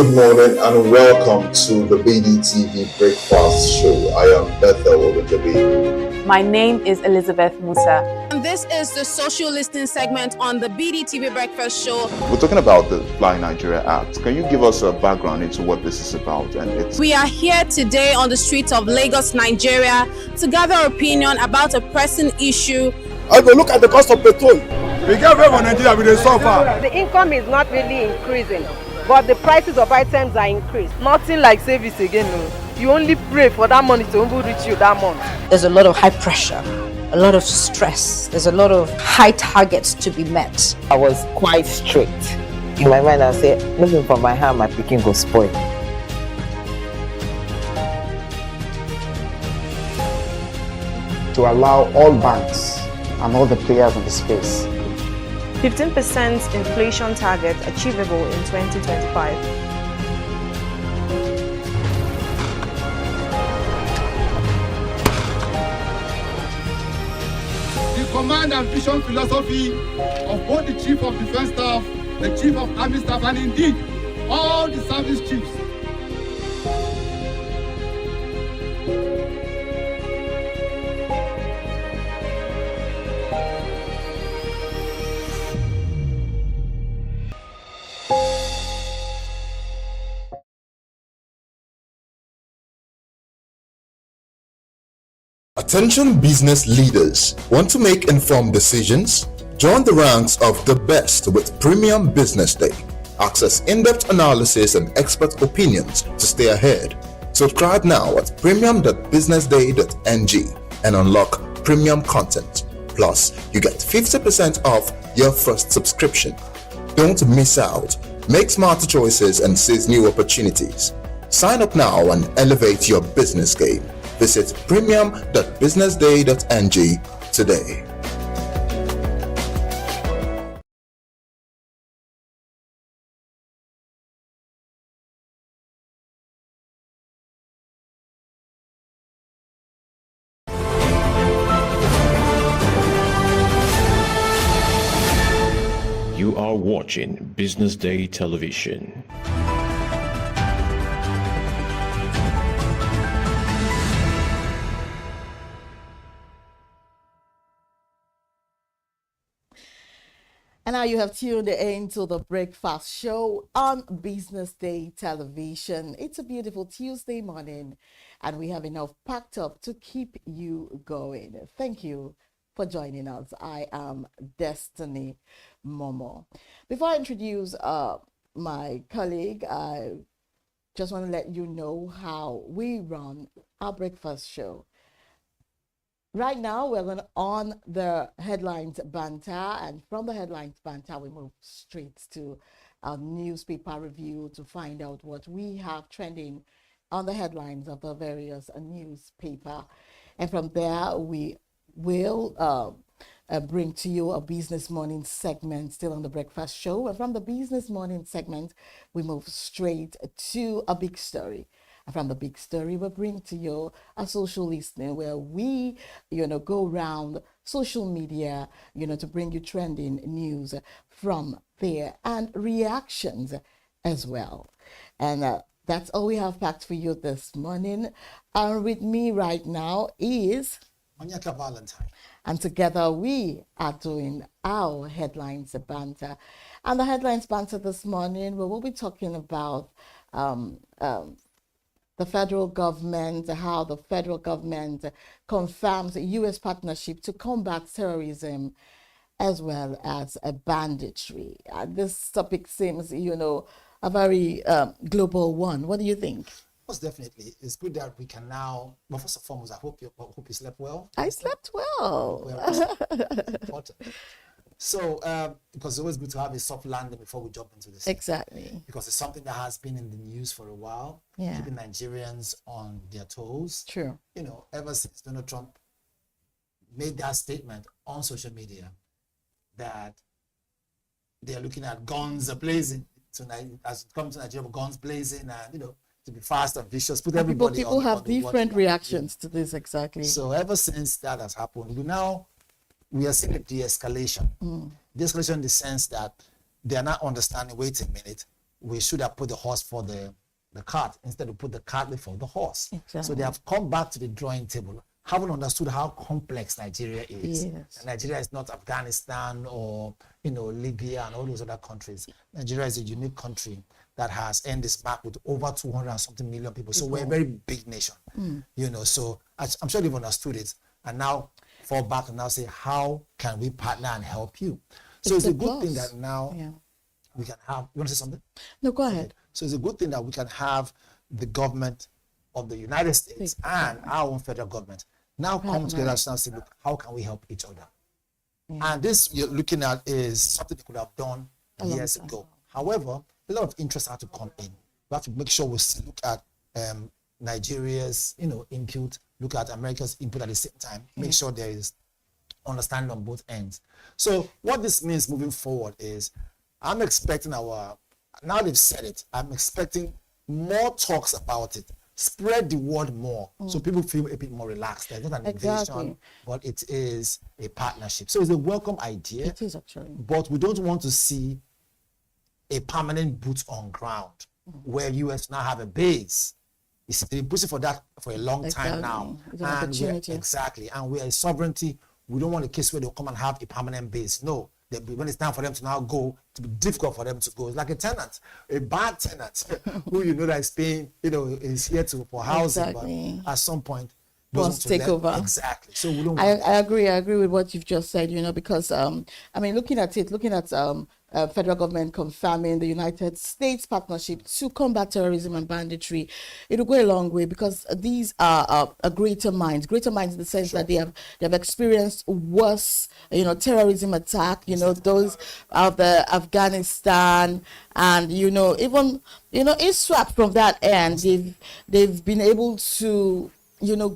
Good morning and welcome to the BDTV Breakfast Show. I am Bethel Obijabi. My name is Elizabeth Musa. And this is the social listening segment on the BDTV Breakfast Show. We're talking about the Fly Nigeria Act. Can you give us a background into what this is about? We are here today on the streets of Lagos, Nigeria, to gather opinion about a pressing issue. I go look at the cost of petrol. We get very for Nigeria with the suffer. The income is not really increasing, but the prices of items are increased. Nothing like service again. No. You only pray for that money to reach you that month. There's a lot of high pressure, a lot of stress. There's a lot of high targets to be met. I was quite strict. In my mind, I said, looking for my hand, my picking go spoil. To allow all banks and all the players in the space. 15% inflation target achievable in 2025. The command and vision philosophy of both the Chief of Defense Staff, the Chief of Army Staff, and indeed all the service chiefs. Attention business leaders. Want to make informed decisions? Join the ranks of the best with Premium Business Day. Access in-depth analysis and expert opinions to stay ahead. Subscribe now at premium.businessday.ng and unlock premium content. Plus, you get 50% off your first subscription. Don't miss out. Make smarter choices and seize new opportunities. Sign up now and elevate your business game. Visit premium.businessday.ng today. You are watching Business Day Television. And now you have tuned in to the Breakfast Show on Business Day Television. It's a beautiful Tuesday morning, and we have enough packed up to keep you going. Thank you for joining us. I am Destiny Momo. Before I introduce my colleague, I just want to let you know how we run our breakfast show. Right now, we're going on the headlines banter, and from the headlines banter, we move straight to our newspaper review to find out what we have trending on the headlines of the various newspaper. And from there, we will bring to you a Business Morning segment still on the breakfast show. And from the Business Morning segment, we move straight to a big story. And from the big story, we'll bring to you a social listening where we, go around social media, to bring you trending news from there and reactions as well. And that's all we have packed for you this morning. And with me right now is Onyeka Valentine. And together we are doing our headlines banter. And the headlines banter this morning, we'll be talking about the federal government, how the federal government confirms a U.S. partnership to combat terrorism as well as banditry. This topic seems, a very global one. What do you think? Most definitely. It's good that we can now, well, first and foremost, I hope you slept well. I slept well. Important. So, because it's always good to have a soft landing before we jump into this. Exactly. Because it's something that has been in the news for a while, keeping Nigerians on their toes. True. Ever since Donald Trump made that statement on social media that they're looking at guns blazing tonight, as it comes to Nigeria, guns blazing, and to be fast and vicious. Put everybody. People have different reactions to this. Exactly. So ever since that has happened, we are seeing a de-escalation. De-escalation in the sense that they are not understanding, wait a minute, we should have put the horse for the cart instead of put the cart before the horse. Exactly. So they have come back to the drawing table, haven't understood how complex Nigeria is. Yes. And Nigeria is not Afghanistan or Libya and all those other countries. Nigeria is a unique country that has earned this mark with over 200 and something million people. So we're a very big nation. So I'm sure they've understood it and now fall back and now say, how can we partner and help you? So it's a good thing that now we can have. You want to say something? No, go ahead. Okay. So it's a good thing that we can have the government of the United States and our own federal government now come together and say, look, how can we help each other? And this you're looking at is something we could have done years ago. However, a lot of interest had to come in. We have to make sure we look at Nigeria's input, look at America's input at the same time, make sure there is understanding on both ends. So what this means moving forward is I'm expecting now they've said it, I'm expecting more talks about it. Spread the word more so people feel a bit more relaxed. There's not an invasion, but it is a partnership. So it's a welcome idea. It is actually. But we don't want to see a permanent boots on ground where US now have a base. It's been pushing for that for a long time now. It's an opportunity. Exactly. And we are a sovereignty. We don't want a case where they'll come and have a permanent base. No. When it's time for them to now go, to be difficult for them to go. It's like a tenant, a bad tenant who that is paying, is here for housing, but at some point wants to take over. Exactly. So we don't. I agree with what you've just said. Because looking at federal government confirming the United States partnership to combat terrorism and banditry, it will go a long way because these are greater minds in the sense that they have experienced worse, terrorism attack, those of the Afghanistan and, even, ISWAP from that end, they've been able to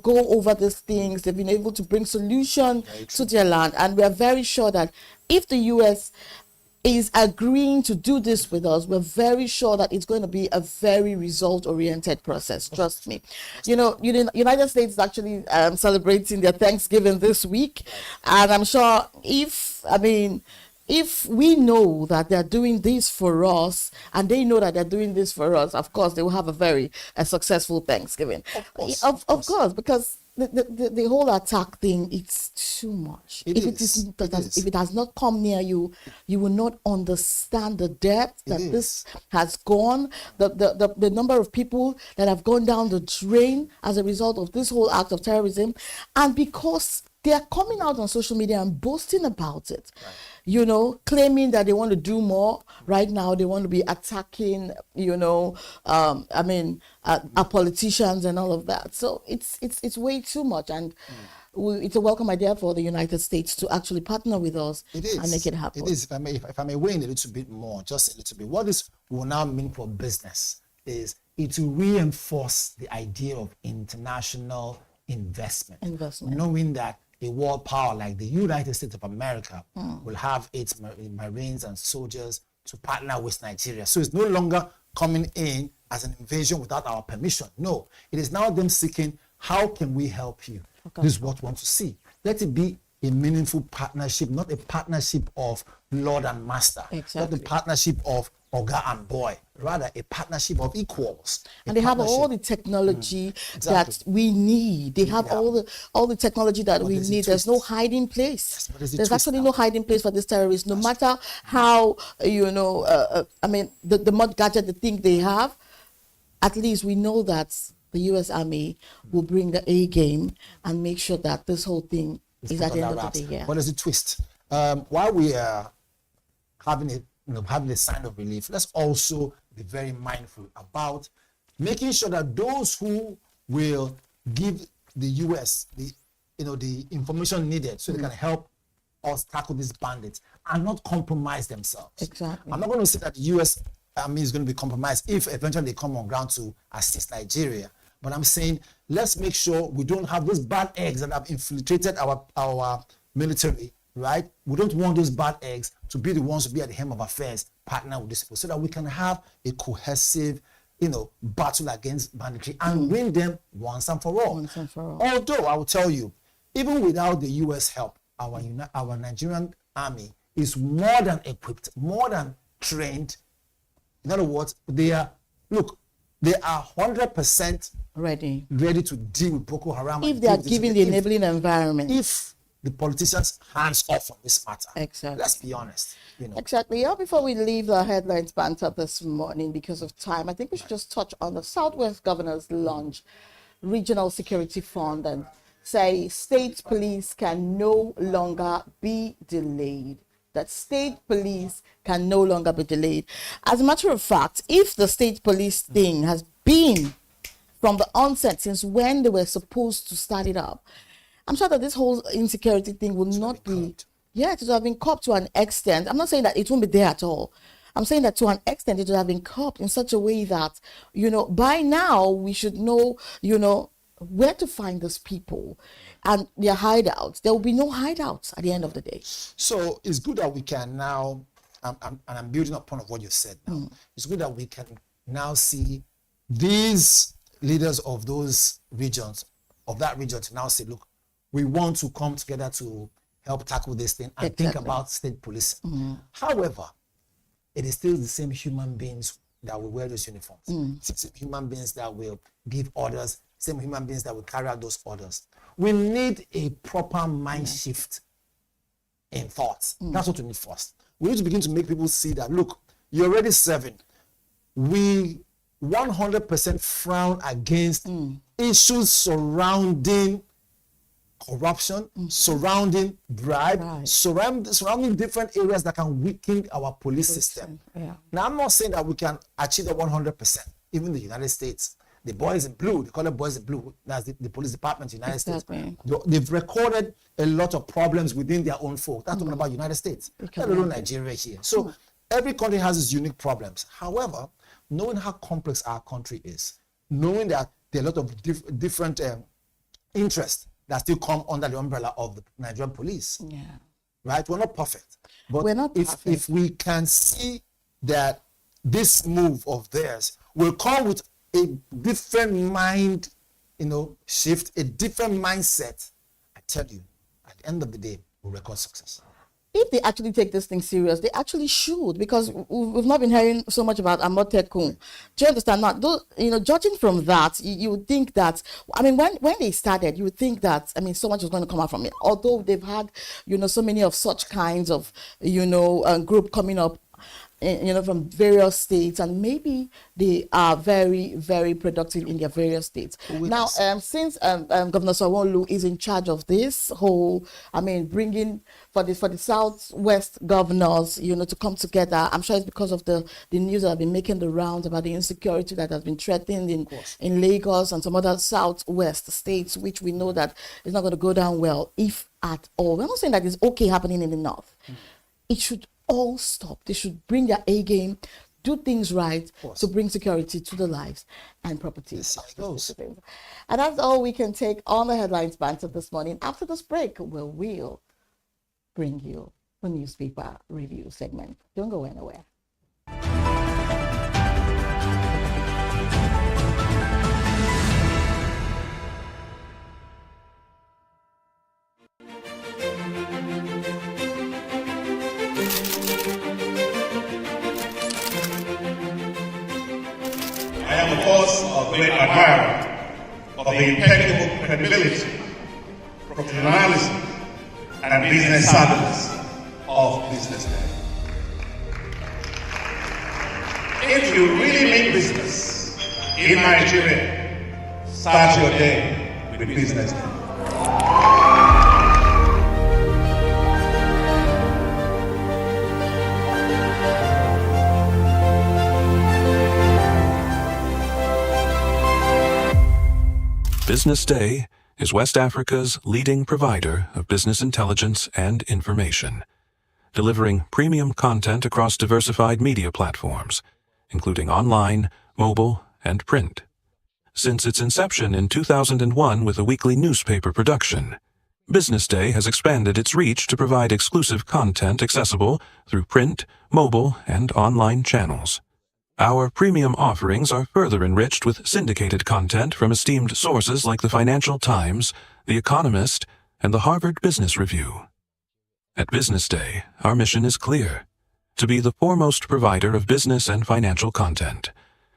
go over these things. They've been able to bring solution to their land. And we are very sure that if the U.S. is agreeing to do this with us, we're very sure that it's going to be a very result-oriented process. Trust me. United States is actually celebrating their Thanksgiving this week. And I'm sure if we know that they're doing this for us and they know that they're doing this for us, of course, they will have a successful Thanksgiving. Of course, because the whole attack thing, it's too much. If it has not come near you, you will not understand the depth that this has gone, the number of people that have gone down the drain as a result of this whole act of terrorism. And because they are coming out on social media and boasting about it, claiming that they want to do more. Right now, they want to be attacking, our politicians and all of that. So it's way too much. And it's a welcome idea for the United States to actually partner with us and make it happen. It is. If I may weigh in a little bit more, just a little bit, what this will now mean for business is it will reinforce the idea of international investment. Knowing that a world power like the United States of America will have its Marines and soldiers to partner with Nigeria. So it's no longer coming in as an invasion without our permission. No, it is now them seeking, how can we help you? This is what we want to see. Let it be a meaningful partnership, not a partnership of Lord and Master, not a partnership of Oga and Boy, rather a partnership of equals. And they have all the technology that we need. They have all the technology that we need. There's no hiding place. There's actually no hiding place for these terrorists, no matter how, the mud gadget, the thing they have. At least we know that the U.S. Army will bring the A game and make sure that this whole thing is at the end of the day. But there's a twist. While we are having a sign of relief, let's also be very mindful about making sure that those who will give the U.S. the information needed so they can help us tackle these bandits and not compromise themselves. Exactly. I'm not going to say that the U.S. Army is going to be compromised if eventually they come on ground to assist Nigeria. But I'm saying let's make sure we don't have those bad eggs that have infiltrated our military, right? We don't want those bad eggs to be the ones to be at the helm of affairs, partner with these people, so that we can have a cohesive, battle against banditry and win them once and for all. Although I will tell you, even without the U.S. help, our Nigerian army is more than equipped, more than trained, In other words, they are 100% ready to deal with Boko Haram if they are given the enabling environment. If the politicians hands off on this matter. Exactly. Let's be honest. Exactly. Yeah, before we leave the headlines banter this morning because of time, I think we should just touch on the Southwest Governor's launch Regional Security Fund and say state police can no longer be delayed. That state police can no longer be delayed. As a matter of fact, if the state police thing has been from the onset, since when they were supposed to start it up, I'm sure that this whole insecurity thing will not be, it would have been copped to an extent. I'm not saying that it won't be there at all. I'm saying that to an extent it would have been copped in such a way that, by now we should know, where to find those people and their hideouts. There will be no hideouts at the end of the day. So it's good that we can now, and I'm building upon what you said now. It's good that we can now see these leaders of those regions, of that region, to now say, look, we want to come together to help tackle this thing and think about state policing. However, it is still the same human beings that will wear those uniforms. Same human beings that will give orders, same human beings that will carry out those orders. We need a proper mind shift in thoughts. That's what we need first. We need to begin to make people see that, look, you're already serving. We 100% frown against issues surrounding corruption, surrounding bribe, surrounding different areas that can weaken our police system. Now, I'm not saying that we can achieve that 100%. Even the United States, the boys in blue, they call it boys in blue, that's the police department in the United States. They've recorded a lot of problems within their own folk. That's talking about United States, let alone Nigeria here. So every country has its unique problems. However, knowing how complex our country is, knowing that there are a lot of different interests that still come under the umbrella of the Nigerian police. Right? We're not perfect. But if we can see that this move of theirs will come with a different mind, shift, a different mindset, I tell you, at the end of the day, we'll record success. If they actually take this thing serious, they actually should, because we've not been hearing so much about Amotekun. Do you understand? Now, judging from that, you would think that, when they started, you would think that, so much was going to come out from it. Although they've had, so many of such kinds of, group coming up, from various states, and maybe they are very, very productive in their various states. Now, since Governor Sanwo-Olu is in charge of this whole, bringing for the Southwest governors, to come together, I'm sure it's because of the news that have been making the rounds about the insecurity that has been threatened in Lagos and some other Southwest states, which we know that is not going to go down well, if at all. We're not saying that it's okay happening in the North. It should all stop. They should bring their A game, do things right to bring security to the lives and properties. And that's all we can take on the headlines banter this morning. After this break, we'll bring you the newspaper review segment. Don't go anywhere. I am, of course, a great admirer of the impeccable credibility, professionalism, and business savviness of BusinessDay. If you really mean business in Nigeria, start your day with BusinessDay. BusinessDay is West Africa's leading provider of business intelligence and information, delivering premium content across diversified media platforms, including online, mobile, and print. Since its inception in 2001 with a weekly newspaper production, BusinessDay has expanded its reach to provide exclusive content accessible through print, mobile, and online channels. Our premium offerings are further enriched with syndicated content from esteemed sources like the Financial Times, The Economist, and the Harvard Business Review. At BusinessDay, our mission is clear: to be the foremost provider of business and financial content,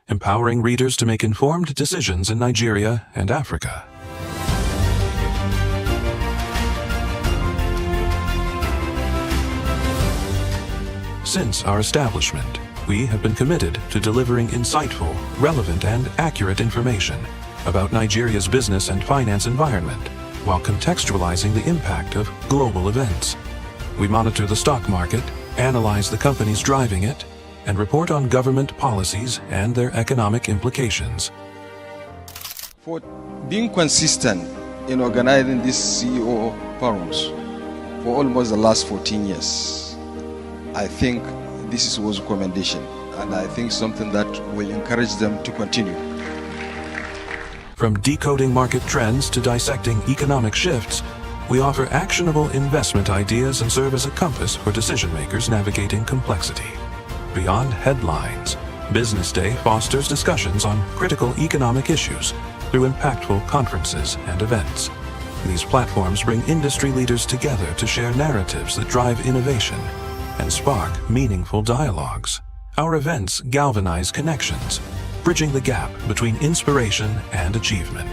empowering readers to make informed decisions in Nigeria and Africa. Since our establishment, we have been committed to delivering insightful, relevant, and accurate information about Nigeria's business and finance environment while contextualizing the impact of global events. We monitor the stock market, analyze the companies driving it, and report on government policies and their economic implications. For being consistent in organizing these CEO forums for almost the last 14 years, I think this was a commendation, and I think something that will encourage them to continue. From decoding market trends to dissecting economic shifts, we offer actionable investment ideas and serve as a compass for decision makers navigating complexity. Beyond headlines, Business Day fosters discussions on critical economic issues through impactful conferences and events. These platforms bring industry leaders together to share narratives that drive innovation and spark meaningful dialogues. Our events galvanize connections, bridging the gap between inspiration and achievement.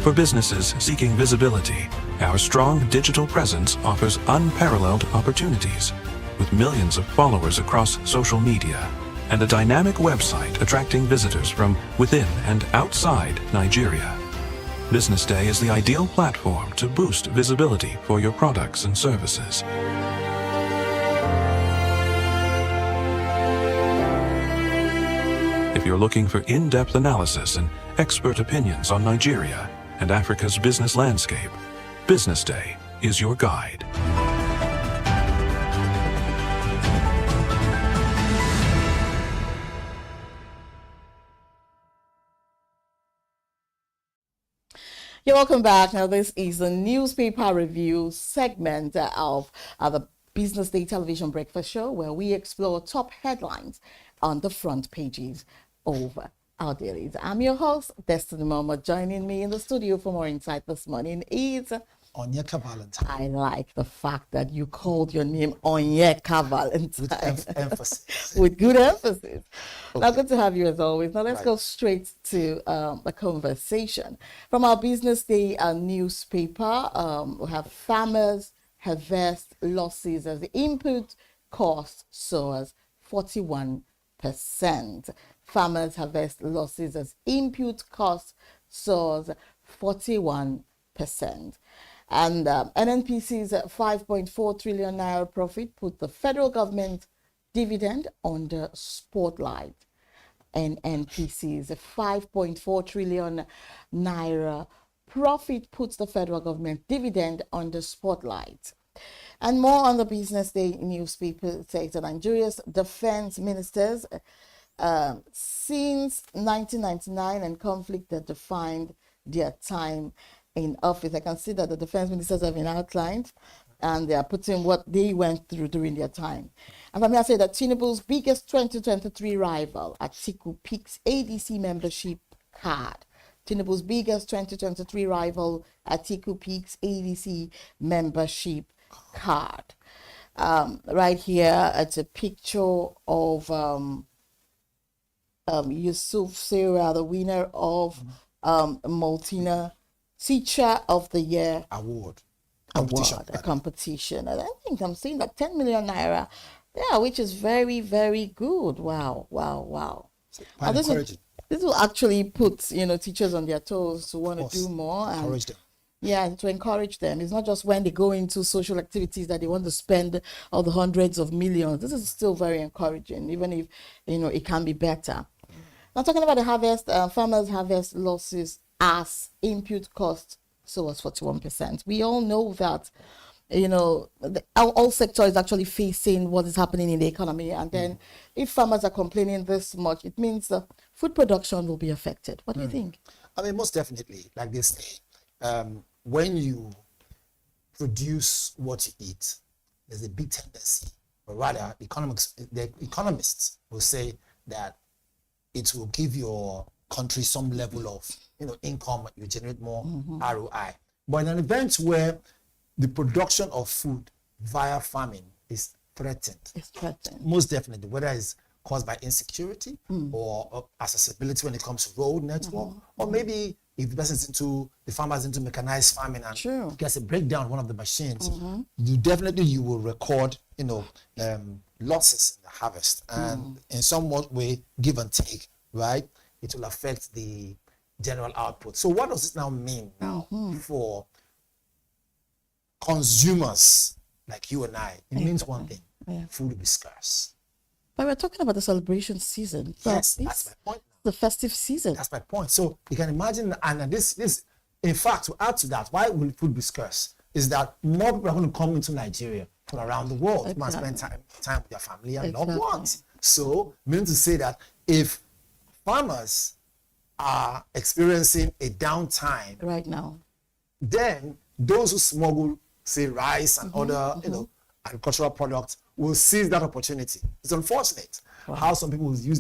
For businesses seeking visibility, our strong digital presence offers unparalleled opportunities, with millions of followers across social media and a dynamic website attracting visitors from within and outside Nigeria. Business Day is the ideal platform to boost visibility for your products and services. If you're looking for in-depth analysis and expert opinions on Nigeria and Africa's business landscape, Business Day is your guide. You're welcome back. Now, this is a newspaper review segment of the Business Day Television Breakfast Show, where we explore top headlines on the front pages of our dailies. I'm your host, Destiny Mama. Joining me in the studio for more insight this morning is Onyeka Valentine. I like the fact that you called your name Onyeka Valentine. With emphasis. With good emphasis. Okay. Now, good to have you as always. Now, let's go straight to the conversation. From our Business Day newspaper, we have farmers harvest losses as the input cost soars 41%. Farmers harvest losses as input cost soars 41%. And NNPC's 5.4 trillion naira profit put the federal government dividend under spotlight. NNPC's 5.4 trillion naira profit puts the federal government dividend under spotlight. And more on the Business Day newspaper says that Nigeria's defense ministers since 1999 and conflict that defined their time in office. I can see that the defense ministers have been outlined and they are putting what they went through during their time. And from here I say that Tinubu's biggest 2023 rival, Atiku, picks ADC membership card. Tinubu's biggest 2023 rival, Atiku, picks ADC membership card. Right here, it's a picture of Yusuf Sarah, the winner of Maltina Teacher of the Year award. A competition. And I think I'm seeing like 10 million naira. Yeah, which is very, very good. Wow. Quite encouraging. This will actually put teachers on their toes to want to do more and encourage them. Yeah, to encourage them. It's not just when they go into social activities that they want to spend all the hundreds of millions. This is still very encouraging, even if it can be better. Now, talking about the harvest, farmers' harvest losses as input cost, so was 41%. We all know that, all sector is actually facing what is happening in the economy. And then if farmers are complaining this much, it means the food production will be affected. What do you think? I mean, most definitely, like they say, when you produce what you eat, there's a big tendency, or rather, the economists will say that it will give your country some level of income, you generate more ROI. But in an event where the production of food via farming is threatened. It's threatened. Most definitely, whether it's caused by insecurity or accessibility when it comes to road network, or maybe if the farmer's into mechanized farming and gets a breakdown one of the machines, you will record, losses in the harvest, and in some way, give and take, right? It will affect the general output. So what does this now mean for consumers like you and I? It means one thing: food will be scarce. But we're talking about the celebration season. Yes, that's my point. The festive season. That's my point. So you can imagine, and this, in fact, to add to that, why will food be scarce? Is that more people are going to come into Nigeria from around the world to spend time with their family and loved ones. So, meaning to say that if farmers are experiencing a downtime right now, then those who smuggle, say, rice and other, agricultural products will seize that opportunity. It's unfortunate how some people use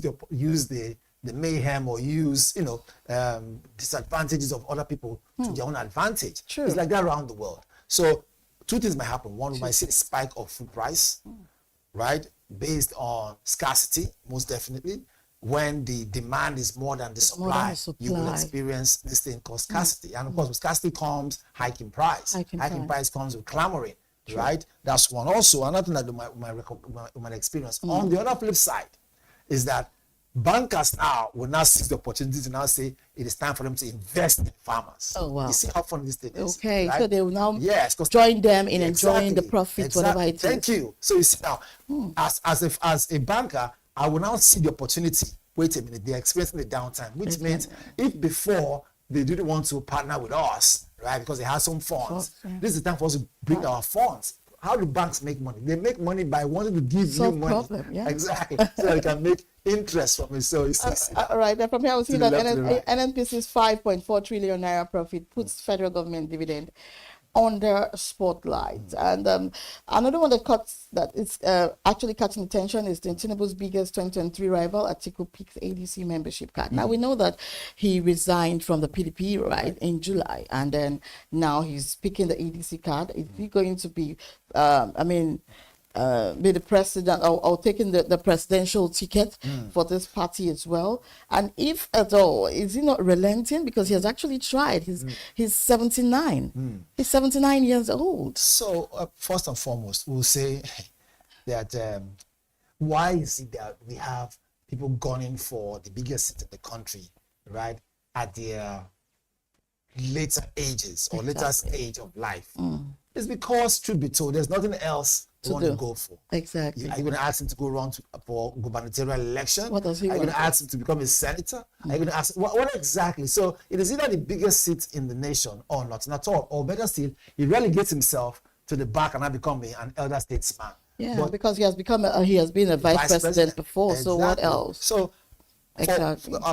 the mayhem or use disadvantages of other people to their own advantage. It's like that around the world. So two things might happen. One, we might see a spike of food price, right, based on scarcity, most definitely. When the demand is more than the supply, you will experience this thing called scarcity. And of course, with scarcity comes hiking price. Hiking price comes with clamoring, right? That's one. Also, another thing that you might experience. On the other flip side is that bankers now will now seize the opportunity to now say it is time for them to invest in farmers. Oh, wow. You see how fun this thing is. Okay, right? So they will now join them in enjoying the profits, whatever it is. Thank you. So you see now, as a banker, I will now see the opportunity. Wait a minute, they're experiencing the downtime, which means if before they didn't want to partner with us, right, because they had some funds, this is the time for us to bring our funds. How do banks make money? They make money by wanting to give you money. Exactly. So they can make interest from it. So it's all right. And from here, we see that NNPC's 5.4 trillion naira profit puts federal government dividend under spotlight. And another one that is actually catching attention is Tinubu's biggest 2023 rival, Atiku Peak's ADC membership card. Now we know that he resigned from the PDP in July, and then now he's picking the ADC card. Is he going to be be the president or taking the presidential ticket for this party as well? And if at all, is he not relenting? Because he has actually tried. He's 79. He's 79 years old. So first and foremost, we'll say that why is it that we have people gunning for the biggest seat in the country, right, at their later ages or later stage of life? It's because, truth be told, there's nothing else they want to go for. Exactly. Are you going to ask him to go run for gubernatorial election? What does he want? Are you going to ask him to become a senator? Are you going to ask what exactly? So it is either the biggest seat in the nation or nothing at all. Or better still, he relegates himself to the back and now become an elder statesman. Yeah, but because he has been a vice president before. Exactly. So what else? So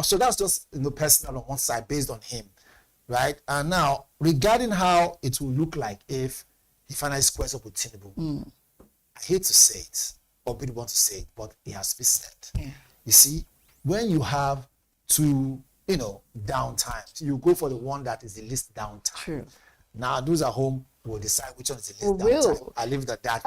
so that's just personal on one side based on him, right? And now regarding how it will look like if he finally squares up with Tinubu, I hate to say it, or people want to say it, but it has to be said. You see, when you have two, downtimes, you go for the one that is the least downtime. True. Now, those at home will decide which one is the least downtime. I leave it at that.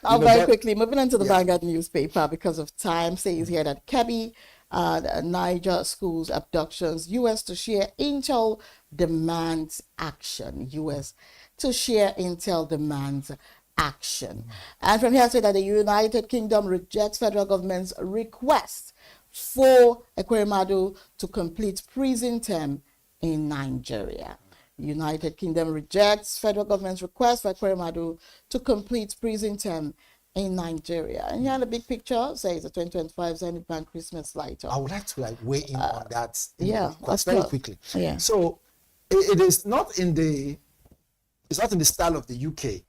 Now, very quickly, moving on to the Vanguard newspaper because of time, says here that Kebbi and Niger schools abductions, U.S. to share intel demands action. U.S. to share intel demands action. And from here, say that the United Kingdom rejects federal government's request for Ekweremadu to complete prison term in Nigeria. United Kingdom rejects federal government's request for Ekweremadu to complete prison term in Nigeria. And here in the big picture says the 2025 Zenith Bank Christmas light. I would like to weigh in on that very quickly. Yeah. So it is not in the style of the UK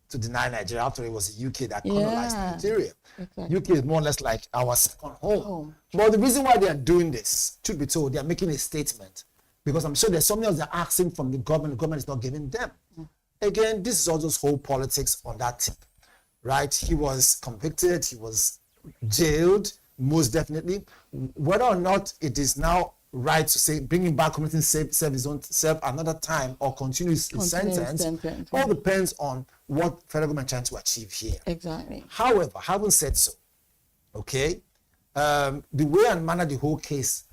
to deny Nigeria. After it was the UK that colonized Nigeria. Exactly. UK is more or less like our second home. But the reason why they are doing this, truth be told, they are making a statement because I'm sure there's something else they're asking from the government is not giving them. Again, this is all just whole politics on that tip, right? He was convicted, he was jailed, most definitely. Whether or not it is now right to say bring him back, committing serve another time, or continue his sentence. All depends on what federal government trying to achieve here. Exactly. However, having said so, okay, the way and manner the whole case,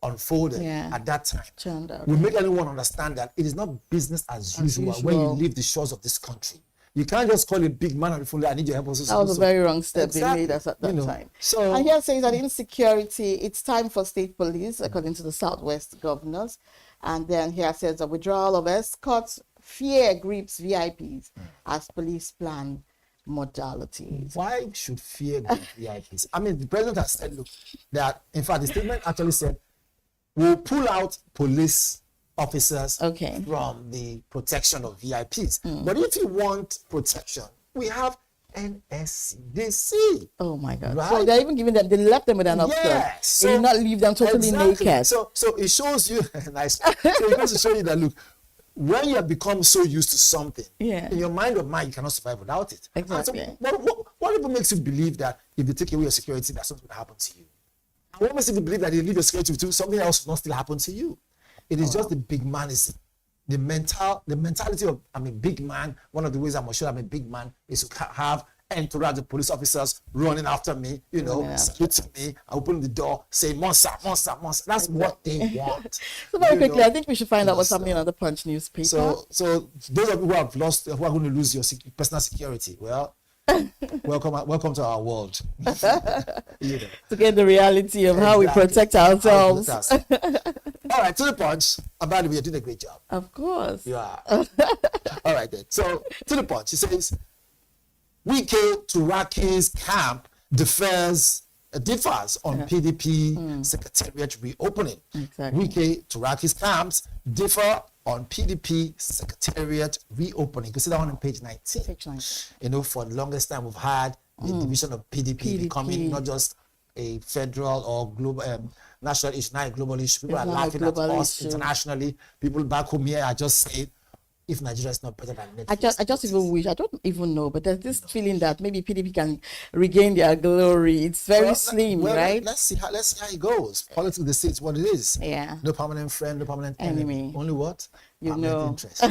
unfolded at that time will make anyone understand that it is not business as usual when you leave the shores of this country. You can't just call a big man and phone, I need your help. That was a very wrong step they made us at that time. So, and here says that insecurity, it's time for state police, according to the Southwest governors. And then here says the withdrawal of escorts, fear grips VIPs as police plan modalities. Why should fear grip VIPs? I mean, the president has said, look, that in fact the statement actually said we'll pull out police officers from the protection of VIPs. But if you want protection, we have NSCDC. Oh my God! Right? So they're even giving them. They left them with an option. Yes. So, they did not leave them totally naked. So it shows you nice. So it goes to show you that look, when you have become so used to something, in your mind or mind, you cannot survive without it. Exactly. So what even makes you believe that if they take away your security, that something will happen to you? And what makes you believe that if you leave your security to something else will not still happen to you? It is just the big manism. The mentality of I'm a big man. One of the ways I'm sure I'm a big man is to have entourage of police officers running after me, saluting me, opening the door, saying monster, monster, monster. That's what they want. So very quickly, I think we should find out what's happening on the Punch newspaper. So those of you who have lost, who are going to lose your personal security, well, welcome to our world. To get the reality of how we protect ourselves. All right, to the Punch. And by the way, you're doing a great job. Of course. You are. All right then. So to the Punch, it says, Wike Turaki's camp differs on PDP secretariat reopening. Exactly. Wike Turaki's camps differ on PDP secretariat reopening. You can see that one on page 19. Page 19. For the longest time we've had the division of PDP becoming not just a federal or global national issue, not a global issue. People are laughing at us internationally. People back home here are just saying, if Nigeria is not better than Netflix. I just even wish, I don't even know, but there's this feeling that maybe PDP can regain their glory. It's very slim, right? Let's see how it goes. Politics of the state is what it is. Yeah. No permanent friend, no permanent enemy. Only what? Interest.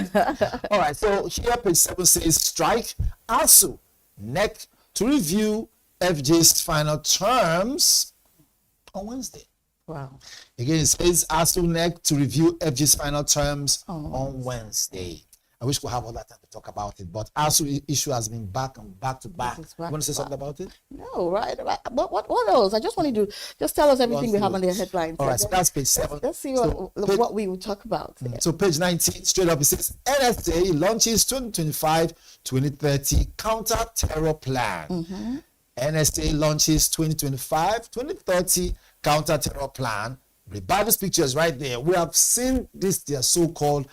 All right, so here page 7 says strike ASU NEC to review FJ's final terms on Wednesday. Wow. Again, it says ASU NEC to review FG's final terms on Wednesday. I wish we could have all that time to talk about it, but ASU issue has been back to back. You want to say something about it? No, right. What else? I just wanted to just tell us everything we have on the headlines. All right, so that's page 7. Let's see what we will talk about. So page 19, straight up, it says NSA launches 2025-2030 counter-terror plan. NSA launches 2025-2030 counter-terror plan. The Bible's pictures right there. We have seen this, their so-called,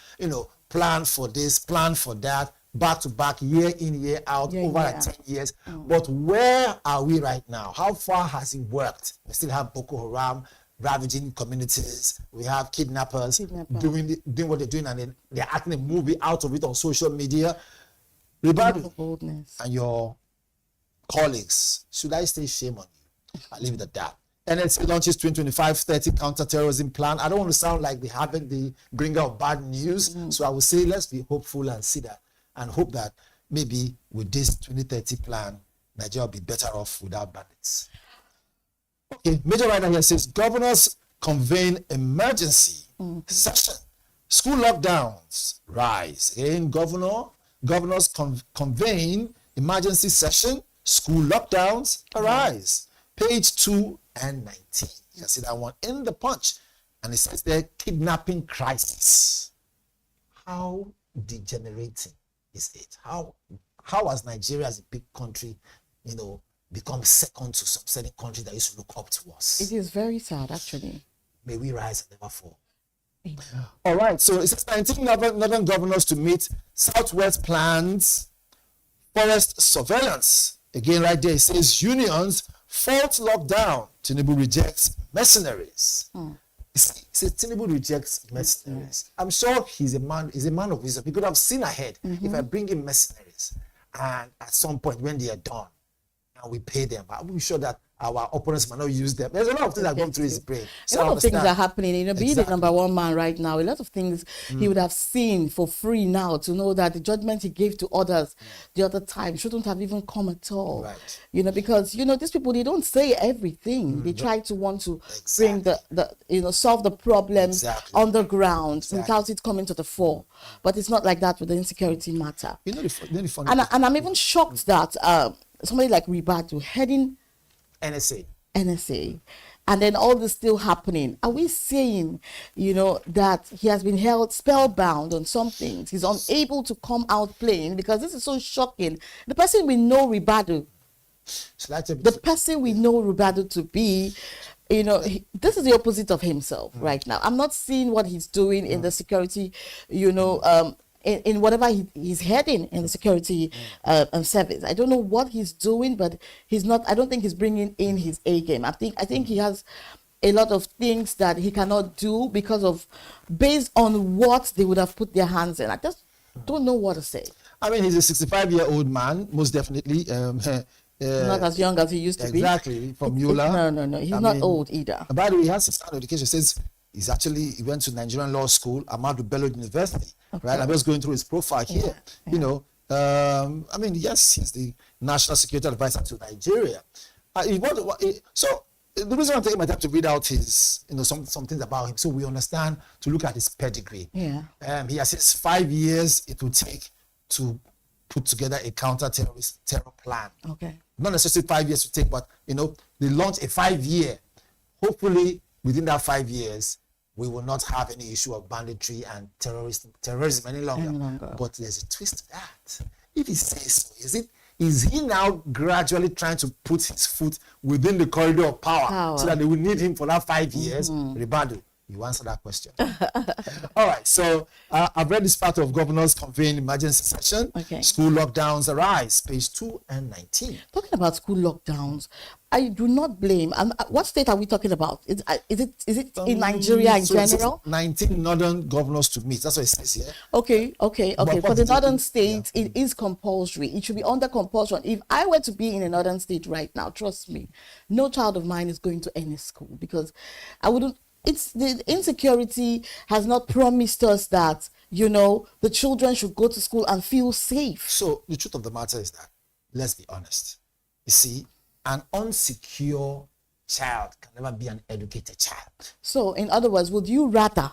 plan for this, plan for that, back to back, year in, year out, over 10 years. But where are we right now? How far has it worked? We still have Boko Haram ravaging communities. We have kidnappers doing what they're doing, and they're acting a movie out of it on social media. Rebadu and your colleagues, should I say shame on you? I'll leave it at that. NSA launches 2025-30 counter-terrorism plan. I don't want to sound like the bringer of bad news. So I will say, let's be hopeful and see that, and hope that maybe with this 2030 plan, Nigeria will be better off without bandits. Okay, Major Rider here says, governors convene emergency session. School lockdowns rise. Again, governors convene emergency session. School lockdowns arise. Page 2 and 19. You can see that one in the Punch. And it says there, kidnapping crisis. How degenerating is it? How has Nigeria as a big country, become second to some certain countries that used to look up to us? It is very sad, actually. May we rise and never fall. All right, so it says 19 northern governors to meet. Southwest plans forest surveillance. Again, right there, it says unions fault lockdown. Tinubu rejects mercenaries. It says Tinubu rejects mercenaries. I'm sure he's a man of wisdom. He could have seen ahead. If I bring in mercenaries, and at some point when they are done, and we pay them, I'm sure that our opponents might not use them. There's a lot of things that go through his brain. A lot of things are happening. You know, being the number one man right now, a lot of things he would have seen for free now to know that the judgment he gave to others the other time shouldn't have even come at all. Right. You know, because, you know, these people, they don't say everything. They try to want to bring solve the problems on the ground without it coming to the fore. But it's not like that with the insecurity matter. You know, the funny and I'm even shocked that somebody like Ribadu heading NSA, and then all this still happening. Are we saying, you know, that he has been held spellbound on some things? He's unable to come out playing because this is so shocking. The person we know Ribadu, the person we know Ribadu to be, you know, this is the opposite of himself right now. I'm not seeing what he's doing in the security, you know, in whatever he's heading in the security service. I don't know what he's doing, but he's not. I don't think he's bringing in his A game. I think he has a lot of things that he cannot do based on what they would have put their hands in. I just don't know what to say. I mean, he's a 65-year-old man, most definitely. Not as young as he used to be. Exactly, from Yola. No. He's not old either. By the way, he has some education. It says he went to Nigerian Law School, Ahmadu Bello University. Okay. Right, I'm just going through his profile here. Yeah. You know, I mean, yes, he's the National Security Advisor to Nigeria. So the reason I'm taking my time to read out his, you know, some things about him, so we understand, to look at his pedigree. Yeah. He has said 5 years it will take to put together a terror plan. Okay. Not necessarily 5 years to take, but you know, they launched a 5-year. Hopefully, within that 5 years, we will not have any issue of banditry and terrorism any longer. But there's a twist to that. If he says so, is he now gradually trying to put his foot within the corridor of power so that they will need him for that 5 years? Ribadu, you answer that question. All right, so I've read this part of Governor's convened emergency session. Okay. School lockdowns arise, page 2 and 19. Talking about school lockdowns, I do not blame. What state are we talking about? Is it in Nigeria in general? 19 northern governors to meet. That's what it says here. Okay. For the northern states, it is compulsory. It should be under compulsion. If I were to be in a northern state right now, trust me, no child of mine is going to any school because I wouldn't. It's the insecurity has not promised us that, you know, the children should go to school and feel safe. So the truth of the matter is that, let's be honest. You see, an unsecure child can never be an educated child. So, in other words, would you rather?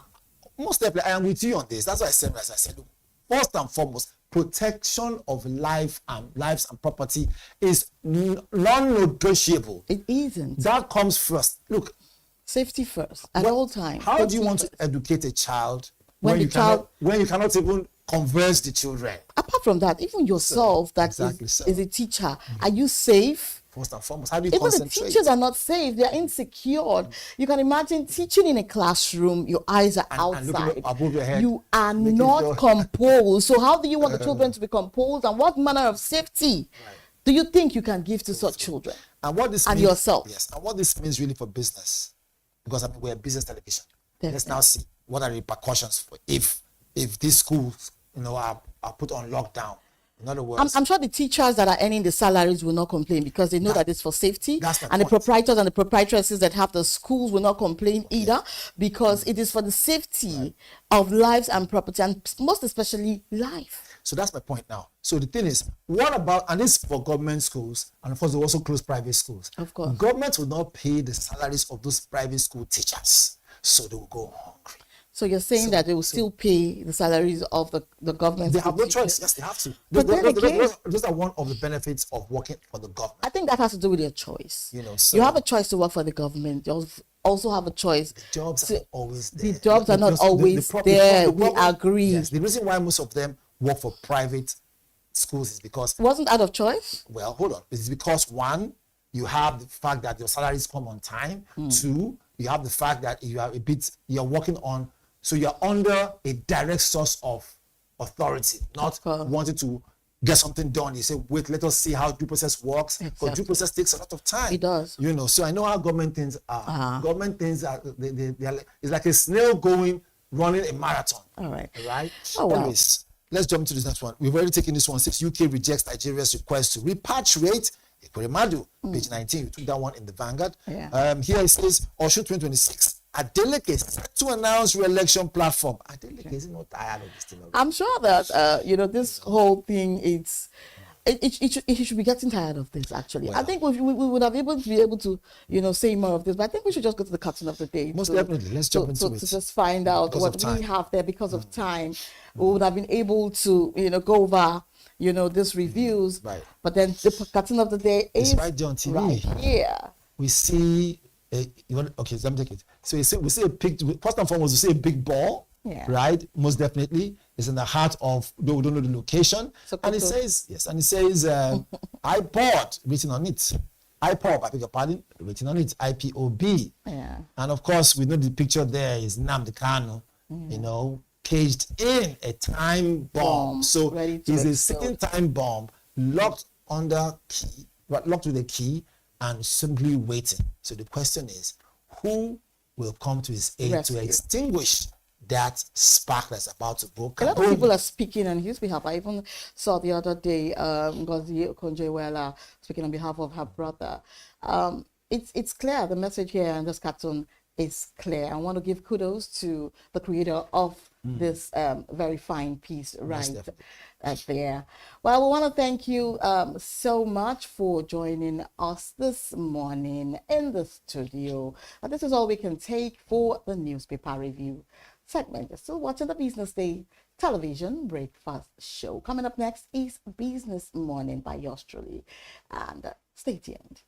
Most definitely, I am with you on this. That's why I said, first and foremost, protection of lives and property is non-negotiable. It isn't. That comes first. Look, safety first at all times. How do you want to educate a child when you cannot even converse the children? Apart from that, even yourself, is a teacher, are you safe? First and foremost, how do you even concentrate? The teachers are not safe. They are insecure. You can imagine teaching in a classroom. Your eyes are outside. Above your head, you are not composed. So how do you want the children to be composed? And what manner of safety do you think you can give to such children? And what this and means, yourself? Yes. And what this means really for business, because I mean we're a business television. Definitely. Let's now see what are the repercussions for if these schools, you know, are put on lockdown. In other words, I'm sure the teachers that are earning the salaries will not complain because they know that it's for safety. And the proprietors and the proprietresses that have the schools will not complain either because it is for the safety of lives and property, and most especially life. So that's my point now. So the thing is, what about, and this is for government schools, and of course they also close private schools. Of course. Government will not pay the salaries of those private school teachers, so they will go hungry. So you're saying that they will still pay the salaries of the government? They have no choice. Yes, they have to. But those are one of the benefits of working for the government. I think that has to do with your choice. You know, so you have a choice to work for the government. You also have a choice. The jobs are always there. The jobs are not always there. We agree. Yes, the reason why most of them work for private schools is because... Wasn't out of choice? Well, hold on. It's because, one, you have the fact that your salaries come on time. Two, you have the fact that you're working on... So you're under a direct source of authority, not wanting to get something done. You say, wait, let us see how due process works. Because due process takes a lot of time. It does. You know, so I know how government things are. Government things are, it's like a snail running a marathon. All right. Right? Oh, wow. Anyways, let's jump into this next one. We've already taken this one. Since UK rejects Nigeria's request to repatriate Ekweremadu, page 19. You took that one in the Vanguard. Yeah. Here it says, Osho 2026. Adeleke set to announce re-election platform. Adeleke is not tired of this thing. I'm sure that this whole thing it should be getting tired of this. Actually, I think we would have be able to say more of this, but I think we should just go to the cartoon of the day. Most definitely, let's jump into it to just find out what we have there because of time. We would have been able to go over these reviews, right? But then the cartoon of the day is right there on TV. Right here. We see. Okay, let me take it. So we see a picture. First and foremost, we see a big ball. Yeah. Right. Most definitely, it's in the heart of. We don't know the location, and it says yes, and it says iPod written on it. iPod, I beg your pardon, written on it. IPOB. Yeah. And of course, we know the picture there is Nnamdi Kanu. Caged in a time bomb. So it's a sitting time bomb locked with a key and simply waiting. So the question is, who will come to his aid to extinguish that spark that's about to break? A lot of people are speaking on his behalf. I even saw the other day Ngozi Okonjo-Iweala speaking on behalf of her brother. It's clear, the message here in this cartoon is clear. I want to give kudos to the creator of this very fine piece right there. Well, we want to thank you so much for joining us this morning in the studio. And this is all we can take for the newspaper review segment. You're still watching the Business Day television breakfast show. Coming up next is Business Morning by yours truly. And stay tuned.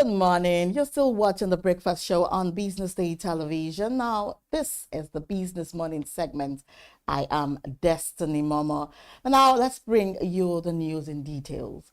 Good morning. You're still watching the Breakfast Show on Business Day Television. Now, this is the Business Morning segment. I am Destiny Momo. And now, let's bring you the news in details.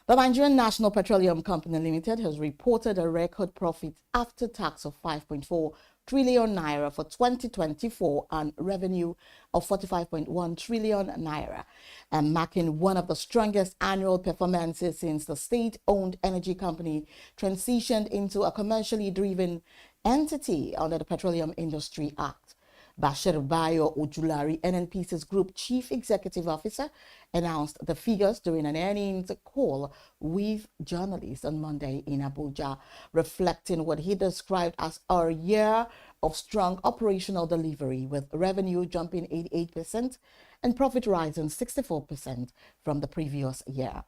The Nigerian National Petroleum Company Limited has reported a record profit after tax of 5.4 trillion naira for 2024 and revenue of 45.1 trillion naira, and marking one of the strongest annual performances since the state-owned energy company transitioned into a commercially driven entity under the Petroleum Industry Act. Bashir Bayo Ojulari, NNPC's Group Chief Executive Officer, announced the figures during an earnings call with journalists on Monday in Abuja, reflecting what he described as a year of strong operational delivery, with revenue jumping 88% and profit rising 64% from the previous year.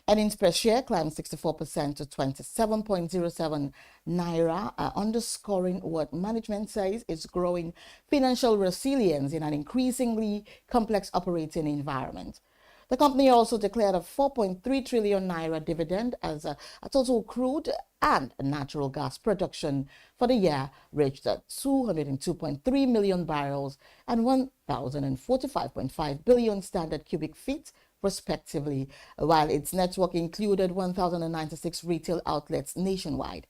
Earnings per share climbed 64% to 27.07 naira, underscoring what management says is growing financial resilience in an increasingly complex operating environment. The company also declared a 4.3 trillion naira dividend as a total crude and natural gas production for the year reached at 202.3 million barrels and 1,045.5 billion standard cubic feet, respectively, while its network included 1,096 retail outlets nationwide.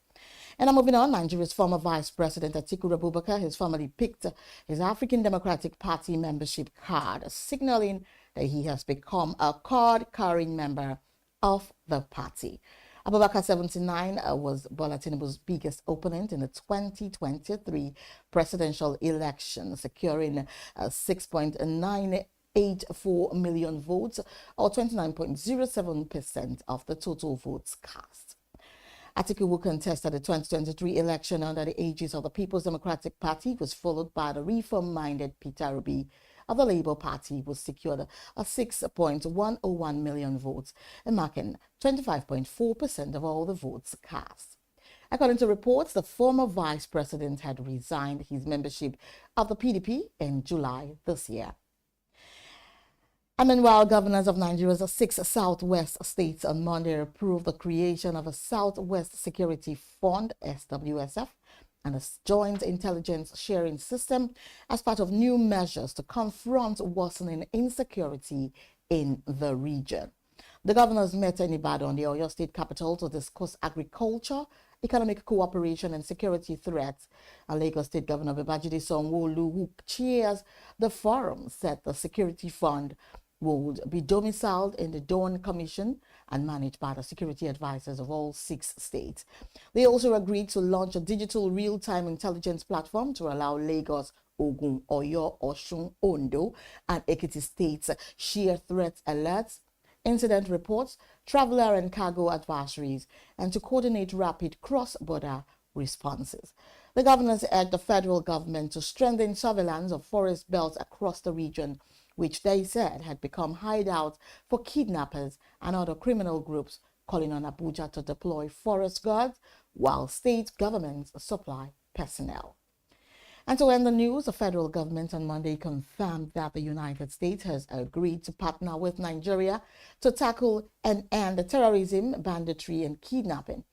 And I'm moving on. Nigeria's former Vice President Atiku Abubakar has formally picked his African Democratic Party membership card, signaling that he has become a card-carrying member of the party. Abubakar, 79, was Bola Tinubu's biggest opponent in the 2023 presidential election, securing 6.984 million votes, or 29.07% of the total votes cast. Atiku, who contested the 2023 election under the aegis of the People's Democratic Party, was followed by the reform-minded Peter Obi of the Labour Party, who secured a 6.101 million votes, marking 25.4% of all the votes cast. According to reports, the former vice president had resigned his membership of the PDP in July this year. And meanwhile, governors of Nigeria's 6 southwest states on Monday approved the creation of a Southwest Security Fund, SWSF, and a joint intelligence sharing system as part of new measures to confront worsening insecurity in the region. The governors met in Ibadan, the Oyo State capital, to discuss agriculture, economic cooperation and security threats. And Lagos State Governor Babajide Sanwo-Olu, who chairs the forum, said the security fund would be domiciled in the Dawn Commission and managed by the security advisors of all 6 states. They also agreed to launch a digital real-time intelligence platform to allow Lagos, Ogun, Oyo, Osun, Ondo, and Ekiti states share threat alerts, incident reports, traveler and cargo advisories, and to coordinate rapid cross-border responses. The governors urged the federal government to strengthen surveillance of forest belts across the region, which they said had become hideouts for kidnappers and other criminal groups, calling on Abuja to deploy forest guards while state governments supply personnel. And to end the news, the federal government on Monday confirmed that the United States has agreed to partner with Nigeria to tackle and end terrorism, banditry, and kidnapping.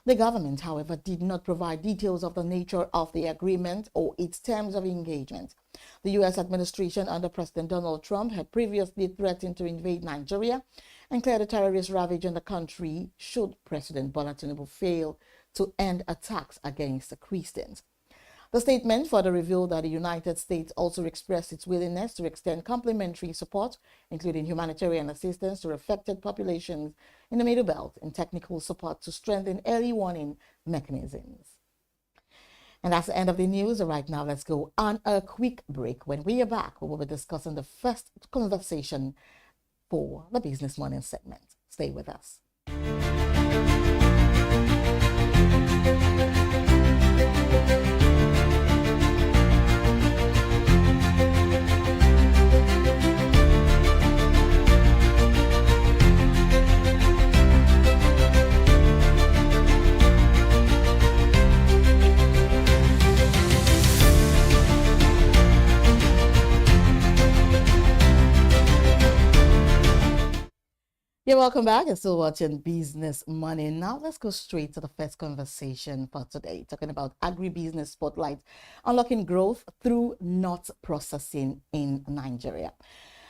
The government, however, did not provide details of the nature of the agreement or its terms of engagement. The U.S. administration under President Donald Trump had previously threatened to invade Nigeria and clear the terrorist ravage in the country should President Bola Tinubu fail to end attacks against the Christians. The statement further revealed that the United States also expressed its willingness to extend complementary support, including humanitarian assistance to affected populations in the Middle Belt and technical support to strengthen early warning mechanisms. And that's the end of the news. Right now, let's go on a quick break. When we are back, we will be discussing the first conversation for the Business Morning segment. Stay with us. You're welcome back. You're still watching Business Money. Now let's go straight to the first conversation for today, talking about agribusiness spotlight, unlocking growth through nut processing in Nigeria.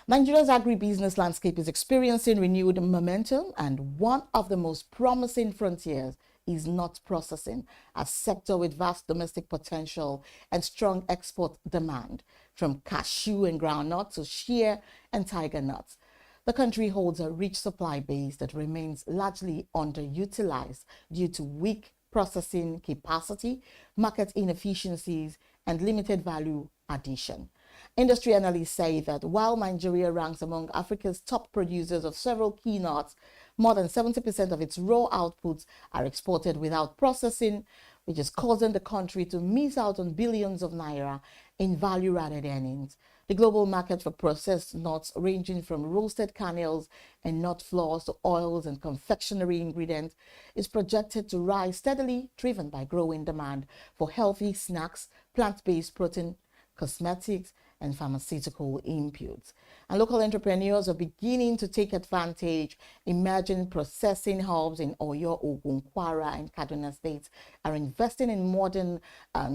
Nigeria's agribusiness landscape is experiencing renewed momentum, and one of the most promising frontiers is nut processing, a sector with vast domestic potential and strong export demand, from cashew and groundnut to shea and tiger nuts. The country holds a rich supply base that remains largely underutilized due to weak processing capacity, market inefficiencies, and limited value addition. Industry analysts say that while Nigeria ranks among Africa's top producers of several key nuts, more than 70% of its raw outputs are exported without processing, which is causing the country to miss out on billions of naira in value-added earnings. The global market for processed nuts, ranging from roasted kernels and nut flours to oils and confectionery ingredients, is projected to rise steadily, driven by growing demand for healthy snacks, plant-based protein, cosmetics, and pharmaceutical inputs. And local entrepreneurs are beginning to take advantage. Emerging processing hubs in Oyo, Ogun, Kwara, and Kaduna states are investing in modern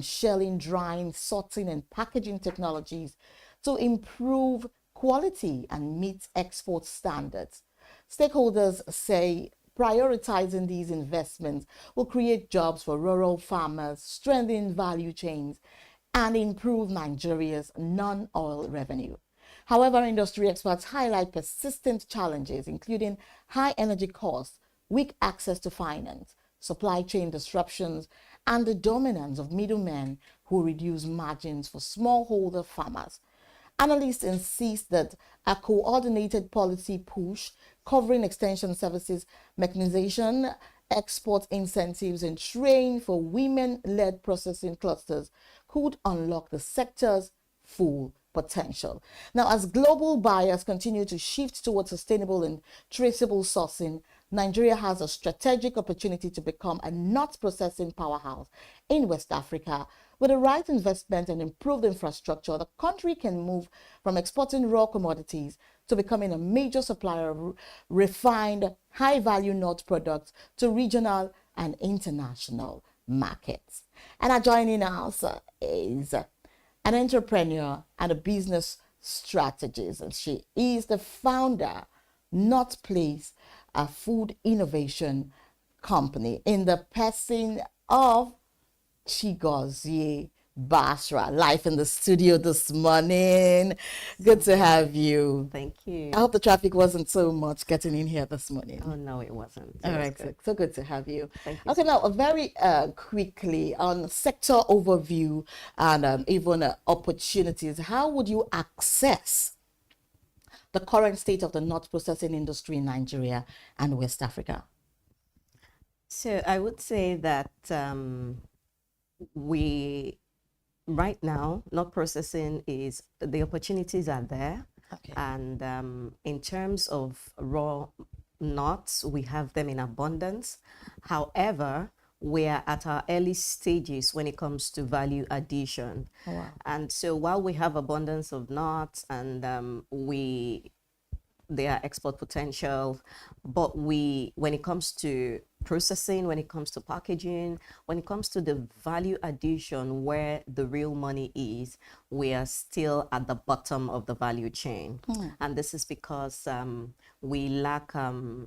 shelling, drying, sorting, and packaging technologies to improve quality and meet export standards. Stakeholders say prioritizing these investments will create jobs for rural farmers, strengthen value chains, and improve Nigeria's non-oil revenue. However, industry experts highlight persistent challenges, including high energy costs, weak access to finance, supply chain disruptions, and the dominance of middlemen who reduce margins for smallholder farmers. Analysts insist that a coordinated policy push covering extension services, mechanization, export incentives, and training for women-led processing clusters could unlock the sector's full potential. Now, as global buyers continue to shift towards sustainable and traceable sourcing, Nigeria has a strategic opportunity to become a nut processing powerhouse in West Africa. With the right investment and improved infrastructure, the country can move from exporting raw commodities to becoming a major supplier of refined, high-value nut products to regional and international markets. And joining us is an entrepreneur and a business strategist, and she is the founder, Nut Place, a food innovation company, in the person of Chigozie Basra, live in the studio this morning. Good to have you. Thank you. I hope the traffic wasn't so much getting in here this morning. Oh, no, it wasn't. All right, so good to have you. Thank you. Okay, now very quickly on sector overview and even opportunities. How would you assess the current state of the nut processing industry in Nigeria and West Africa? So I would say that right now, nut processing is, the opportunities are there. Okay. And in terms of raw nuts, we have them in abundance. However, we are at our early stages when it comes to value addition. Oh, wow. And so while we have abundance of nuts and there are export potential, but when it comes to processing, when it comes to packaging, when it comes to the value addition where the real money is, we are still at the bottom of the value chain. And this is because we lack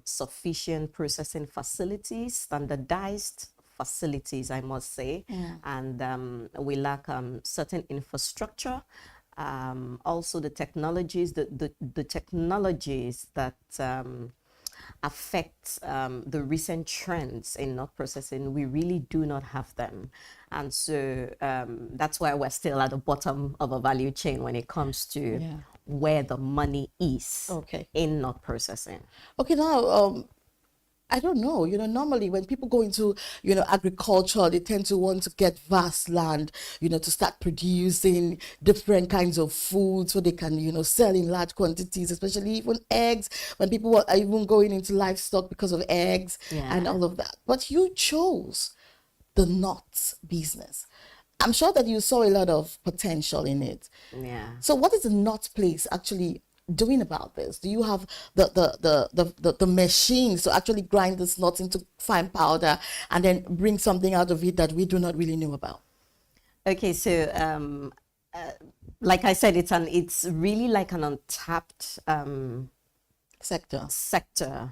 sufficient processing facilities, standardized facilities, I must say, and we lack certain infrastructure. Also the technologies, the technologies that affect the recent trends in nut processing, we really do not have them. And so that's why we're still at the bottom of a value chain when it comes to where the money is in nut processing. Okay, now I don't know, normally when people go into, agriculture, they tend to want to get vast land, to start producing different kinds of foods so they can, sell in large quantities, especially even eggs, when people are even going into livestock because of eggs and all of that. But you chose the nuts business. I'm sure that you saw a lot of potential in it. Yeah. So what is the Nut Place actually doing about this? Do you have the machines to actually grind this nuts into fine powder and then bring something out of it that we do not really know about? Okay, so like I said, it's really like an untapped sector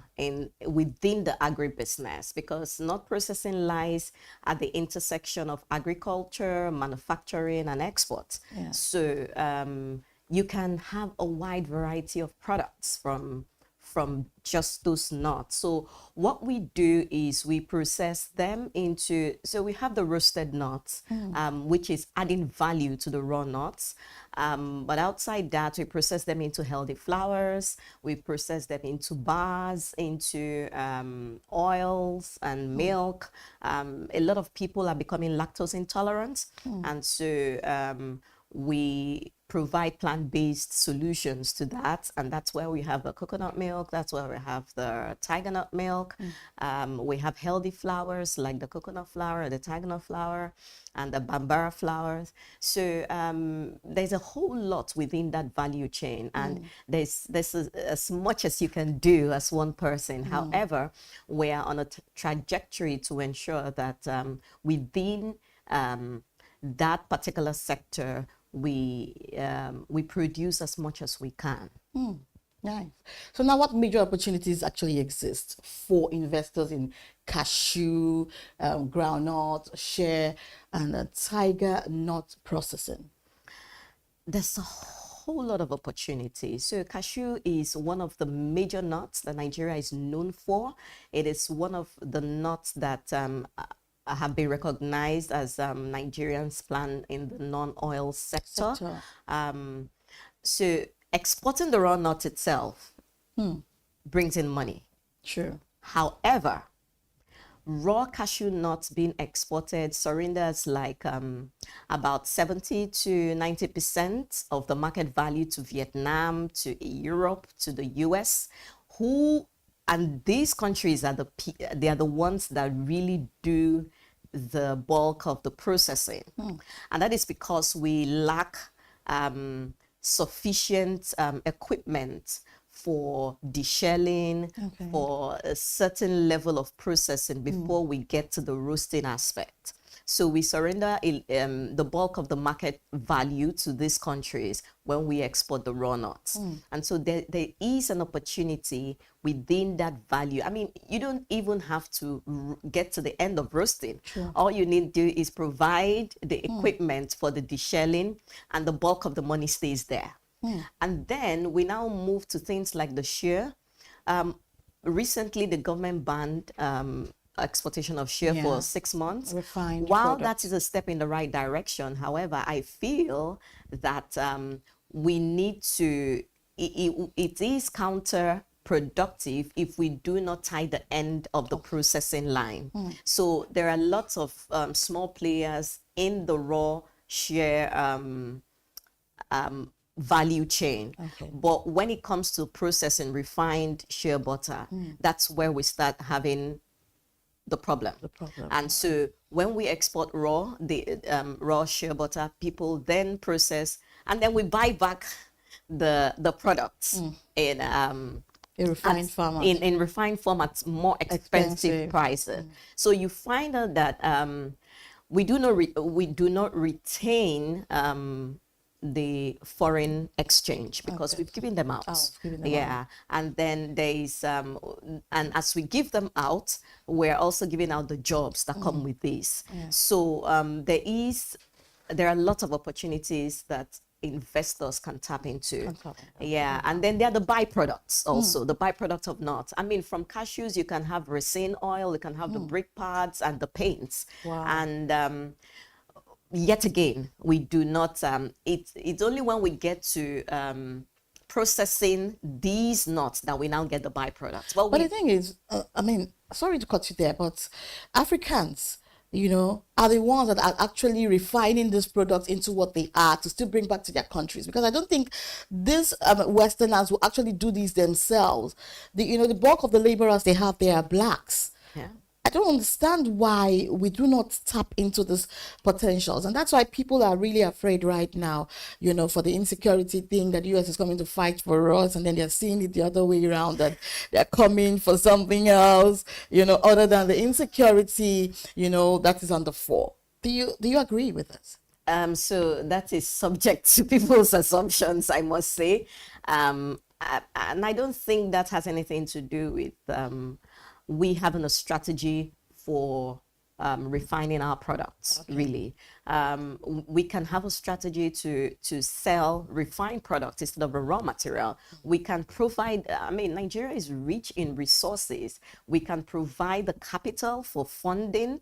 within the agribusiness, because nut processing lies at the intersection of agriculture, manufacturing, and export. Yeah. So you can have a wide variety of products from just those nuts. So what we do is we process them into, so we have the roasted nuts, which is adding value to the raw nuts. But outside that, we process them into healthy flours, we process them into bars, into oils and milk. A lot of people are becoming lactose intolerant, and so we provide plant-based solutions to that, and that's where we have the coconut milk, that's where we have the tiger nut milk. We have healthy flours like the coconut flour, the tiger nut flour, and the bambara flours. So there's a whole lot within that value chain, and there's as much as you can do as one person. However, we are on a trajectory to ensure that within that particular sector, we produce as much as we can. Nice. So now, what major opportunities actually exist for investors in cashew, groundnut, shea, and tiger nut processing? There's a whole lot of opportunities. So cashew is one of the major nuts that Nigeria is known for. It is one of the nuts that have been recognized as Nigerians plan in the non-oil sector. So exporting the raw nut itself brings in money. Sure. However, raw cashew nuts being exported surrenders like about 70 to 90% of the market value to Vietnam, to Europe, to the US, and these countries are they are the ones that really do the bulk of the processing. And that is because we lack sufficient equipment for deshelling, for a certain level of processing before we get to the roasting aspect. So we surrender the bulk of the market value to these countries when we export the raw nuts. And so there is an opportunity within that value. I mean, you don't even have to get to the end of roasting. All you need to do is provide the equipment for the deshelling, and the bulk of the money stays there. And then we now move to things like the shea. Recently, the government banned exportation of shea for 6 months. Refined While products. that is a step in the right direction, however, I feel that we need to, it is counterproductive if we do not tie the end of the processing line. So there are lots of small players in the raw shea value chain. But when it comes to processing refined shea butter, that's where we start having the problem. And so when we export raw, the raw shea butter, people then process, and then we buy back the products in refined format. In refined formats, more expensive prices. So you find out that we do not retain the foreign exchange because we've given them out. And then there is and as we give them out, we're also giving out the jobs that come with this. So there are lots of opportunities that investors can tap into. And then there are the byproducts also, the byproduct of nuts. I mean, from cashews you can have resin oil, you can have the brick pads and the paints. And yet again, we do not, it's only when we get to processing these nuts that we now get the byproducts. But the thing is, I mean, sorry to cut you there, but Africans, you know, are the ones that are actually refining these products into what they are to still bring back to their countries. Because I don't think these Westerners will actually do these themselves. The bulk of the laborers they have there are blacks. I don't understand why we do not tap into these potentials. And that's why people are really afraid right now, for the insecurity thing that the US is coming to fight for us. And then they're seeing it the other way around, that they're coming for something else, other than the insecurity, that is on the fore. Do you agree with this? So that is subject to people's assumptions, I must say. And I don't think that has anything to do with we having a strategy for refining our products, really. We can have a strategy to sell refined products instead of a raw material. We can provide, Nigeria is rich in resources. We can provide the capital for funding.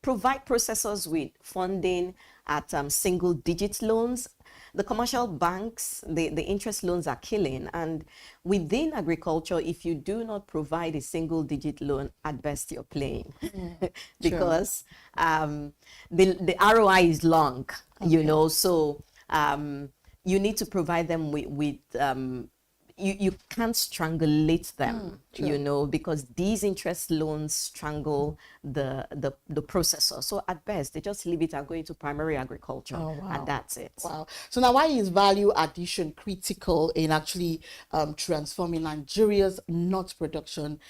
Provide processors with funding at single-digit loans. The commercial banks, the interest loans are killing. And within agriculture, if you do not provide a single-digit loan, at best you're playing. Because the ROI is long, so you need to provide them with you can't strangulate them, because these interest loans strangle the processor. So at best, they just leave it and go into primary agriculture, and that's it. Wow. So now, why is value addition critical in actually transforming Nigeria's nut production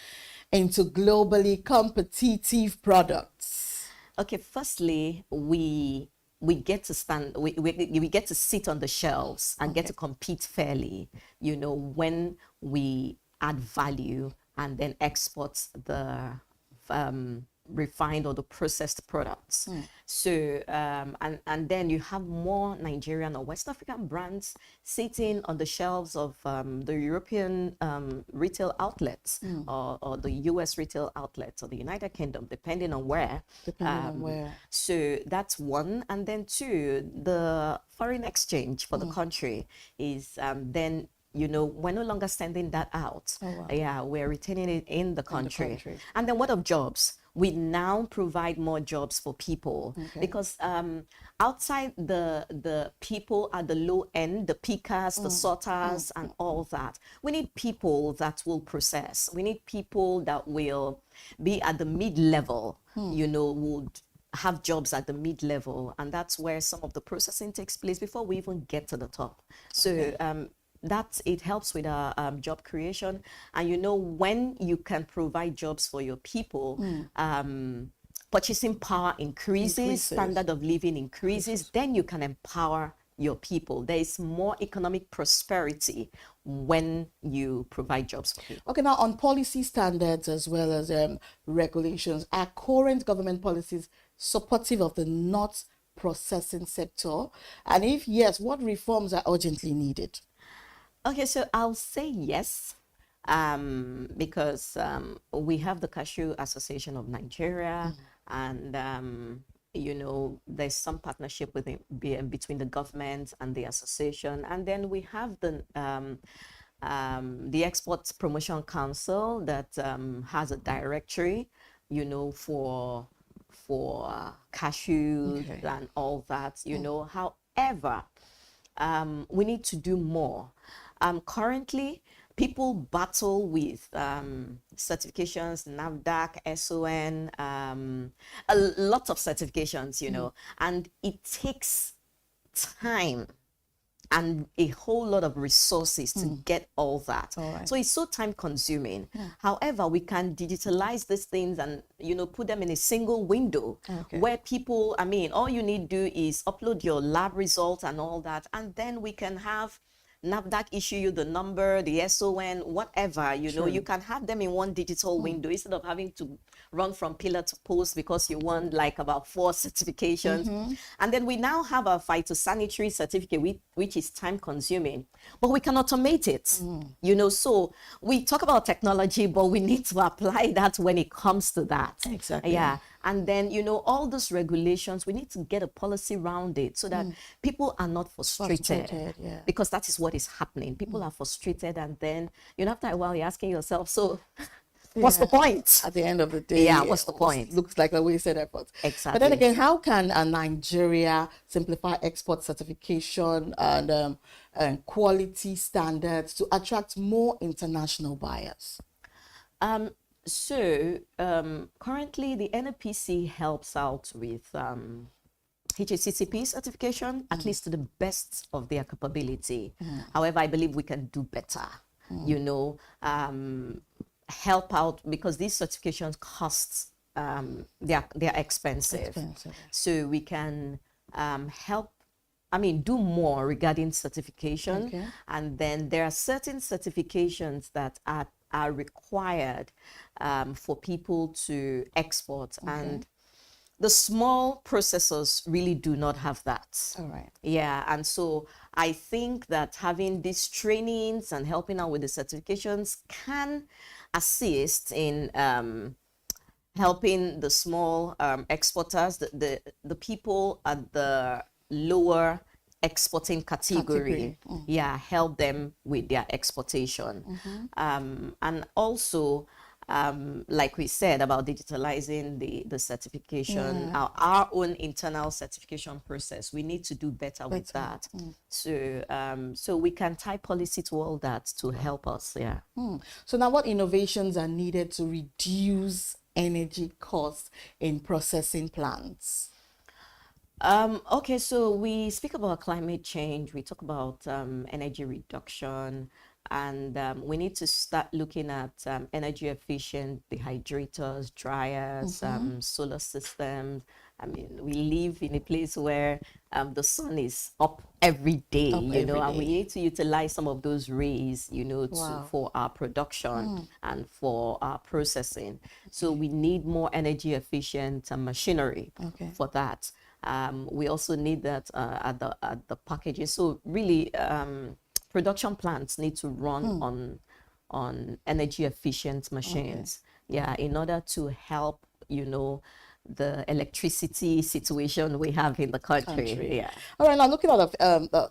into globally competitive products? Okay, firstly, we get to stand, we get to sit on the shelves and get to compete fairly, when we add value and then export the refined or the processed products. So, and then you have more Nigerian or West African brands sitting on the shelves of the European retail outlets or the US retail outlets or the United Kingdom, depending on where. So that's one. And then two, the foreign exchange for the country is then, we're no longer sending that out. Yeah, we're retaining it in the country. And then what of jobs? We now provide more jobs for people because outside the people at the low end, the pickers, the sorters, and all that, we need people that will process. We need people that will be at the mid-level, would have jobs at the mid-level, and that's where some of the processing takes place before we even get to the top. So it helps with our job creation. And when you can provide jobs for your people, purchasing power increases, standard of living increases, then you can empower your people. There is more economic prosperity when you provide jobs for people. Okay, now on policy standards as well as regulations, are current government policies supportive of the nut processing sector? And if yes, what reforms are urgently needed? Okay, so I'll say yes, because we have the Cashew Association of Nigeria, and there's some partnership between the government and the association, and then we have the Export Promotion Council that has a directory, for cashews and all that. However, we need to do more. Currently, people battle with certifications, NAFDAC, SON, a lot of certifications, and it takes time and a whole lot of resources to get all that. So it's so time consuming. However, we can digitalize these things and, put them in a single window where people, all you need to do is upload your lab results and all that, and then we can have NAFDAC issue you the number, the SON, whatever, you can have them in one digital window instead of having to run from pillar to post because you want like about 4 certifications. And then we now have a phytosanitary certificate, which is time consuming, but we can automate it, so we talk about technology, but we need to apply that when it comes to that. Exactly. Yeah. And then, all those regulations, we need to get a policy around it so that people are not frustrated. Because that is what is happening. People are frustrated, and then, after a while, you're asking yourself, so what's the point? At the end of the day, what's the point? Looks like a wasted effort. Exactly. But then again, how can Nigeria simplify export certification and quality standards to attract more international buyers? So currently the NPC helps out with HACCP certification, at least to the best of their capability. However, I believe we can do better, you know, help out, because these certifications cost, they're expensive. So we can help, do more regarding certification. Okay. And then there are certain certifications that are required for people to export. And the small processors really do not have that. All right. Yeah, and so I think that having these trainings and helping out with the certifications can assist in helping the small exporters, the people at the lower exporting category. Yeah, help them with their exportation. And also, like we said about digitalizing the certification, our own internal certification process, we need to do better with that. So we can tie policy to all that to help us. Yeah. So now, what innovations are needed to reduce energy costs in processing plants? Okay, so we speak about climate change, we talk about energy reduction, and we need to start looking at energy efficient dehydrators, dryers, solar systems. We live in a place where the sun is up every day, and we need to utilize some of those rays, for our production and for our processing. So we need more energy efficient machinery for that. We also need that at the packages. So really, production plants need to run on energy efficient machines. Yeah, in order to help, the electricity situation we have in the country. Yeah. All right, now looking at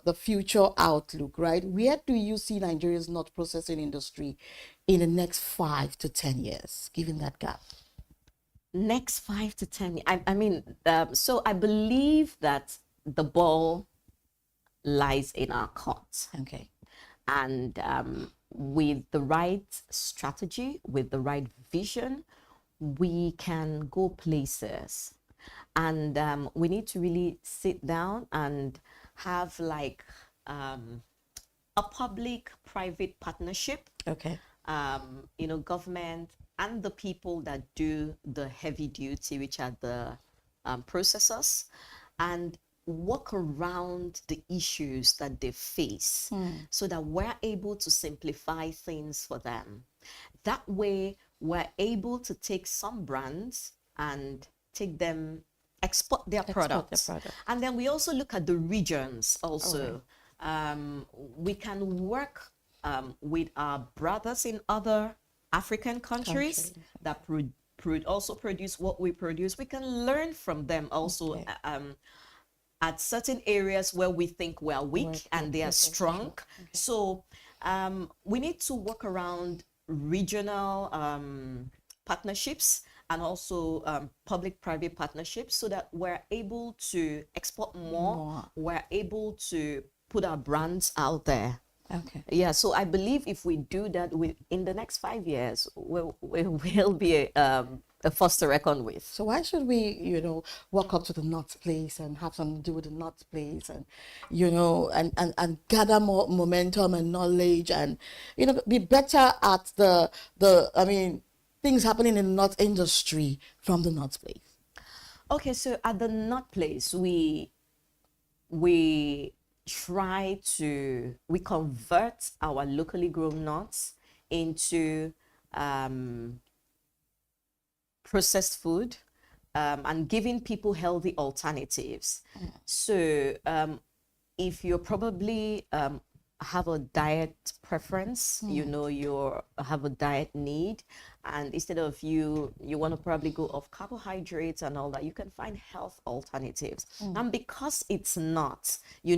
the future outlook, right? Where do you see Nigeria's nut processing industry in the next 5 to 10 years, given that gap? Next 5 to 10 years. So I believe that the ball lies in our court. Okay. And with the right strategy, with the right vision, we can go places. And we need to really sit down and have like a public-private partnership. Okay. Government and the people that do the heavy duty, which are the processors, and work around the issues that they face so that we're able to simplify things for them. That way, we're able to take some brands and export their products. And then we also look at the regions also. We can work with our brothers in other African countries that also produce what we produce. We can learn from them also at certain areas where we think we're weak and they are strong. So we need to work around regional partnerships and also public-private partnerships so that we're able to export more. We're able to put our brands out there. Okay. Yeah, so I believe if we do that in the next 5 years, we'll be a force to reckon with. So why should we, walk up to the nuts place and have something to do with the nuts place and, and gather more momentum and knowledge and, be better at things happening in the nut industry from the nuts place? Okay, so at the nut place, we convert our locally grown nuts into processed food and giving people healthy alternatives. So if you're probably have a diet preference, you have a diet need, and instead of you want to probably go off carbohydrates and all that, you can find health alternatives. And because it's not, they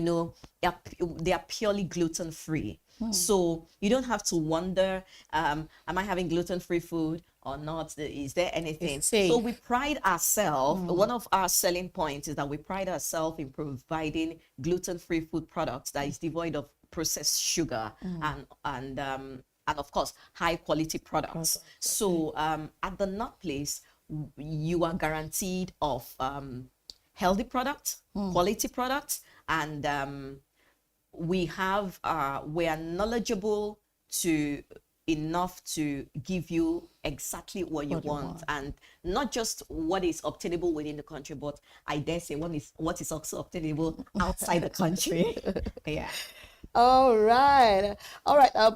are purely gluten-free. So you don't have to wonder, am I having gluten-free food or not? Is there anything? So we pride ourselves, one of our selling points is that we pride ourselves in providing gluten-free food products that is devoid of processed sugar and and of course, high quality products. So at the Nut Place, you are guaranteed of healthy products, quality products, and we are knowledgeable enough to give you exactly what you want, and not just what is obtainable within the country, but I dare say what is also obtainable outside the country. Yeah. All right.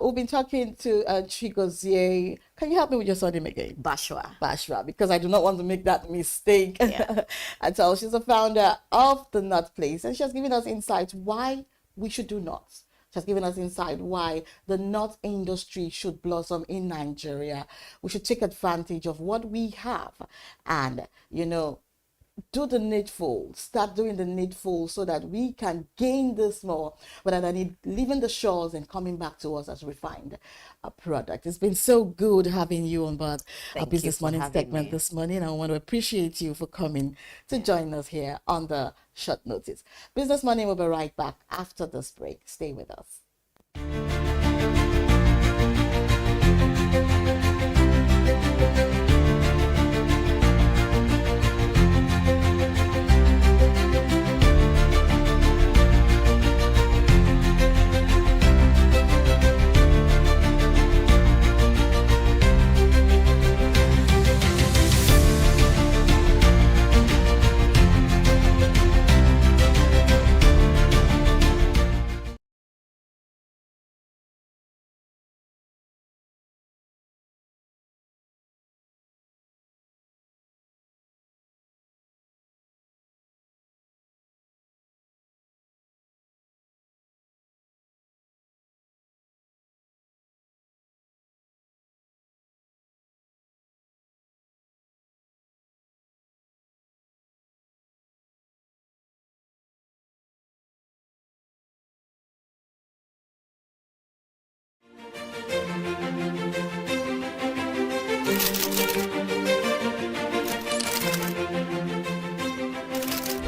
We've been talking to Chigozie. Can you help me with your surname again? Bashwa, because I do not want to make that mistake. Yeah. And so she's the founder of the Nut Place, and she has given us insights why we should do nuts. She has given us insight why the nut industry should blossom in Nigeria. We should take advantage of what we have and, do the needful, start doing the needful so that we can gain this more rather than leaving the shores and coming back to us as refined a product. It's been so good having you on board our Business Morning segment this morning. I want to appreciate you for coming to join us here on the short notice. Business Morning will be right back after this break. Stay with us.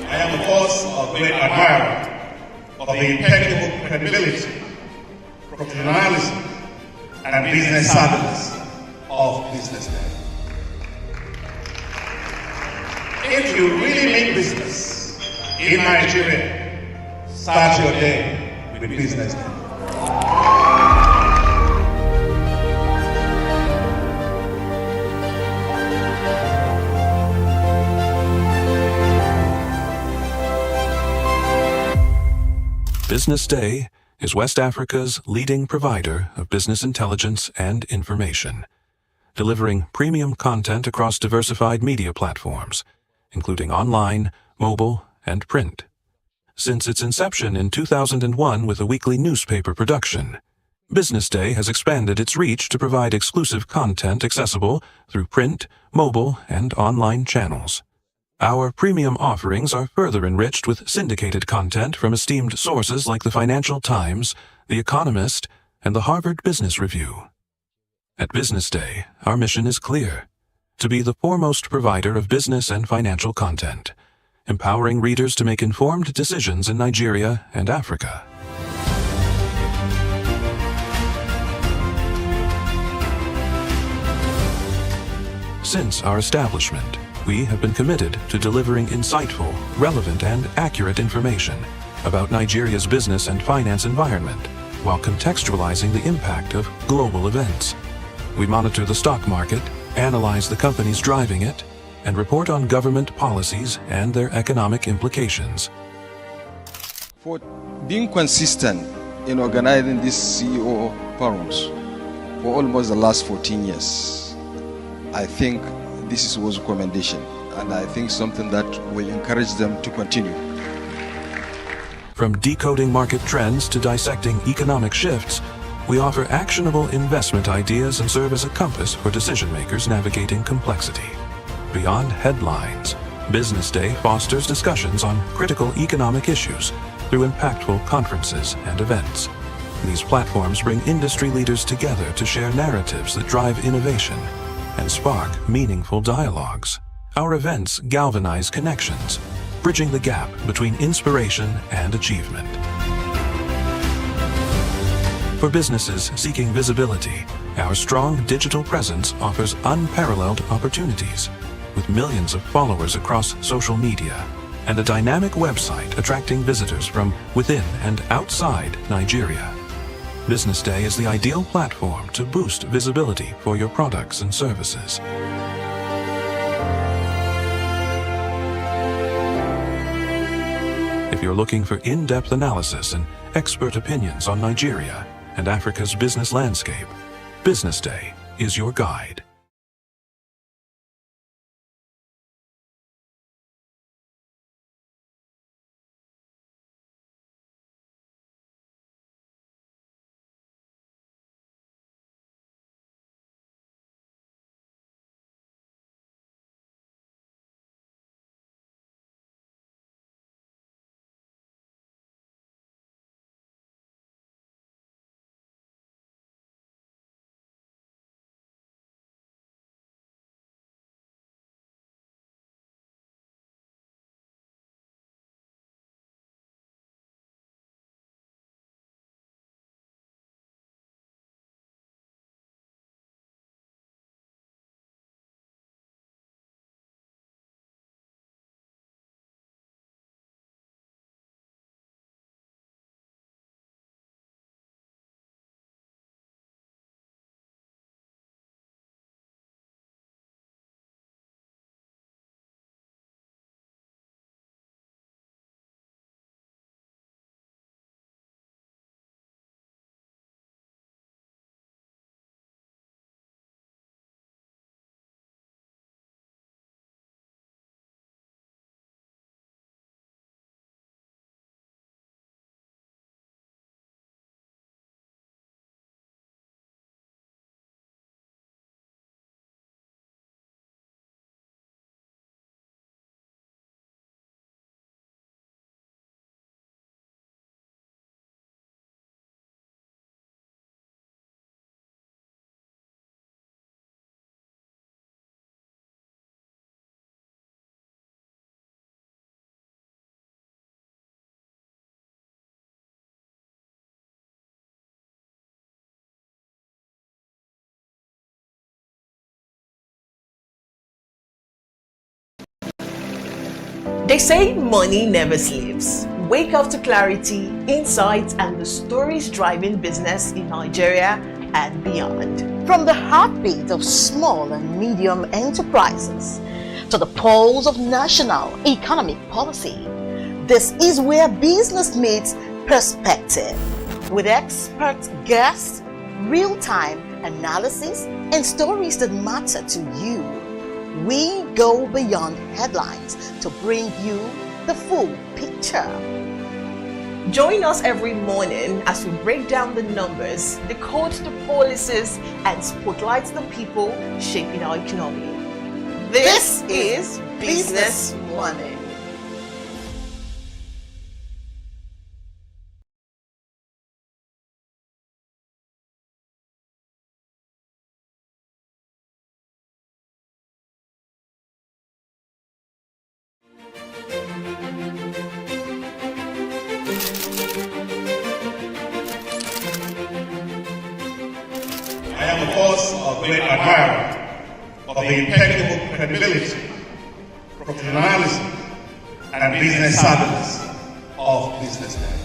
I am, of course, a great admirer of the impeccable credibility, professionalism, and business savviness of BusinessDay. If you really mean business in Nigeria, start your day with BusinessDay. BusinessDay is West Africa's leading provider of business intelligence and information, delivering premium content across diversified media platforms, including online, mobile, and print. Since its inception in 2001 with a weekly newspaper production, BusinessDay has expanded its reach to provide exclusive content accessible through print, mobile, and online channels. Our premium offerings are further enriched with syndicated content from esteemed sources like the Financial Times, The Economist, and the Harvard Business Review. At BusinessDay, our mission is clear: to be the foremost provider of business and financial content, empowering readers to make informed decisions in Nigeria and Africa. Since our establishment, we have been committed to delivering insightful, relevant, and accurate information about Nigeria's business and finance environment while contextualizing the impact of global events. We monitor the stock market, analyze the companies driving it, and report on government policies and their economic implications. For being consistent in organizing these CEO forums for almost the last 14 years, I think this was a commendation, and I think something that will encourage them to continue. From decoding market trends to dissecting economic shifts, we offer actionable investment ideas and serve as a compass for decision makers navigating complexity. Beyond headlines, BusinessDay fosters discussions on critical economic issues through impactful conferences and events. These platforms bring industry leaders together to share narratives that drive innovation and spark meaningful dialogues. Our events galvanize connections, bridging the gap between inspiration and achievement. For businesses seeking visibility, our strong digital presence offers unparalleled opportunities, with millions of followers across social media and a dynamic website attracting visitors from within and outside Nigeria. Business Day is the ideal platform to boost visibility for your products and services. If you're looking for in-depth analysis and expert opinions on Nigeria and Africa's business landscape, Business Day is your guide. They say money never sleeps. Wake up to clarity, insights, and the stories driving business in Nigeria and beyond. From the heartbeat of small and medium enterprises to the pulse of national economic policy, this is where business meets perspective. With expert guests, real-time analysis, and stories that matter to you, we go beyond headlines to bring you the full picture. Join us every morning as we break down the numbers, decode the policies, and spotlight the people shaping our economy. This is Business Money. I am, of course, a great admirer of the impeccable credibility, professionalism, and business savviness of BusinessDay.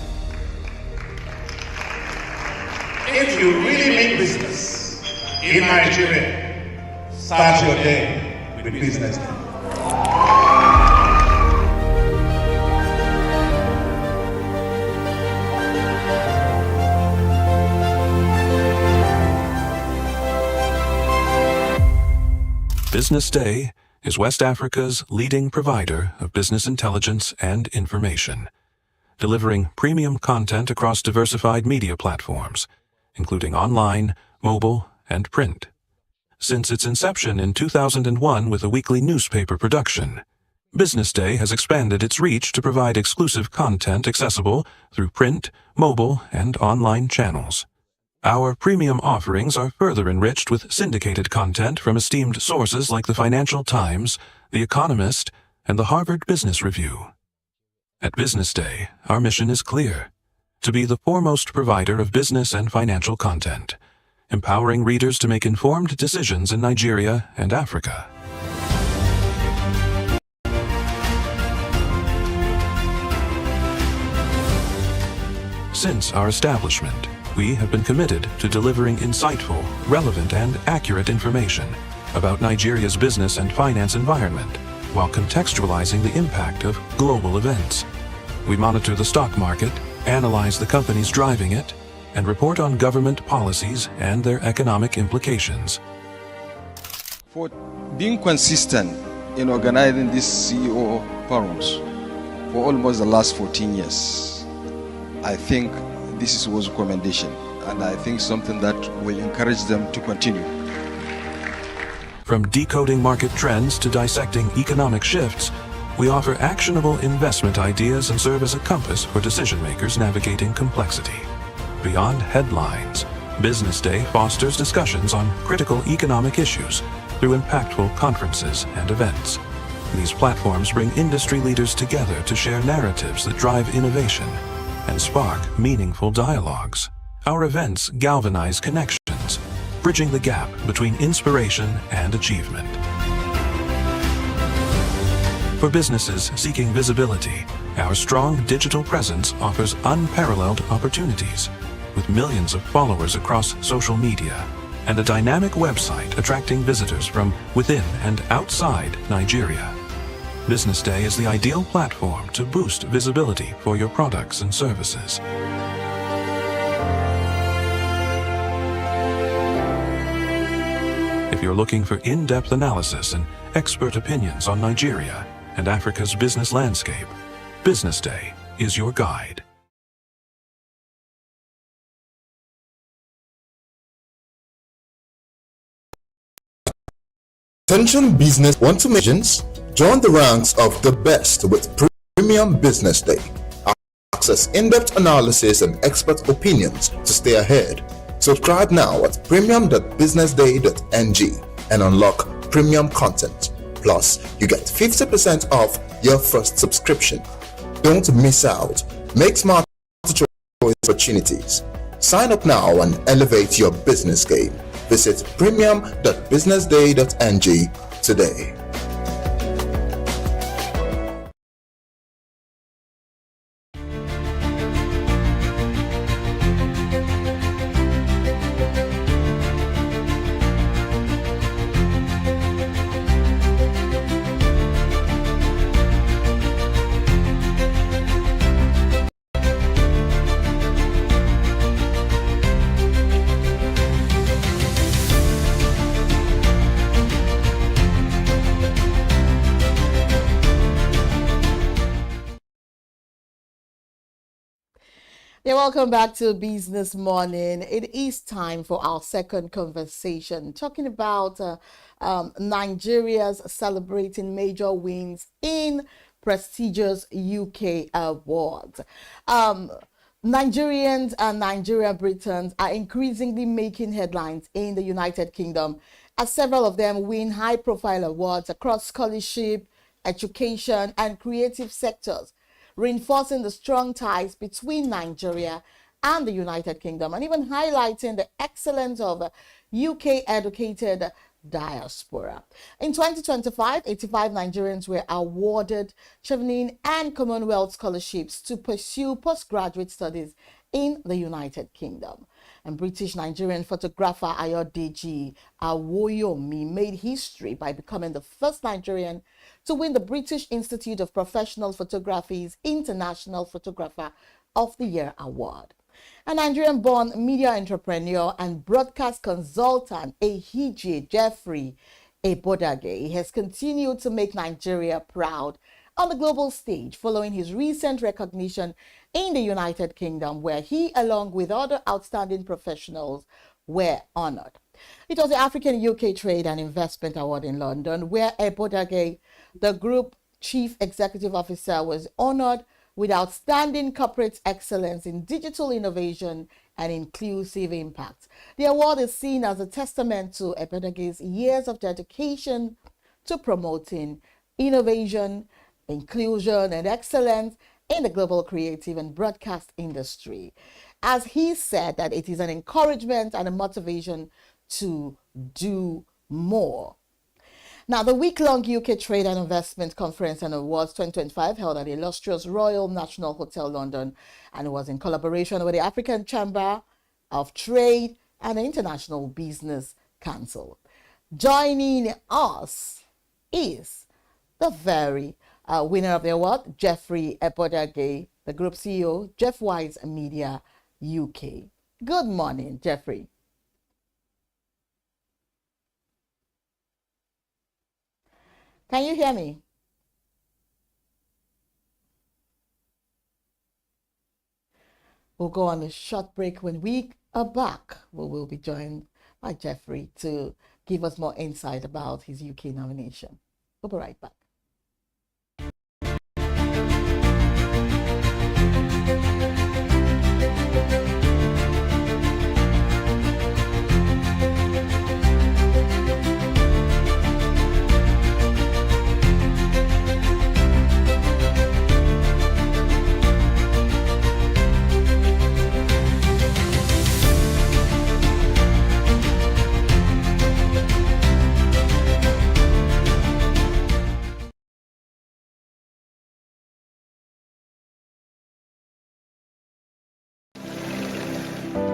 If you really mean business in Nigeria, start your day with BusinessDay. Business Day is West Africa's leading provider of business intelligence and information, delivering premium content across diversified media platforms, including online, mobile, and print. Since its inception in 2001 with a weekly newspaper production, Business Day has expanded its reach to provide exclusive content accessible through print, mobile, and online channels. Our premium offerings are further enriched with syndicated content from esteemed sources like the Financial Times, The Economist, and the Harvard Business Review. At Business Day, our mission is clear: to be the foremost provider of business and financial content, empowering readers to make informed decisions in Nigeria and Africa. Since our establishment, we have been committed to delivering insightful, relevant, and accurate information about Nigeria's business and finance environment, while contextualizing the impact of global events. We monitor the stock market, analyze the companies driving it, and report on government policies and their economic implications. For being consistent in organizing these CEO forums for almost the last 14 years, I think this was a commendation, and I think something that will encourage them to continue. From decoding market trends to dissecting economic shifts, we offer actionable investment ideas and serve as a compass for decision makers navigating complexity. Beyond headlines, Business Day fosters discussions on critical economic issues through impactful conferences and events. These platforms bring industry leaders together to share narratives that drive innovation and spark meaningful dialogues. Our events galvanize connections, bridging the gap between inspiration and achievement. For businesses seeking visibility, our strong digital presence offers unparalleled opportunities, with millions of followers across social media and a dynamic website attracting visitors from within and outside Nigeria. Business Day is the ideal platform to boost visibility for your products and services. If you're looking for in-depth analysis and expert opinions on Nigeria and Africa's business landscape, Business Day is your guide. Attention business want to mentions? Join the ranks of the best with Premium Business Day. Access in-depth analysis and expert opinions to stay ahead. Subscribe now at premium.businessday.ng and unlock premium content. Plus, you get 50% off your first subscription. Don't miss out. Make smart choice opportunities. Sign up now and elevate your business game. Visit premium.businessday.ng today. Yeah, welcome back to Business Morning. It is time for our second conversation, talking about Nigeria's celebrating major wins in prestigious UK awards. Nigerians and Nigeria Britons are increasingly making headlines in the United Kingdom, as several of them win high-profile awards across scholarship, education, and creative sectors, reinforcing the strong ties between Nigeria and the United Kingdom, and even highlighting the excellence of UK-educated diaspora. In 2025, 85 Nigerians were awarded Chevening and Commonwealth scholarships to pursue postgraduate studies in the United Kingdom. And British Nigerian photographer Ayodeji Awoyomi made history by becoming the first Nigerian to win the British Institute of Professional Photography's International Photographer of the Year award. A Nigerian-born media entrepreneur and broadcast consultant Ehije Jeffrey Ebodage has continued to make Nigeria proud on the global stage following his recent recognition in the United Kingdom, where he, along with other outstanding professionals, were honored. It was the African UK Trade and Investment Award in London, where Ebodage, the group chief executive officer, was honored with outstanding corporate excellence in digital innovation and inclusive impact. The award is seen as a testament to Ebodage's years of dedication to promoting innovation, inclusion, and excellence in the global creative and broadcast industry, as he said that it is an encouragement and a motivation to do more. Now, the week-long UK Trade and Investment Conference and Awards 2025 held at the illustrious Royal National Hotel, London, and was in collaboration with the African Chamber of Trade and the International Business Council. Joining us is the very winner of the award, Jeffrey Ebodage, the Group CEO, Jeff Wise Media UK. Good morning, Jeffrey. Can you hear me? We'll go on a short break. When we are back, we will be joined by Jeffrey to give us more insight about his UK nomination. We'll be right back.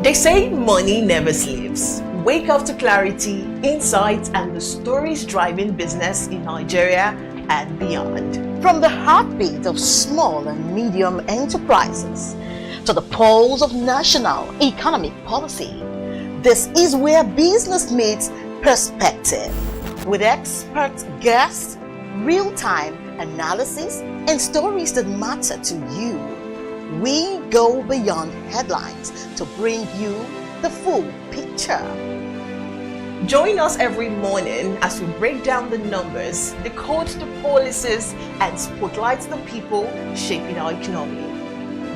They say money never sleeps. Wake up to clarity, insights, and the stories driving business in Nigeria and beyond. From the heartbeat of small and medium enterprises to the pulse of national economic policy, this is where business meets perspective. With expert guests, real-time analysis, and stories that matter to you. We go beyond headlines to bring you the full picture. Join us every morning as we break down the numbers, decode the policies, and spotlight the people shaping our economy.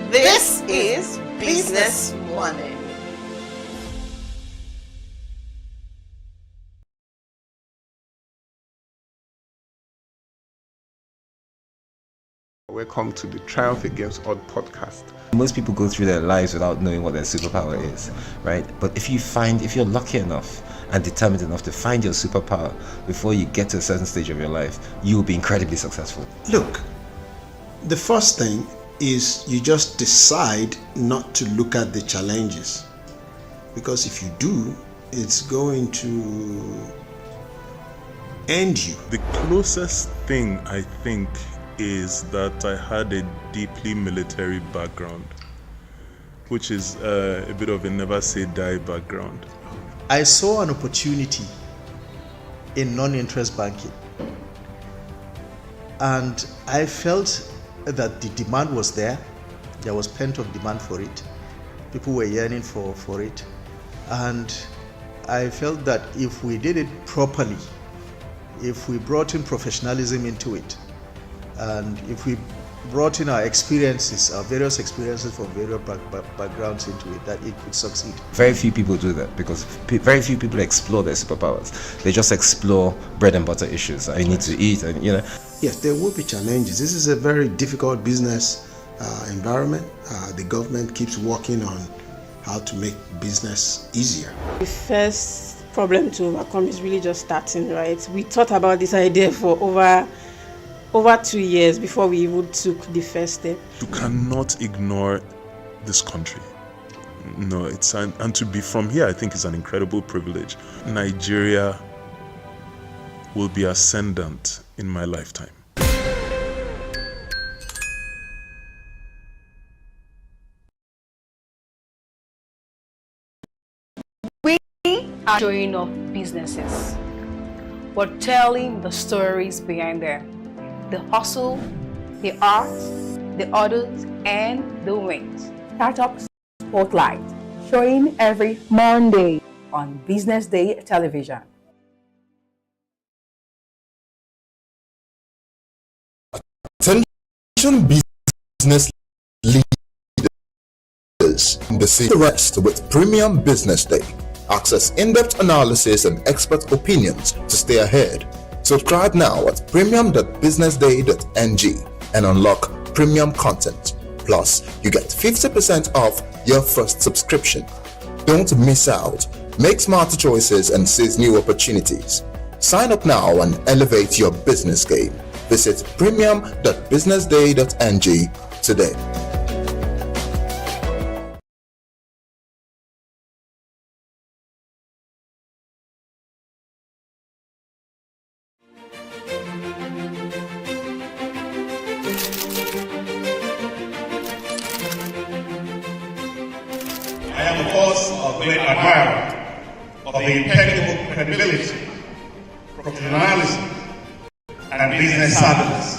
This is Business Money. Welcome to the Triumph Against Odd podcast. Most people go through their lives without knowing what their superpower is, right? But if you're lucky enough and determined enough to find your superpower before you get to a certain stage of your life, you will be incredibly successful. Look, the first thing is you just decide not to look at the challenges, because if you do, it's going to end you. The closest thing I think is that I had a deeply military background, which is a bit of a never say die background. I saw an opportunity in non-interest banking, and I felt that the demand was there. There was pent-up demand for it. People were yearning for it, and I felt that if we did it properly, if we brought in professionalism into it, and if we brought in our experiences, our various experiences from various backgrounds into it, that it could succeed. Very few people do that because very few people explore their superpowers. They just explore bread and butter issues. I need to eat, and Yes, there will be challenges. This is a very difficult business environment. The government keeps working on how to make business easier. The first problem to overcome is really just starting, right? We thought about this idea for over 2 years before we even took the first step. You cannot ignore this country. No, and to be from here, I think is an incredible privilege. Nigeria will be ascendant in my lifetime. We are showing off businesses. We're telling the stories behind them. The hustle, the art, the orders, and the wins. Startup Spotlight, showing every Monday on Business Day television. Attention business leaders, the rest with Premium Business Day. Access in-depth analysis and expert opinions to stay ahead. Subscribe now at premium.businessday.ng and unlock premium content. Plus, you get 50% off your first subscription. Don't miss out. Make smarter choices and seize new opportunities. Sign up now and elevate your business game. Visit premium.businessday.ng today. I am, of course, a great admirer of the impeccable credibility, professionalism, and business savviness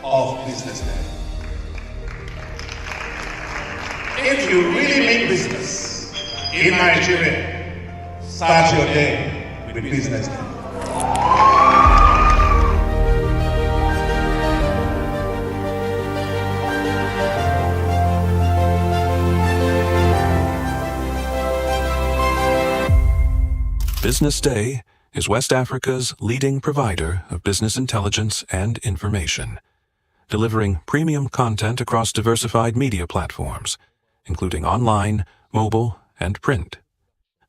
of BusinessDay. If you really mean business in Nigeria, start your day with BusinessDay. Business Day is West Africa's leading provider of business intelligence and information, delivering premium content across diversified media platforms, including online, mobile, and print.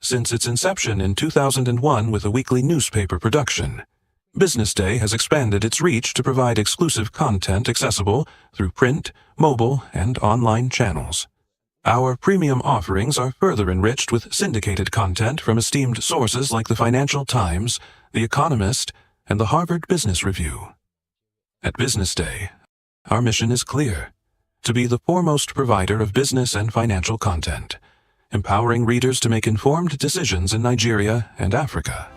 Since its inception in 2001 with a weekly newspaper production, Business Day has expanded its reach to provide exclusive content accessible through print, mobile, and online channels. Our premium offerings are further enriched with syndicated content from esteemed sources like the Financial Times, The Economist, and the Harvard Business Review. At Business Day, our mission is clear: to be the foremost provider of business and financial content, empowering readers to make informed decisions in Nigeria and Africa.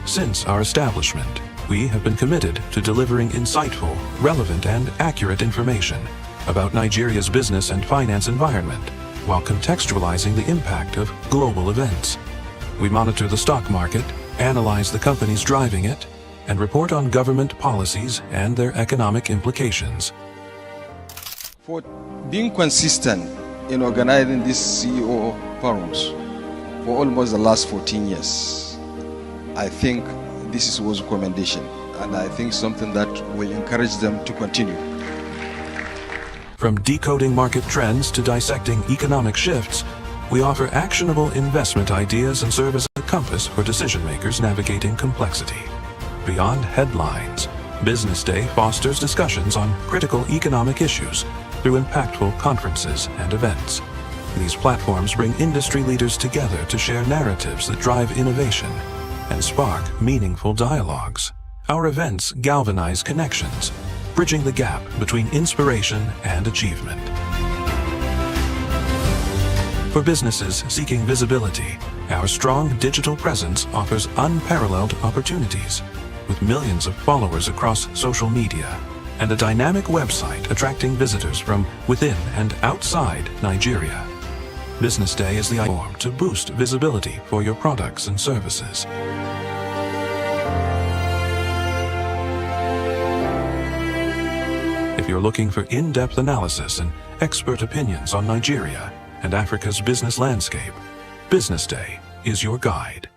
Since our establishment, we have been committed to delivering insightful, relevant, and accurate information about Nigeria's business and finance environment, while contextualizing the impact of global events. We monitor the stock market, analyze the companies driving it, and report on government policies and their economic implications. For being consistent in organizing these CEO forums for almost the last 14 years, I think this is a commendation, and I think something that will encourage them to continue. From decoding market trends to dissecting economic shifts, we offer actionable investment ideas and serve as a compass for decision makers navigating complexity. Beyond headlines, Business Day fosters discussions on critical economic issues through impactful conferences and events. These platforms bring industry leaders together to share narratives that drive innovation and spark meaningful dialogues. Our events galvanize connections, bridging the gap between inspiration and achievement. For businesses seeking visibility, our strong digital presence offers unparalleled opportunities, with millions of followers across social media and a dynamic website attracting visitors from within and outside Nigeria. Business Day is the platform to boost visibility for your products and services. If you're looking for in-depth analysis and expert opinions on Nigeria and Africa's business landscape, Business Day is your guide.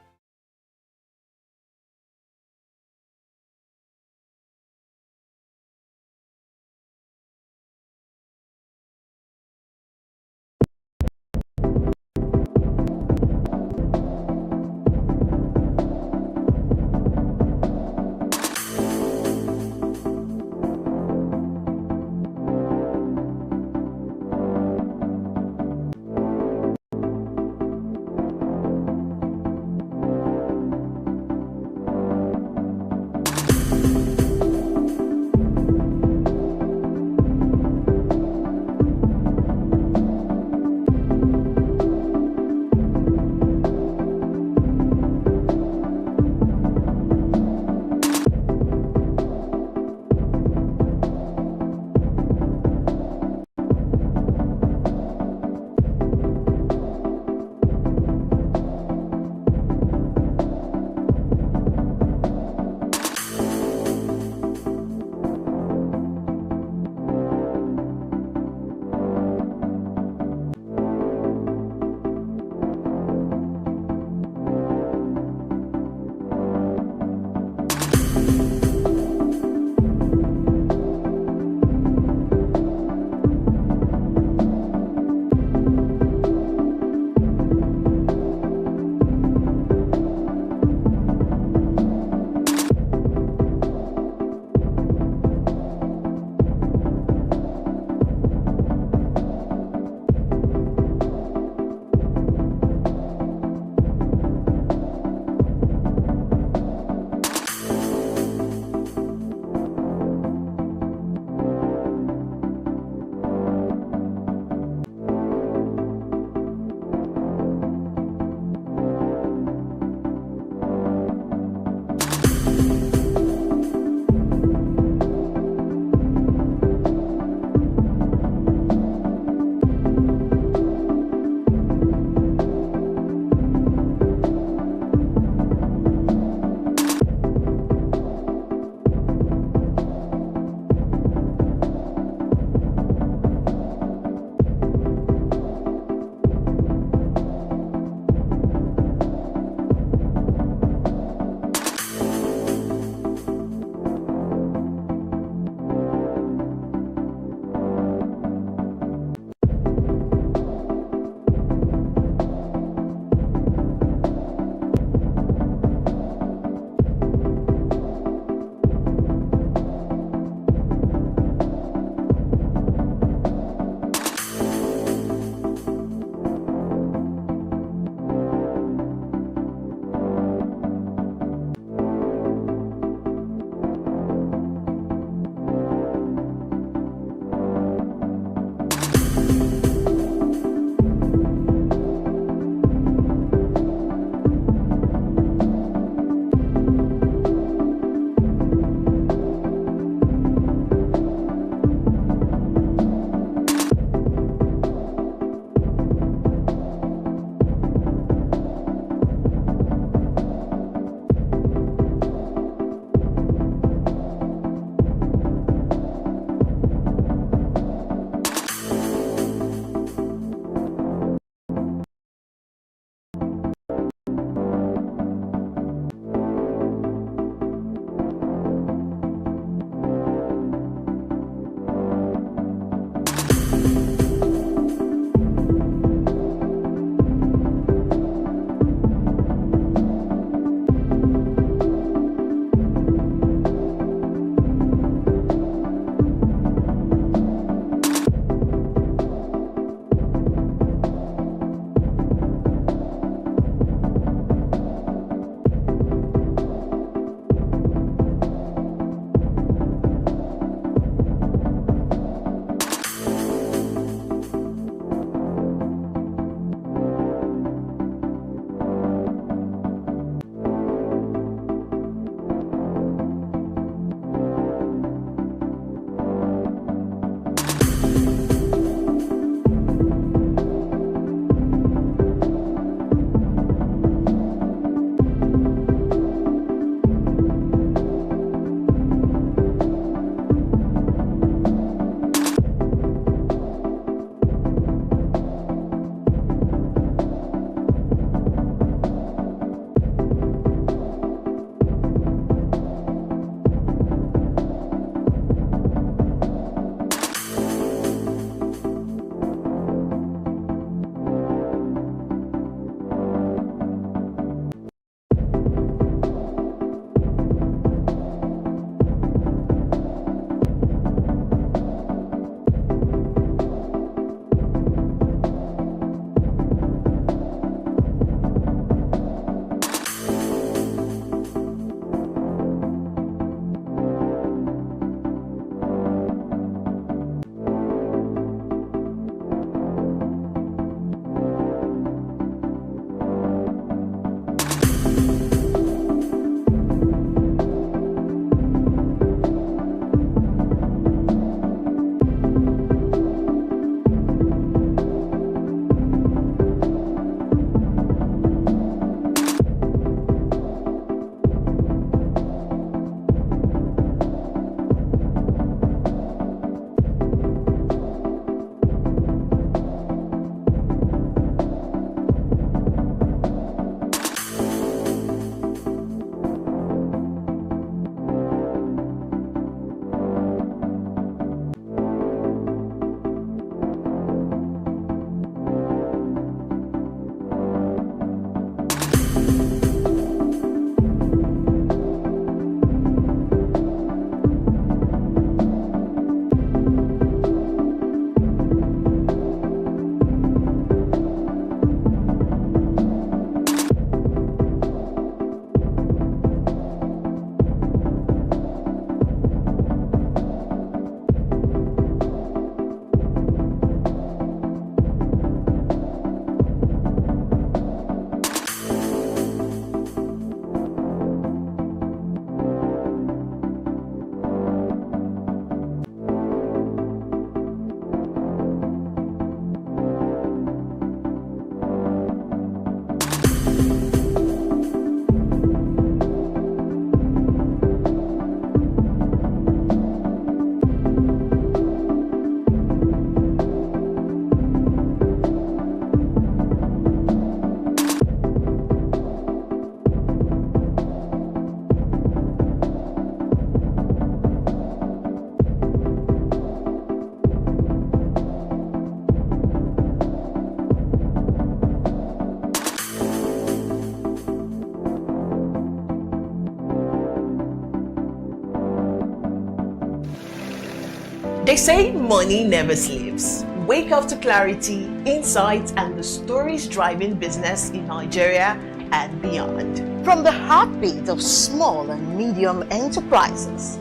They say money never sleeps. Wake up to clarity, insights, and the stories driving business in Nigeria and beyond. From the heartbeat of small and medium enterprises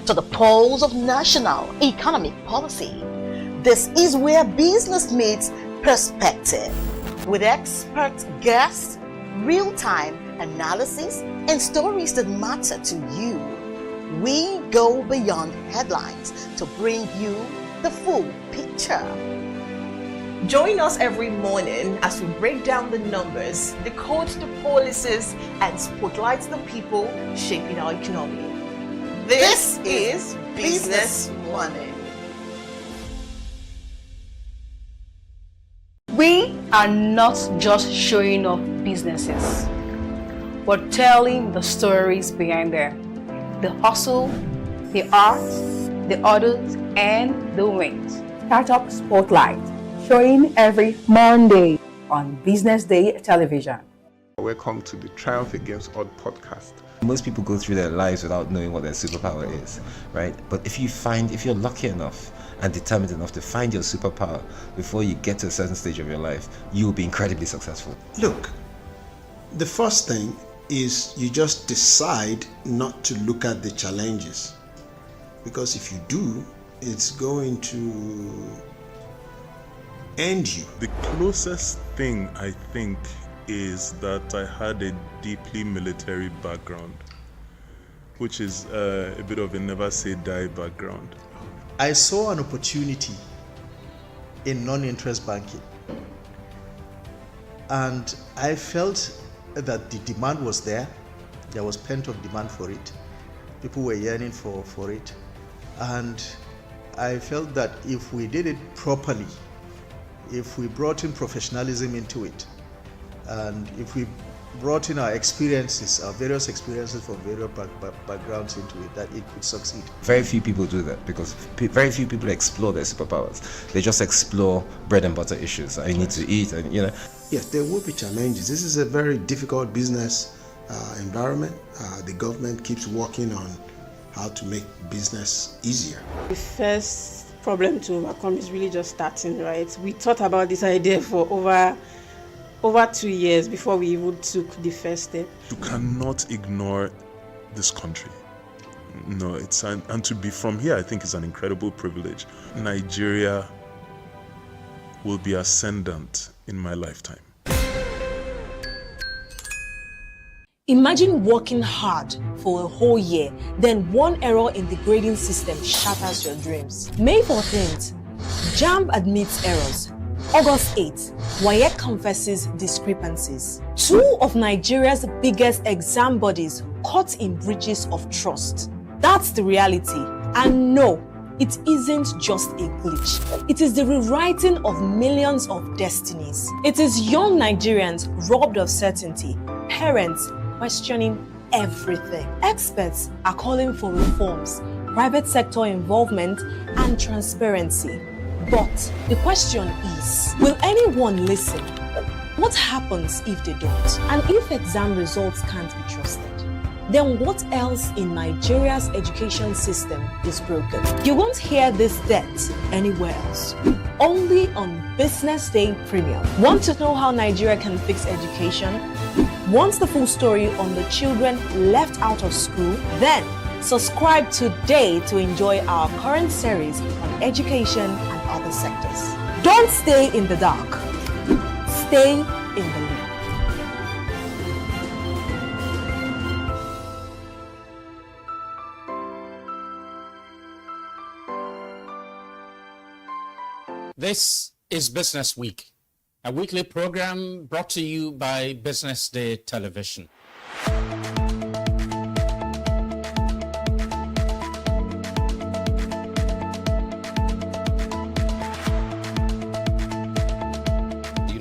to the pulse of national economic policy, this is where business meets perspective. With expert guests, real-time analysis, and stories that matter to you, we go beyond headlines to bring you the full picture. Join us every morning as we break down the numbers, decode the policies, and spotlight the people shaping our economy. This is Business Money. We are not just showing off businesses. We're telling the stories behind them. The hustle, the art, the orders, and the wins. Startup Spotlight, showing every Monday on Business Day television. Welcome to the Triumph Against Odd podcast. Most people go through their lives without knowing what their superpower is, right? But if you're lucky enough and determined enough to find your superpower before you get to a certain stage of your life, you'll be incredibly successful. Look, the first thing is you just decide not to look at the challenges, because if you do, it's going to end you. The closest thing I think is that I had a deeply military background, which is a bit of a never say die background. I saw an opportunity in non-interest banking, and I felt that the demand was there. There was pent-up demand for it. People were yearning for it, and I felt that if we did it properly, if we brought in professionalism into it, and if we brought in our experiences, our various experiences from various backgrounds into it, that it could succeed. Very few people do that because very few people explore their superpowers. They just explore bread and butter issues. I need to eat, and Yes, there will be challenges. This is a very difficult business environment. The government keeps working on how to make business easier. The first problem to overcome is really just starting, right? We thought about this idea for over 2 years before we even took the first step. You cannot ignore this country. No, and to be from here, I think is an incredible privilege. Nigeria will be ascendant in my lifetime. Imagine working hard for a whole year, then one error in the grading system shatters your dreams. May 14th, JAMB admits errors. August 8th, WAEC confesses discrepancies. Two of Nigeria's biggest exam bodies caught in breaches of trust. That's the reality. And no, it isn't just a glitch. It is the rewriting of millions of destinies. It is young Nigerians robbed of certainty, parents questioning everything. Experts are calling for reforms, private sector involvement, and transparency. But the question is, will anyone listen? What happens if they don't? And if exam results can't be trusted? Then what else in Nigeria's education system is broken? You won't hear this debt anywhere else. Only on Business Day Premium. Want to know how Nigeria can fix education? Want the full story on the children left out of school? Then subscribe today to enjoy our current series on education and other sectors. Don't stay in the dark. Stay in the loop. This is Business Week, a weekly program brought to you by Business Day Television.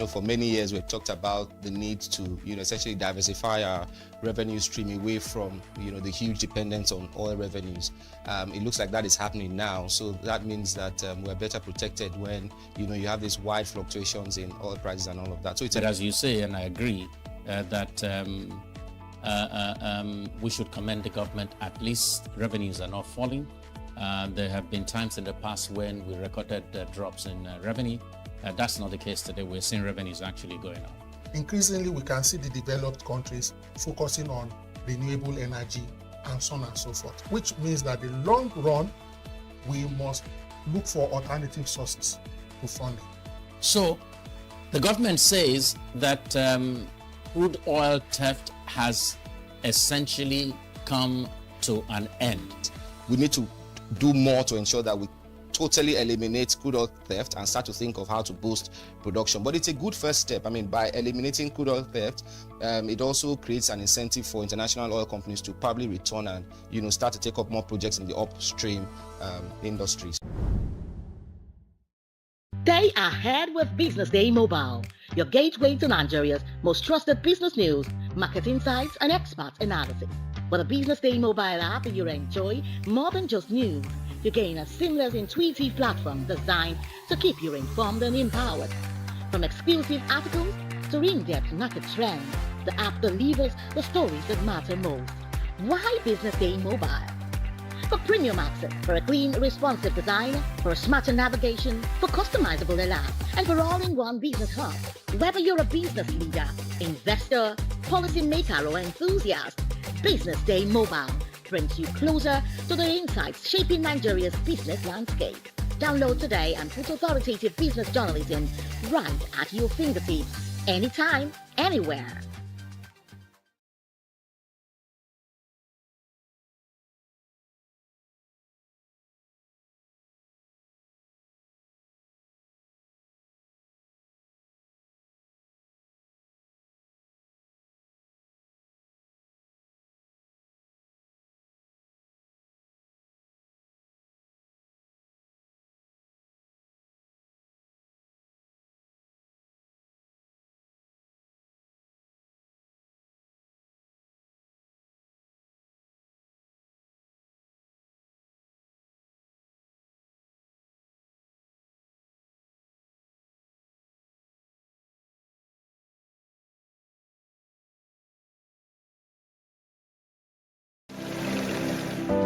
For many years, we've talked about the need to, essentially diversify our revenue stream away from, the huge dependence on oil revenues. It looks like that is happening now. So that means that we're better protected when, you have these wide fluctuations in oil prices and all of that. So it's as you say, and I agree, that we should commend the government. At least revenues are not falling. There have been times in the past when we recorded drops in revenue. That's not the case today. We're seeing revenues actually going up. Increasingly, we can see the developed countries focusing on renewable energy and so on and so forth, which means that in the long run, we must look for alternative sources to funding. So the government says that crude oil theft has essentially come to an end. We need to do more to ensure that we totally eliminate crude oil theft and start to think of how to boost production. But it's a good first step. I mean, by eliminating crude oil theft, it also creates an incentive for international oil companies to probably return and, start to take up more projects in the upstream industries. Stay ahead with Business Day Mobile, your gateway to Nigeria's most trusted business news, market insights, and expert analysis. With a Business Day Mobile app, you enjoy more than just news. You gain a seamless, intuitive platform designed to keep you informed and empowered. From exclusive articles to in-depth market trends, the app delivers the stories that matter most. Why Business Day Mobile? For premium access, for a clean, responsive design, for smarter navigation, for customizable alerts, and for all-in-one business hub. Whether you're a business leader, investor, policymaker, or enthusiast, Business Day Mobile brings you closer to the insights shaping Nigeria's business landscape. Download today and put authoritative business journalism right at your fingertips, anytime, anywhere.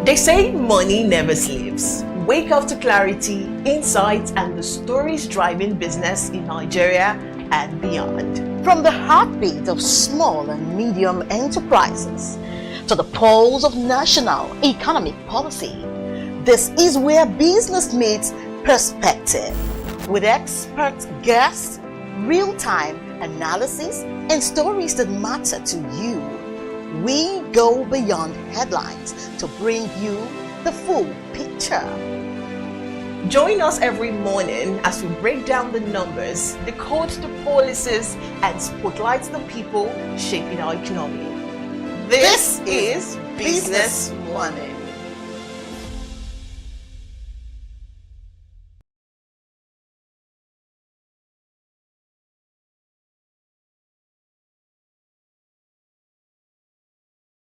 They say money never sleeps. Wake up to clarity, insights, and the stories driving business in Nigeria and beyond. From the heartbeat of small and medium enterprises to the pulse of national economic policy, this is where business meets perspective. With expert guests, real-time analysis, and stories that matter to you. We go beyond headlines to bring you the full picture. Join us every morning as we break down the numbers, decode the policies, and spotlight the people shaping our economy. This is Business Money.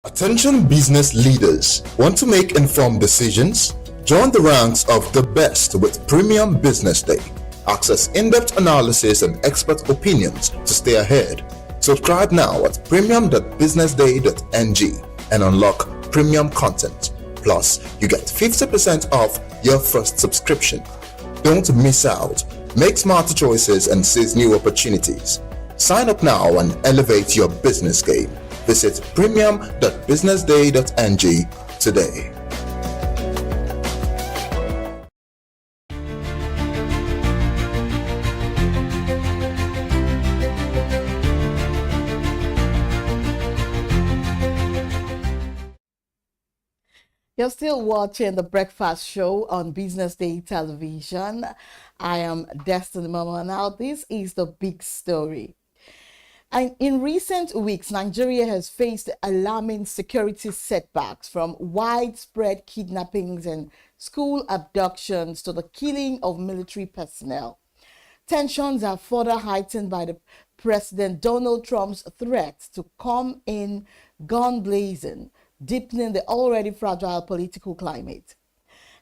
Attention business leaders. Want to make informed decisions? Join the ranks of the best with Premium Business Day. Access in-depth analysis and expert opinions to stay ahead. Subscribe now at premium.businessday.ng and unlock premium content. Plus, you get 50% off your first subscription. Don't miss out. Make smarter choices and seize new opportunities. Sign up now and elevate your business game. Visit premium.businessday.ng today. You're still watching the Breakfast Show on Business Day Television. I am Destiny Mama. Now, this is the big story. And in recent weeks, Nigeria has faced alarming security setbacks, from widespread kidnappings and school abductions to the killing of military personnel. Tensions are further heightened by the President Donald Trump's threat to come in gun blazing, deepening the already fragile political climate.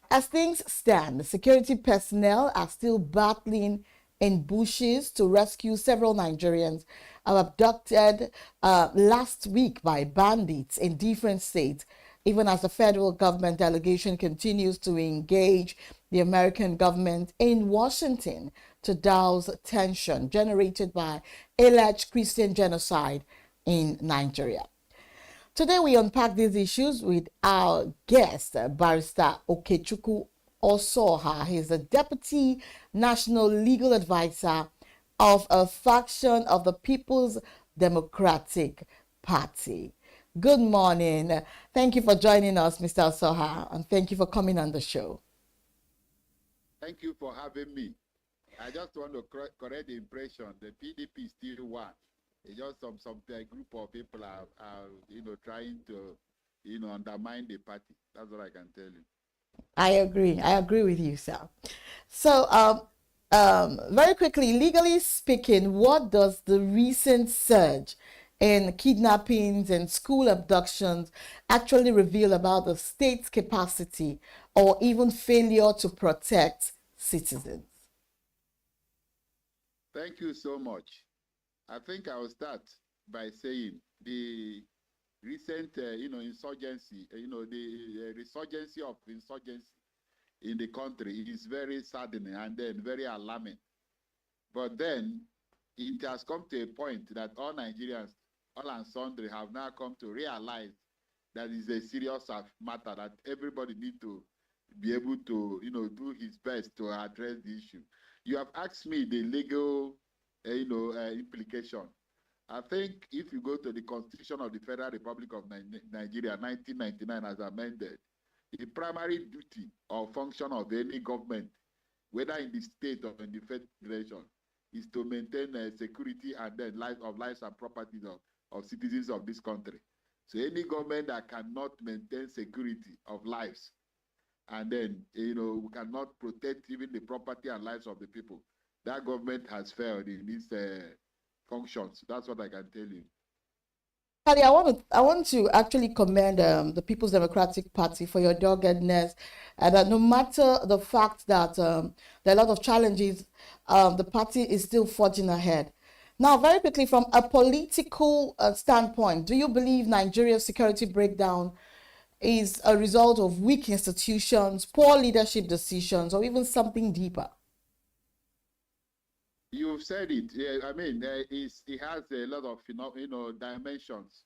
As things stand, the security personnel are still battling in bushes to rescue several Nigerians abducted last week by bandits in different states even as the federal government delegation continues to engage the American government in Washington to douse tension generated by alleged Christian genocide in Nigeria. Today, we unpack these issues with our guest, Barrister Okechukwu Osoha. He's the Deputy National Legal Advisor of a faction of the People's Democratic Party. Good morning. Thank you for joining us, Mr. Osoha, and thank you for coming on the show. Thank you for having me. I just want to correct the impression. The PDP still won. It's just some group of people are trying to undermine the party. That's what I can tell you. I agree with you, sir. So very quickly, legally speaking, what does the recent surge in kidnappings and school abductions actually reveal about the state's capacity or even failure to protect citizens? Thank you so much. I think I will start by saying the recent, insurgency, the resurgency of insurgency in the country is very saddening and then very alarming. But then it has come to a point that all Nigerians, all and sundry, have now come to realize that it's a serious matter that everybody needs to be able to, do his best to address the issue. You have asked me the legal implication. I think if you go to the Constitution of the Federal Republic of Nigeria, 1999, as amended, the primary duty or function of any government, whether in the state or in the federation, is to maintain security and then lives and properties of citizens of this country. So any government that cannot maintain security of lives and then, we cannot protect even the property and lives of the people, that government has failed in its functions. That's what I can tell you. I want to actually commend the People's Democratic Party for your doggedness, and that no matter the fact that there are a lot of challenges, the party is still forging ahead. Now, very quickly, from a political standpoint, do you believe Nigeria's security breakdown is a result of weak institutions, poor leadership decisions, or even something deeper? You've said it. Yeah, I mean, it has a lot of dimensions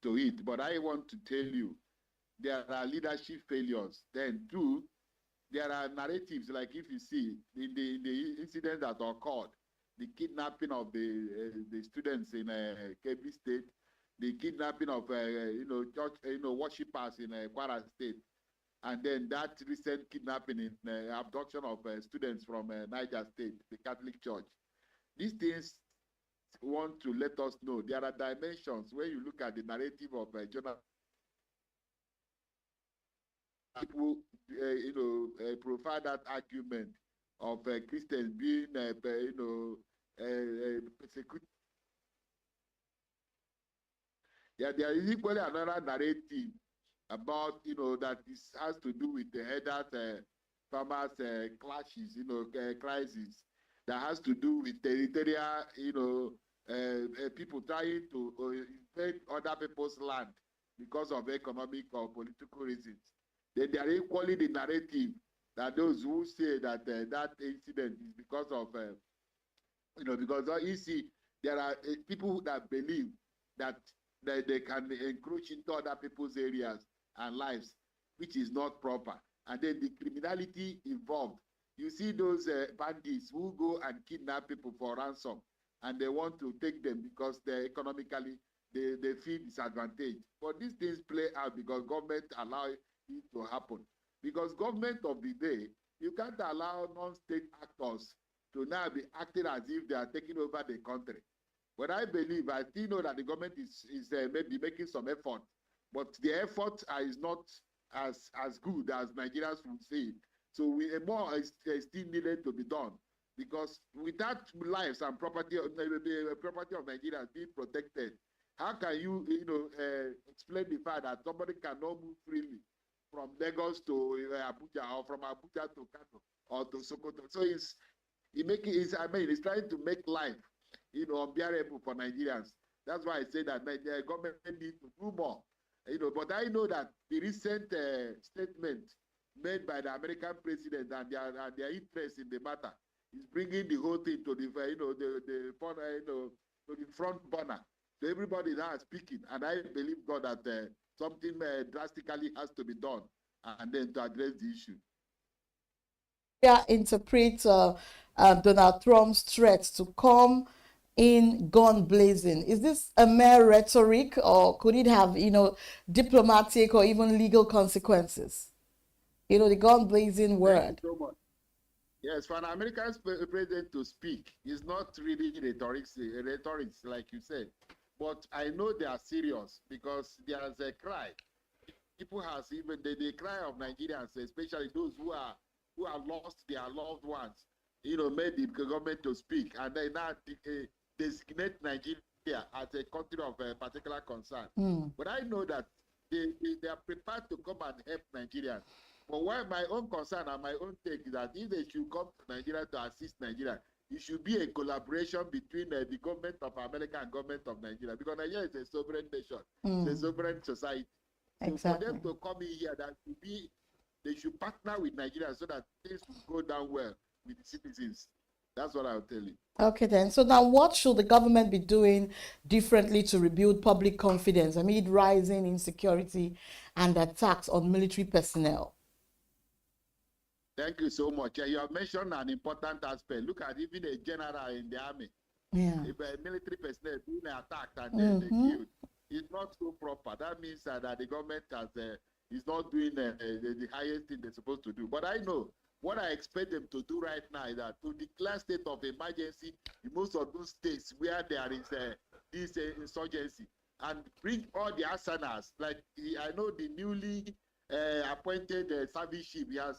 to it. But I want to tell you, there are leadership failures. Then, two, there are narratives. Like if you see in the incidents that occurred, the kidnapping of the students in Kebbi State, the kidnapping of church worshippers in Kwara State, and then that recent kidnapping in abduction of students from Niger State, the Catholic Church. These things want to let us know there are dimensions when you look at the narrative of Jonah. People, provide that argument of Christians being, persecuted. Yeah, there is equally another narrative about, that this has to do with the headers, farmers clashes, crisis. That has to do with territorial, people trying to invade other people's land because of economic or political reasons. Then there are equally the narrative that those who say that that incident is because of, because you see, there are people that believe that they can encroach into other people's areas and lives, which is not proper. And then the criminality involved. You see those bandits who go and kidnap people for ransom, and they want to take them because they economically they feel disadvantaged. But these things play out because government allow it to happen. Because government of the day, you can't allow non-state actors to now be acting as if they are taking over the country. But I believe, I still know that the government is maybe making some effort, but the effort is not as good as Nigerians would say. So more is still needed to be done, because without lives and property, the property of Nigerians being protected, how can you explain the fact that somebody cannot move freely from Lagos to Abuja, or from Abuja to Kano or to Sokoto? So it's trying to make life unbearable for Nigerians. That's why I say that the government needs to do more. But I know that the recent statement made by the American president and their interest in the matter is bringing the whole thing to the to the front burner. So everybody now is speaking, and I believe God that something drastically has to be done, and then to address the issue. Interpret Donald Trump's threats to come in gun blazing. Is this a mere rhetoric, or could it have, diplomatic or even legal consequences? The gun blazing word. So much. Yes, for an American president to speak is not really rhetoric, like you said. But I know they are serious because there's a cry. People have even the cry of Nigerians, especially those who have lost their loved ones, made the government to speak, and they now designate Nigeria as a country of particular concern. But I know that they are prepared to come and help Nigerians. But why my own concern and my own take is that if they should come to Nigeria to assist Nigeria, it should be a collaboration between the government of America and government of Nigeria, because Nigeria is a sovereign nation, it's a sovereign society. So exactly. for them to come in here, they should partner with Nigeria so that things will go down well with the citizens. That's what I'll tell you. Okay, then. So now what should the government be doing differently to rebuild public confidence amid rising insecurity and attacks on military personnel? Thank you so much. You have mentioned an important aspect. Look at even a general in the army. Yeah. If a military personnel being attacked and then they killed, it's not so proper. That means that the government is not doing the highest thing they're supposed to do. But I know what I expect them to do right now is that to declare state of emergency in most of those states where there is this insurgency, and bring all the arsenals. Like I know the newly appointed service chief, he has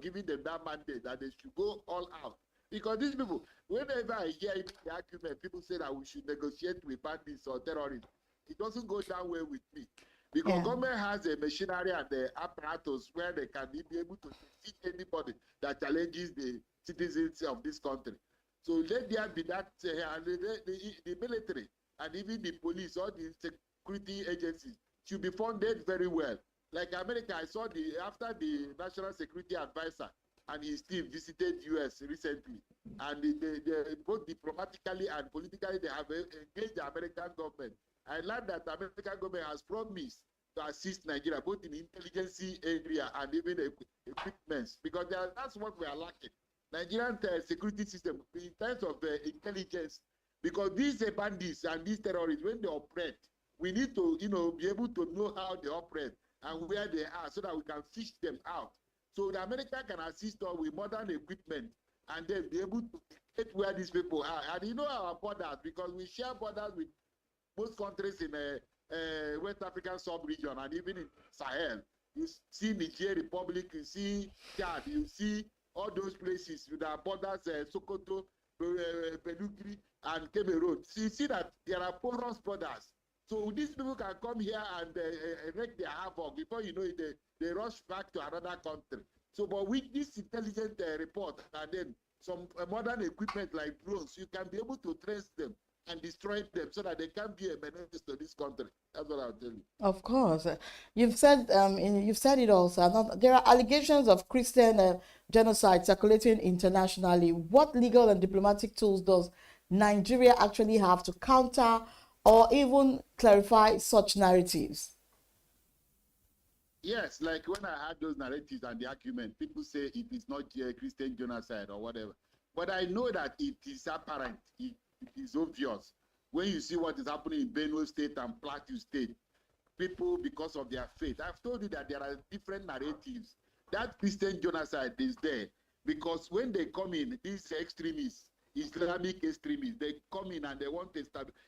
given them that mandate that they should go all out. Because these people, whenever I hear the argument, people say that we should negotiate with bandits or terrorists. It doesn't go down well with me. Because government has a machinery and the apparatus where they can be able to defeat anybody that challenges the citizens of this country. So let there be that, the military and even the police, all the security agencies should be funded very well. Like America, I saw after the National Security Advisor and his team visited US recently, and they both diplomatically and politically they have engaged the American government. I learned that the American government has promised to assist Nigeria both in intelligence area and even equipment, because that's what we are lacking. Nigerian security system in terms of intelligence, because these bandits and these terrorists, when they operate, we need to be able to know how they operate and where they are so that we can fish them out. So the America can assist us with modern equipment and then be able to get where these people are. And our borders, because we share borders with most countries in West African sub-region and even in Sahel. You see Niger Republic, you see Chad, you see all those places with our borders, Sokoto, Pedugri, and Cameroon. So you see that there are porous borders. So these people can come here and wreak their havoc. Before you know it, they rush back to another country. So, but with this intelligent report and then some modern equipment like drones, you can be able to trace them and destroy them so that they can't be a menace to this country. That's what I'll tell you. Of course. You've said it also. There are allegations of Christian genocide circulating internationally. What legal and diplomatic tools does Nigeria actually have to counter or even clarify such narratives? Yes, like when I had those narratives and the argument, people say it is not Christian genocide or whatever. But I know that it is apparent, it is obvious. When you see what is happening in Benue State and Plateau State, people, because of their faith, I've told you that there are different narratives. That Christian genocide is there because when they come in, these extremists, Islamic extremists, they come in and they want to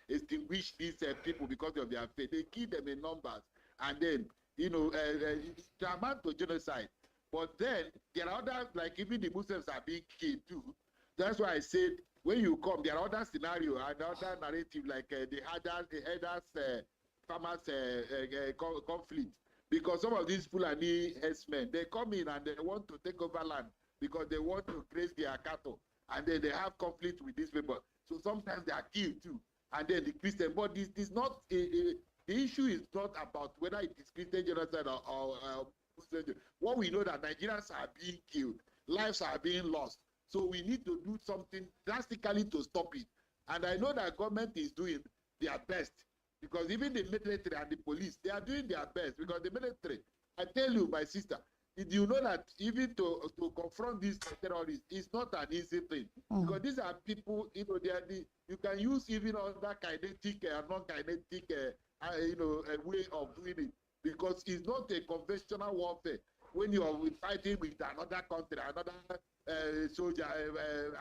extinguish these people because of their faith. They kill them in numbers, and then it amounts to genocide. But then there are other, like even the Muslims are being killed too. That's why I said when you come, there are other scenarios and other narrative like the herders farmers conflict, because some of these Fulani herdsmen, they come in and they want to take over land because they want to graze their cattle. And then they have conflict with these people. So sometimes they are killed too. And then the Christian, but this is not The issue is not about whether it is Christian genocide or Muslim. What we know that Nigerians are being killed, lives are being lost. So we need to do something drastically to stop it. And I know that government is doing their best, because even the military and the police, they are doing their best, because the military, I tell you, my sister, did you know that even to confront these terrorists is not an easy thing? Because these are people, you know, you can use even other kinetic and non-kinetic way of doing it, because it's not a conventional warfare. When you are fighting with another country, another soldier,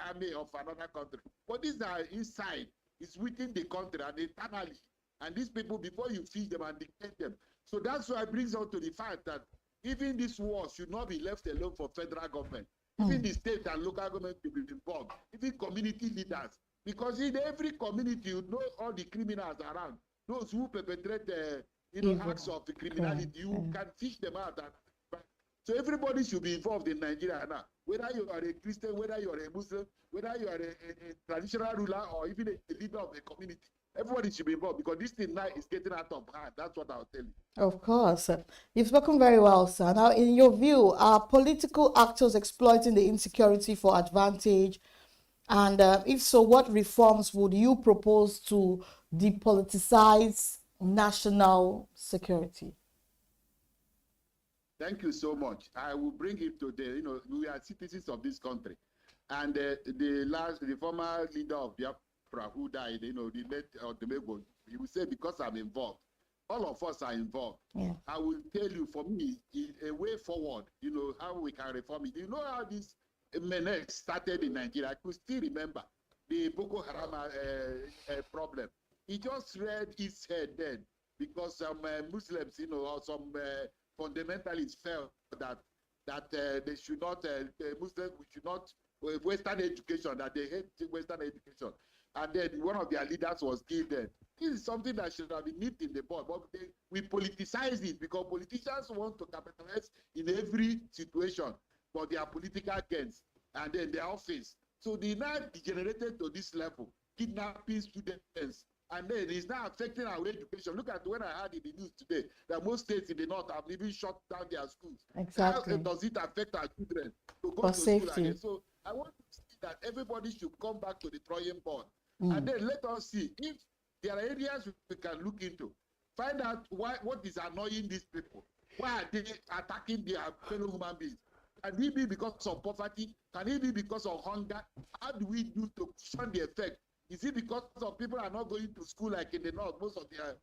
army of another country. But these are inside, it's within the country and internally. And these people, before you feed them and dictate them. So that's why it brings out to the fact that even this war should not be left alone for federal government. Even the state and local government should be involved. Even community leaders. Because in every community, you know all the criminals around. Those who perpetrate acts of criminality, you can fish them out. So everybody should be involved in Nigeria now. Whether you are a Christian, whether you are a Muslim, whether you are a traditional ruler, or even a leader of the community. Everybody should be involved, because this thing now is getting out of hand. That's what I'll tell you. Of course. You've spoken very well, sir. Now, in your view, are political actors exploiting the insecurity for advantage? And if so, what reforms would you propose to depoliticize national security? Thank you so much. I will bring it to we are citizens of this country. And the former leader of Biafra who died, the late Odumegwu, he will say, because I'm involved. All of us are involved. Yeah. I will tell you, for me, a way forward, how we can reform it. You know how this menace started in Nigeria? I could still remember the Boko Haram problem. It just reared its head then, because some Muslims, or some fundamentalists felt that they should not, Muslims should not, Western education, that they hate Western education. And then one of their leaders was killed then. This is something that should have been nipped in the bud, but we politicize it, because politicians want to capitalize in every situation for their political gains and then their office. So they now degenerated to this level, kidnapping students, and then it's now affecting our education. Look at when I heard in the news today that most states in the north have even shut down their schools. Exactly. How does it affect our children to go For to safety. school again? So I want to see that everybody should come back to the drawing board. And then let us see if there are areas we can look into. Find out what is annoying these people. Why are they attacking their fellow human beings? Can it be because of poverty? Can it be because of hunger? How do we do to cushion the effect? Is it because of people are not going to school like in the north? Most of their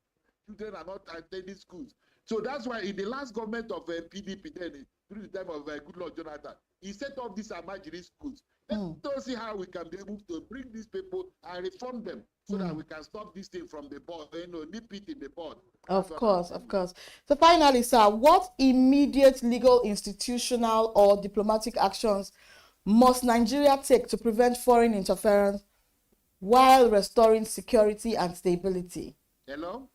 children are not attending schools. So that's why in the last government of PDP, then during the time of Goodluck Jonathan, he set up these imaginary schools. Let us see how we can be able to bring these people and reform them, so that we can stop this thing from the board, nip it in the board. Of course, of course. So finally, sir, what immediate legal, institutional, or diplomatic actions must Nigeria take to prevent foreign interference while restoring security and stability? Hello?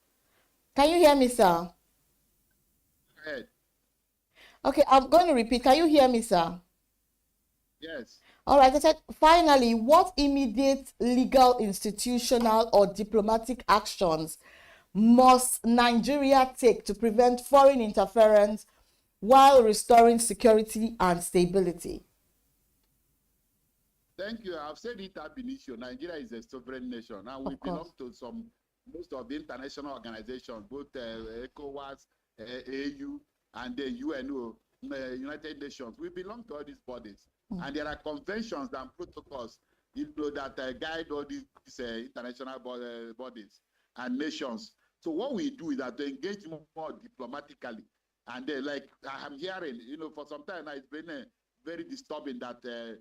Can you hear me, sir? Go ahead. Okay, I'm going to repeat. Can you hear me, sir? Yes. All right, I said, finally, what immediate legal, institutional, or diplomatic actions must Nigeria take to prevent foreign interference while restoring security and stability? Thank you. I've said it ab initio. Nigeria is a sovereign nation, and we belong to most of the international organizations, both ECOWAS, AU, and the UNO, United Nations. We belong to all these bodies. And there are conventions and protocols, that guide all these international bodies and nations. So what we do is that to engage more diplomatically. And like I'm hearing, for some time now, it's been very disturbing that the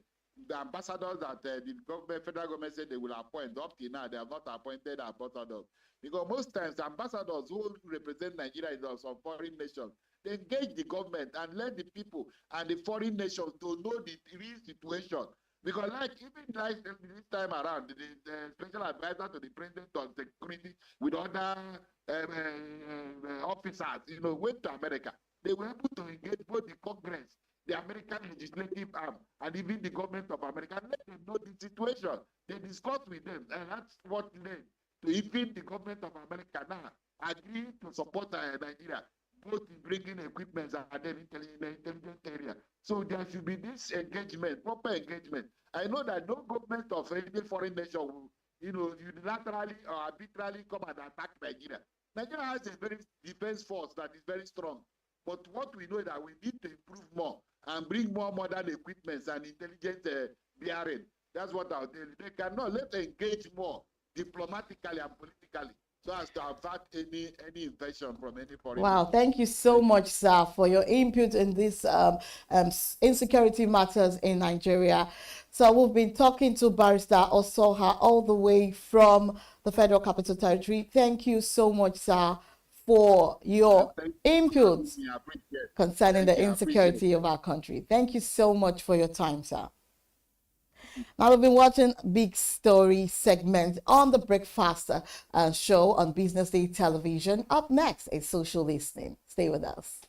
ambassadors that the federal government said they will appoint, up till now, they have not appointed ambassadors. Because most times, ambassadors who represent Nigeria in some foreign nations, they engage the government and let the people and the foreign nations to know the real situation. Because even this time around, the special advisor to the president on security with other officers, went to America. They were able to engage both the Congress, the American legislative arm, and even the government of America, and let them know the situation. They discussed with them, and that's what led to even the government of America now agree to support Nigeria, both in bringing equipment and then in the intelligent area. So there should be this engagement, proper engagement. I know that no government of any foreign nation will, unilaterally or arbitrarily come and attack Nigeria. Nigeria has a very defense force that is very strong. But what we know is that we need to improve more and bring more modern equipments and intelligent bearing. That's what I'll tell you. They cannot, let's engage more diplomatically and politically so as to avert any invasion from any foreign. Wow, thank you so much, sir, for your input in this insecurity matters in Nigeria. So we've been talking to Barrister Osoha all the way from the Federal Capital Territory. Thank you so much, sir, for your input concerning the insecurity of our country. Thank you so much for your time, sir. Now we've been watching Big Story segment on the Breakfast show on Business Day Television. Up next is Social Listening. Stay with us.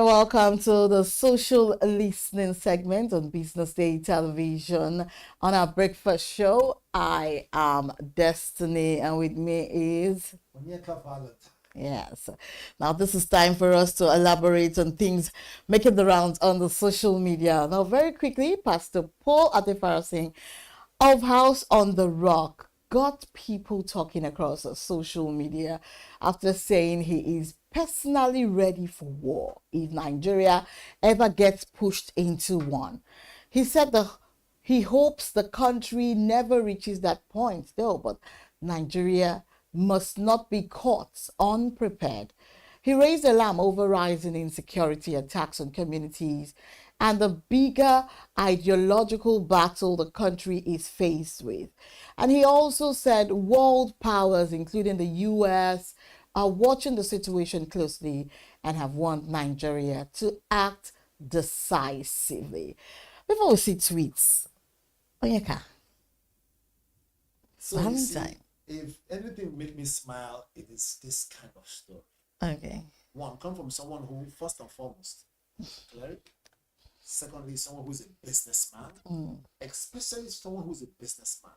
Welcome to the social listening segment on Business Day Television. On our breakfast show, I am Destiny, and with me is... Yes. Now this is time for us to elaborate on things making the rounds on the social media. Now, very quickly, Pastor Paul Adefarasing of House on the Rock got people talking across social media after saying he is personally ready for war if Nigeria ever gets pushed into one. He said he hopes the country never reaches that point, though, but Nigeria must not be caught unprepared. He raised alarm over rising insecurity attacks on communities and the bigger ideological battle the country is faced with. And he also said world powers, including the US, are watching the situation closely and have warned Nigeria to act decisively. Before we see tweets, Onyeka, so Valentine. If anything made me smile, it is this kind of story. Okay. One, come from someone who, first and foremost, cleric. Secondly, someone who's a businessman, especially someone who's a businessman.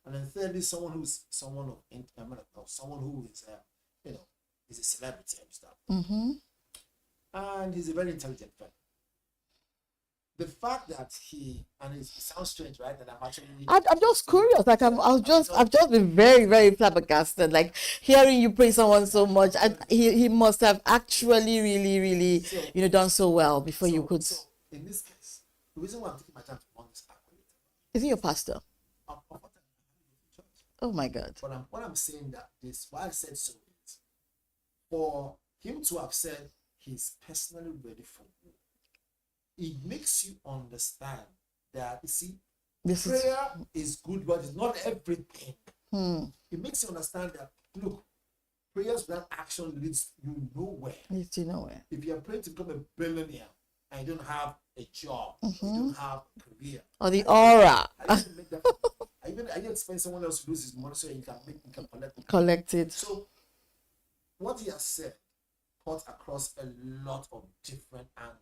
And then thirdly, someone who's someone who is, is a celebrity and stuff. And he's a very intelligent fellow. The fact that and it sounds strange, right? That I'm actually... I'm just curious. Like I've just been very, very flabbergasted. Like hearing you praise someone so much, and he must have actually really, done so well before you could. So in this case, the reason why I'm taking my time to run this accolade. Is he your pastor? Oh my God! But what I'm saying that this, why I said so is, for him to have said he's personally ready for war, it makes you understand that, you see, prayer is good, but it's not everything. It makes you understand that, look, prayers without action leads you nowhere. Leads to nowhere. If you're praying to become a billionaire and you don't have a job, you don't have a career, or the aura, are you expecting someone else to lose his money so you can collect it? So, what he has said cut across a lot of different angles.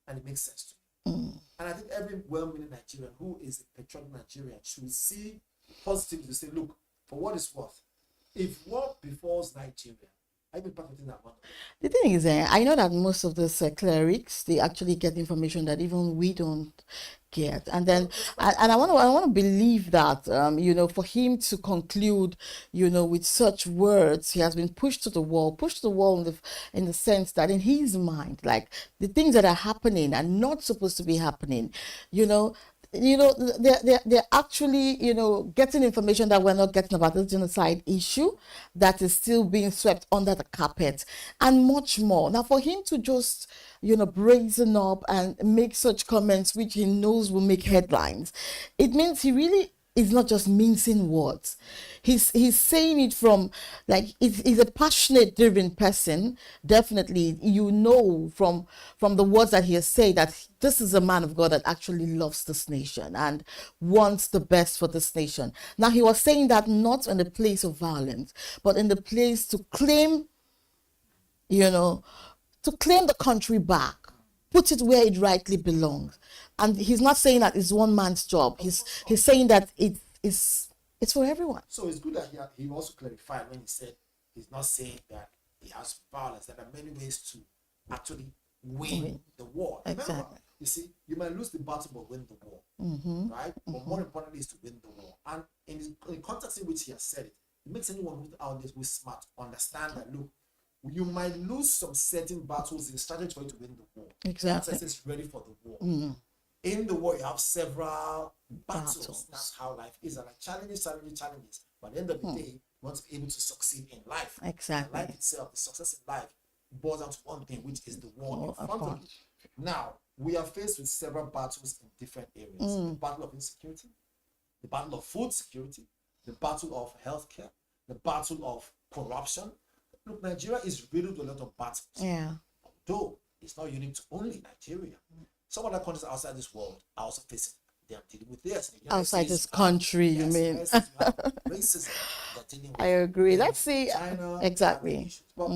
And it makes sense to me. And I think every well-meaning Nigerian who is a patriotic Nigerian should see positively to say, look, for what it's worth, if war befalls Nigeria, I've been part of that one. The thing is, I know that most of these clerics, they actually get information that even we don't get, and then I want to believe that for him to conclude with such words, he has been pushed to the wall in the sense that in his mind, like the things that are happening are not supposed to be happening. They're actually, getting information that we're not getting about this genocide issue that is still being swept under the carpet and much more. Now, for him to just, brazen up and make such comments, which he knows will make headlines, it means he really is not just mincing words. He's saying it from, like, he's a passionate, driven person. Definitely, from the words that he has said that this is a man of God that actually loves this nation and wants the best for this nation. Now, he was saying that not in the place of violence, but in the place to claim, the country back, put it where it rightly belongs. And he's not saying that it's one man's job. He's saying that it's for everyone. So it's good that he also clarified when he said he's not saying that he has violence. There are many ways to actually win the war. Exactly. Remember, you see, you might lose the battle but win the war, right? But more importantly is to win the war. And in the context in which he has said it, it makes anyone who's out there who's smart understand that, look, you might lose some certain battles in strategy for you to win the war. Exactly. That's it's ready for the war. In the war, you have several battles. That's how life is. And like challenges. But at the end of the day, you want to be able to succeed in life. Exactly. And life itself, the success in life, boils down to one thing, which is the war in front of you. Now, we are faced with several battles in different areas. The battle of insecurity, the battle of food security, the battle of healthcare, the battle of corruption. Look, Nigeria is riddled with a lot of battles. Yeah. Though it's not unique to only Nigeria. Some other countries outside this world are also facing, they are dealing with this. Outside this country, you mean? Racism. I agree. Let's see. China, exactly. But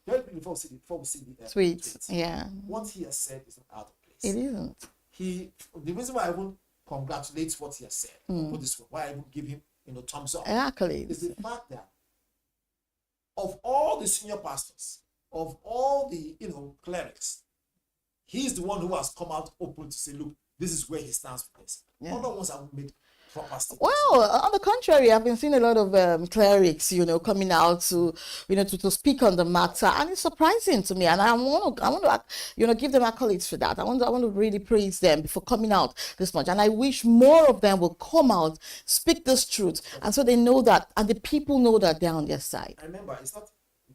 very before we see the tweets. Yeah. What he has said is not out of place. It isn't. The reason why I won't congratulate what he has said, put this way, why I won't give him, thumbs up, is the fact that of all the senior pastors, of all the, clerics, he's the one who has come out open to say, look, this is where he stands with this. Yeah. Other ones have made proper statements. Well, on the contrary, I've been seeing a lot of clerics, coming out to, to speak on the matter, and it's surprising to me. And I want to, give them accolades for that. I want to really praise them for coming out this much. And I wish more of them will come out, speak this truth, and so they know that, and the people know that they're on their side. I remember, it's not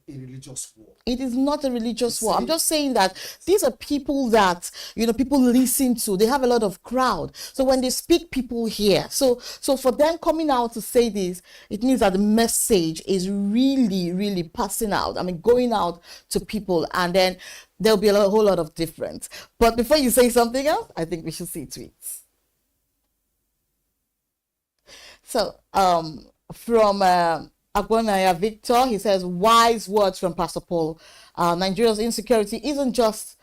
a religious war. It is not a religious war. I'm just saying that these are people that, people listen to. They have a lot of crowd. So when they speak, people hear. So for them coming out to say this, it means that the message is really, really passing out. I mean, going out to people, and then there'll be a whole lot of difference. But before you say something else, I think we should see tweets. So, from Agbonaya Victor, he says, wise words from Pastor Paul. Nigeria's insecurity isn't just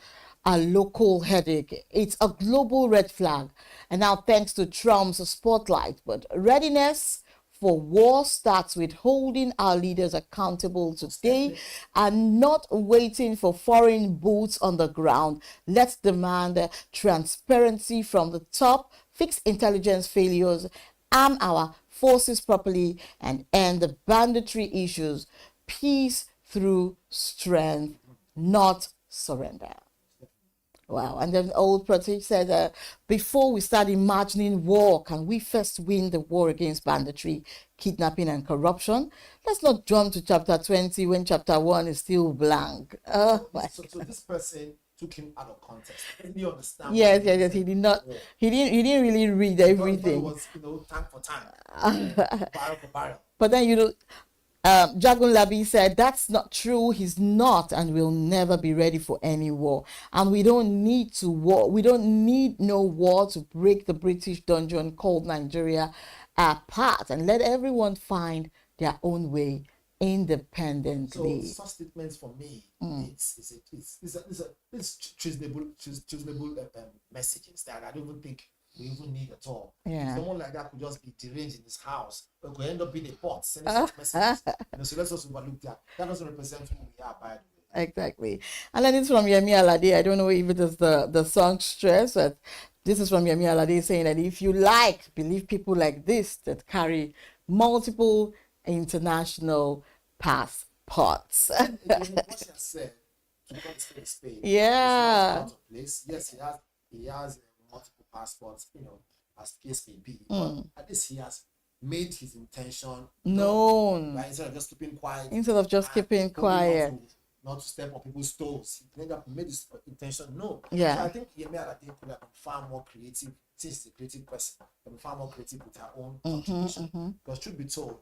a local headache. It's a global red flag. And now thanks to Trump's spotlight. But readiness for war starts with holding our leaders accountable today and not waiting for foreign boots on the ground. Let's demand transparency from the top, fix intelligence failures, arm our forces properly, and end the banditry issues. Peace through strength, not surrender. Wow. And then old Pratik said, before we start imagining war, can we first win the war against banditry, kidnapping, and corruption? Let's not jump to chapter 20 when chapter 1 is still blank. Oh, so this person took him out of context. Didn't you understand? Yes. He did not. He didn't really read everything. It was, tank for tank, barrel for barrel. But then Jagun Labi said that's not true. He's not, and will never be ready for any war. And we don't need to war. We don't need no war to break the British dungeon called Nigeria apart and let everyone find their own way independently. So such statements for me, it's treasonable messages that I don't even think we even need at all. Yeah. Someone like that could just be deranged in his house, but could end up being a bot sending such messages. So let's just overlook that. That doesn't represent who we are, by the way. Exactly. And then it's from Yemi Alade. I don't know if it is the song Stress, but this is from Yemi Alade saying that if you believe people like this that carry multiple international passports. What she has said, to cut a spade. Yeah. Out of place. Yes, he has multiple passports, as case may be. But at least he has made his intention known. Right? Instead of just keeping quiet. Not to step on people's toes. He made his intention known. Yeah. So I think Yemi Alade could have been far more creative, since he's a creative person, and far more creative with her own contribution. Because truth be told,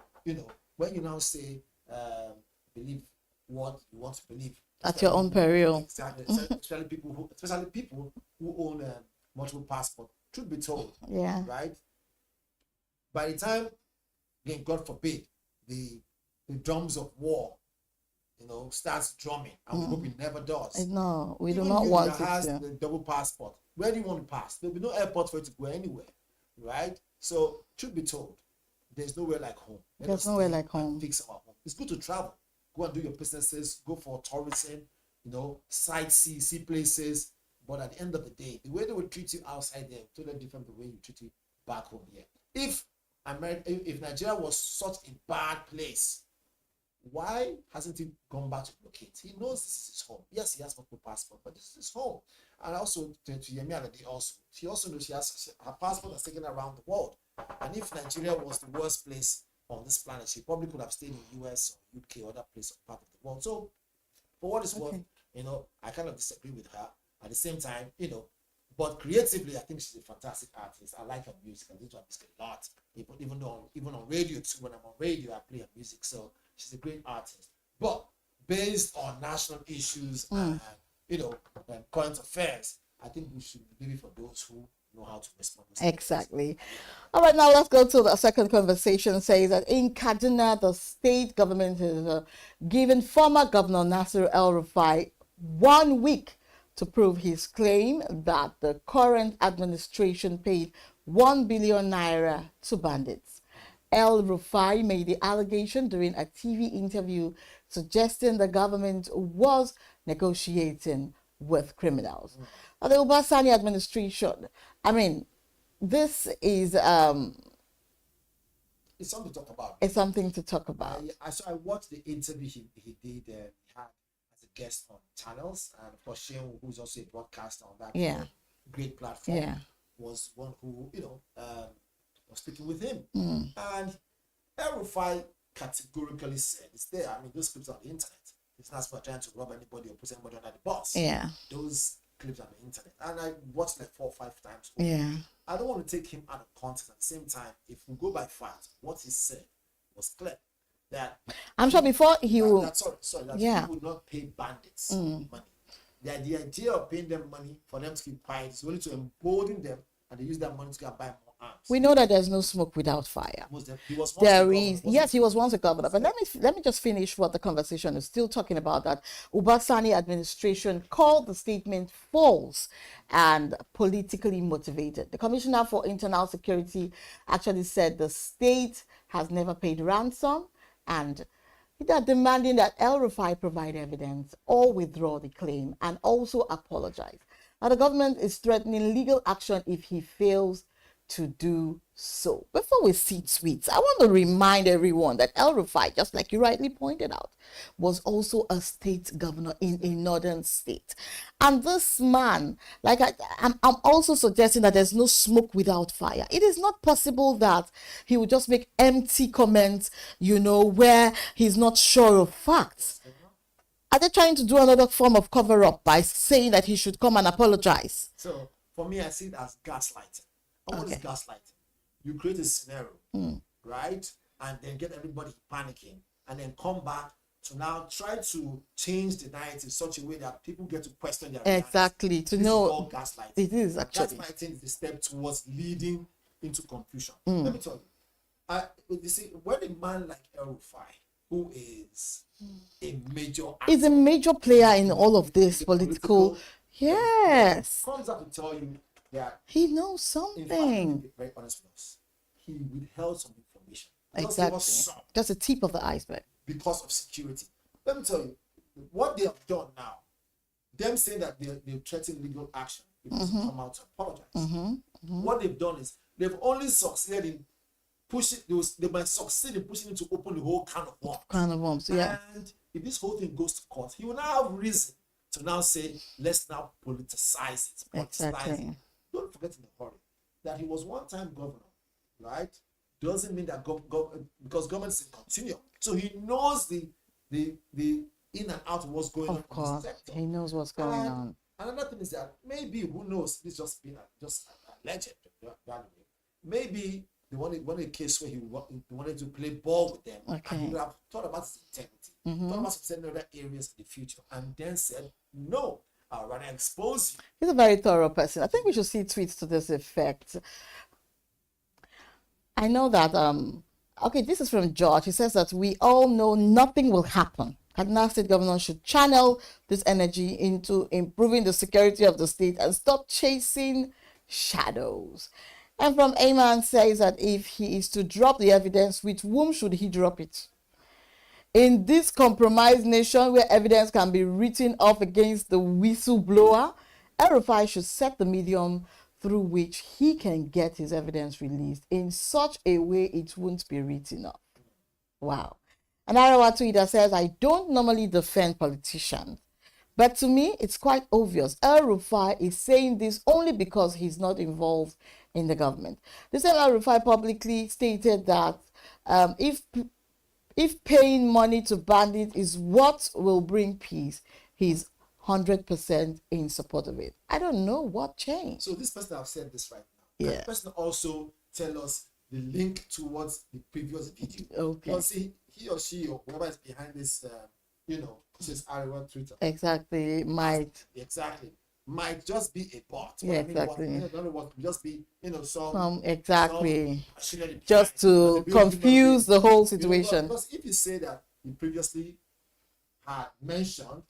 when you now say believe what you want to believe at your own peril. Exactly. Especially people who own multiple passports. Truth be told, yeah, right? By the time, again, God forbid, the drums of war, starts drumming, and we hope it never does. No, we Even do not want that has it to. the double passport. Where do you want to pass? There'll be no airport for it to go anywhere, right? So, truth be told, there's nowhere like home. There's nowhere like home. Fix our home. It's good to travel. Go and do your businesses. Go for tourism. Sightsee, see places. But at the end of the day, the way they will treat you outside there is totally different from the way you treat you back home here. If Nigeria was such a bad place, why hasn't he gone back to locate? He knows this is his home. Yes, he has multiple passports, but this is his home. And also to Yemi Alade she also knows her passport is taken around the world. And if Nigeria was the worst place on this planet, she probably could have stayed in US or UK or other place or part of the world. So for what it's worth, I kind of disagree with her. At the same time, but creatively, I think she's a fantastic artist. I like her music. I listen to her music a lot. Even on radio too. When I'm on radio, I play her music. So she's a great artist. But based on national issues and current affairs, I think we should leave it for those who know how to respond. Exactly. All right, now let's go to the second conversation. It says that in Kaduna, the state government has given former Governor Nasir El-Rufai 1 week to prove his claim that the current administration paid 1 billion naira to bandits. El-Rufai made the allegation during a TV interview suggesting the government was negotiating with criminals. The Ubasani administration, I mean, this is it's something to talk about. It's something to talk about. I watched the interview he did. He had as a guest on channels, and of course Shehu, who's also a broadcaster on that great platform, was one who was speaking with him, and El-Rufai categorically said, "It's there. I mean, those clips are on the internet. It's not for trying to rob anybody or put anybody under the bus. Yeah, those clips on the internet, and I watched like 4 or 5 times. Yeah, I don't want to take him out of context. At the same time, if we go by facts, what he said was clear. That I'm sure before he will. He would not pay bandits money. The idea of paying them money for them to keep quiet is only to embolden them, and they use that money to go and buy more arms. We know that there's no smoke without fire. Yes, he was once a governor. But let me just finish what the conversation is still talking about. That Ubasani administration called the statement false and politically motivated. The Commissioner for Internal Security actually said the state has never paid ransom, and they're demanding that El-Rufai provide evidence or withdraw the claim and also apologize. Now, the government is threatening legal action if he fails to do so. Before we see tweets, I want to remind everyone that El-Rufai, just like you rightly pointed out, was also a state governor in a northern state. And this man, like I'm also suggesting that there's no smoke without fire. It is not possible that he would just make empty comments, where he's not sure of facts. Are they trying to do another form of cover-up by saying that he should come and apologize? So, for me, I see it as gaslighting. What is gaslighting? You create a scenario, right? And then get everybody panicking, and then come back to now try to change the narrative in such a way that people get to question their reality. Exactly. This is all gaslighting. It is actually. That's my thing, is the step towards leading into confusion. Let me tell you. You see, when a man like El-Rufai, who is a major actor, is a major player in all of this political yes, comes up to tell you that he knows something. In fact, be very honest with us, he withheld some information. Exactly. Just the tip of the iceberg. Because of security. Let me tell you, what they have done now, them saying that they're threatening legal action if they come out to apologize. What they've done is they've only succeeded in pushing. They might succeed in pushing him to open the whole can of worms. Yeah. And if this whole thing goes to court, he will now have reason to now say, let's now politicize it. Exactly. Don't forget in a hurry that he was one-time governor, right? Doesn't mean that because government is in continuum. So he knows the in and out of what's going on. Of course, he knows what's going on. Another thing is that maybe, who knows, this just been just a legend. Maybe they wanted a case where he wanted to play ball with them. Okay. And he would have thought about his integrity, thought about some other areas in the future, and then said, no, I'll rather expose you. He's a very thorough person. I think we should see tweets to this effect. I know that, okay, this is from George. He says that we all know nothing will happen. Kaduna State Governor should channel this energy into improving the security of the state and stop chasing shadows. And from Ayman says that if he is to drop the evidence, with whom should he drop it? In this compromised nation where evidence can be written off against the whistleblower, El-Rufai should set the medium through which he can get his evidence released in such a way it won't be written off. Wow. And Arawa Twitter says, I don't normally defend politicians, but to me, it's quite obvious. El-Rufai is saying this only because he's not involved in the government. The same El-Rufai publicly stated that if paying money to bandits is what will bring peace, he's 100% in support of it. I don't know what changed. So this person have said this right now. Yeah. Can the person also tell us the link towards the previous video? Okay. Because he or she or whoever is behind this, says Ariwa Twitter. Exactly. Might. Exactly. might just be a bot. Yeah, exactly. What just be, exactly. some machinery just to behind. confuse the whole You know, situation. because if you say that you previously had mentioned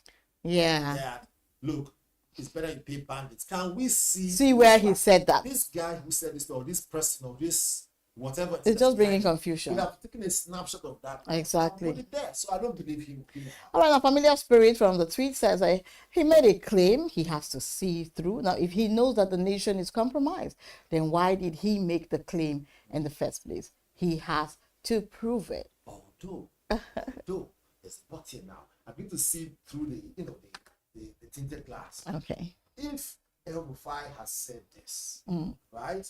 that look, it's better you pay bandits. Can we see where he said that? This guy who said this, or this person, or this whatever, it's just bringing confusion. Would have taken a snapshot of that. Exactly. And put it there. So I don't believe him. All right, a familiar spirit from the tweet says he made a claim he has to see through. Now, if he knows that the nation is compromised, then why did he make the claim in the first place? He has to prove it. Although there's a but here now. I'm going to see through the tinted glass. Okay. If El Rufai has said this, right?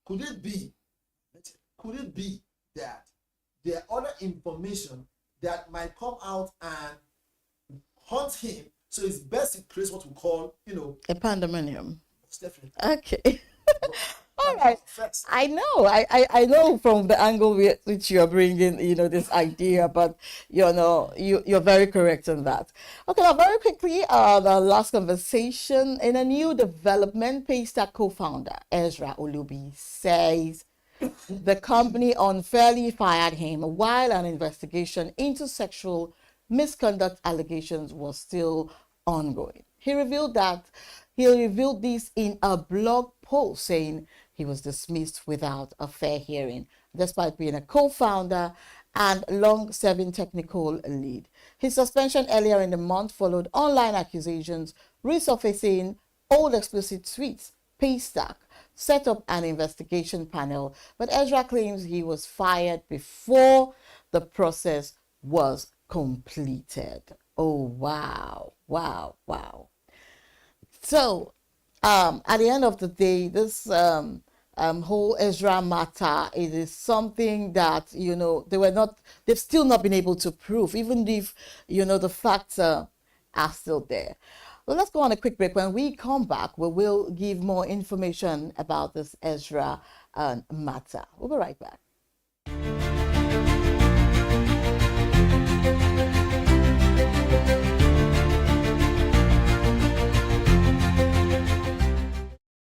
Could it be that there are other information that might come out and haunt him? So it's best to create what we call, a pandemonium. Definitely. Okay. All right. I know. I know from the angle which you're bringing, this idea, but you're very correct on that. Okay, now very quickly, the last conversation. In a new development, Paystack co-founder Ezra Olubi says the company unfairly fired him while an investigation into sexual misconduct allegations was still ongoing. He revealed this in a blog post, saying he was dismissed without a fair hearing, despite being a co-founder and long-serving technical lead. His suspension earlier in the month followed online accusations resurfacing old explicit tweets. Paystack set up an investigation panel, but Ezra claims he was fired before the process was completed. Oh, wow. So, at the end of the day, this whole Ezra matter, it is something that, they've still not been able to prove, even if, the facts are still there. Well, let's go on a quick break. When we come back, we will give more information about this Ezra matter. We'll be right back.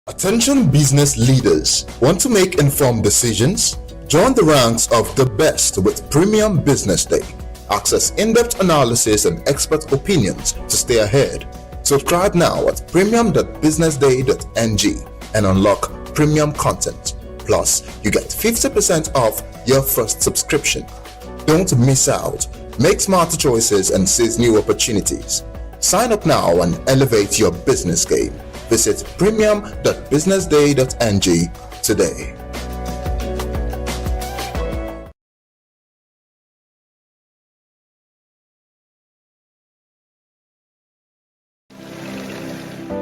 Attention business leaders. Want to make informed decisions? Join the ranks of the best with Premium Business Day. Access in-depth analysis and expert opinions to stay ahead. Subscribe now at premium.businessday.ng and unlock premium content. Plus, you get 50% off your first subscription. Don't miss out. Make smarter choices and seize new opportunities. Sign up now and elevate your business game. Visit premium.businessday.ng today.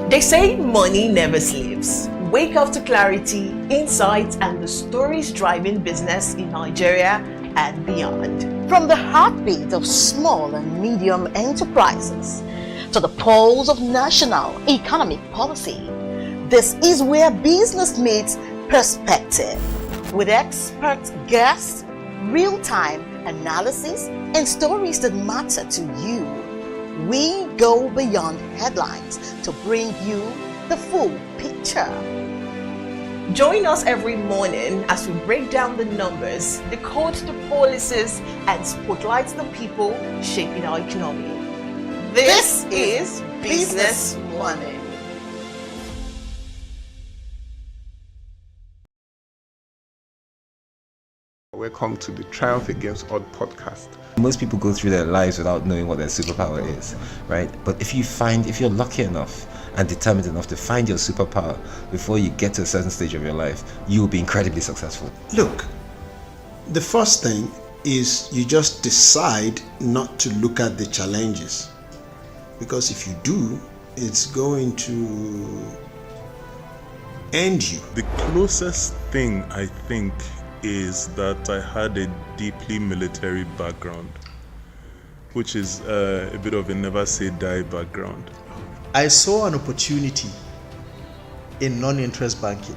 They say money never sleeps. Wake up to clarity, insights, and the stories driving business in Nigeria and beyond. From the heartbeat of small and medium enterprises to the pulse of national economic policy, this is where business meets perspective. With expert guests, real-time analysis, and stories that matter to you. We go beyond headlines to bring you the full picture. Join us every morning as we break down the numbers, decode the policies, and spotlight the people shaping our economy. This is Business Money. Welcome to the Triumph Against Odd podcast. Most people go through their lives without knowing what their superpower is, right? But if you're lucky enough and determined enough to find your superpower before you get to a certain stage of your life, you will be incredibly successful. Look, the first thing is you just decide not to look at the challenges. Because if you do, it's going to end you. The closest thing I think is that I had a deeply military background, which is a bit of a never say die background. I saw an opportunity in non-interest banking,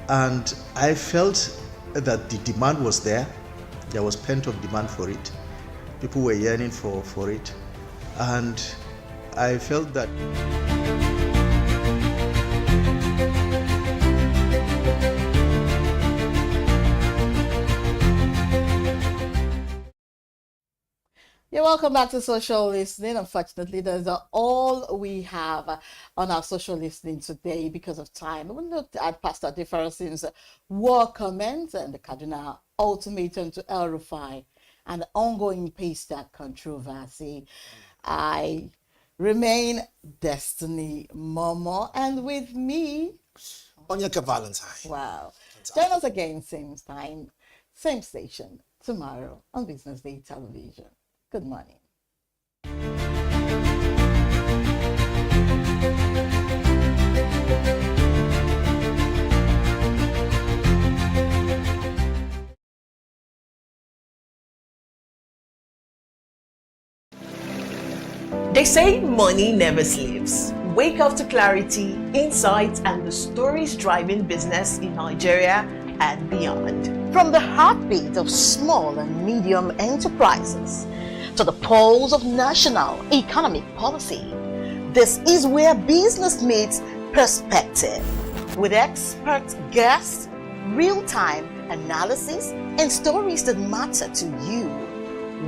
and I felt that the demand was there. There was pent-up demand for it. People were yearning for it, and I felt that You're welcome back to Social Listening. Unfortunately, those are all we have on our social listening today because of time. We looked at Pastor Deferenson's war comments and the Kaduna ultimatum to El Rufai and the ongoing Paystack controversy. I remain Destiny Momo, and with me, Onyeka Valentine. Wow. Join us again, same time, same station, tomorrow on Business Day Television. Good morning. They say money never sleeps. Wake up to clarity, insights, and the stories driving business in Nigeria and beyond. From the heartbeat of small and medium enterprises to the pulse of national economic policy, this is where business meets perspective. With expert guests, real-time analysis, and stories that matter to you,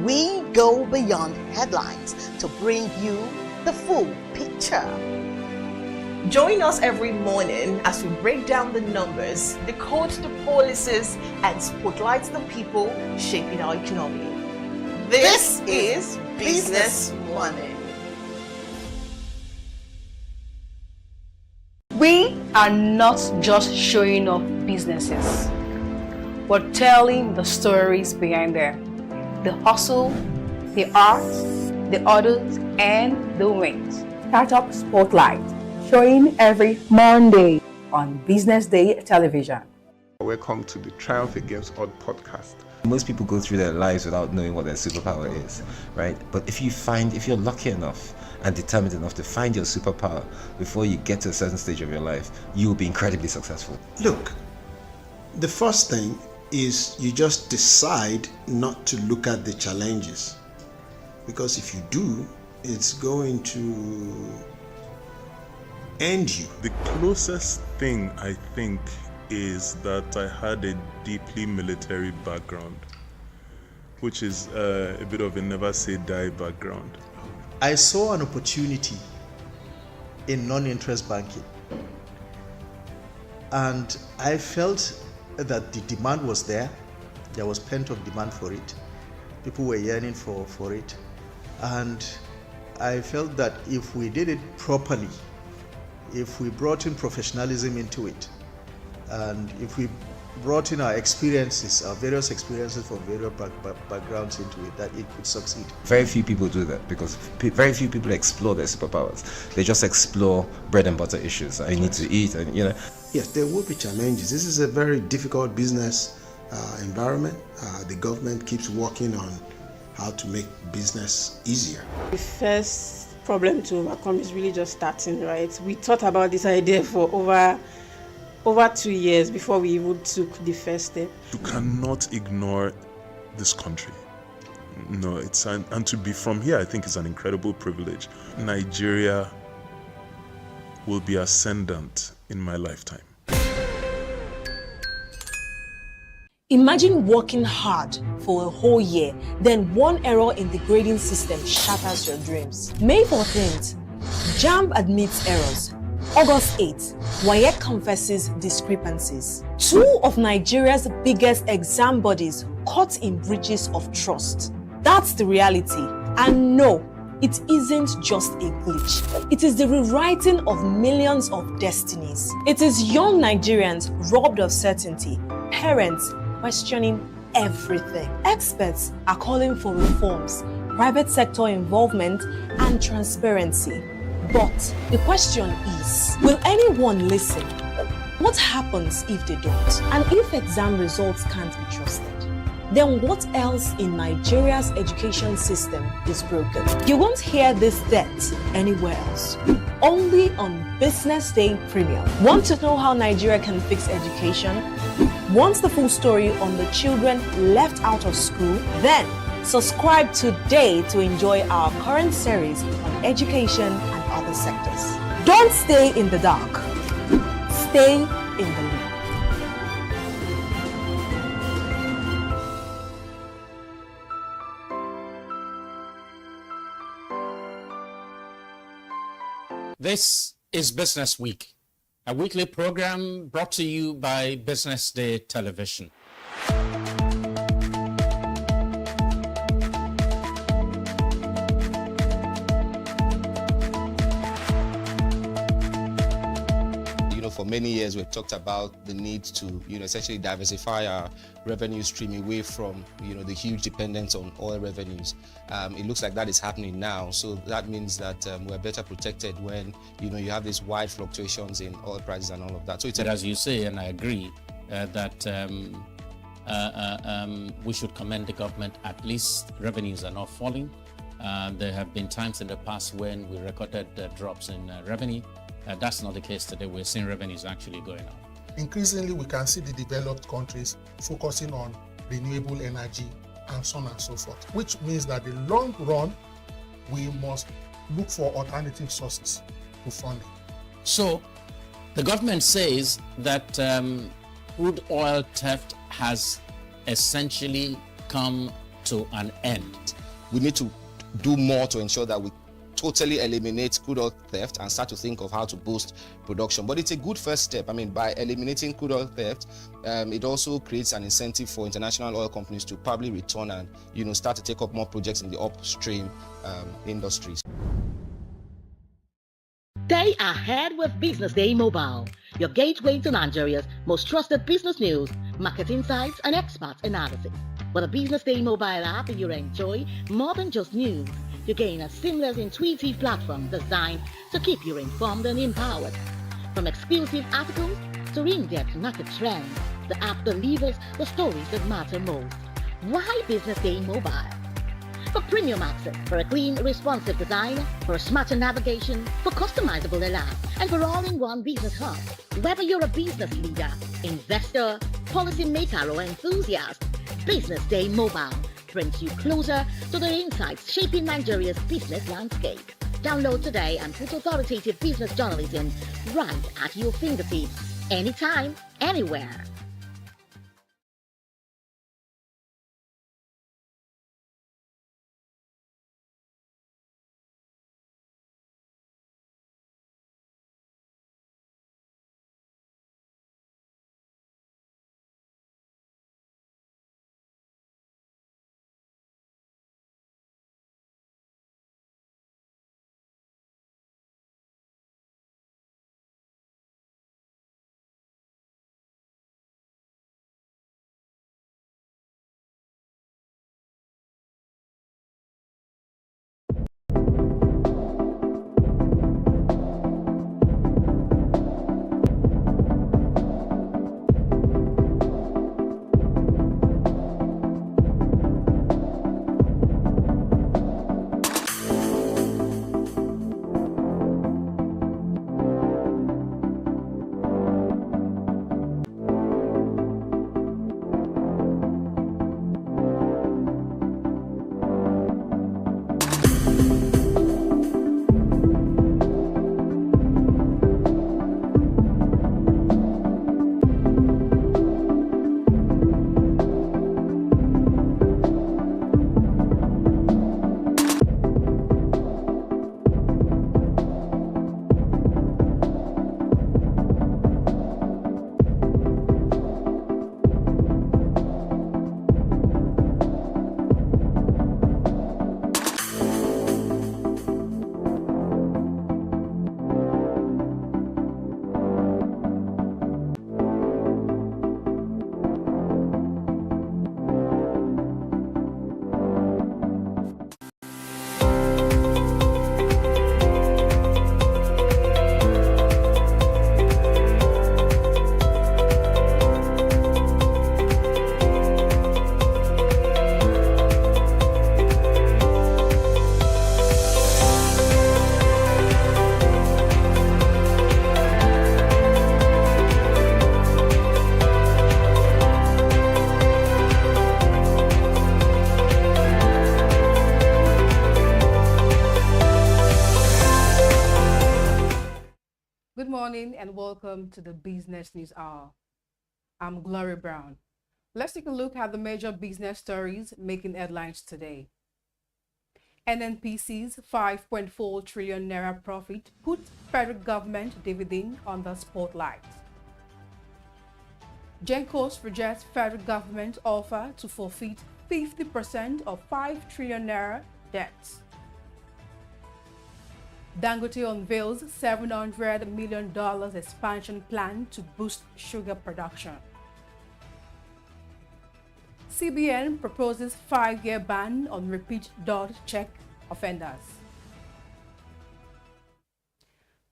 we go beyond headlines to bring you the full picture. Join us every morning as we break down the numbers, decode the policies, and spotlight the people shaping our economy. This is Business Morning. We are not just showing off businesses, but telling the stories behind them. The hustle, the art, the orders, and the wins. Startup Spotlight, showing every Monday on Business Day Television. Welcome to the Triumph Against Odd podcast. Most people go through their lives without knowing what their superpower is, right? But if you're lucky enough and determined enough to find your superpower before you get to a certain stage of your life, you will be incredibly successful. Look, the first thing is you just decide not to look at the challenges, because if you do, it's going to end you. The closest thing I think is that I had a deeply military background, which is a bit of a never say die background. I saw an opportunity in non-interest banking, and I felt that the demand was there. There was pent-up demand for it. People were yearning for it, and I felt that if we did it properly, if we brought in professionalism into it, and if we brought in our experiences, our various experiences from various backgrounds into it, that it could succeed. Very few people do that because very few people explore their superpowers. They just explore bread and butter issues. I need to eat, and Yes, there will be challenges. This is a very difficult business environment. The government keeps working on how to make business easier. The first problem to overcome is really just starting, right? We thought about this idea for over 2 years before we even took the first step. You cannot ignore this country. No, and to be from here, I think is an incredible privilege. Nigeria will be ascendant in my lifetime. Imagine working hard for a whole year, then one error in the grading system shatters your dreams. May 14th, JAMB admits errors. August 8th, WAEC confesses discrepancies. Two of Nigeria's biggest exam bodies caught in breaches of trust. That's the reality. And no, it isn't just a glitch. It is the rewriting of millions of destinies. It is young Nigerians robbed of certainty, parents questioning everything. Experts are calling for reforms, private sector involvement, and transparency. But the question is, will anyone listen? What happens if they don't? And if exam results can't be trusted? Then what else in Nigeria's education system is broken? You won't hear this depth anywhere else. Only on Business Day Premium. Want to know how Nigeria can fix education? Want the full story on the children left out of school? Then Subscribe today to enjoy our current series on education and other sectors. Don't stay in the dark. Stay in the loop. This is Business Week, a weekly program brought to you by BusinessDay Television. For many years, we've talked about the need to, essentially diversify our revenue stream away from, the huge dependence on oil revenues. It looks like that is happening now. So that means that we're better protected when, you have these wide fluctuations in oil prices and all of that. So it's as you say, and I agree, that we should commend the government. At least revenues are not falling. There have been times in the past when we recorded drops in revenue. That's not the case today. We're seeing revenues actually going up. Increasingly, we can see the developed countries focusing on renewable energy and so on and so forth, which means that in the long run, we must look for alternative sources to funding. So, the government says that crude oil theft has essentially come to an end. We need to do more to ensure that we totally eliminate crude oil theft and start to think of how to boost production. But it's a good first step. I mean, by eliminating crude oil theft, it also creates an incentive for international oil companies to probably return and, start to take up more projects in the upstream industries. Stay ahead with Business Day Mobile, your gateway to Nigeria's most trusted business news, market insights, and expert analysis. With a Business Day Mobile app, you enjoy more than just news. You gain a seamless, intuitive platform designed to keep you informed and empowered. From exclusive articles to in-depth market trends, the app delivers the stories that matter most. Why Business Day Mobile? For premium access, for a clean, responsive design, for a smarter navigation, for customizable alerts, and for all-in-one business hub. Whether you're a business leader, investor, policymaker, or enthusiast, Business Day Mobile brings you closer to the insights shaping Nigeria's business landscape. Download today and put authoritative business journalism right at your fingertips, anytime, anywhere. Good morning and welcome to the Business News Hour. I'm Glory Brown. Let's take a look at the major business stories making headlines today. NNPC's 5.4 trillion naira profit put federal government dividend on the spotlight. Gencos rejects federal government offer to forfeit 50% of 5 trillion naira debts. Dangote unveils $700 million expansion plan to boost sugar production. CBN proposes 5-year ban on repeat dot check offenders.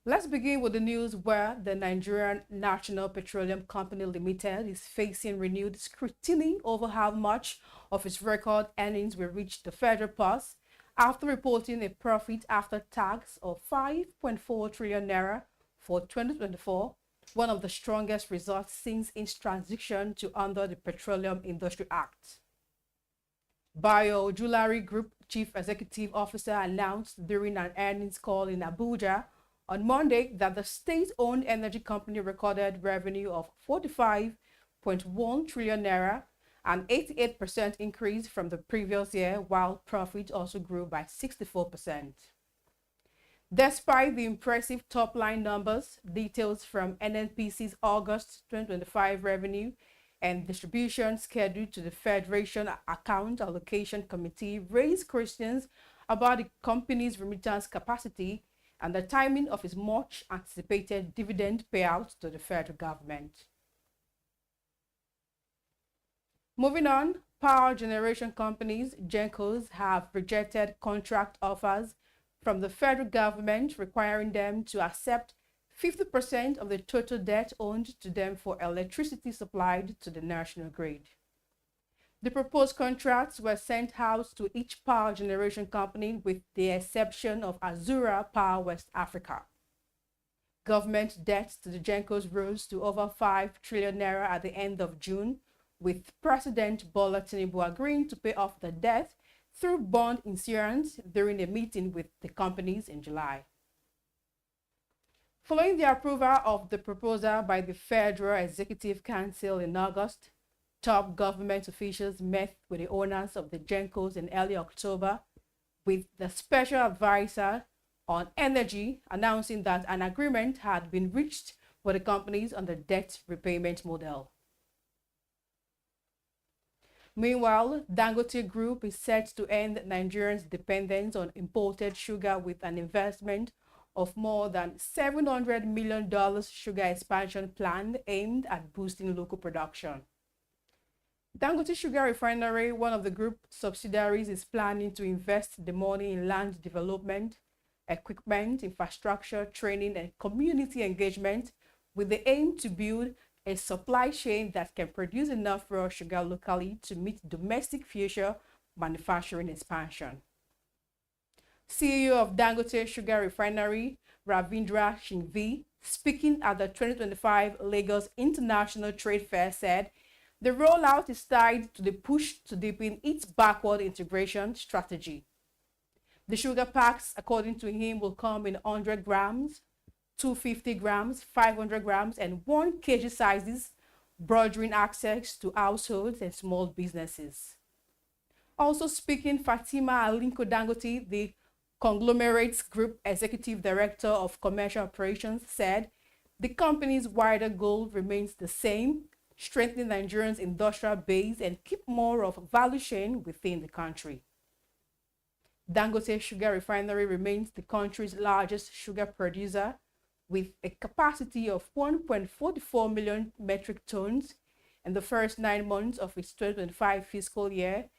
Let's begin with the news where the Nigerian National Petroleum Company Limited is facing renewed scrutiny over how much of its record earnings will reach the federal purse after reporting a profit after tax of 5.4 trillion naira for 2024, one of the strongest results since its transition to under the Petroleum Industry Act. Bio Jewelry Group Chief Executive Officer announced during an earnings call in Abuja on Monday that the state-owned energy company recorded revenue of 45.1 trillion naira, an 88% increase from the previous year, while profit also grew by 64%. Despite the impressive top-line numbers, details from NNPC's August 2025 revenue and distribution schedule to the Federation Account Allocation Committee raised questions about the company's remittance capacity and the timing of its much-anticipated dividend payout to the federal government. Moving on, power generation companies, Gencos, have rejected contract offers from the federal government requiring them to accept 50% of the total debt owed to them for electricity supplied to the national grid. The proposed contracts were sent out to each power generation company with the exception of Azura Power West Africa. Government debt to the Gencos rose to over 5 trillion naira at the end of June, with President Bola Tinubu agreeing to pay off the debt through bond issuance during a meeting with the companies in July. Following the approval of the proposal by the Federal Executive Council in August, top government officials met with the owners of the Gencos in early October, with the special advisor on energy announcing that an agreement had been reached for the companies on the debt repayment model. Meanwhile, Dangote Group is set to end Nigerians' dependence on imported sugar with an investment of more than $700 million sugar expansion plan aimed at boosting local production. Dangote Sugar Refinery, one of the group subsidiaries, is planning to invest the money in land development, equipment, infrastructure, training, and community engagement with the aim to build a supply chain that can produce enough raw sugar locally to meet domestic future manufacturing expansion. CEO of Dangote Sugar Refinery, Ravindra Shingvi, speaking at the 2025 Lagos International Trade Fair, said the rollout is tied to the push to deepen its backward integration strategy. The sugar packs, according to him, will come in 100 grams, 250 grams, 500 grams, and 1 kg sizes, broadening access to households and small businesses. Also speaking, Fatima Alinko Dangote, the conglomerate's group executive director of commercial operations, said the company's wider goal remains the same: strengthen Nigerians' industrial base and keep more of value chain within the country. Dangote Sugar Refinery remains the country's largest sugar producer, with a capacity of 1.44 million metric tons. In the first 9 months of its 2025 fiscal year,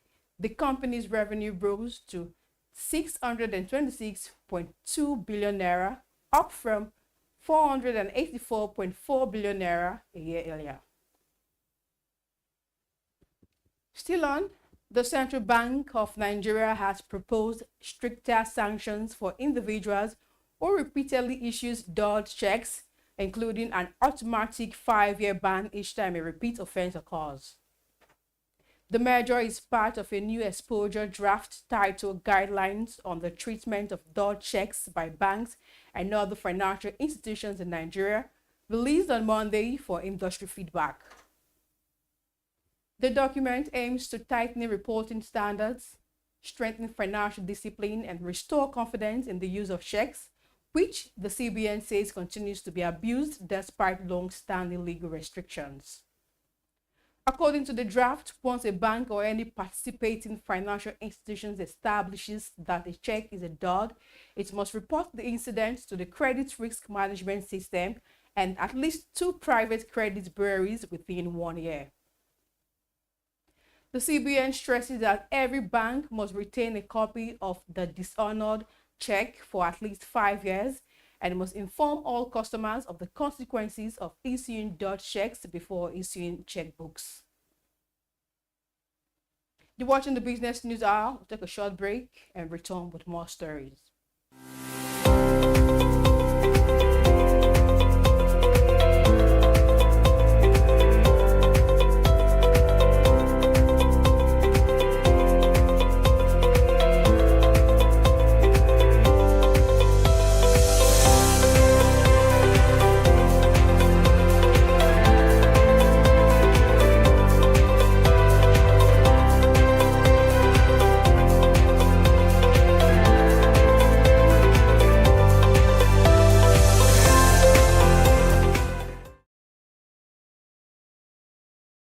the company's revenue rose to 626.2 billion naira, up from 484.4 billion naira a year earlier. Still on, the Central Bank of Nigeria has proposed stricter sanctions for individuals who repeatedly issues dodge checks, including an automatic 5-year ban each time a repeat offense occurs. The measure is part of a new exposure draft titled Guidelines on the Treatment of Dodge Checks by Banks and Other Financial Institutions in Nigeria, released on Monday for industry feedback. The document aims to tighten reporting standards, strengthen financial discipline, and restore confidence in the use of checks, which the CBN says continues to be abused despite long-standing legal restrictions. According to the draft, once a bank or any participating financial institution establishes that a check is a dog, it must report the incident to the Credit Risk Management System and at least 2 private credit bureaus within 1 year. The CBN stresses that every bank must retain a copy of the dishonored check for at least 5 years and must inform all customers of the consequences of issuing Dodge checks before issuing checkbooks. You're watching the Business News Hour. We'll take a short break and return with more stories.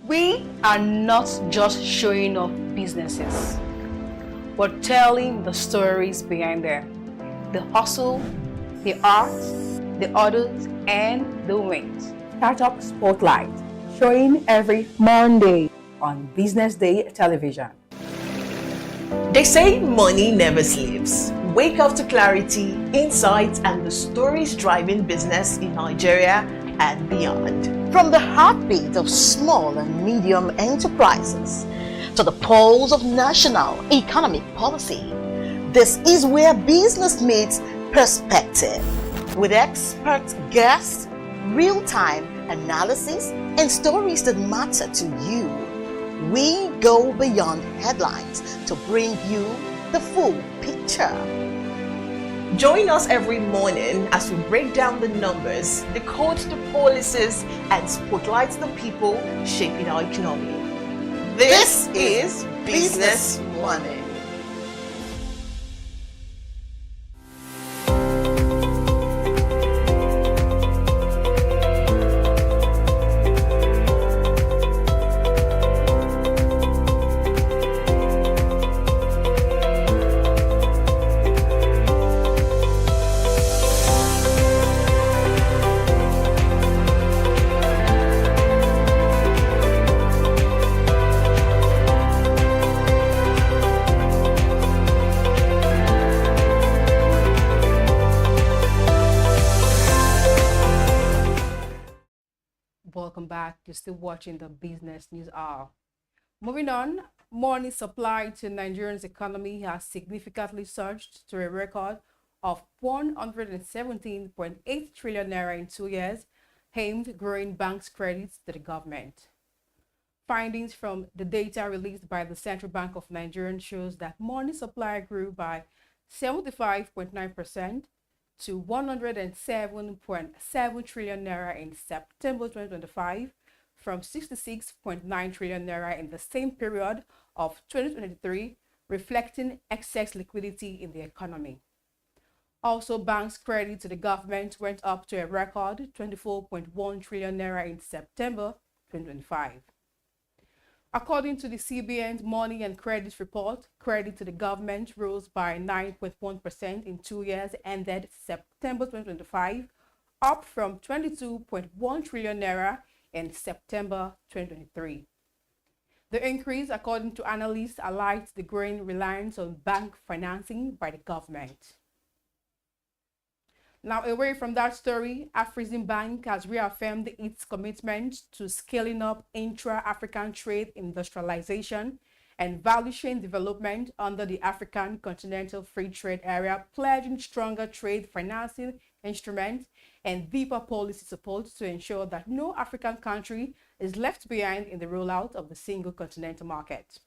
We are not just showing off businesses. We're telling the stories behind them. The hustle, the art, the orders, and the wins. Startup Spotlight, showing every Monday on Business Day television. They say money never sleeps. Wake up to clarity, insights, and the stories driving business in Nigeria and beyond. From the heartbeat of small and medium enterprises to the pulse of national economic policy, this is where business meets perspective. With expert guests, real-time analysis, and stories that matter to you, we go beyond headlines to bring you the full picture. Join us every morning as we break down the numbers, decode the policies, and spotlight the people shaping our economy. This is Business Money. Welcome back. You're still watching the Business News Hour. Moving on, money supply to Nigeria's economy has significantly surged to a record of 117.8 trillion naira in 2 years, aimed growing banks' credits to the government. Findings from the data released by the Central Bank of Nigeria shows that money supply grew by 75.9% to 107.7 trillion naira in September 2025 from 66.9 trillion naira in the same period of 2023, reflecting excess liquidity in the economy. Also, banks' credit to the government went up to a record 24.1 trillion naira in September 2025. According to the CBN's Money and Credit Report, credit to the government rose by 9.1% in 2 years ended September 2025, up from 22.1 trillion naira in September 2023. The increase, according to analysts, highlights the growing reliance on bank financing by the government. Now, away from that story, Afreximbank has reaffirmed its commitment to scaling up intra-African trade industrialization and value chain development under the African Continental Free Trade Area, pledging stronger trade financing instruments and deeper policy support to ensure that no African country is left behind in the rollout of the single continental market.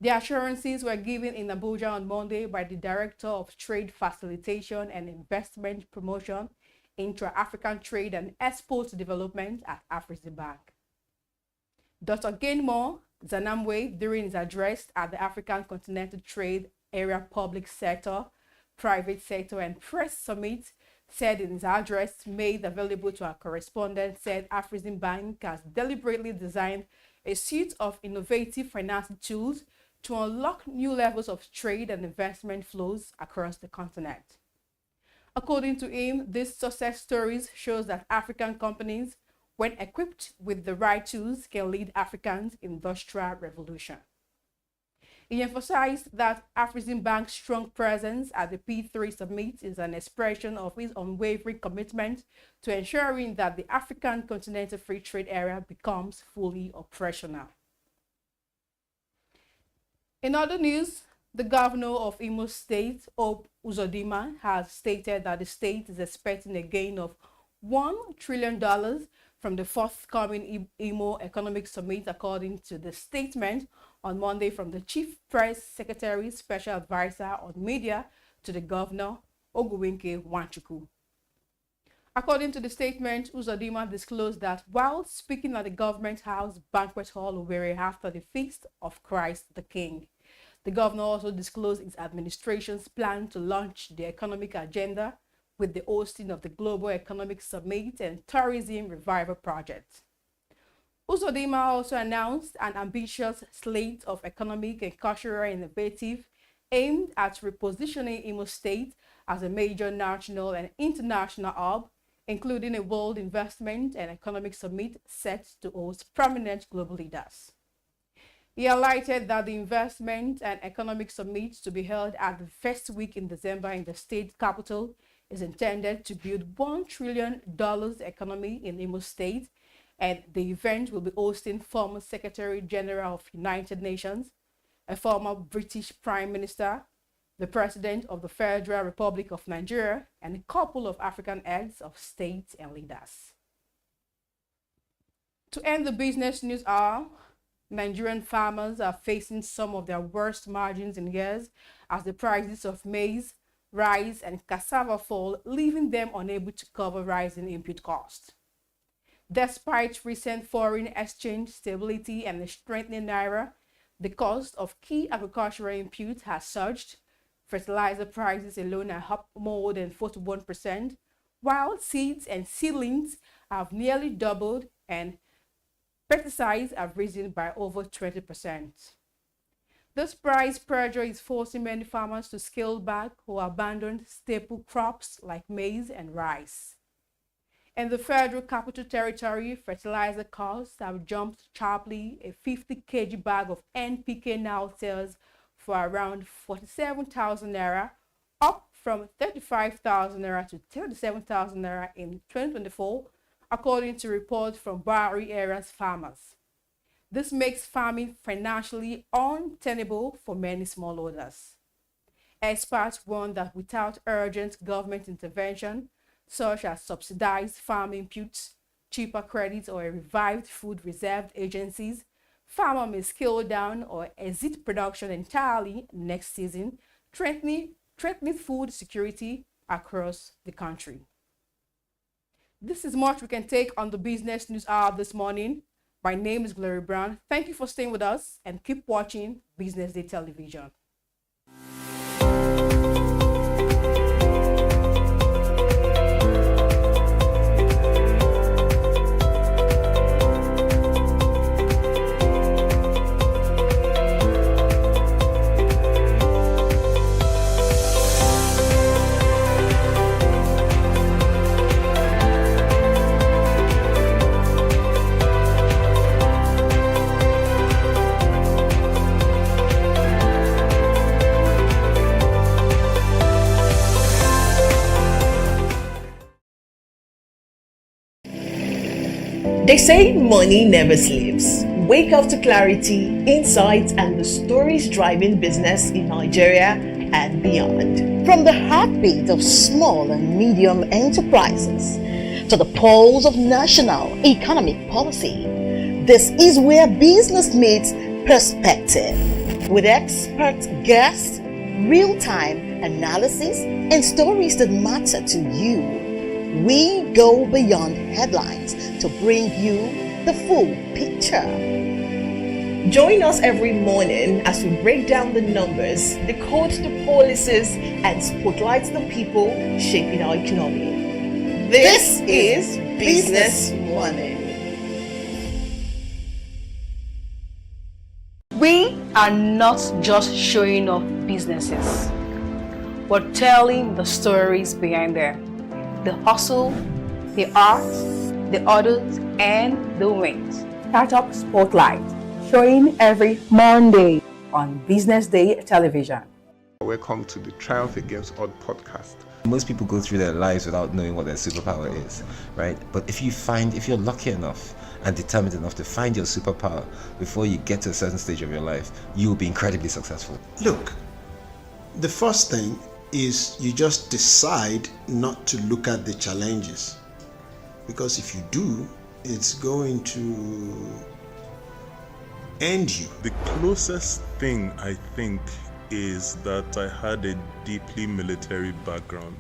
The assurances were given in Abuja on Monday by the Director of Trade Facilitation and Investment Promotion, Intra-African Trade and Export Development at Afreximbank. Dr. Gainmore Zanamwe, during his address at the African Continental Trade Area Public Sector, Private Sector and Press Summit, said in his address made available to our correspondent, said Afreximbank has deliberately designed a suite of innovative financing tools to unlock new levels of trade and investment flows across the continent. According to him, these success stories shows that African companies, when equipped with the right tools, can lead Africa's industrial revolution. He emphasized that Afreximbank's strong presence at the P3 Summit is an expression of his unwavering commitment to ensuring that the African Continental Free Trade Area becomes fully operational. In other news, the governor of Imo State, Hope Uzodinma, has stated that the state is expecting a gain of $1 trillion from the forthcoming Imo Economic Summit, according to the statement on Monday from the Chief Press Secretary, Special Advisor on Media to the Governor, Oguwinke Wanchuku. According to the statement, Uzodinma disclosed that while speaking at the Government House Banquet Hall, Owerri, after the Feast of Christ the King, the governor also disclosed his administration's plan to launch the economic agenda with the hosting of the Global Economic Summit and Tourism Revival Project. Uzodinma also announced an ambitious slate of economic and cultural initiatives aimed at repositioning Imo State as a major national and international hub, including a World Investment and Economic Summit set to host prominent global leaders. He highlighted that the Investment and Economic Summit, to be held at the first week in December in the state capital, is intended to build $1 trillion economy in Imo State, and the event will be hosting former Secretary General of United Nations, a former British Prime Minister, the President of the Federal Republic of Nigeria, and a couple of African heads of state and leaders. To end the business news hour, Nigerian farmers are facing some of their worst margins in years as the prices of maize, rice, and cassava fall, leaving them unable to cover rising input costs. Despite recent foreign exchange stability and the strengthening naira, the cost of key agricultural inputs has surged. Fertilizer prices alone are up more than 41%, while seeds and seedlings have nearly doubled and pesticides have risen by over 20%. This price pressure is forcing many farmers to scale back or abandon staple crops like maize and rice. In the Federal Capital Territory, fertilizer costs have jumped sharply. A 50 kg bag of NPK now sells for around 47,000 naira, up from 35,000 naira to 37,000 naira in 2024, according to reports from Boari area's farmers. This makes farming financially untenable for many smallholders. Experts warn that without urgent government intervention, such as subsidized farm inputs, cheaper credits, or a revived food reserve agencies, farmers may scale down or exit production entirely next season, threatening food security across the country. This is much we can take on the Business News Hour this morning. My name is Glory Brown. Thank you for staying with us and keep watching Business Day Television. They say money never sleeps. Wake up to clarity, insights, and the stories driving business in Nigeria and beyond. From the heartbeat of small and medium enterprises to the pulse of national economic policy, this is where business meets perspective. With expert guests, real-time analysis, and stories that matter to you, we go beyond headlines to bring you the full picture. Join us every morning as we break down the numbers, decode the policies, and spotlight the people shaping our economy. This is Business Morning. We are not just showing off businesses, but telling the stories behind them. The hustle, the art, the orders, and the wins. Startup Spotlight, showing every Monday on Business Day television. Welcome to the Triumph Against Odd podcast. Most people go through their lives without knowing what their superpower is, right? But if you're lucky enough and determined enough to find your superpower before you get to a certain stage of your life, you will be incredibly successful. Look, the first thing is you just decide not to look at the challenges, because if you do, it's going to end you. The closest thing I think is that I had a deeply military background,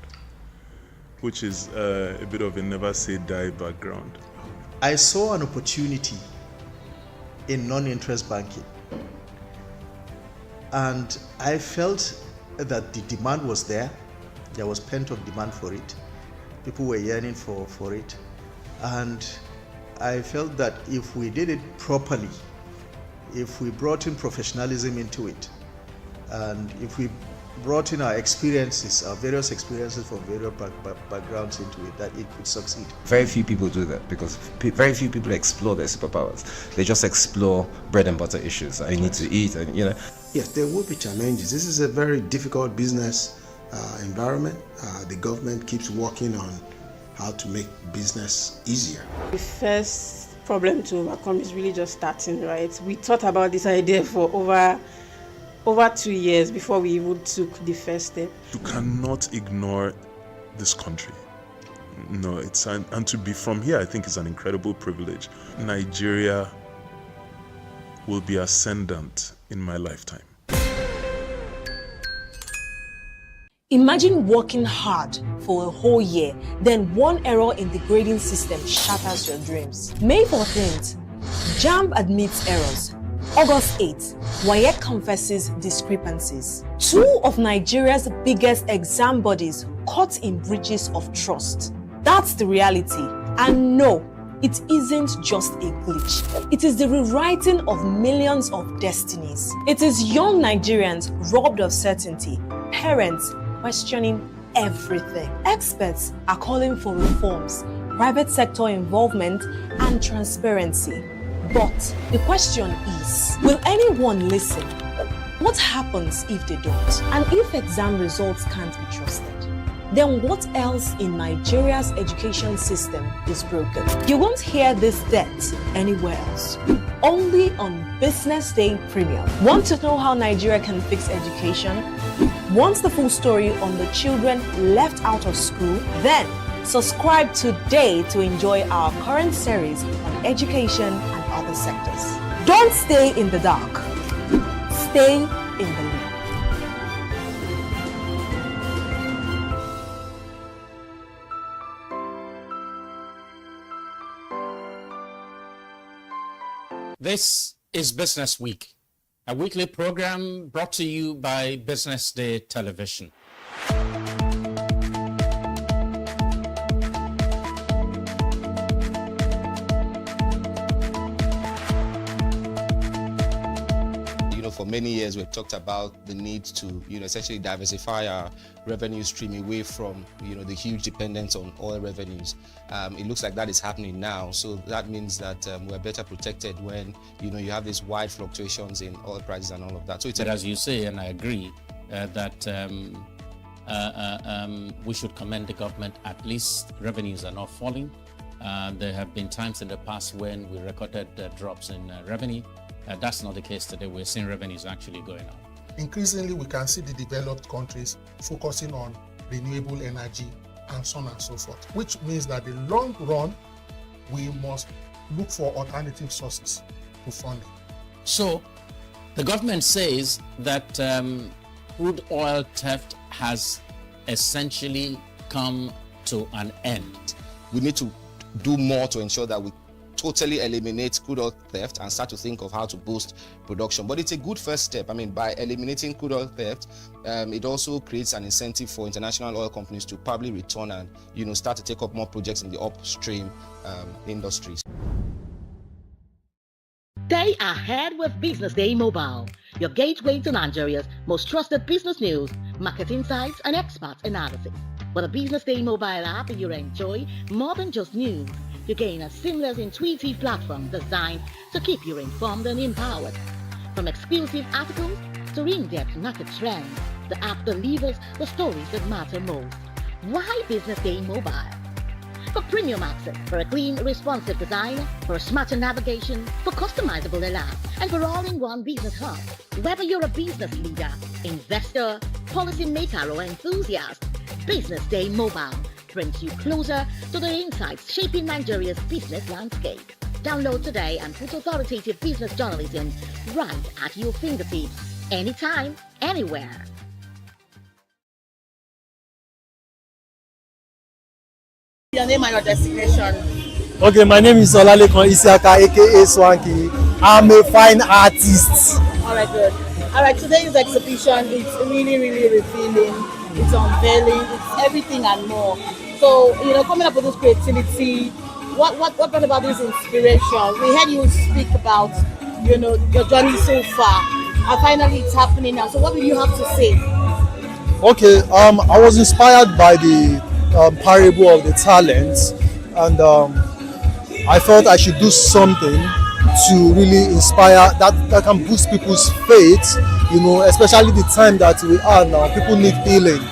which is a bit of a never say die background. I saw an opportunity in non-interest banking, and I felt that the demand was there. There was pent-up demand for it. People were yearning for it, and I felt that if we did it properly, if we brought in professionalism into it, and if we brought in our experiences, our various experiences from various backgrounds into it, that it could succeed. Very few people do that because very few people explore their superpowers. They just explore bread and butter issues. I need to eat, and Yes, there will be challenges. This is a very difficult business environment. The government keeps working on how to make business easier. The first problem to overcome is really just starting, right? We thought about this idea for over 2 years before we even took the first step. You cannot ignore this country. No, and to be from here, I think is an incredible privilege. Nigeria will be ascendant in my lifetime. Imagine working hard for a whole year, then one error in the grading system shatters your dreams. May 14th, JAMB admits errors. August 8th, WAEC confesses discrepancies. Two of Nigeria's biggest exam bodies caught in breaches of trust. That's the reality. And no, it isn't just a glitch. It is the rewriting of millions of destinies. It is young Nigerians robbed of certainty, parents questioning everything. Experts are calling for reforms, private sector involvement, and transparency. But the question is, will anyone listen? What happens if they don't? And if exam results can't be trusted? Then what else in Nigeria's education system is broken? You won't hear this depth anywhere else. Only on Business Day Premium. Want to know how Nigeria can fix education? Want the full story on the children left out of school? Then subscribe today to enjoy our current series on education and other sectors. Don't stay in the dark. Stay in the loop. This is Business Week, a weekly program brought to you by Business Day Television. For many years, we've talked about the need to, essentially diversify our revenue stream away from, the huge dependence on oil revenues. It looks like that is happening now. So that means that we're better protected when, you have these wide fluctuations in oil prices and all of that. So it's as you say, and I agree, that we should commend the government. At least revenues are not falling. There have been times in the past when we recorded drops in revenue. That's not the case today. We're seeing revenues actually going up. Increasingly, we can see the developed countries focusing on renewable energy and so on and so forth, which means that in the long run, we must look for alternative sources to funding. So, the government says that crude oil theft has essentially come to an end. We need to do more to ensure that we totally eliminate crude oil theft and start to think of how to boost production. But it's a good first step. I mean, by eliminating crude oil theft, it also creates an incentive for international oil companies to probably return and, start to take up more projects in the upstream industries. Stay ahead with Business Day Mobile, your gateway to Nigeria's most trusted business news, market insights, and expert analysis. With a Business Day Mobile app, you enjoy more than just news. You gain a seamless, intuitive platform designed to keep you informed and empowered. From exclusive articles to in-depth market trends, the app delivers the stories that matter most. Why Business Day Mobile? For premium access, for a clean, responsive design, for a smarter navigation, for customizable alerts, and for all-in-one business hub. Whether you're a business leader, investor, policymaker, or enthusiast, Business Day Mobile brings you closer to the insights shaping Nigeria's business landscape. Download today and put authoritative business journalism right at your fingertips, anytime, anywhere. Your name and your designation. Okay, my name is Olalekon Isiaka, aka Swanky. I'm a fine artist. Alright, good. Alright, today's exhibition is really, really revealing. It's unveiling. It's everything and more. So, coming up with this creativity, what brought about this inspiration? We heard you speak about, your journey so far, and finally it's happening now. So, what do you have to say? Okay, I was inspired by the parable of the talents, and I felt I should do something to really inspire that can boost people's faith. Especially the time that we are now, people need healing.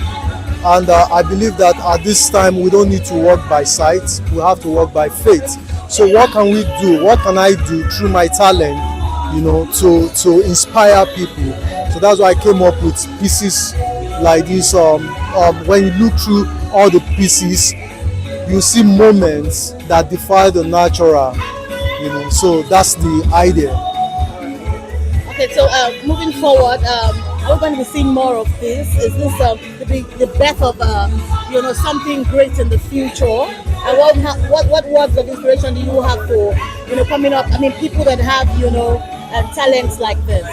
And I believe that at this time, we don't need to walk by sight, we have to walk by faith. So what can we do? What can I do through my talent, to inspire people? So that's why I came up with pieces like this. When you look through all the pieces, you see moments that defy the natural, so that's the idea. Okay, so moving forward, we're going to be seeing more of this. Is this the birth of something great in the future? And what words of inspiration do you have for coming up? I mean, people that have talents like this.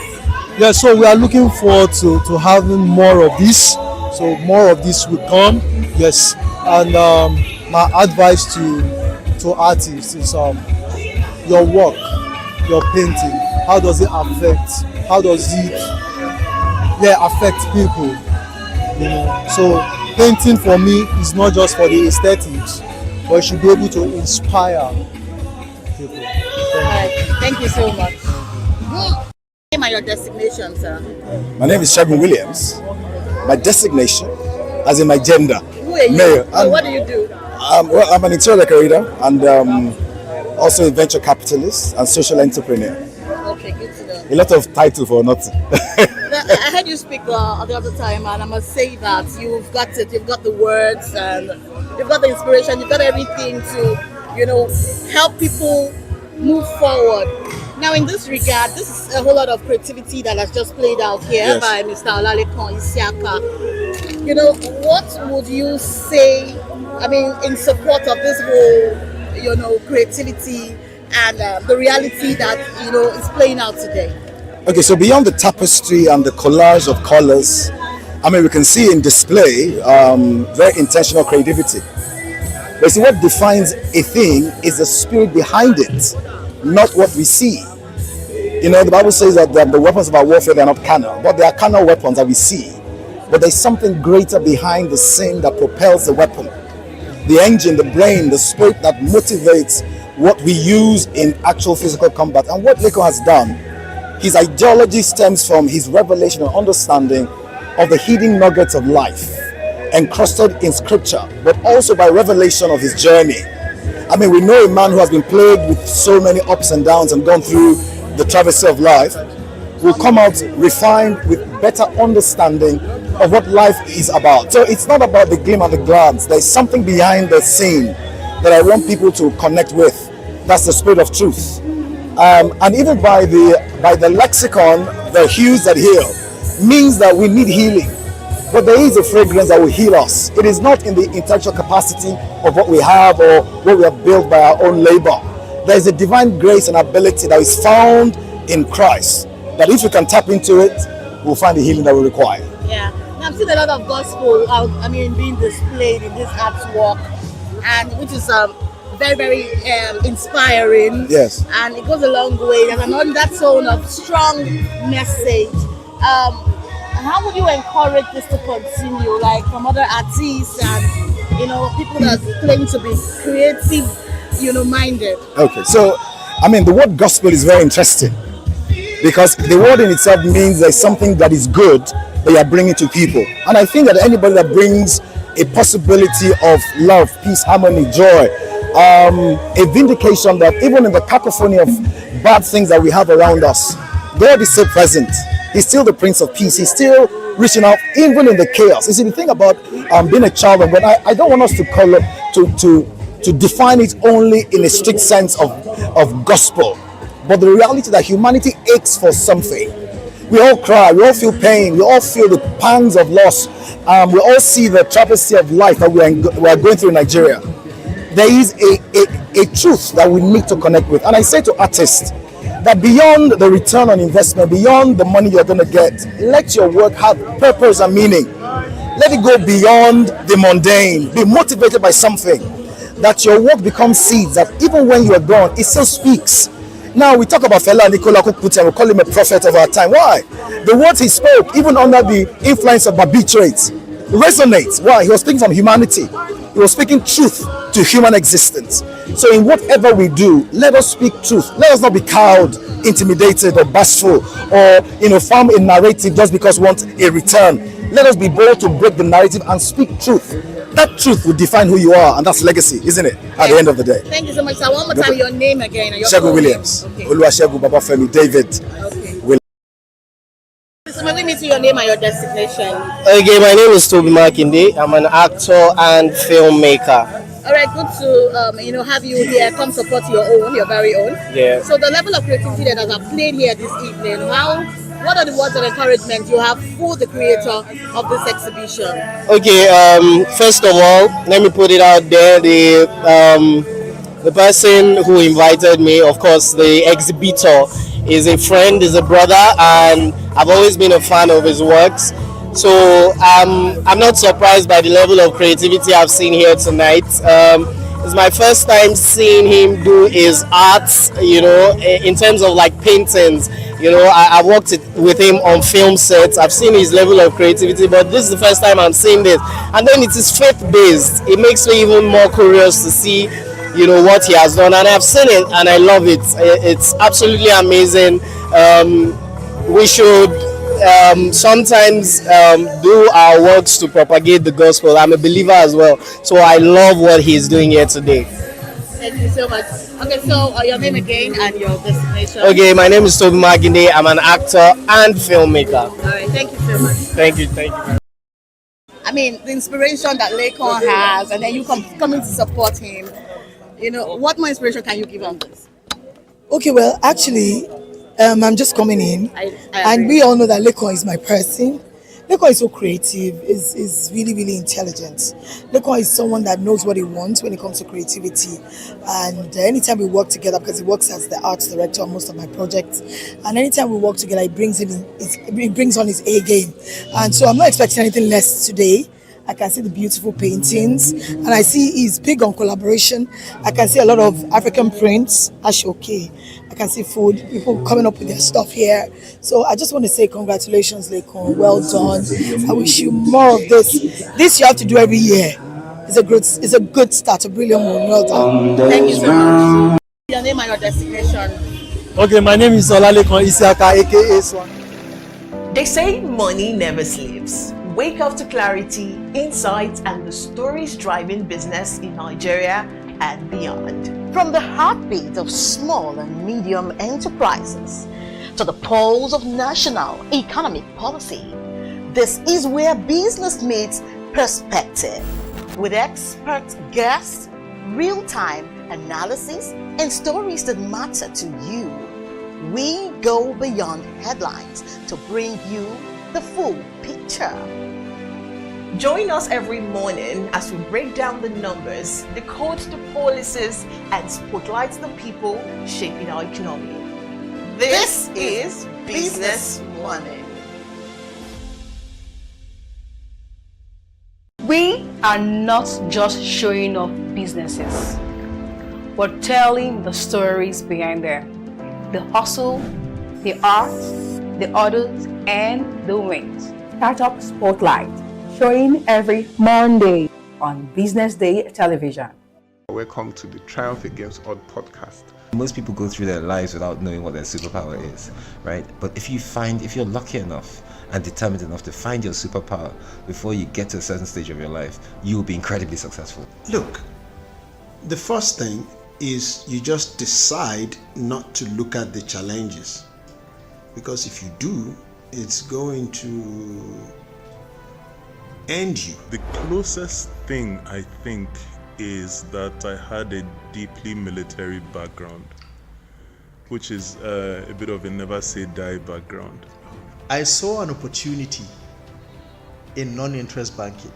Yeah, so we are looking forward to having more of this. So more of this will come. Yes, and my advice to artists is your work, your painting. How does it affect? How does it affect people? So painting for me is not just for the aesthetics, but it should be able to inspire people. Thank you so much. Name and your designation, sir. My name is Shagun Williams. My designation, as in my gender. Who are you? Mayor. What do you do? Well, I'm an interior decorator and also a venture capitalist and social entrepreneur. Okay, good to know. A lot of title for nothing. I heard you speak the other time, and I must say that you've got it. You've got the words, and you've got the inspiration. You've got everything to, help people move forward. Now, in this regard, this is a whole lot of creativity that has just played out here by Mr. Olalekon Isiaka. What would you say? I mean, in support of this whole, creativity and the reality that is playing out today. Okay, so beyond the tapestry and the collage of colors, we can see in display very intentional creativity. But see, what defines a thing is the spirit behind it, not what we see. The Bible says that the weapons of our warfare, they are not carnal, but they are carnal weapons that we see. But there's something greater behind the scene that propels the weapon. The engine, the brain, the spirit that motivates what we use in actual physical combat. And what Leko has done, his ideology stems from his revelation and understanding of the hidden nuggets of life encrusted in scripture, but also by revelation of his journey. We know a man who has been plagued with so many ups and downs and gone through the travesty of life will come out refined with better understanding of what life is about. So it's not about the gleam and the glance. There's something behind the scene that I want people to connect with. That's the spirit of truth. And even by the lexicon, the hues that heal means that we need healing. But there is a fragrance that will heal us. It is not in the intellectual capacity of what we have or what we have built by our own labor. There is a divine grace and ability that is found in Christ, that if we can tap into it, we'll find the healing that we require. Yeah, I've seen a lot of gospel, being displayed in this artwork, and which is very, very inspiring. Yes. And it goes a long way. There's another that tone of strong message. How would you encourage this to continue, like from other artists and people that claim to be creative, minded? Okay, so the word gospel is very interesting because the word in itself means there's something that is good that you are bringing to people, and I think that anybody that brings a possibility of love, peace, harmony, joy, a vindication that even in the cacophony of bad things that we have around us, God is still present. He's still the Prince of Peace. He's still reaching out even in the chaos. You see, the thing about being a child of God, I don't want us to call it to define it only in a strict sense of gospel, but the reality that humanity aches for something. We all cry, we all feel pain, we all feel the pangs of loss. We all see the travesty of life that we are going through in Nigeria. There is a truth that we need to connect with. And I say to artists that beyond the return on investment, beyond the money you're going to get, let your work have purpose and meaning. Let it go beyond the mundane. Be motivated by something. That your work becomes seeds that even when you are gone, it still speaks. Now we talk about Fela Nicola Kukuti, we call him a prophet of our time. Why? The words he spoke, even under the influence of barbiturates, resonates. Why? He was speaking from humanity. He was speaking truth to human existence. So in whatever we do, let us speak truth. Let us not be cowed, intimidated, or bashful, or form a narrative just because we want a return. Let us be bold to break the narrative and speak truth. That truth will define who you are, and that's legacy, isn't it? At the end of the day. Thank you so much. So one more time, your name again. Shegun Williams. Okay. Oluwasegun Babafemi David. Okay. Williams. So maybe me to your name and your designation. Okay, my name is Toby Makinde. I'm an actor and filmmaker. All right, good to have you here. Come support your very own. Yeah. So the level of creativity that has played here this evening, what are the words of encouragement you have for the creator of this exhibition? Okay, first of all, let me put it out there. The person who invited me, of course, the exhibitor, is a friend, is a brother, and I've always been a fan of his works. So I'm not surprised by the level of creativity I've seen here tonight. It's my first time seeing him do his arts, in terms of like paintings. I worked with him on film sets. I've seen his level of creativity, but this is the first time I'm seeing this. And then it is faith-based. It makes me even more curious to see, what he has done. And I've seen it, and I love it. It's absolutely amazing. We should sometimes do our works to propagate the gospel. I'm a believer as well, so I love what he's doing here today. Thank you so much. Okay, so your name again and your destination. Okay, my name is Toby Maginde. I'm an actor and filmmaker. All right, thank you so much. Thank you. The inspiration that Lekon has, and then you coming to support him. What more inspiration can you give on this? Okay, well, actually, I'm just coming in, and we all know that Lekon is my person. Lekon is so creative, is really, really intelligent. Lekon is someone that knows what he wants when it comes to creativity. And anytime we work together, because he works as the arts director on most of my projects, and anytime we work together, he brings on his A game. And so I'm not expecting anything less today. I can see the beautiful paintings, and I see he's big on collaboration. I can see a lot of African prints, Ashoke. I can see food, people coming up with their stuff here. So I just want to say congratulations, Lekon. Well done. I wish you more of this. This you have to do every year. It's a good start, a brilliant one. Well done. Thank you so much. Your name and your destination. Okay, my name is Olalekon Isiaka, aka Swan. They say money never sleeps. Wake up to clarity, insights, and the stories driving business in Nigeria and beyond. From the heartbeat of small and medium enterprises to to the pulse of national economic policy. This is where business meets perspective, with expert guests, real-time analysis, and stories that matter to you. We go beyond headlines to bring you the full picture. Join us every morning as we break down the numbers, decode the policies, and spotlight the people shaping our economy. This is Business Money. We are not just showing off businesses. We're telling the stories behind them. The hustle, the art, the orders, and the wins. Startup Spotlight, showing every Monday on Business Day television. Welcome to the Triumph Against Odd podcast. Most people go through their lives without knowing what their superpower is, right? But if you're lucky enough and determined enough to find your superpower before you get to a certain stage of your life, you will be incredibly successful. Look, the first thing is you just decide not to look at the challenges, because if you do, it's going to end you. The closest thing I think is that I had a deeply military background, which is a bit of a never say die background. I saw an opportunity in non-interest banking,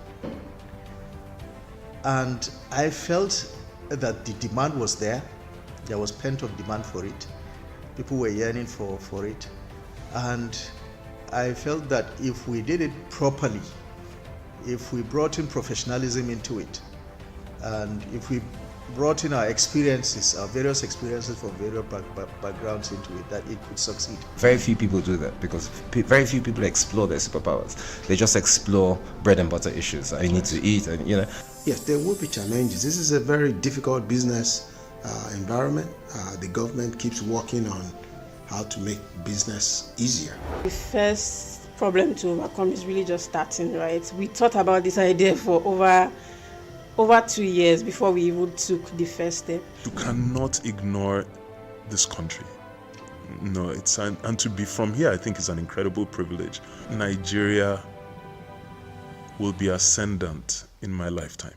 and I felt that the demand was there. There was pent-up demand for it. People were yearning for it, and I felt that if we did it properly, if we brought in professionalism into it, and if we brought in our experiences, our various experiences from various backgrounds into it, that it could succeed. Very few people do that because very few people explore their superpowers. They just explore bread and butter issues. I need to eat, and Yes, there will be challenges. This is a very difficult business environment. The government keeps working on how to make business easier. The first problem to overcome is really just starting, right? We thought about this idea for over 2 years before we even took the first step. You cannot ignore this country. No, and to be from here, I think is an incredible privilege. Nigeria will be ascendant in my lifetime.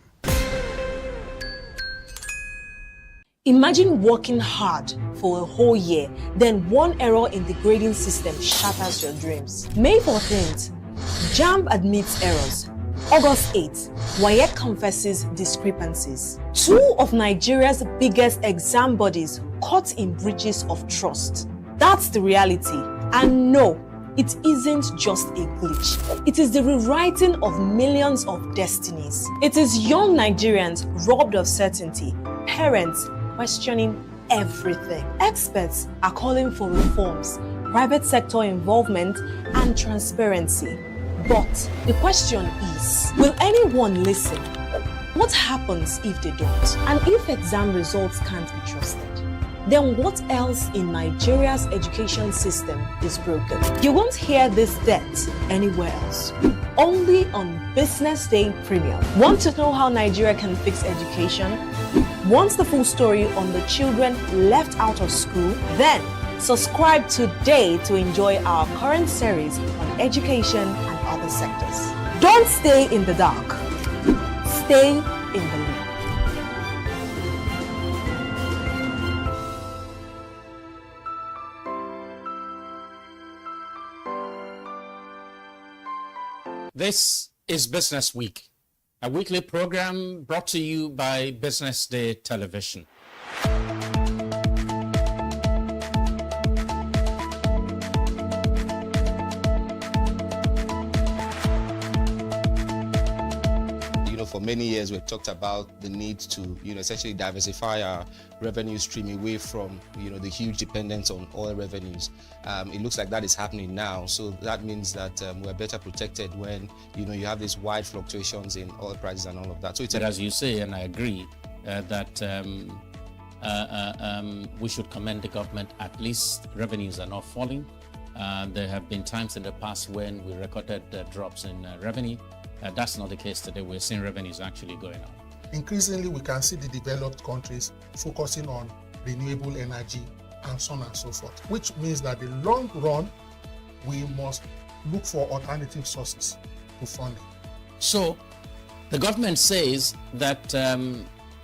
Imagine working hard for a whole year, then one error in the grading system shatters your dreams. May 14th, JAMB admits errors. August 8th, WAEC confesses discrepancies. Two of Nigeria's biggest exam bodies caught in breaches of trust. That's the reality. And no, it isn't just a glitch. It is the rewriting of millions of destinies. It is young Nigerians robbed of certainty, parents questioning everything. Experts are calling for reforms, private sector involvement, and transparency. But the question is, will anyone listen? What happens if they don't? And if exam results can't be trusted? Then what else in Nigeria's education system is broken? You won't hear this debt anywhere else. Only on Business Day Premium. Want to know how Nigeria can fix education? Want the full story on the children left out of school? Then subscribe today to enjoy our current series on education and other sectors. Don't stay in the dark. Stay in the loop. This is Business Week, a weekly program brought to you by Business Day Television. For many years, we've talked about the need to, essentially diversify our revenue stream away from, the huge dependence on oil revenues. It looks like that is happening now. So that means that we're better protected when, you have these wide fluctuations in oil prices and all of that. So it's as you say, and I agree, that we should commend the government. At least revenues are not falling. There have been times in the past when we recorded drops in revenue. That's not the case today. We're seeing revenues actually going up. Increasingly, we can see the developed countries focusing on renewable energy and so on and so forth, which means that the long run, we must look for alternative sources to funding. So the government says that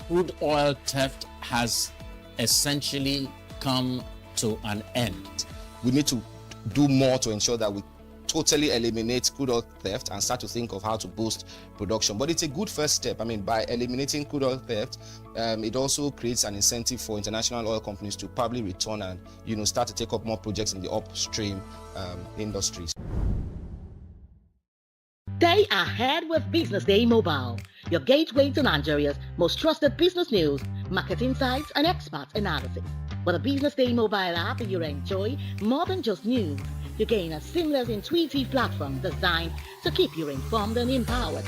crude oil theft has essentially come to an end. We need to do more to ensure that we totally eliminate crude oil theft and start to think of how to boost production. But it's a good first step. I mean, by eliminating crude oil theft, it also creates an incentive for international oil companies to probably return and, start to take up more projects in the upstream industries. Stay ahead with Business Day Mobile, your gateway to Nigeria's most trusted business news, market insights, and expert analysis. With a Business Day Mobile app, you enjoy more than just news. You gain a seamless, intuitive platform designed to keep you informed and empowered.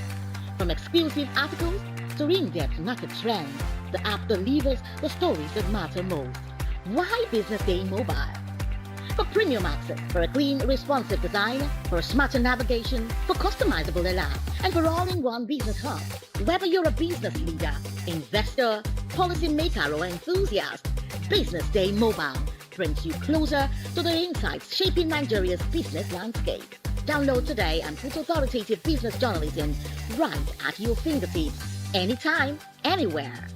From exclusive articles to in-depth market trends, the app delivers the stories that matter most. Why Business Day Mobile? For premium access, for a clean, responsive design, for a smarter navigation, for customizable alerts, and for all-in-one business hub. Whether you're a business leader, investor, policymaker, or enthusiast, Business Day Mobile brings you closer to the insights shaping Nigeria's business landscape. Download today and put authoritative business journalism right at your fingertips, anytime, anywhere.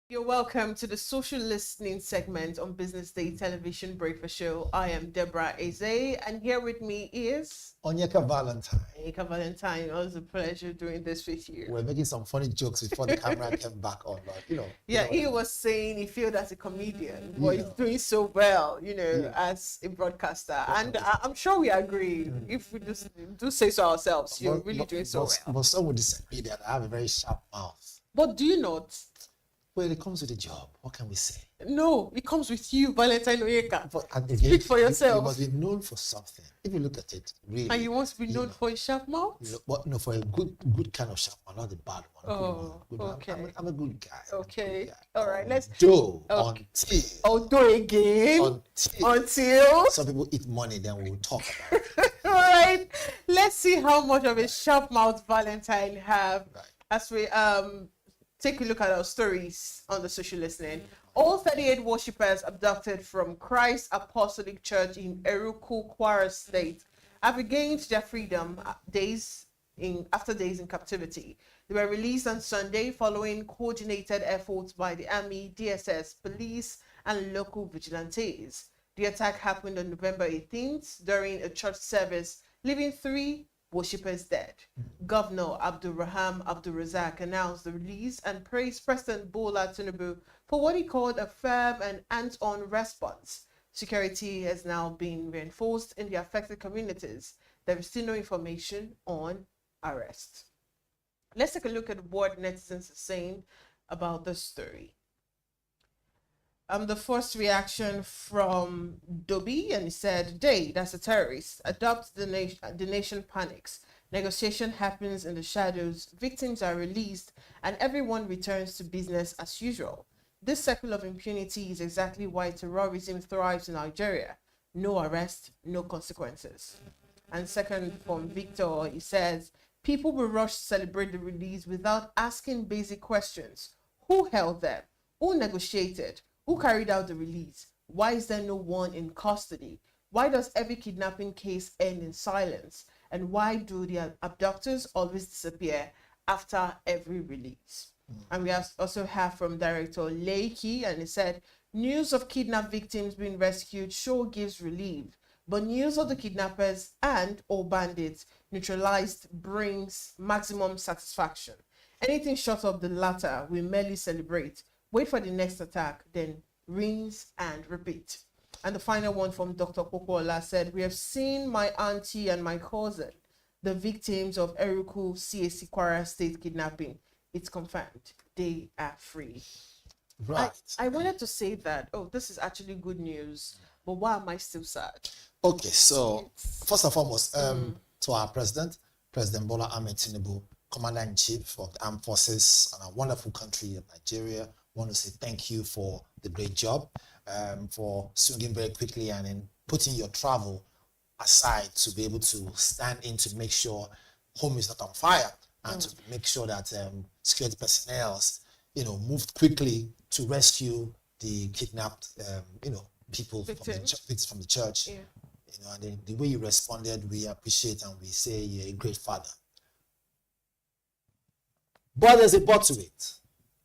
You're welcome to the social listening segment on Business Day Television Breakfast Show. I am Deborah Eze, and here with me is Onyeka Valentine. Onyeka Valentine. Always a pleasure doing this with you. We're making some funny jokes before the camera came back on, but Yeah, he was saying he feels as a comedian, but he's doing so well, as a broadcaster. And I'm sure we agree. If we just do say so ourselves, you're really doing so well. But some would disagree that I have a very sharp mouth. But do you not? Well, it comes with the job. What can we say? No, it comes with you, Valentine Onyeka. Again, speak for yourself. You must be known for something. If you look at it, really. And you want to be known for a sharp mouth? No, for a good kind of sharp mouth, not the bad one. Oh, good one. okay. I'm a good guy. Okay. All right. Let's do until again. Until some people eat money, then we'll talk about it. All right. Let's see how much of a sharp mouth Valentine have as we take a look at our stories on the social listening. All 38 worshippers abducted from Christ Apostolic Church in Eruku, Kwara State have regained their freedom after days in captivity. They were released on Sunday following coordinated efforts by the Army, DSS, police, and local vigilantes. The attack happened on November 18th during a church service, leaving 3 worshippers dead. Governor Abdulrahman Abdulrazak announced the release and praised President Bola Tinubu for what he called a firm and hands-on response. Security has now been reinforced in the affected communities. There is still no information on arrest. Let's take a look at what netizens are saying about this story. The first reaction from Dobby, and he said, "Day, that's a terrorist. Adopt the nation panics. Negotiation happens in the shadows. Victims are released, and everyone returns to business as usual. This cycle of impunity is exactly why terrorism thrives in Nigeria. No arrest, no consequences." And second from Victor, he says, "People will rush to celebrate the release without asking basic questions. Who held them? Who negotiated? Who carried out the release? Why is there no one in custody? Why does every kidnapping case end in silence? And why do the abductors always disappear after every release?" And we also have from Director Leiki, and he said, "News of kidnapped victims being rescued sure gives relief, but news of the kidnappers and or bandits neutralized brings maximum satisfaction. Anything short of the latter, we merely celebrate. Wait for the next attack, then rinse and repeat." And the final one from Dr. Kokola said, "We have seen my auntie and my cousin, the victims of Eruku CAC Kwara State kidnapping. It's confirmed. They are free." Right. I wanted to say that, this is actually good news, but why am I still sad? Okay, so first and foremost, to our President Bola Ahmed Tinubu, Commander-in-Chief of the Armed Forces and our wonderful country of Nigeria, want to say thank you for the great job, for swinging very quickly and in putting your travel aside to be able to stand in to make sure home is not on fire. and to make sure that security personnel, moved quickly to rescue the kidnapped, people victims from the church. Yeah. And then the way you responded, we appreciate and we say you're a great father. But there's a but to it.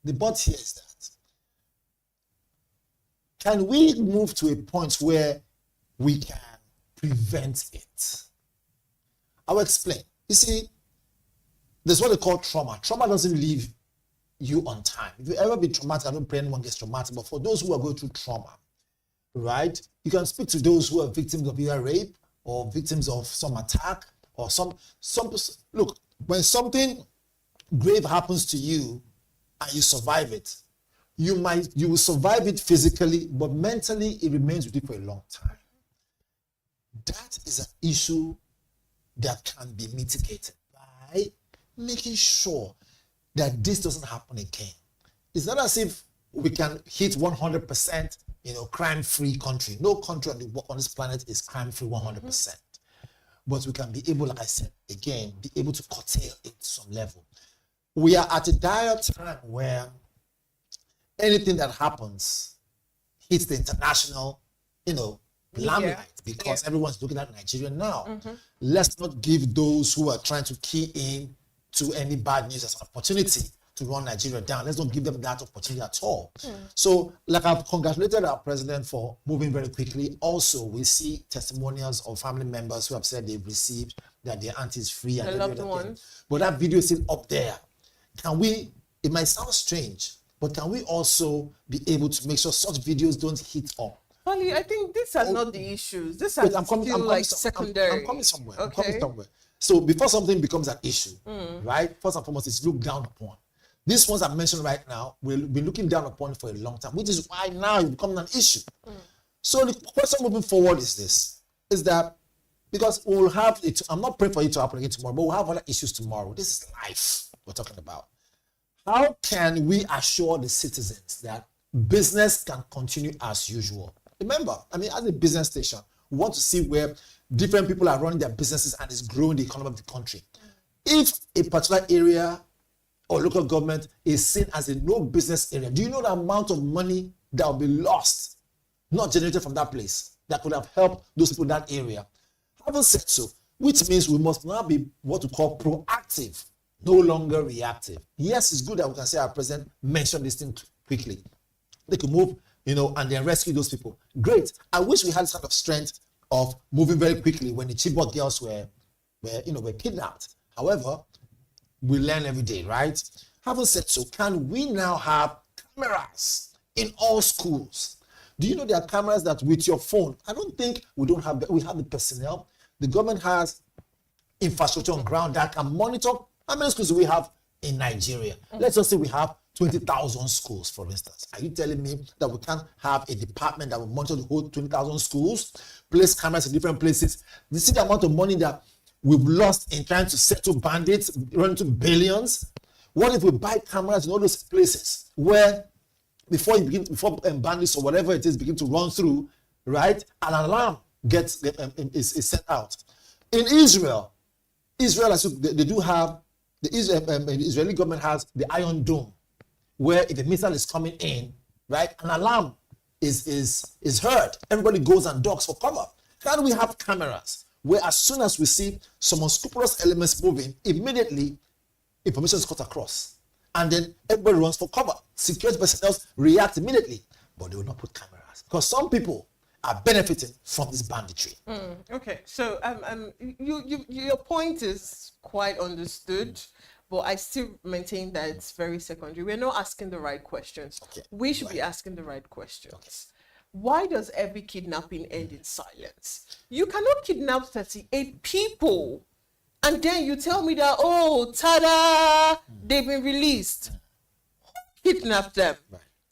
The but here is that, can we move to a point where we can prevent it? I'll explain. You see, there's what they call trauma. Trauma doesn't leave you on time. If you ever been traumatic, I don't pray anyone gets traumatic, but for those who are going through trauma, right, you can speak to those who are victims of either rape or victims of some attack or some look, when something grave happens to you and you survive it, you will survive it physically, but mentally it remains with you for a long time. That is an issue that can be mitigated by making sure that this doesn't happen again. It's not as if we can hit 100%, crime-free country. No country on this planet is crime-free 100%. But we can be able, like I said again, be able to curtail it to some level. We are at a dire time where anything that happens hits the international, limelight, because everyone's looking at Nigeria now. Let's not give those who are trying to key in to any bad news as an opportunity to run Nigeria down. Let's not give them that opportunity at all. So, like, I've congratulated our president for moving very quickly. Also, we see testimonials of family members who have said they've received that their aunt is free and loved ones. But that video is still up there. Can we, it might sound strange, but can we also be able to make sure such videos don't hit up? Wally, I think these are not the issues. These are secondary. I'm coming somewhere. Okay. I'm coming somewhere. So before something becomes an issue, right? First and foremost, it's looked down upon. These ones I mentioned right now, we'll be looking down upon for a long time, which is why now it's becoming an issue. So the question moving forward is this, is that because we'll have it, I'm not praying for it to happen again tomorrow, but we'll have other issues tomorrow. This is life we're talking about. How can we assure the citizens that business can continue as usual? Remember, as a business station, we want to see where different people are running their businesses and it's growing the economy of the country. If a particular area or local government is seen as a no business area, do you know the amount of money that will be lost, not generated from that place, that could have helped those people in that area? Having said so, which means we must now be what we call proactive, no longer reactive. Yes, it's good that we can say our president mentioned this thing quickly. They could move, and then rescue those people. Great. I wish we had this kind of strength of moving very quickly when the Chibok girls were kidnapped. However, we learn every day, right? Having said so, can we now have cameras in all schools? Do you know there are cameras that with your phone? I don't think we have the personnel. The government has infrastructure on ground that can monitor how many schools do we have in Nigeria. Let's just say we have 20,000 schools, for instance. Are you telling me that we can't have a department that will monitor the whole 20,000 schools, place cameras in different places? You see the amount of money that we've lost in trying to settle bandits, run into billions? What if we buy cameras in all those places where before bandits or whatever it is begin to run through, right, an alarm is sent out? In Israel, they do have, the Israeli government has the Iron Dome, where if a missile is coming in, right, an alarm is heard. Everybody goes and ducks for cover. Can we have cameras where as soon as we see some unscrupulous elements moving, immediately information is cut across, and then everybody runs for cover? Security personnel react immediately, but they will not put cameras because some people are benefiting from this banditry. Okay, so your point is quite understood, but I still maintain that it's very secondary. We're not asking the right questions. We should be asking the right questions. Why does every kidnapping end in silence? You cannot kidnap 38 people and then you tell me that, oh, tada, they've been released. Who kidnapped them?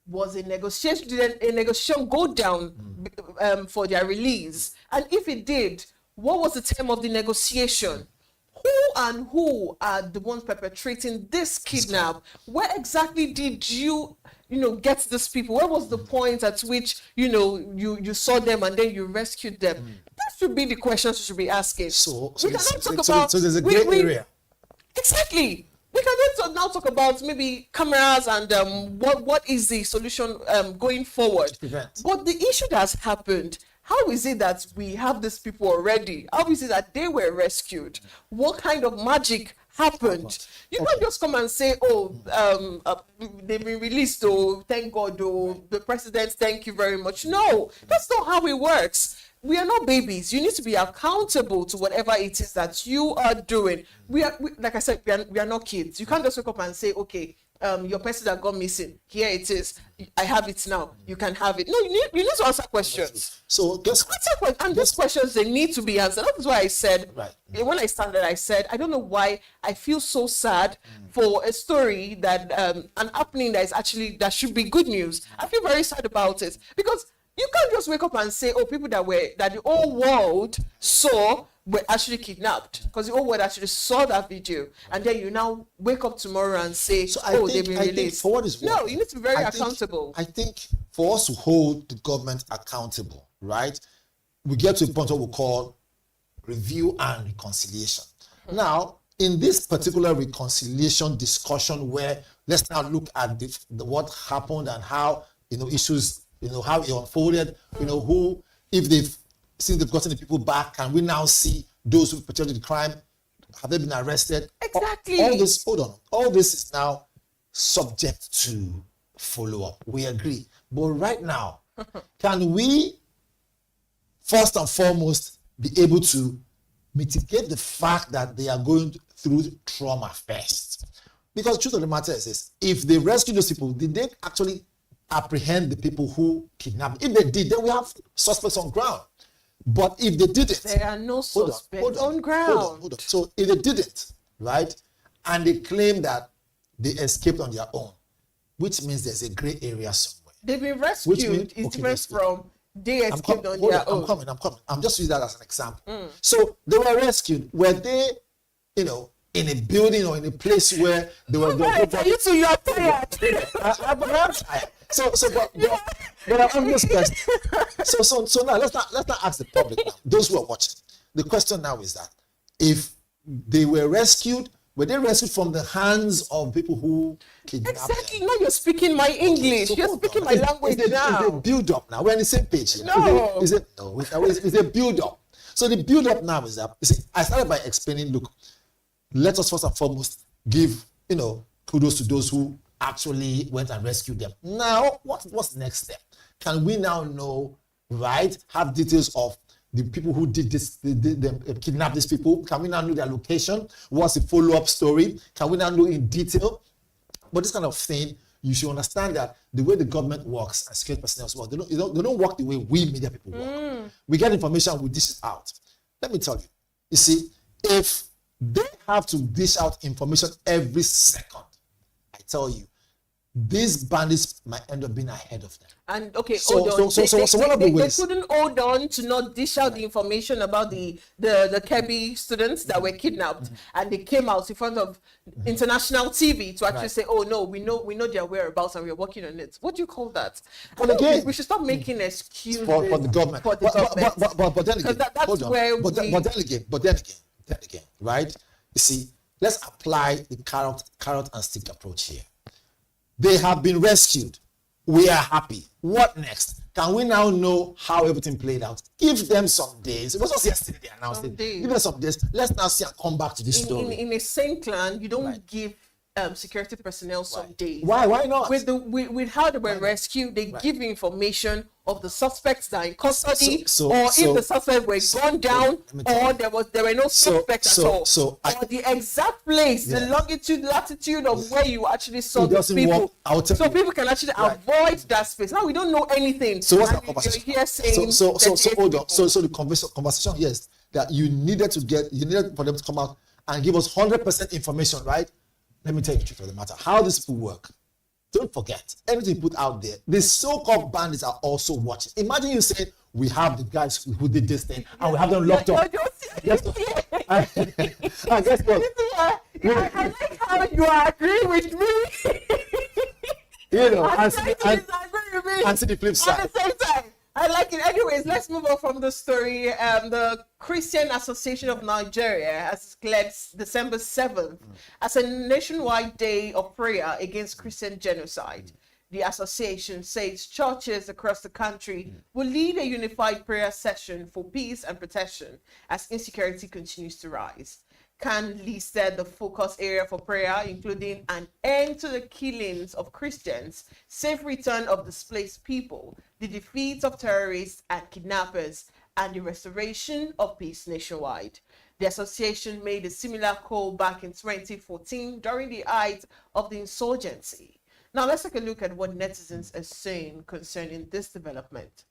Was a negotiation, did a negotiation go down for their release? And if it did, what was the term of the negotiation? Who are the ones perpetrating this kidnap? Where exactly did you get these people? Where was the point at which you saw them and then you rescued them? That should be the questions you should be asking. So there's a gray area. Exactly. can now talk about maybe cameras and what is the solution going forward. But the issue that has happened, how is it that we have these people already? How is it that they were rescued? What kind of magic happened? You can't just come and say, oh, they've been released, oh, thank God, oh, the president, thank you very much. No, that's not how it works. We are not babies. You need to be accountable to whatever it is that you are doing. Like I said, we are not kids. You can't just wake up and say, okay, your person that got missing, here it is. I have it now. You can have it. No, you need to answer questions. So these questions, they need to be answered. That is why I said, when I started, I said, I don't know why I feel so sad for a story that an happening that should be good news. I feel very sad about it because you can't just wake up and say, oh, people that the whole world saw were actually kidnapped, because the whole world actually saw that video, and then you now wake up tomorrow and say, they've been released. For what is what, no, you need to be very accountable. I think for us to hold the government accountable, right, we get to a point what we call review and reconciliation. Now, in this particular reconciliation discussion, where let's now look at what happened and how issues. How it unfolded, who, if since they've gotten the people back, can we now see those who perpetrated the crime? Have they been arrested? Exactly. All this is now subject to follow-up. We agree. But right now, can we, first and foremost, be able to mitigate the fact that they are going through trauma first? Because the truth of the matter is this: if they rescue those people, did they actually apprehend the people who kidnapped? If they did, then we have suspects on ground. But if they didn't, there are no suspects on ground. Hold on. So if they didn't, right, and they claim that they escaped on their own, which means there's a gray area somewhere. They've been rescued. It's different from they escaped on their own. I'm coming. I'm just using that as an example. So they were rescued. Were they, in a building or in a place where they were? You two, you are tired. I'm tired. But I'm just question. So now let's not ask the public now, those who are watching. The question now is that if they were rescued, were they rescued from the hands of people who kidnapped them? Exactly. Now you're speaking my English. You're speaking my language now. It's a build-up now. We're on the same page. No. It's a build-up. So the build-up now is that, I started by explaining, look, let us first and foremost give, kudos to those who actually went and rescued them. Now, what's the next step? Can we now know, right, have details of the people who did this, kidnap these people? Can we now know their location? What's the follow-up story? Can we now know in detail? But this kind of thing, you should understand that the way the government works and security personnel work, they don't work the way we media people work. We get information, we dish it out. Let me tell you. You see, if they have to dish out information every second, I tell you, these bandits might end up being ahead of them. And okay, hold on. So one of the ways they couldn't hold on to not dish out the information about the Kebbi students that were kidnapped, and they came out in front of international TV to actually say, "Oh no, we know their whereabouts and we're working on it." What do you call that? But again, we should stop making excuses for the government. But then again, that's where but then again, right? You see, let's apply the carrot and stick approach here. They have been rescued. We are happy. What next? Can we now know how everything played out? Give them some days. It was just yesterday they announced it. Give them some days. Let's now see and come back to this story. In a same clan, you don't give security personnel some days. Why not? With how they were rescued, they give you information of the suspects that are in custody, if the suspects were gone down, or there were no suspects at all, or the exact place, the latitude of where you actually saw those people, so people can actually avoid that space. Now we don't know anything. So what's the conversation? Hold on. So the conversation here is that you needed for them to come out and give us 100% information, right? Let me tell you the truth of the matter. How these people work. Don't forget, anything you put out there, the so-called bandits are also watching. Imagine you saying, we have the guys who did this thing, and we have them locked up. Guess what? I like how you are agreeing with me. And see the flip side. At the same time, I I like it. Anyways, let's move on from the story. The Christian Association of Nigeria has declared December 7th as a nationwide day of prayer against Christian genocide. The association says churches across the country will lead a unified prayer session for peace and protection as insecurity continues to rise. Khan listed the focus area for prayer, including an end to the killings of Christians, safe return of displaced people, the defeat of terrorists and kidnappers, and the restoration of peace nationwide. The association made a similar call back in 2014 during the height of the insurgency. Now let's take a look at what netizens are saying concerning this development.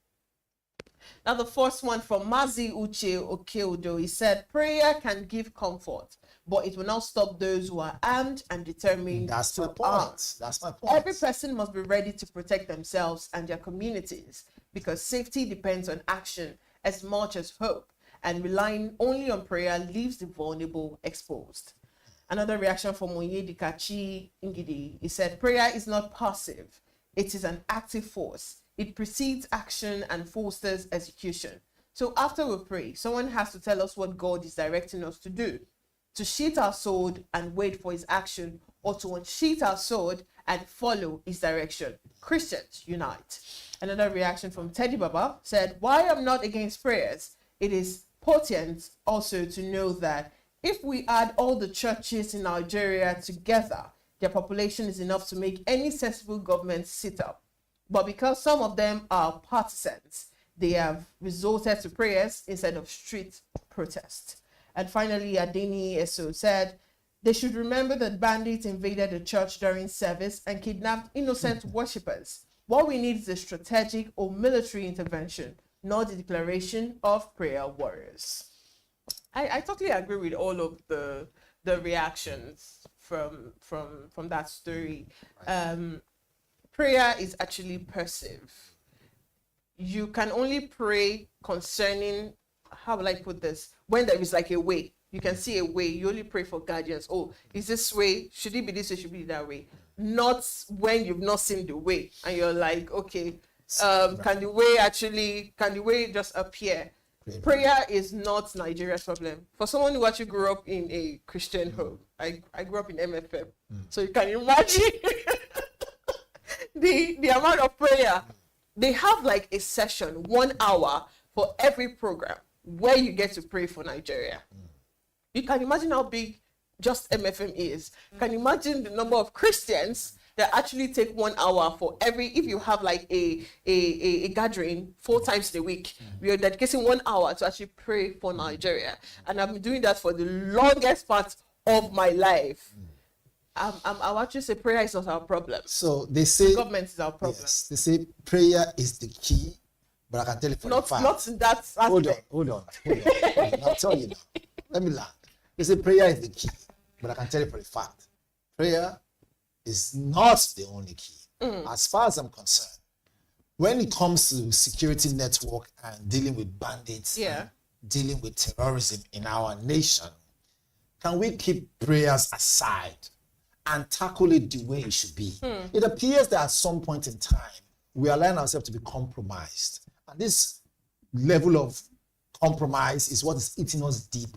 Now, the first one from Mazi Uche Okeodo, he said, prayer can give comfort, but it will not stop those who are armed and determined That's my to point. arm. That's my point. Every person must be ready to protect themselves and their communities because safety depends on action as much as hope, and relying only on prayer leaves the vulnerable exposed. Another reaction from Onyedi Kachi Ngidi, he said, prayer is not passive, it is an active force. It precedes action and fosters execution. So after we pray, someone has to tell us what God is directing us to do. To sheath our sword and wait for his action, or to unsheath our sword and follow his direction. Christians, unite. Another reaction from Teddy Baba said, while I'm not against prayers, it is potent also to know that if we add all the churches in Nigeria together, their population is enough to make any sensible government sit up. But because some of them are partisans, they have resorted to prayers instead of street protest. And finally, Adeni Eso said, they should remember that bandits invaded the church during service and kidnapped innocent worshippers. What we need is a strategic or military intervention, not the declaration of prayer warriors. I totally agree with all of the reactions from that story. Prayer is actually passive. You can only pray concerning, how will I put this? When there is like a way, you can see a way, you only pray for guardians. Oh, is this way? Should it be this way? Should it be that way? Not when you've not seen the way and you're like, okay, can the way just appear? Prayer is not Nigeria's problem. For someone who actually grew up in a Christian home, I grew up in MFM, so you can imagine the amount of prayer. They have like a session, 1 hour for every program where you get to pray for Nigeria. You can imagine how big just MFM is. You can imagine the number of Christians that actually take 1 hour for every, if you have like a gathering 4 times a week, we are dedicating 1 hour to actually pray for Nigeria. And I've been doing that for the longest part of my life. I'll actually say prayer is not our problem. So they say government is our problem. Yes, they say prayer is the key, but I can tell you for a fact. Not in that aspect. Hold on. I'll tell you now. Let me land. They say prayer is the key, but I can tell you for a fact, prayer is not the only key. As far as I'm concerned, when it comes to security network and dealing with bandits, and dealing with terrorism in our nation, can we keep prayers aside and tackle it the way it should be? It appears that at some point in time, we are allowing ourselves to be compromised. And this level of compromise is what is eating us deep.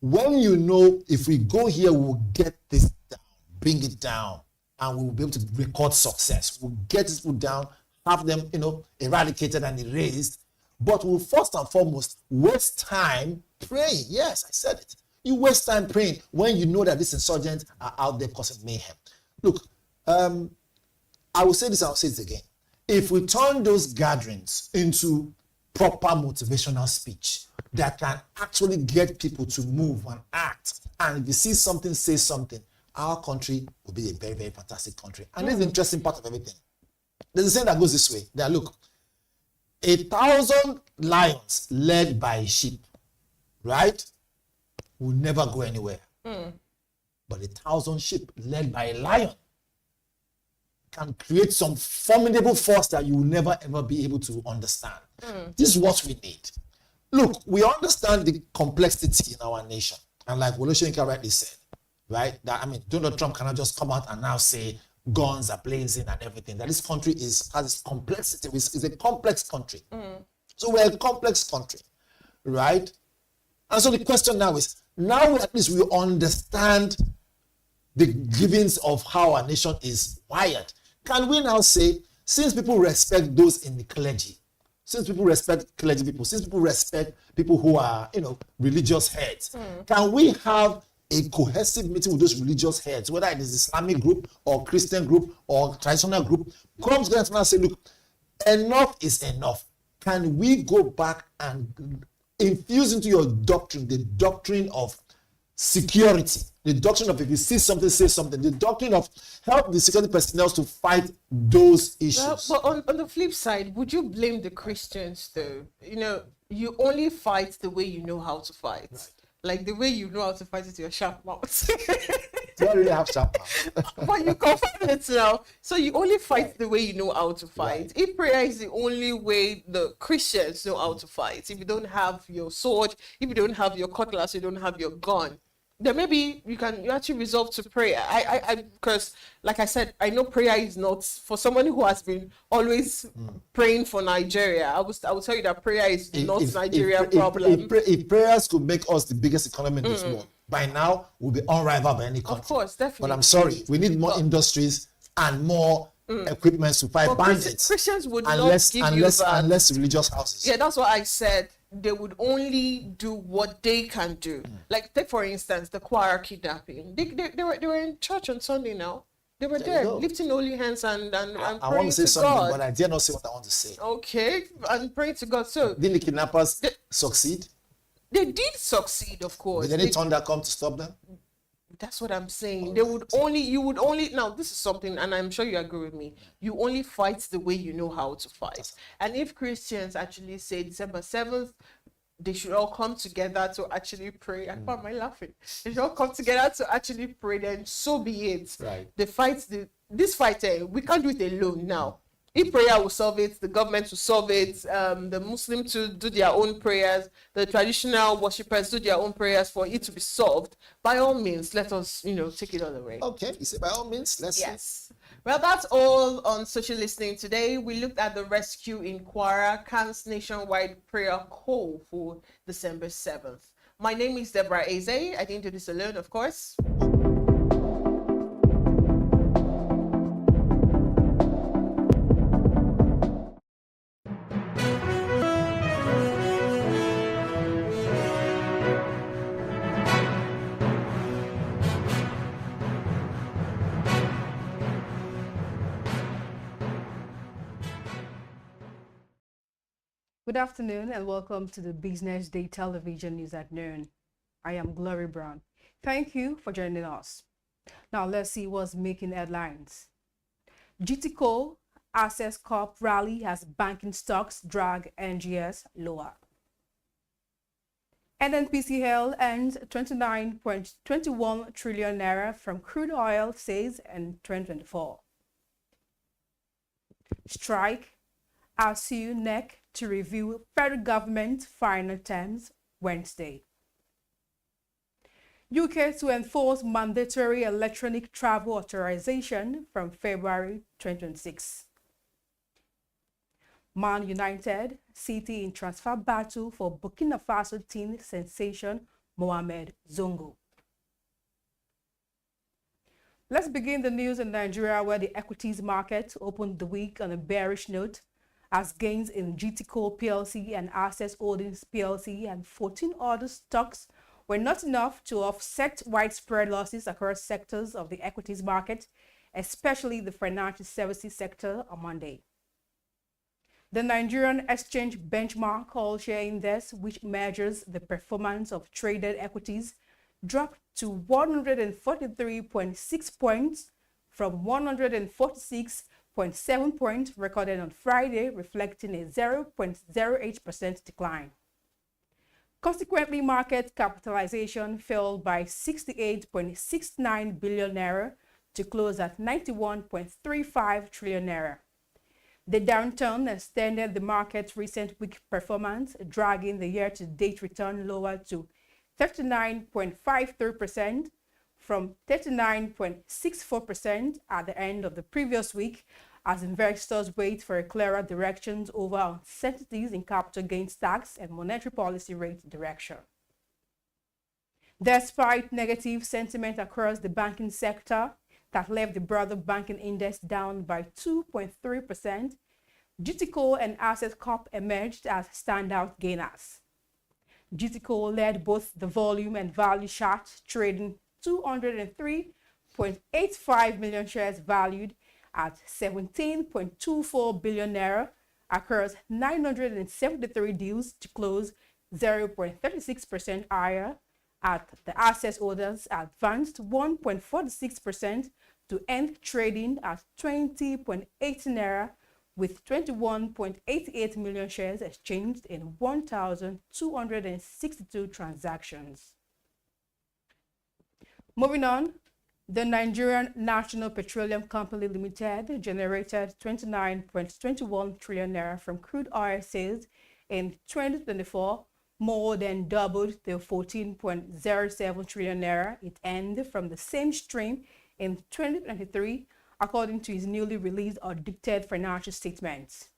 When you know, if we go here, we'll get this down, bring it down, and we will be able to record success. We'll get this put down, have them, eradicated and erased. But we'll first and foremost waste time praying. Yes, I said it. You waste time praying when you know that these insurgents are out there causing mayhem. Look, I will say this, I'll say it again. If we turn those gatherings into proper motivational speech that can actually get people to move and act, and if you see something, say something, our country will be a very, very fantastic country. And this is the interesting part of everything. There's a saying that goes this way, that look, 1,000 lions led by a sheep, right, will never go anywhere. But 1,000 sheep led by a lion can create some formidable force that you will never ever be able to understand. This is what we need. Look, we understand the complexity in our nation. And like Wole Soyinka rightly said, right, that, Donald Trump cannot just come out and now say guns are blazing and everything. That this country has its complexity. It's a complex country. So we're a complex country, right? And so the question now is, now at least we understand the givings of how our nation is wired. Can we now say, since people respect those in the clergy, since people respect clergy people, since people respect people who are, religious heads, can we have a cohesive meeting with those religious heads, whether it is Islamic group or Christian group or traditional group, come together and say, look, enough is enough. Can we go back and infuse into your doctrine the doctrine of security, the doctrine of if you see something, say something, the doctrine of help the security personnel to fight those issues? Well, but on the flip side, would you blame the Christians though? You only fight the way you know how to fight. Right. Like the way you know how to fight is your sharp mouth. Do I really have sharp mouth? But you confirm it now. So you only fight the way you know how to fight. Right. If prayer is the only way the Christians know how to fight, if you don't have your sword, if you don't have your cutlass, you don't have your gun, then maybe you actually resolve to prayer. Because like I said, I know prayer is not for someone who has been always praying for Nigeria. I will tell you that prayer is not Nigeria's problem. If prayers could make us the biggest economy in this world, by now we'll be unrivaled by any country. Of course, definitely. But I'm sorry, we need more industries and more equipment to fight bandits. Christians would unless religious houses. Yeah, that's what I said. They would only do what they can do. Like, take for instance the choir kidnapping. They were in church on Sunday now. They were there lifting holy hands and praying I want to say something, God. but I dare not say what I want to say. Okay, and praying to God. So didn't the kidnappers succeed? They did succeed, of course. Did any thunder come to stop them? That's what I'm saying. You would only now this is something, and I'm sure you agree with me. You only fight the way you know how to fight. And if Christians actually say December 7th, they should all come together to actually pray. Why am I laughing? They should all come together to actually pray, then so be it. Right. This fight, we can't do it alone now. If prayer will solve it, the government will solve it, the Muslims to do their own prayers, the traditional worshippers do their own prayers for it to be solved. By all means, let us, take it all away. Okay, you say by all means, let's Yes. Well, that's all on social listening today. We looked at the rescue in Kwara, CAN's nationwide prayer call for December 7th. My name is Deborah Eze. I didn't do this alone, of course. Good afternoon and welcome to the Business Day Television News at Noon. I am Glory Brown. Thank you for joining us. Now let's see what's making headlines. GTCO Access Corp rally as banking stocks drag NGS lower. NNPCL earns 29.21 trillion naira from crude oil sales in 2024. Strike, RCU NEC to review federal government final terms Wednesday. UK to enforce mandatory electronic travel authorization from February 2026. Man United, City in transfer battle for Burkina Faso teen sensation Mohamed Zongo. Let's begin the news in Nigeria, where the equities market opened the week on a bearish note as gains in GTCO PLC and Access Holdings PLC and 14 other stocks were not enough to offset widespread losses across sectors of the equities market, especially the financial services sector on Monday. The Nigerian Exchange Benchmark All-Share Index, which measures the performance of traded equities, dropped to 143.6 points from 146.7 points recorded on Friday, reflecting a 0.08% decline. Consequently, market capitalization fell by 68.69 billion naira to close at 91.35 trillion naira. The downturn extended the market's recent weak performance, dragging the year-to-date return lower to 39.53% from 39.64% at the end of the previous week, as investors wait for a clearer directions over uncertainties in capital gains tax and monetary policy rate direction. Despite negative sentiment across the banking sector that left the broader banking index down by 2.3%, GTCO and Asset Corp emerged as standout gainers. GTCO led both the volume and value chart, trading 203.85 million shares valued at 17.24 billion naira across 973 deals to close 0.36% higher. At the assets holders advanced 1.46% to end trading at 20.8 naira, with 21.88 million shares exchanged in 1,262 transactions. Moving on, the Nigerian National Petroleum Company Limited generated 29.21 trillion naira from crude oil sales in 2024, more than doubled the 14.07 trillion naira it earned from the same stream in 2023, according to his newly released audited financial statements.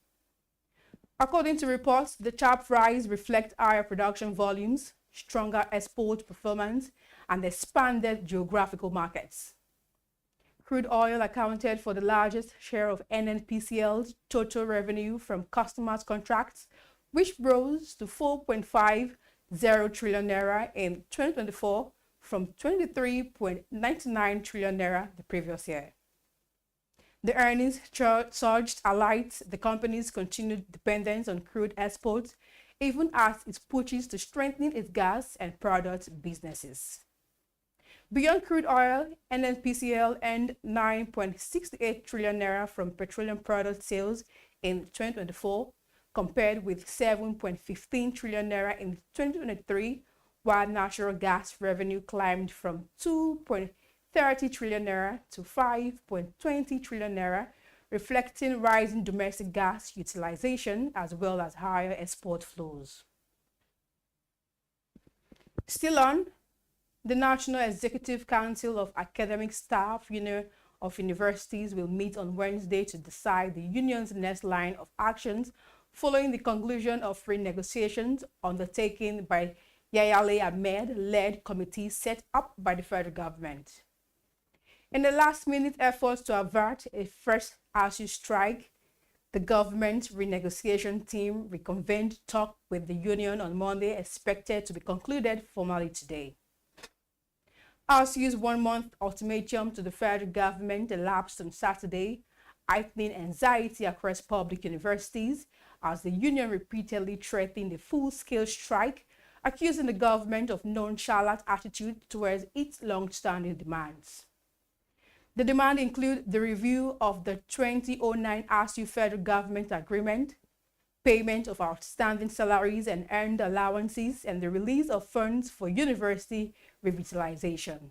According to reports, the sharp rise reflects higher production volumes, stronger export performance, and expanded geographical markets. Crude oil accounted for the largest share of NNPCL's total revenue from customers' contracts, which rose to 4.50 trillion naira in 2024 from 23.99 trillion naira the previous year. The earnings surge highlights the company's continued dependence on crude exports, even as it pushes to strengthen its gas and product businesses. Beyond crude oil, NNPCL earned 9.68 trillion naira from petroleum product sales in 2024, compared with 7.15 trillion naira in 2023, while natural gas revenue climbed from 2.30 trillion naira to 5.20 trillion naira, reflecting rising domestic gas utilization as well as higher export flows. Still on, the National Executive Council of Academic Staff Union of Universities will meet on Wednesday to decide the union's next line of actions following the conclusion of renegotiations undertaken by Yayale Ahmed-led committee set up by the federal government. In the last-minute efforts to avert a fresh ASU strike, the government renegotiation team reconvened talk with the union on Monday, expected to be concluded formally today. ASU's one-month ultimatum to the federal government elapsed on Saturday, heightening anxiety across public universities as the union repeatedly threatened a full-scale strike, accusing the government of nonchalant attitude towards its long-standing demands. The demand include the review of the 2009 ASU federal government agreement, payment of outstanding salaries and earned allowances, and the release of funds for university revitalization.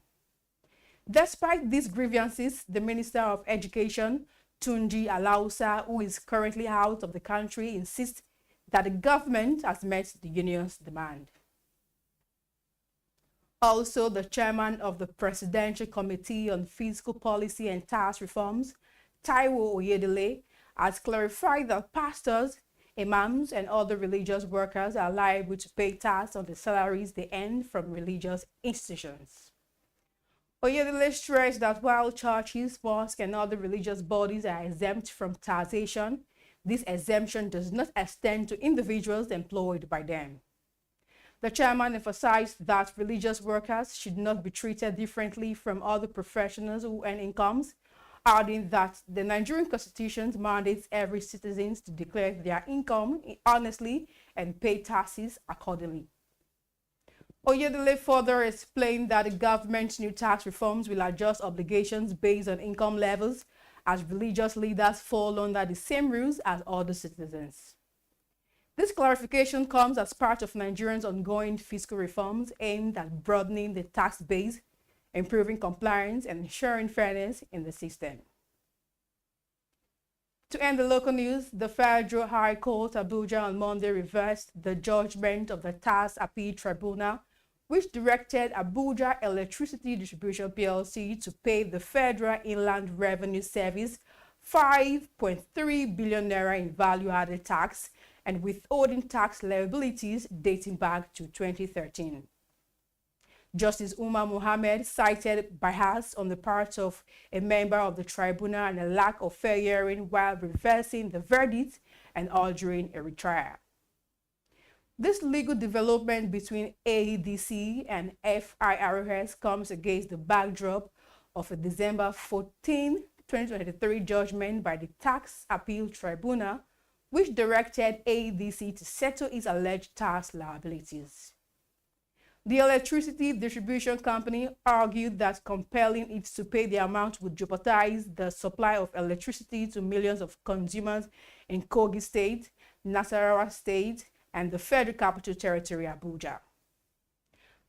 Despite these grievances, the Minister of Education, Tunji Alausa, who is currently out of the country, insists that the government has met the union's demand. Also, the chairman of the Presidential Committee on Fiscal Policy and Tax Reforms, Taiwo Oyedele, has clarified that pastors, imams, and other religious workers are liable to pay tax on the salaries they earn from religious institutions. Oyedele stressed that while churches, mosques, and other religious bodies are exempt from taxation, this exemption does not extend to individuals employed by them. The chairman emphasized that religious workers should not be treated differently from other professionals who earn incomes, adding that the Nigerian Constitution mandates every citizen to declare their income honestly and pay taxes accordingly. Oyedele further explained that the government's new tax reforms will adjust obligations based on income levels, as religious leaders fall under the same rules as other citizens. This clarification comes as part of Nigerians' ongoing fiscal reforms aimed at broadening the tax base, improving compliance, and ensuring fairness in the system. To end the local news, the Federal High Court Abuja on Monday reversed the judgment of the Tax Appeal Tribunal, which directed Abuja Electricity Distribution PLC to pay the Federal Inland Revenue Service 5.3 billion naira in value-added tax and withholding tax liabilities dating back to 2013. Justice Umar Mohammed cited bias on the part of a member of the tribunal and a lack of fair hearing while reversing the verdict and ordering a retrial. This legal development between AEDC and FIRS comes against the backdrop of a December 14, 2023 judgment by the Tax Appeal Tribunal, which directed AEDC to settle its alleged tax liabilities. The electricity distribution company argued that compelling it to pay the amount would jeopardize the supply of electricity to millions of consumers in Kogi State, Nasarawa State, and the Federal Capital Territory, Abuja.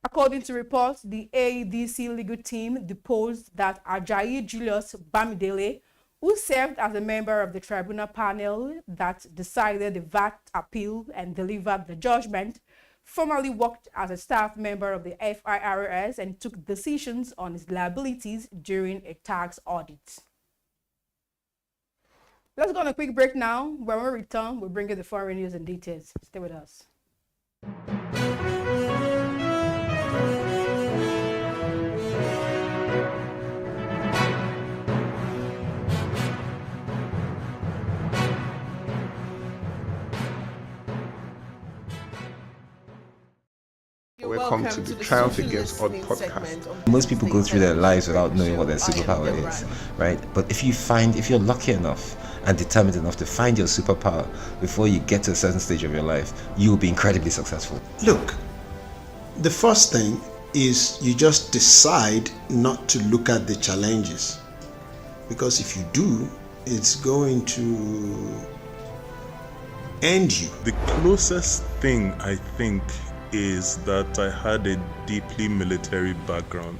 According to reports, the AEDC legal team deposed that Ajayi Julius Bamidele, who served as a member of the tribunal panel that decided the VAT appeal and delivered the judgment, formerly worked as a staff member of the FIRS and took decisions on his liabilities during a tax audit. Let's go on a quick break now. When we return, we'll bring you the foreign news and details. Stay with us. Welcome to the Triumph Against Odd podcast. Most people go through their lives without knowing what their superpower is, right? But if you're lucky enough and determined enough to find your superpower before you get to a certain stage of your life, you will be incredibly successful. Look, the first thing is you just decide not to look at the challenges, because if you do, it's going to end you. The closest thing I think is that I had a deeply military background,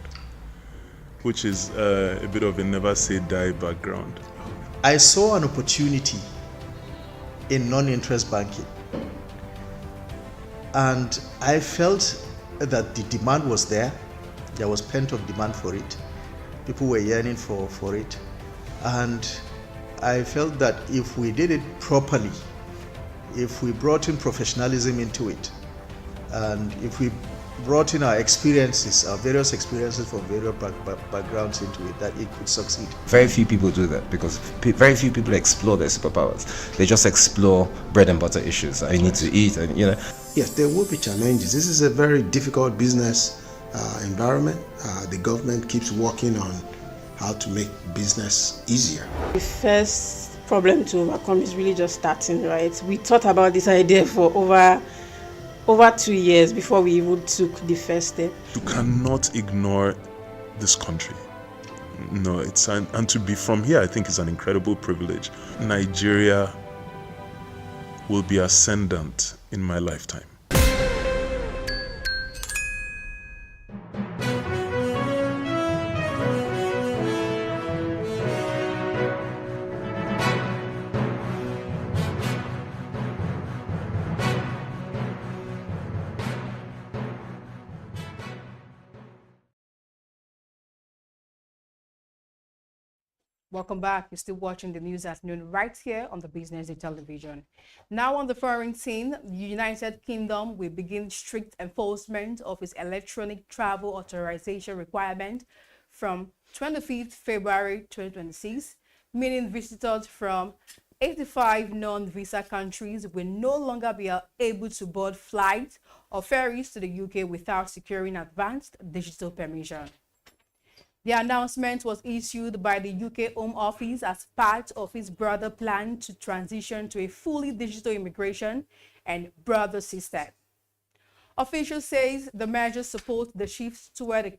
which is a bit of a never say die background. I saw an opportunity in non-interest banking, and I felt that the demand was there. There was pent-up demand for it. People were yearning for it, and I felt that if we did it properly, if we brought in professionalism into it, and if we brought in our experiences, our various experiences from various backgrounds into it, that it could succeed. Very few people do that because very few people explore their superpowers. They just explore bread and butter issues. I need to eat, and Yes, there will be challenges. This is a very difficult business environment. The government keeps working on how to make business easier. The first problem to overcome is really just starting, right? We thought about this idea for over 2 years before we even took the first step. You cannot ignore this country. No, and to be from here, I think is an incredible privilege. Nigeria will be ascendant in my lifetime. Welcome back. You're still watching the news at noon right here on the BusinessDay television. Now on the foreign scene, the United Kingdom will begin strict enforcement of its electronic travel authorization requirement from 25th February 2026, meaning visitors from 85 non-visa countries will no longer be able to board flights or ferries to the UK without securing advanced digital permission. The announcement was issued by the UK Home Office as part of its broader plan to transition to a fully digital immigration and border system. Officials say the measure supports the shift toward a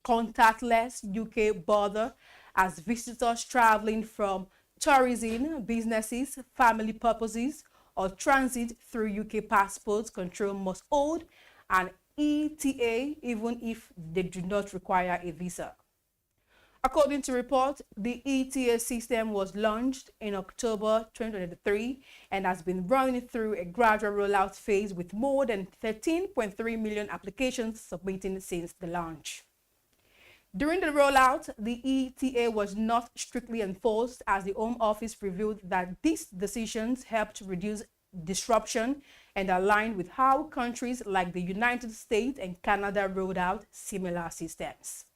contactless UK border as visitors traveling from tourism, businesses, family purposes, or transit through UK passports control must hold an ETA even if they do not require a visa. According to reports, the ETA system was launched in October 2023 and has been running through a gradual rollout phase with more than 13.3 million applications submitted since the launch. During the rollout, the ETA was not strictly enforced, as the Home Office revealed that these decisions helped reduce disruption and aligned with how countries like the United States and Canada rolled out similar systems.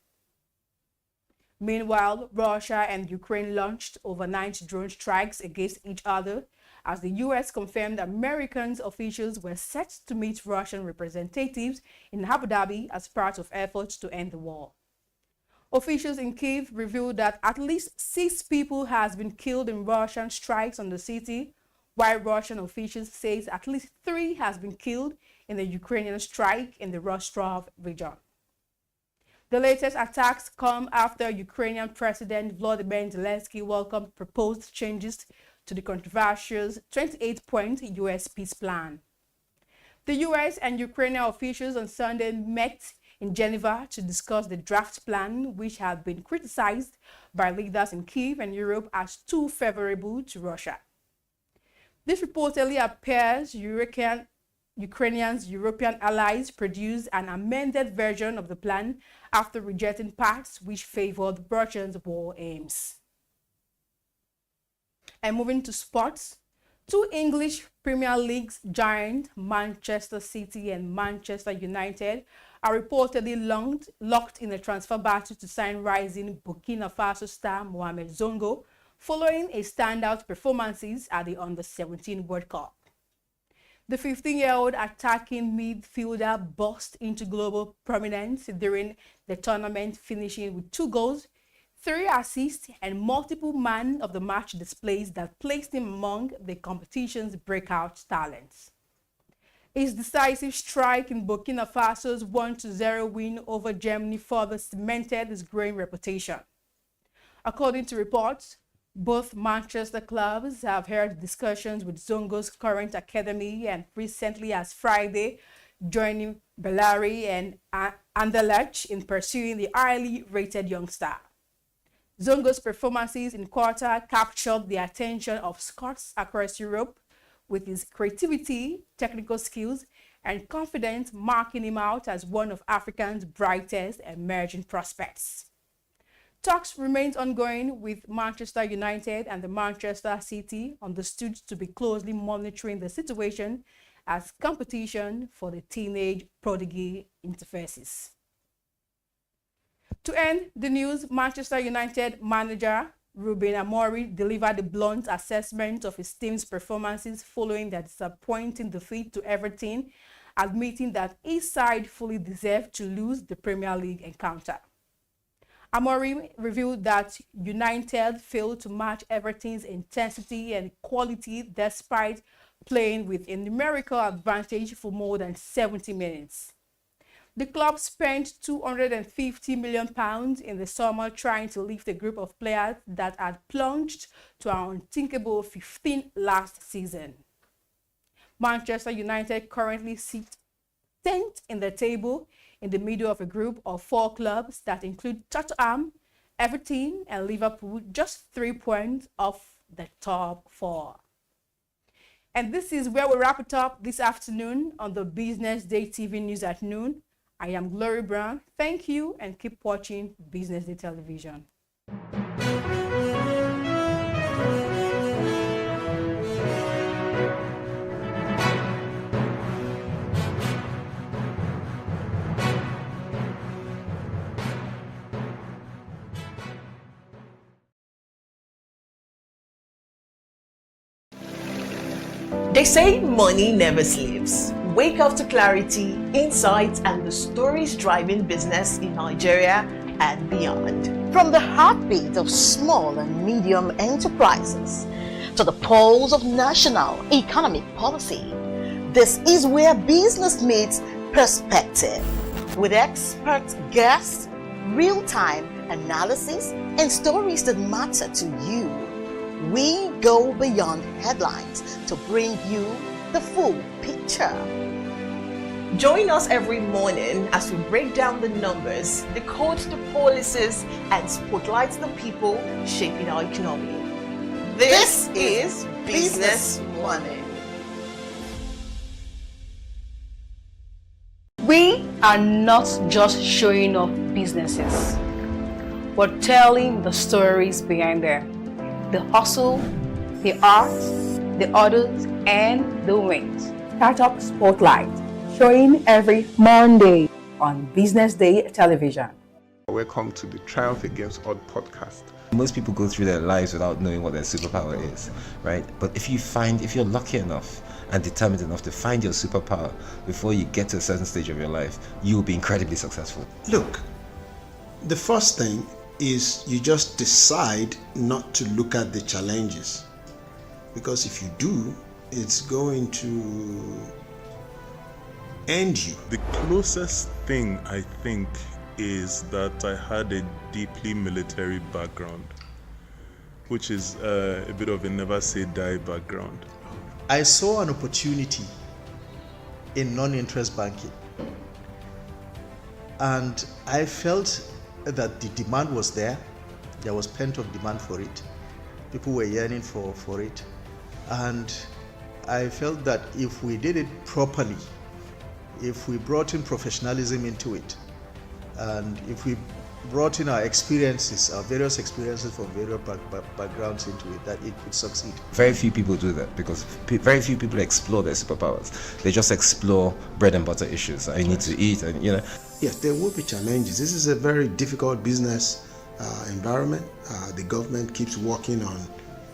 Meanwhile, Russia and Ukraine launched overnight drone strikes against each other, as the US confirmed American officials were set to meet Russian representatives in Abu Dhabi as part of efforts to end the war. Officials in Kyiv revealed that at least 6 people has been killed in Russian strikes on the city, while Russian officials say at least 3 has been killed in the Ukrainian strike in the Rostov region. The latest attacks come after Ukrainian President Volodymyr Zelensky welcomed proposed changes to the controversial 28-point U.S. peace plan. The U.S. and Ukrainian officials on Sunday met in Geneva to discuss the draft plan, which had been criticized by leaders in Kyiv and Europe as too favorable to Russia. This reportedly appears Ukrainians' European allies produced an amended version of the plan after rejecting parts which favored Russia's war aims. And moving to sports, 2 English Premier League giants, Manchester City and Manchester United, are reportedly locked in a transfer battle to sign rising Burkina Faso star Mohamed Zongo, following a standout performances at the Under-17 World Cup. The 15-year-old attacking midfielder burst into global prominence during the tournament, finishing with 2 goals, 3 assists, and multiple man of the match displays that placed him among the competition's breakout talents. His decisive strike in Burkina Faso's 1-0 win over Germany further cemented his growing reputation. According to reports, both Manchester clubs have held discussions with Zongo's current academy, and recently as Friday, joining Bellari and Anderlecht in pursuing the highly rated youngster. Zongo's performances in quarter captured the attention of scouts across Europe, with his creativity, technical skills, and confidence marking him out as one of Africa's brightest emerging prospects. Talks remains ongoing with Manchester United and the Manchester City, understood to be closely monitoring the situation as competition for the teenage prodigy interfaces. To end the news, Manchester United manager Ruben Amorim delivered a blunt assessment of his team's performances following their disappointing defeat to Everton, admitting that his side fully deserved to lose the Premier League encounter. Amorim revealed that United failed to match Everton's intensity and quality despite playing with a numerical advantage for more than 70 minutes. The club spent £250 million in the summer trying to lift a group of players that had plunged to an unthinkable 15th last season. Manchester United currently sits 10th in the table, in the middle of a group of 4 clubs that include Tottenham, Everton, and Liverpool, just 3 points off the top 4. And this is where we wrap it up this afternoon on the Business Day TV News at noon. I am Glory Brown. Thank you, and keep watching Business Day Television. They say money never sleeps. Wake up to clarity, insights, and the stories driving business in Nigeria and beyond. From the heartbeat of small and medium enterprises to the pulse of national economic policy, this is where business meets perspective. With expert guests, real-time analysis, and stories that matter to you, we go beyond headlines to bring you the full picture. Join us every morning as we break down the numbers, decode the policies, and spotlight the people shaping our economy. This is Business Money. We are not just showing off businesses. We're telling the stories behind them. The hustle, the art, the orders, and the wins. Startup Spotlight, showing every Monday on Business Day television. Welcome to the Triumph Against Odd podcast. Most people go through their lives without knowing what their superpower is, right? But if you're lucky enough and determined enough to find your superpower before you get to a certain stage of your life, you will be incredibly successful. Look, the first thing is you just decide not to look at the challenges, because if you do, it's going to end you. The closest thing I think is that I had a deeply military background, which is a bit of a never say die background. I saw an opportunity in non-interest banking, and I felt that the demand was there. There was pent-up demand for it. People were yearning for it, and I felt that if we did it properly, if we brought in professionalism into it, and if we brought in our experiences, our various experiences from various backgrounds into it, that it could succeed. Very few people do that because very few people explore their superpowers. They just explore bread and butter issues. I need to eat, and Yes, there will be challenges. This is a very difficult business environment. The government keeps working on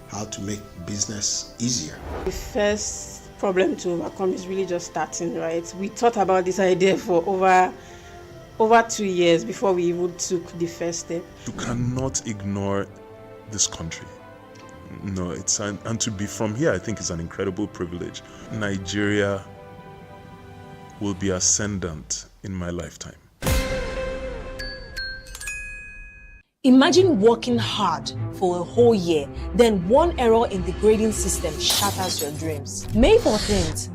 how to make business easier. The first problem to overcome is really just starting, right? We thought about this idea for over 2 years before we even took the first step. You cannot ignore this country. No, and to be from here, I think is an incredible privilege. Nigeria will be ascendant in my lifetime. Imagine working hard for a whole year, then one error in the grading system shatters your dreams. May 14th,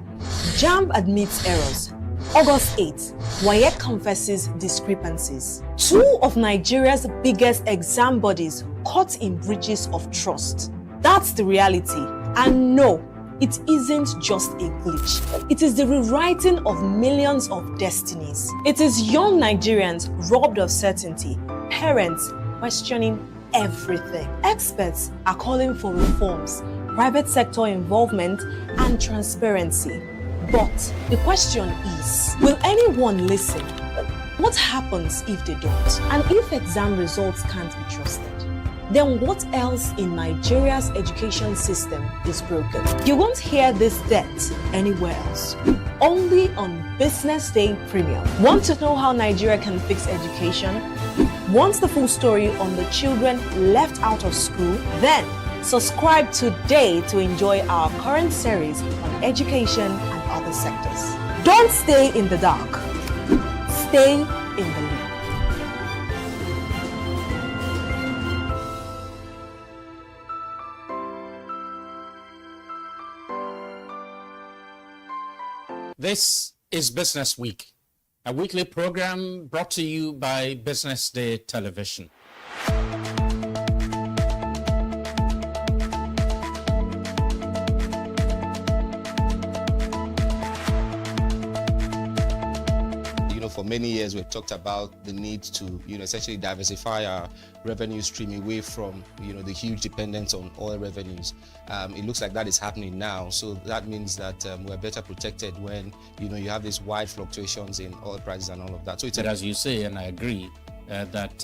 JAMB admits errors. August 8th, WAEC confesses discrepancies. Two of Nigeria's biggest exam bodies caught in breaches of trust. That's the reality. And no, it isn't just a glitch. It is the rewriting of millions of destinies. It is young Nigerians robbed of certainty, parents questioning everything. Experts are calling for reforms, private sector involvement, and transparency. But the question is, will anyone listen? What happens if they don't? And if exam results can't be trusted? Then what else in Nigeria's education system is broken? You won't hear this depth anywhere else. Only on Business Day Premium. Want to know how Nigeria can fix education? Want the full story on the children left out of school? Then subscribe today to enjoy our current series on education and other sectors. Don't stay in the dark. Stay in the loop. This is Business Week, a weekly program brought to you by Business Day Television. For many years, we've talked about the need to, essentially diversify our revenue stream away from, the huge dependence on oil revenues. It looks like that is happening now. So that means that we're better protected when, you have these wide fluctuations in oil prices and all of that. So it's as you say, and I agree, that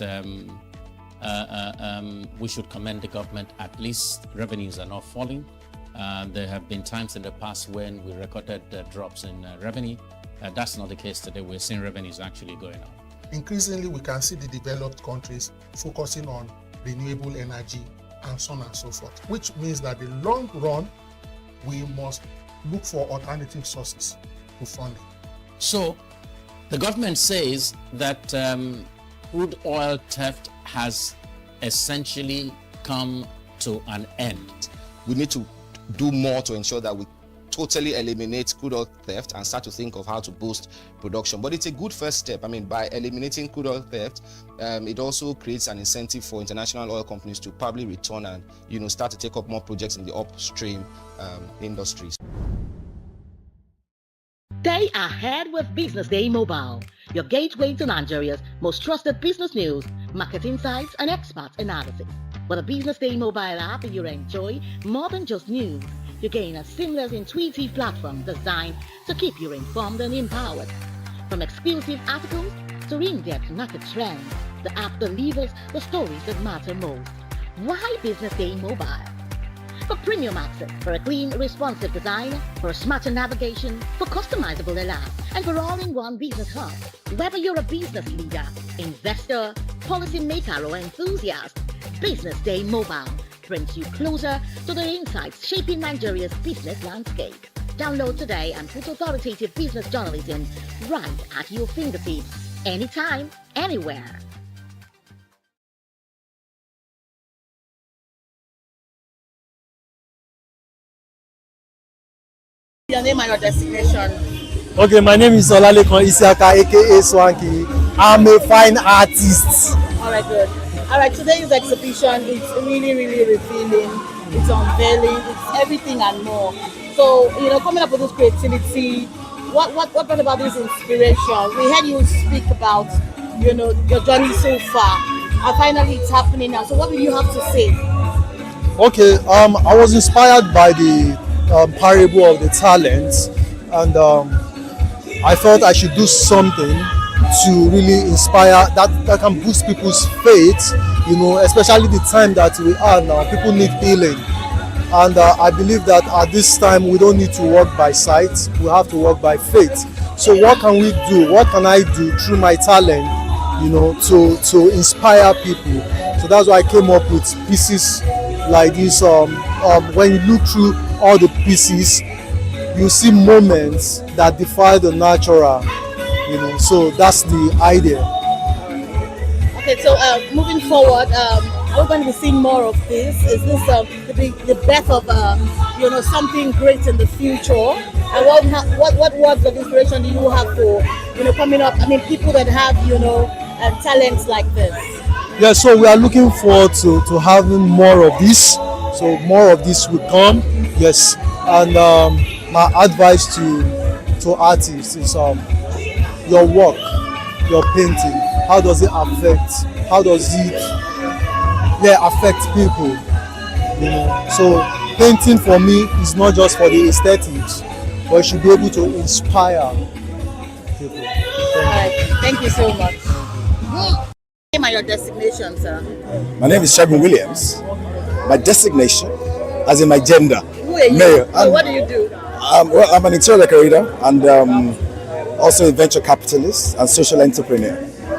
we should commend the government. At least revenues are not falling. There have been times in the past when we recorded drops in revenue. That's not the case today. We're seeing revenues actually going up. Increasingly, we can see the developed countries focusing on renewable energy and so on and so forth, which means that in the long run, we must look for alternative sources to funding. So the government says that crude oil theft has essentially come to an end. We need to do more to ensure that we totally eliminate crude oil theft and start to think of how to boost production. But it's a good first step. By eliminating crude oil theft, it also creates an incentive for international oil companies to probably return and start to take up more projects in the upstream industries. Stay ahead with Business Day Mobile, your gateway to Nigeria's most trusted business news, market insights, and expert analysis. With a BusinessDay mobile app, you enjoy more than just news. You gain a seamless, intuitive platform designed to keep you informed and empowered. From exclusive articles to in-depth market trends, the app delivers the stories that matter most. Why BusinessDay Mobile? For premium access, for a clean, responsive design, for a smarter navigation, for customizable alerts, and for all-in-one business hub. Whether you're a business leader, investor, policymaker, or enthusiast, BusinessDay Mobile brings you closer to the insights shaping Nigeria's business landscape. Download today and put authoritative business journalism right at your fingertips, anytime, anywhere. Your name and your designation. Okay, my name is Olalekon Isiaka, aka Swanky. I'm a fine artist. Alright, good. Alright, today's exhibition is really, really revealing. It's unveiling. It's everything and more. So, coming up with this creativity, what brought about this inspiration? We heard you speak about, your journey so far, and finally it's happening now. So, what do you have to say? Okay, I was inspired by the parable of the talents, and I felt I should do something to really inspire that can boost people's faith, especially the time that we are now. People need healing, and I believe that at this time we don't need to walk by sight, we have to walk by faith. So what can we do? What can I do through my talent, to inspire people? So that's why I came up with pieces like this. When you look through all the pieces, you see moments that defy the natural, so that's the idea. Okay, so moving forward, we're going to be seeing more of this. Is this the birth of something great in the future? And what words of inspiration do you have for coming up? I mean, people that have talents like this. Yeah, so we are looking forward to having more of this. So more of this will come, yes. And my advice to artists is your work, your painting. How does it affect? How does it affect people? So painting for me is not just for the aesthetics, but it should be able to inspire people. Thank you so much. Name and your designation, sir. My name is Shagun Williams. My designation, as in my gender. Who are you? Mayor. What do you do? Well, I'm an interior decorator and also a venture capitalist and social entrepreneur.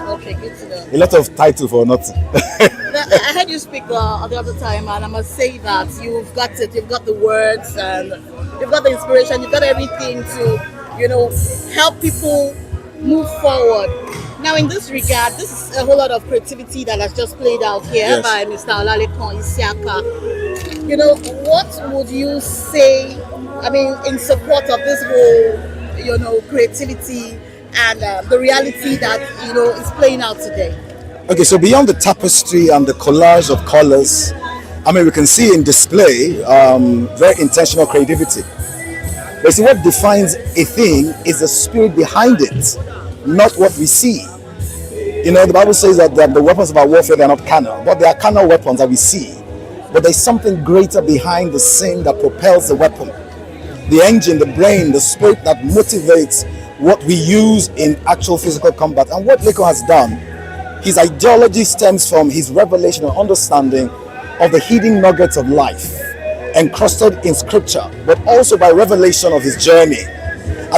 Okay, good to know. A lot of title for nothing. I heard you speak the other time, and I must say that you've got it. You've got the words, and you've got the inspiration. You've got everything to, help people move forward. Now, in this regard, this is a whole lot of creativity that has just played out here by Mr. Olalekon Isiaka. What would you say, in support of this whole, creativity and the reality that, is playing out today? Okay, so beyond the tapestry and the collage of colors, we can see in display very intentional creativity. But see, what defines a thing is the spirit behind it, not what we see. The Bible says that the weapons of our warfare, they are not carnal, but they are carnal weapons that we see. But there's something greater behind the scene that propels the weapon. The engine, the brain, the spirit that motivates what we use in actual physical combat. And what Leko has done, his ideology stems from his revelation and understanding of the hidden nuggets of life, encrusted in scripture, but also by revelation of his journey.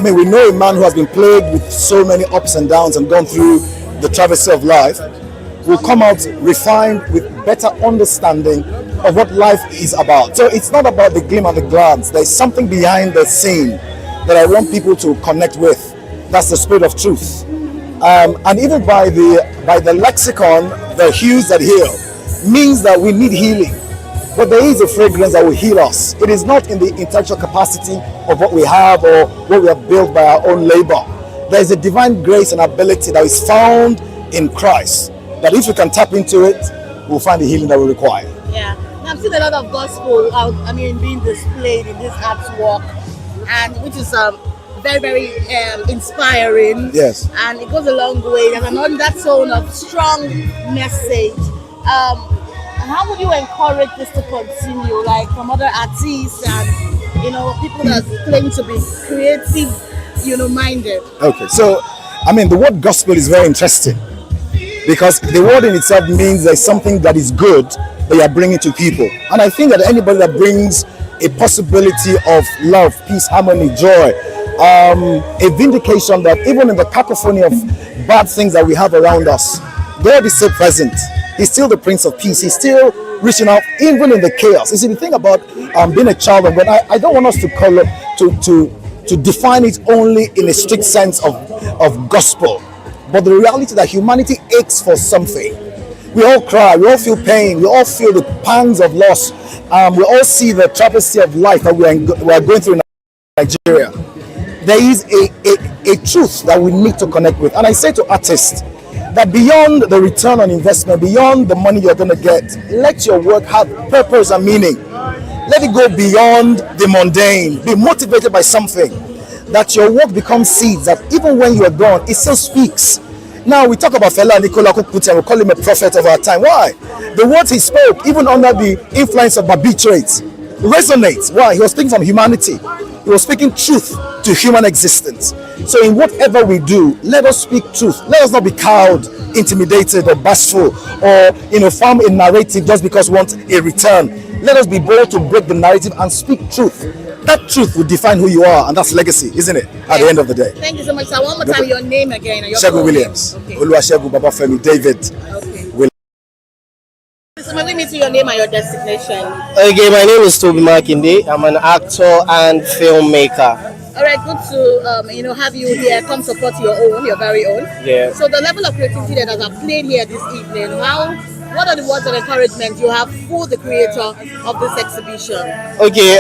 We know a man who has been plagued with so many ups and downs and gone through the travesty of life, will come out refined with better understanding of what life is about. So it's not about the gleam and the glance. There's something behind the scene that I want people to connect with. That's the spirit of truth. And even by the lexicon, the hues that heal means that we need healing. But there is a fragrance that will heal us. It is not in the intellectual capacity of what we have or what we have built by our own labor. There is a divine grace and ability that is found in Christ, that if we can tap into it, we'll find the healing that we require. Yeah, I've seen a lot of gospel being displayed in this artwork, and which is very, very inspiring. Yes. And it goes a long way. There's an undertone of strong message. How would you encourage this to continue, like from other artists and people that claim to be creative, minded? Okay, so I mean, the word gospel is very interesting because the word in itself means there's something that is good that you are bringing to people, and I think that anybody that brings a possibility of love, peace, harmony, joy, a vindication that even in the cacophony of bad things that we have around us, God is still present. He's still the Prince of Peace. He's still reaching out, even in the chaos. You see, the thing about being a child of God, I don't want us to call it to define it only in a strict sense of gospel, but the reality that humanity aches for something. We all cry, we all feel pain, we all feel the pangs of loss. We all see the travesty of life that we are going through in Nigeria. There is a truth that we need to connect with. And I say to artists that beyond the return on investment, beyond the money you're going to get, let your work have purpose and meaning. Let it go beyond the mundane. Be motivated by something. That your work becomes seeds that even when you are gone, it still speaks. Now we talk about Fela Nicola Kukuti and we call him a prophet of our time. Why? The words he spoke, even under the influence of barbiturates, resonates. Why? He was speaking from humanity. He was speaking truth to human existence. So in whatever we do, let us speak truth. Let us not be cowed, intimidated, or bashful, or form a narrative just because we want a return. Let us be bold to break the narrative and speak truth. That truth will define who you are, and that's legacy, isn't it? At the end of the day. Thank you so much, sir. One more time, your name again. And your Shegun Williams. Okay. Oluwasegun Babafemi David. Okay. Williams. So let me see your name and your designation. Okay, my name is Toby Makinde. I'm an actor and filmmaker. All right, good to have you here. Come support your very own. Yeah. So the level of creativity that has played here this evening, what are the words of encouragement you have for the creator of this exhibition? Okay,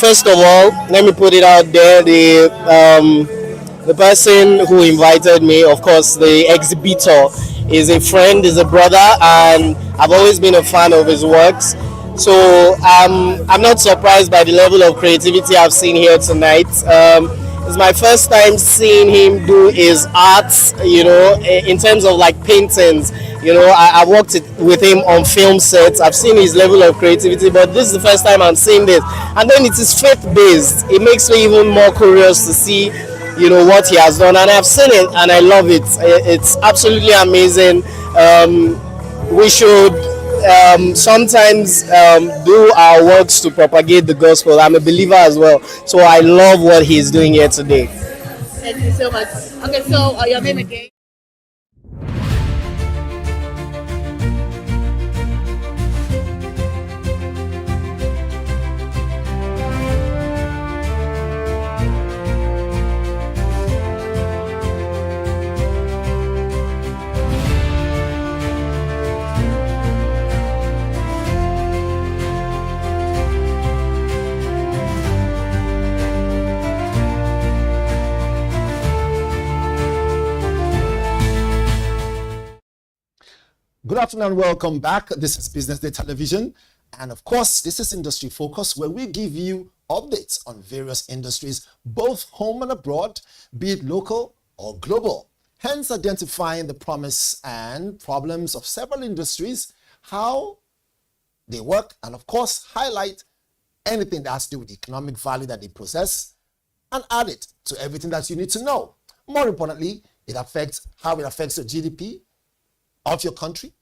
first of all, let me put it out there. The person who invited me, of course, the exhibitor, is a friend, is a brother, and I've always been a fan of his works. So I'm not surprised by the level of creativity I've seen here tonight. It's my first time seeing him do his arts, in terms of like paintings. I worked with him on film sets. I've seen his level of creativity, but this is the first time I'm seeing this. And then it is faith-based. It makes me even more curious to see, what he has done. And I've seen it, and I love it. It's absolutely amazing. We should sometimes do our works to propagate the gospel. I'm a believer as well, so I love what he's doing here today. Thank you so much. Okay, so your name again? Good afternoon and welcome back. This is Business Day Television. And of course, this is Industry Focus, where we give you updates on various industries, both home and abroad, be it local or global. Hence, identifying the promise and problems of several industries, how they work, and of course, highlight anything that has to do with the economic value that they possess and add it to everything that you need to know. More importantly, it affects how it affects your GDP of your country.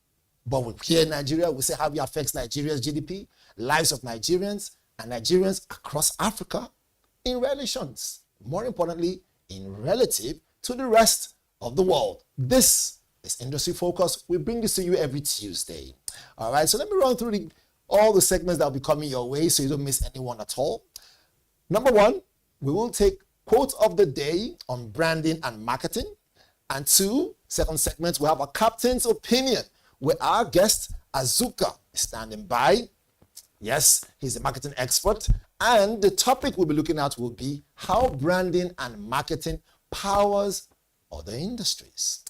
But here in Nigeria, we say how it affects Nigeria's GDP, lives of Nigerians, and Nigerians across Africa in relations. More importantly, in relative to the rest of the world. This is Industry Focus. We bring this to you every Tuesday. All right, so let me run through all the segments that will be coming your way so you don't miss anyone at all. Number one, we will take quote of the day on branding and marketing. And second segment, we have a captain's opinion where our guest, Azuka, is standing by. Yes, he's a marketing expert. And the topic we'll be looking at will be how branding and marketing powers other industries.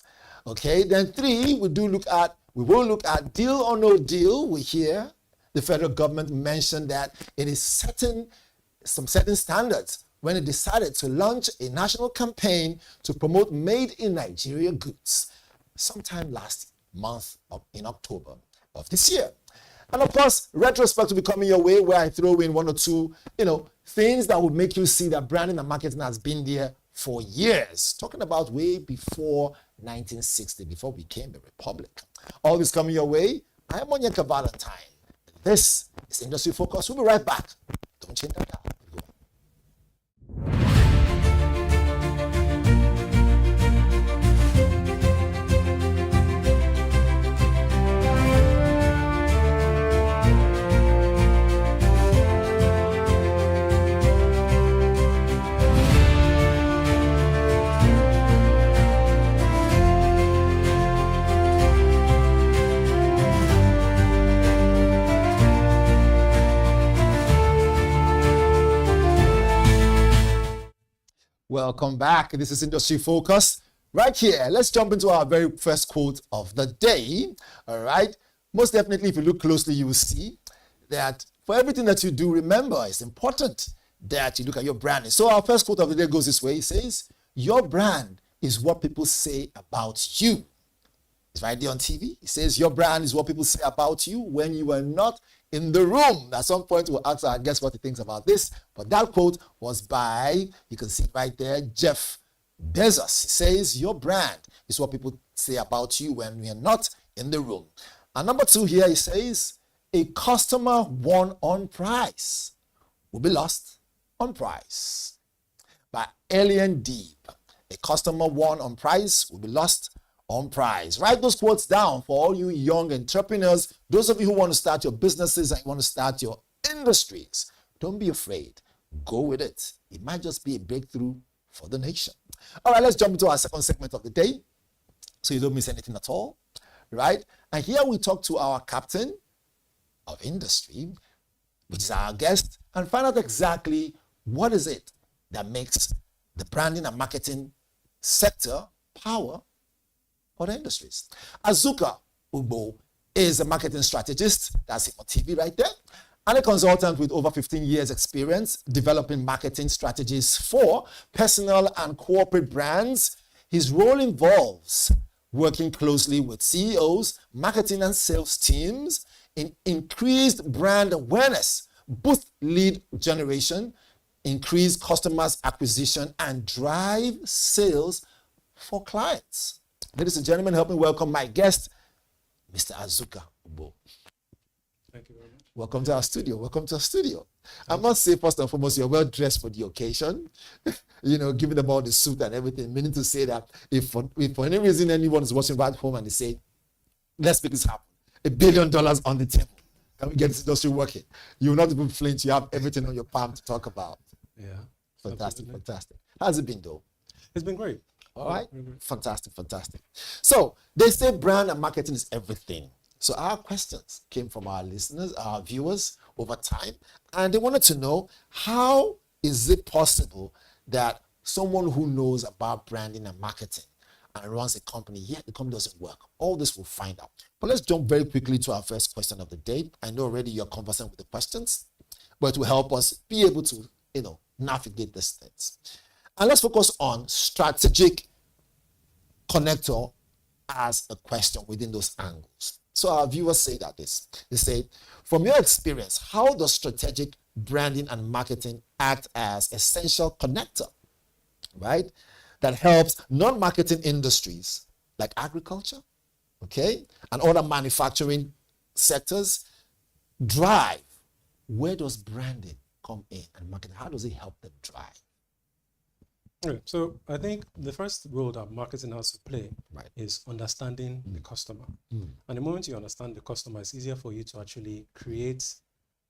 Okay, then 3, we will look at deal or no deal. We hear the federal government mention that it is some certain standards when it decided to launch a national campaign to promote made in Nigeria goods sometime last month in October of this year. And of course, retrospect will be coming your way where I throw in one or two, things that would make you see that branding and marketing has been there for years. Talking about way before 1960, before we became a republic. All this coming your way. I am Onyeka Valentine. This is Industry Focus. We'll be right back. Don't change that dial. Welcome back. This is Industry Focus. Right here, let's jump into our very first quote of the day. All right. Most definitely, if you look closely, you will see that for everything that you do, remember, it's important that you look at your branding. So our first quote of the day goes this way. It says, your brand is what people say about you. It's right there on TV. It says, your brand is what people say about you when you are not in the room. At some point, we'll ask our guest what he thinks about this. But that quote was by, you can see it right there, Jeff Bezos. He says, your brand is what people say about you when we are not in the room. And number two here, he says, a customer won on price will be lost on price. By Alien Deep, a customer won on price will be lost on price. Write those quotes down for all you young entrepreneurs, those of you who want to start your businesses and want to start your industries. Don't be afraid. Go with it. It might just be a breakthrough for the nation. All right, let's jump into our second segment of the day so you don't miss anything at all. Right? And here we talk to our captain of industry, which is our guest, and find out exactly what is it that makes the branding and marketing sector power for the industries. Azuka Ugbo is a marketing strategist, that's him on TV right there, and a consultant with over 15 years experience developing marketing strategies for personal and corporate brands. His role involves working closely with CEOs, marketing and sales teams in increased brand awareness, boost lead generation, increase customers acquisition, and drive sales for clients. Ladies and gentlemen, help me welcome my guest, Mr. Azuka Ugbo. Thank you very much. Welcome to our studio. Welcome to our studio. I must say, first and foremost, you're well dressed for the occasion. Giving them all the suit and everything, meaning to say that if for any reason anyone is watching right home and they say, let's make this happen, $1 billion on the table, can we get this industry working? You will not even flinch. You have everything on your palm to talk about. Yeah. Fantastic, fantastic. How's it been, though? It's been great. All right. Fantastic, fantastic. So they say brand and marketing is everything. So our questions came from our listeners, our viewers over time, and they wanted to know, how is it possible that someone who knows about branding and marketing and runs a company, yet the company doesn't work? All this we'll find out. But let's jump very quickly to our first question of the day. I know already you're conversant with the questions, but it will help us be able to, navigate these things. And let's focus on strategic connector as a question within those angles. So our viewers say that this. They say, from your experience, how does strategic branding and marketing act as essential connector, right? That helps non-marketing industries like agriculture, okay, and other manufacturing sectors drive? Where does branding come in and marketing? How does it help them drive? Okay, so I think the first role that marketing has to play is understanding the customer. And the moment you understand the customer, it's easier for you to actually create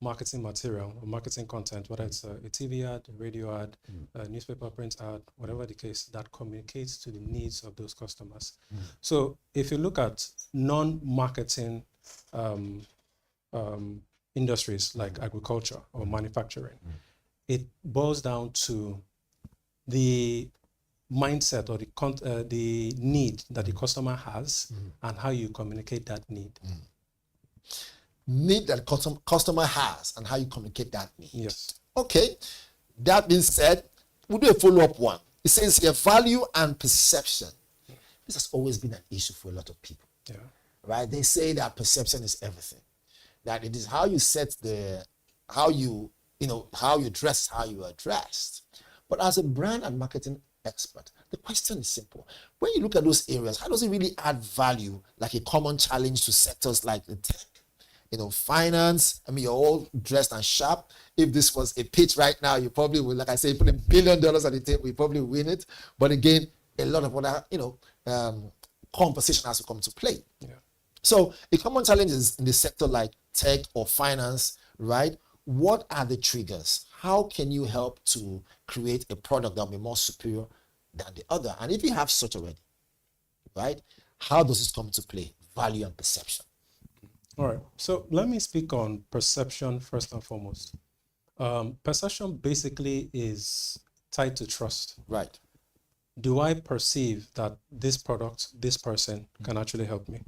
marketing material or marketing content, whether it's a TV ad, a radio ad, a newspaper print ad, whatever the case, that communicates to the needs of those customers. So if you look at non-marketing industries like agriculture or manufacturing, it boils down to the mindset or the need that the customer has and how you communicate that need. Need that customer has and how you communicate that need. Yes. Okay. That being said, we'll do a follow-up one. It says here, value and perception. This has always been an issue for a lot of people. Yeah. Right? They say that perception is everything. That it is how you set how you dress, how you are dressed. But as a brand and marketing expert, the question is simple. When you look at those areas, how does it really add value, like a common challenge to sectors like the tech? Finance, you're all dressed and sharp. If this was a pitch right now, you probably would, like I say, put $1 billion on the table, you probably win it. But again, a lot of other, conversation has to come to play. Yeah. So a common challenge is in the sector like tech or finance, right? What are the triggers? How can you help to create a product that will be more superior than the other? And if you have such already, right, how does this come to play? Value and perception. All right. So let me speak on perception first and foremost. Perception basically is tied to trust. Right. Do I perceive that this product, this person can actually help me?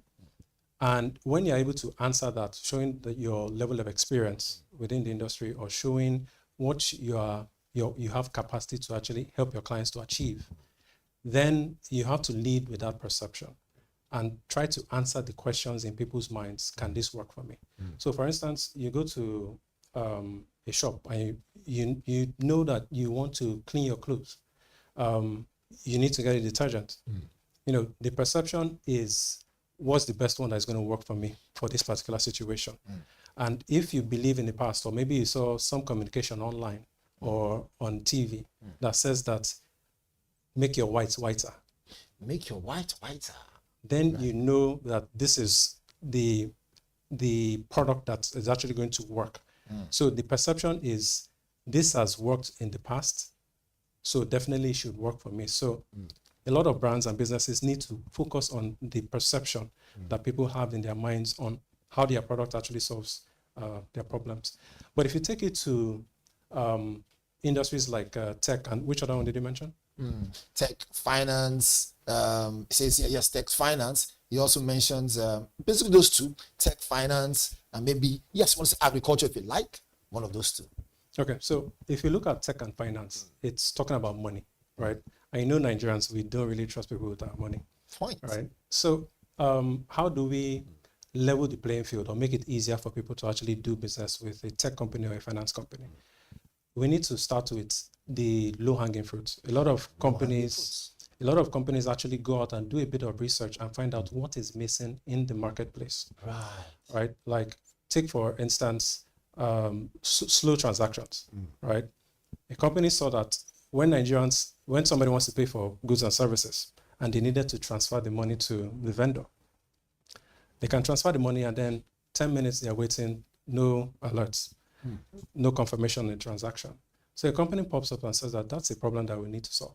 And when you're able to answer that, showing that your level of experience within the industry or showing what you have capacity to actually help your clients to achieve, then you have to lead with that perception and try to answer the questions in people's minds. Can this work for me? So for instance, you go to a shop and you know that you want to clean your clothes. You need to get a detergent. The perception is, what's the best one that's going to work for me for this particular situation? And if you believe in the past, or maybe you saw some communication online or on TV that says that make your white whiter. Make your white whiter. Then you know that this is the product that is actually going to work. So the perception is, this has worked in the past, so definitely it should work for me. So a lot of brands and businesses need to focus on the perception that people have in their minds on how their product actually solves their problems. But if you take it to industries like tech, and which other one did you mention? Tech, finance, it says here, yes, tech, finance. He also mentions basically those two, tech, finance, and maybe, yes, you want to say agriculture if you like, one of those two. Okay, so if you look at tech and finance, it's talking about money, right? I know Nigerians, we don't really trust people with our money. Point. Right? So how do we level the playing field or make it easier for people to actually do business with a tech company or a finance company? We need to start with the low-hanging fruits. A lot of companies actually go out and do a bit of research and find out what is missing in the marketplace. Right? Like, take for instance, slow transactions. Right? A company saw that when somebody wants to pay for goods and services and they needed to transfer the money to the vendor, they can transfer the money and then 10 minutes they're waiting, no alerts, no confirmation on the transaction. So a company pops up and says that that's a problem that we need to solve.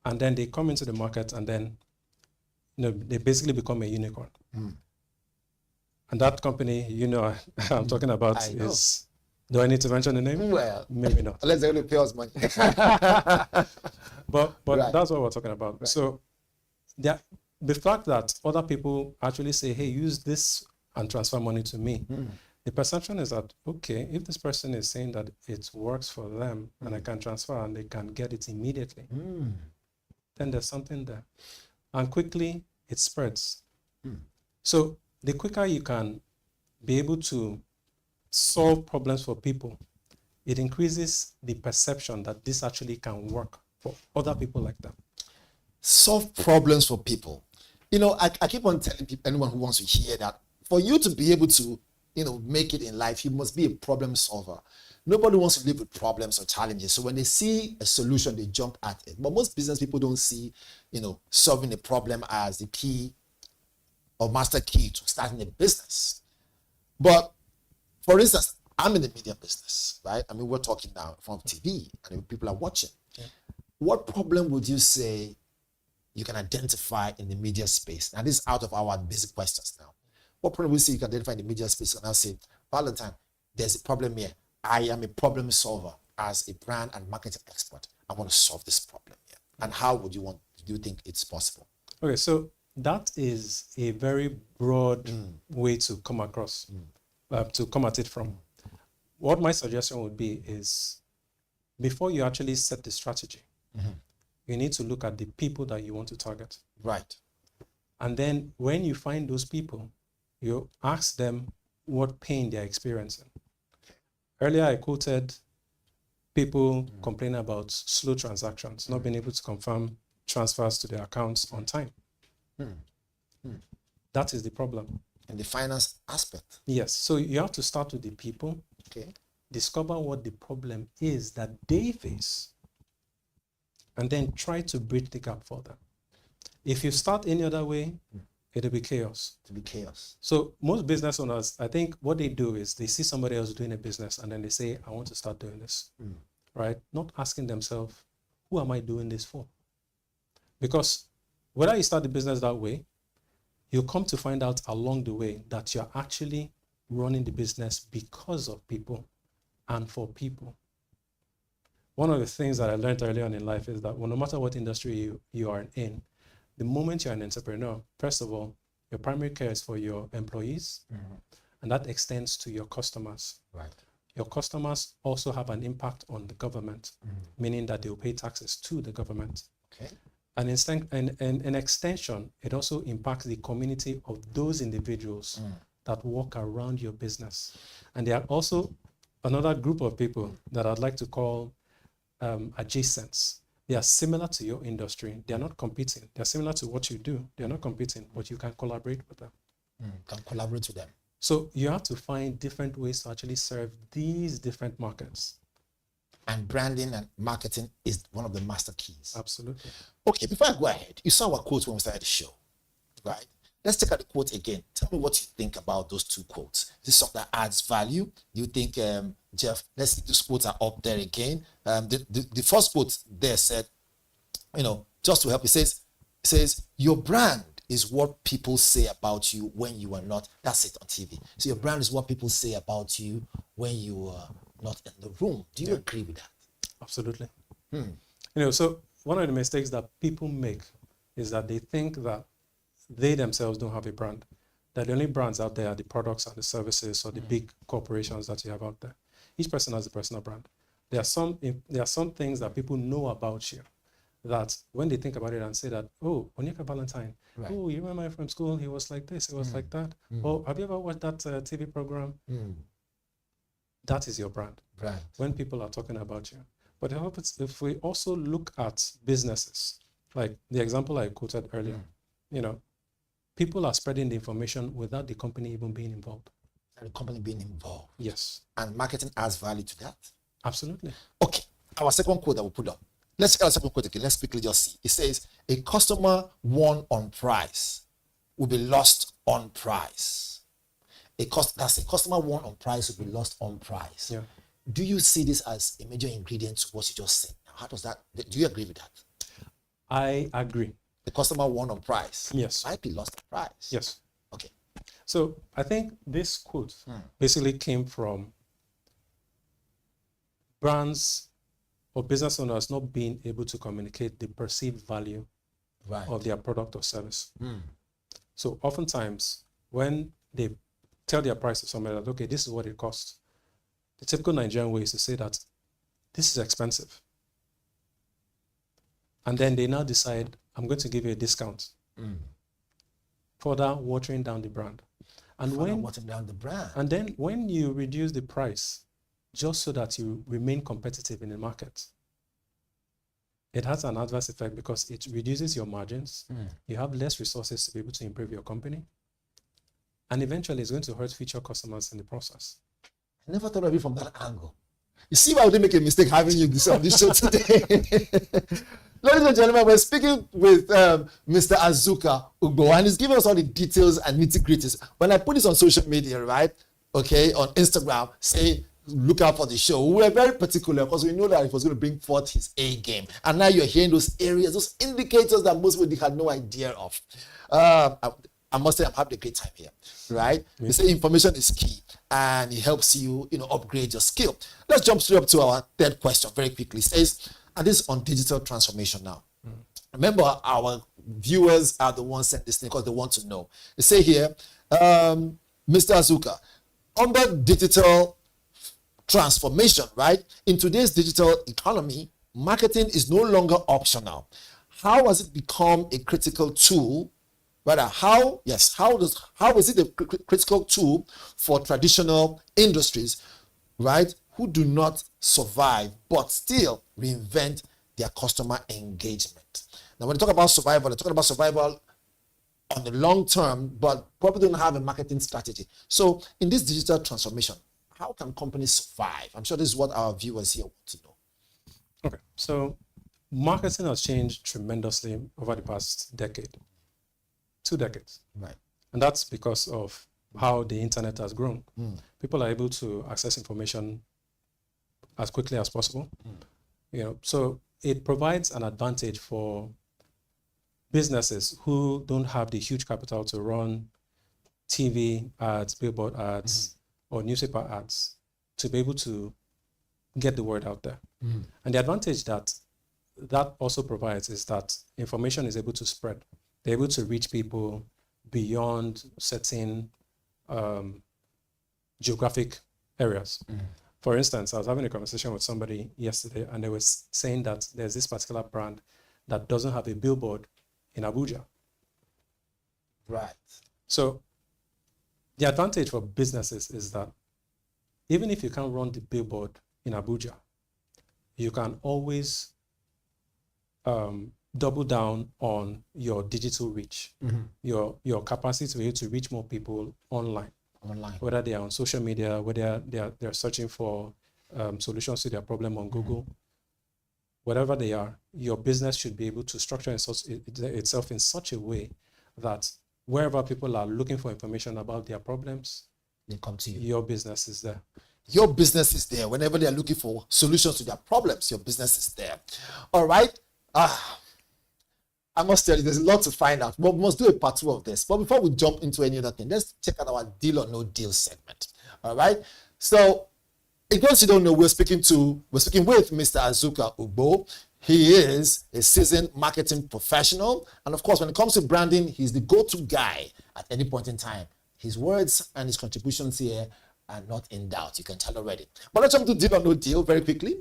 And then they come into the market and then they basically become a unicorn. And that company, I'm talking about is, do I need to mention the name? Well, maybe not. Unless they're going to pay us money. But Right. that's what we're talking about. Right. So the fact that other people actually say, hey, use this and transfer money to me. The perception is that, okay, if this person is saying that it works for them and I can transfer and they can get it immediately, then there's something there. And quickly it spreads. So the quicker you can be able to solve problems for people, it increases the perception that this actually can work for other people like that. Solve problems for people. I keep on telling people, anyone who wants to hear that, for you to be able to, make it in life, you must be a problem solver. Nobody wants to live with problems or challenges. So when they see a solution, they jump at it. But most business people don't see, solving a problem as the key or master key to starting a business. But for instance, I'm in the media business, right? We're talking now from TV and people are watching. What problem would you say you can identify in the media space? And this is out of our basic questions now. What problem would you say you can identify in the media space? And I'll say, Valentine, there's a problem here. I am a problem solver as a brand and marketing expert. I want to solve this problem here. And how do you think it's possible? Okay, so that is a very broad way to come across, to come at it from. What my suggestion would be is before you actually set the strategy, you need to look at the people that you want to target. Right. And then when you find those people, you ask them what pain they're experiencing. Earlier, I quoted people complaining about slow transactions, not being able to confirm transfers to their accounts on time. That is the problem. In the finance aspect. Yes. So you have to start with the people. Okay. Discover what the problem is that they face, and then try to bridge the gap for them. If you start any other way, it'll be chaos. It'll be chaos. So most business owners, I think what they do is they see somebody else doing a business and then they say, I want to start doing this, right? Not asking themselves, who am I doing this for? Because whether you start the business that way, you'll come to find out along the way that you're actually running the business because of people and for people. One of the things that I learned early on in life is that no matter what industry you are in, the moment you're an entrepreneur, first of all, your primary care is for your employees, and that extends to your customers. Right. Your customers also have an impact on the government, meaning that they will pay taxes to the government. Okay. And in extension, it also impacts the community of those individuals that walk around your business. And there are also another group of people that I'd like to call adjacents. They are similar to your industry. They are not competing. They are similar to what you do. They are not competing, but you can collaborate with them. Can collaborate with them. So you have to find different ways to actually serve these different markets. And branding and marketing is one of the master keys. Absolutely. Okay, before I go ahead, you saw our quote when we started the show, right? Let's take out the quote again. Tell me what you think about those two quotes. Is this something that adds value? Do you think, Jeff, let's see if those quotes are up there again. The first quote there said, just to help, it says, your brand is what people say about you when you are not. That's it on TV. So your brand is what people say about you when you are not in the room. Do you agree with that? Absolutely. So one of the mistakes that people make is that they think that they themselves don't have a brand. That the only brands out there are the products and the services or the big corporations that you have out there. Each person has a personal brand. There are some things that people know about you that when they think about it and say that, oh, Onyeka Valentine, Right. oh, you remember from school, he was like this, he was like that. Oh, have you ever watched that TV program? That is your brand. Right. When people are talking about you. But if we also look at businesses, like the example I quoted earlier, people are spreading the information without the company even being involved. And the company being involved. Yes. And marketing adds value to that. Absolutely. Okay. Our second quote that we put up. Let's check out the second quote again. Let's quickly just see. It says, a customer won on price will be lost on price. That's a customer won on price will be lost on price. Yeah. Do you see this as a major ingredient to what you just said? How does that, do you agree with that? I agree. The customer won on price. Yes. Might be lost on price. Yes. Okay. So I think this quote basically came from brands or business owners not being able to communicate the perceived value of their product or service. So oftentimes when they tell their price to somebody that, okay, this is what it costs, the typical Nigerian way is to say that this is expensive. And then they now decide, I'm going to give you a discount. Further watering down the brand. And watering down the brand. And then when you reduce the price, just so that you remain competitive in the market, it has an adverse effect because it reduces your margins. You have less resources to be able to improve your company. And eventually it's going to hurt future customers in the process. I never thought of it from that angle. You see why I didn't make a mistake having you on this show today. Ladies and gentlemen, we're speaking with Mr. Azuka Ugbo, and he's giving us all the details and nitty-gritties. When I put this on social media, right, okay, on Instagram, say, look out for the show, we were very particular because we know that he was going to bring forth his A game. And now you're hearing those areas, those indicators that most people had no idea of. I must say I'm having a great time here, right? They say information is key and it helps you, upgrade your skill. Let's jump straight up to our third question very quickly. It says, and this is on digital transformation now. Remember, our viewers are the ones sent this thing because they want to know. They say here, Mr. Azuka, under digital transformation, right? In today's digital economy, marketing is no longer optional. How has it become a critical tool? Rather, how is it a critical tool for traditional industries, right, who do not survive but still reinvent their customer engagement? Now, when they talk about survival, they're talking about survival on the long term, but probably don't have a marketing strategy. So in this digital transformation, how can companies survive? I'm sure this is what our viewers here want to know. Okay, so marketing has changed tremendously over the past decade, 2 decades. Right. And that's because of how the internet has grown. Mm. People are able to access information as quickly as possible. So it provides an advantage for businesses who don't have the huge capital to run TV ads, billboard ads, or newspaper ads to be able to get the word out there. And the advantage that also provides is that information is able to spread. They're able to reach people beyond certain geographic areas. For instance, I was having a conversation with somebody yesterday, and they were saying that there's this particular brand that doesn't have a billboard in Abuja. Right. So the advantage for businesses is that even if you can't run the billboard in Abuja, you can always double down on your digital reach, your capacity to be able to reach more people online. Whether they are on social media, whether they're searching for solutions to their problem on Google, whatever they are, your business should be able to structure itself in such a way that wherever people are looking for information about their problems, they come to you. Your business is there. Your business is there. Whenever they are looking for solutions to their problems, your business is there. All right. I must tell you, there's a lot to find out. But we must do a part 2 of this. But before we jump into any other thing, let's check out our deal or no deal segment. All right. So, in case you don't know, we're speaking with Mr. Azuka Ugbo. He is a seasoned marketing professional. And of course, when it comes to branding, he's the go-to guy at any point in time. His words and his contributions here are not in doubt. You can tell already. But let's jump to deal or no deal very quickly.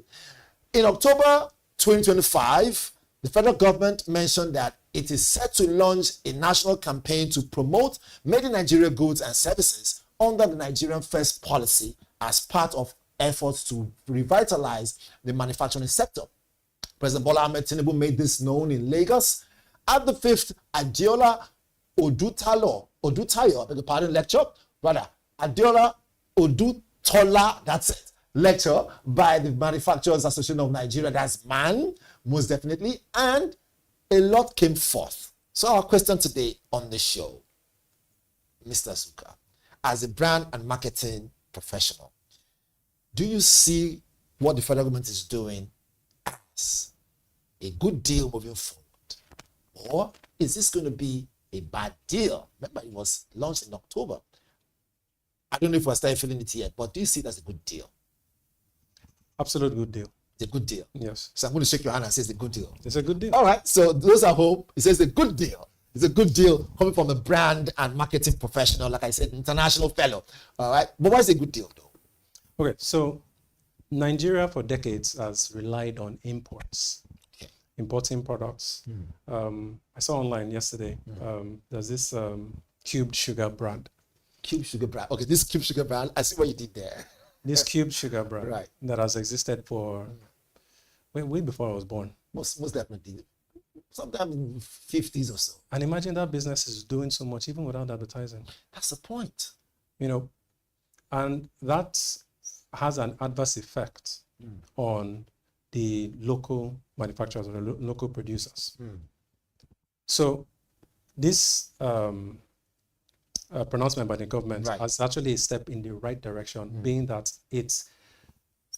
In October 2025, the federal government mentioned that it is set to launch a national campaign to promote made in Nigeria goods and services under the Nigerian First policy as part of efforts to revitalize the manufacturing sector. President Bola Ahmed Tinubu made this known in Lagos at the 5th Adeola Odutayo, Adeola Odutola, that's it, lecture by the Manufacturers Association of Nigeria, that's MAN, most definitely, and a lot came forth. So our question today on the show, Mr. Azuka, as a brand and marketing professional, do you see what the federal government is doing as a good deal moving forward? Or is this going to be a bad deal? Remember, it was launched in October. I don't know if we're starting feeling it yet, but do you see it as a good deal? Absolute good deal. It's a good deal. Yes. So I'm going to shake your hand and say it's a good deal. It's a good deal. All right. So those at home, it says a good deal. It's a good deal coming from a brand and marketing professional, like I said, international fellow. All right. But why is it a good deal, though? Okay. So Nigeria for decades has relied on imports, importing products. I saw online yesterday, there's this cubed sugar brand. Cube sugar brand. Okay, this cube sugar brand, I see what you did there. This cube sugar brand, right, that has existed for way before I was born. Most definitely. Sometime in the 50s or so. And imagine that business is doing so much even without advertising. That's the point. And that has an adverse effect on the local manufacturers or the local producers. So this pronouncement by the government has actually a step in the right direction, being that it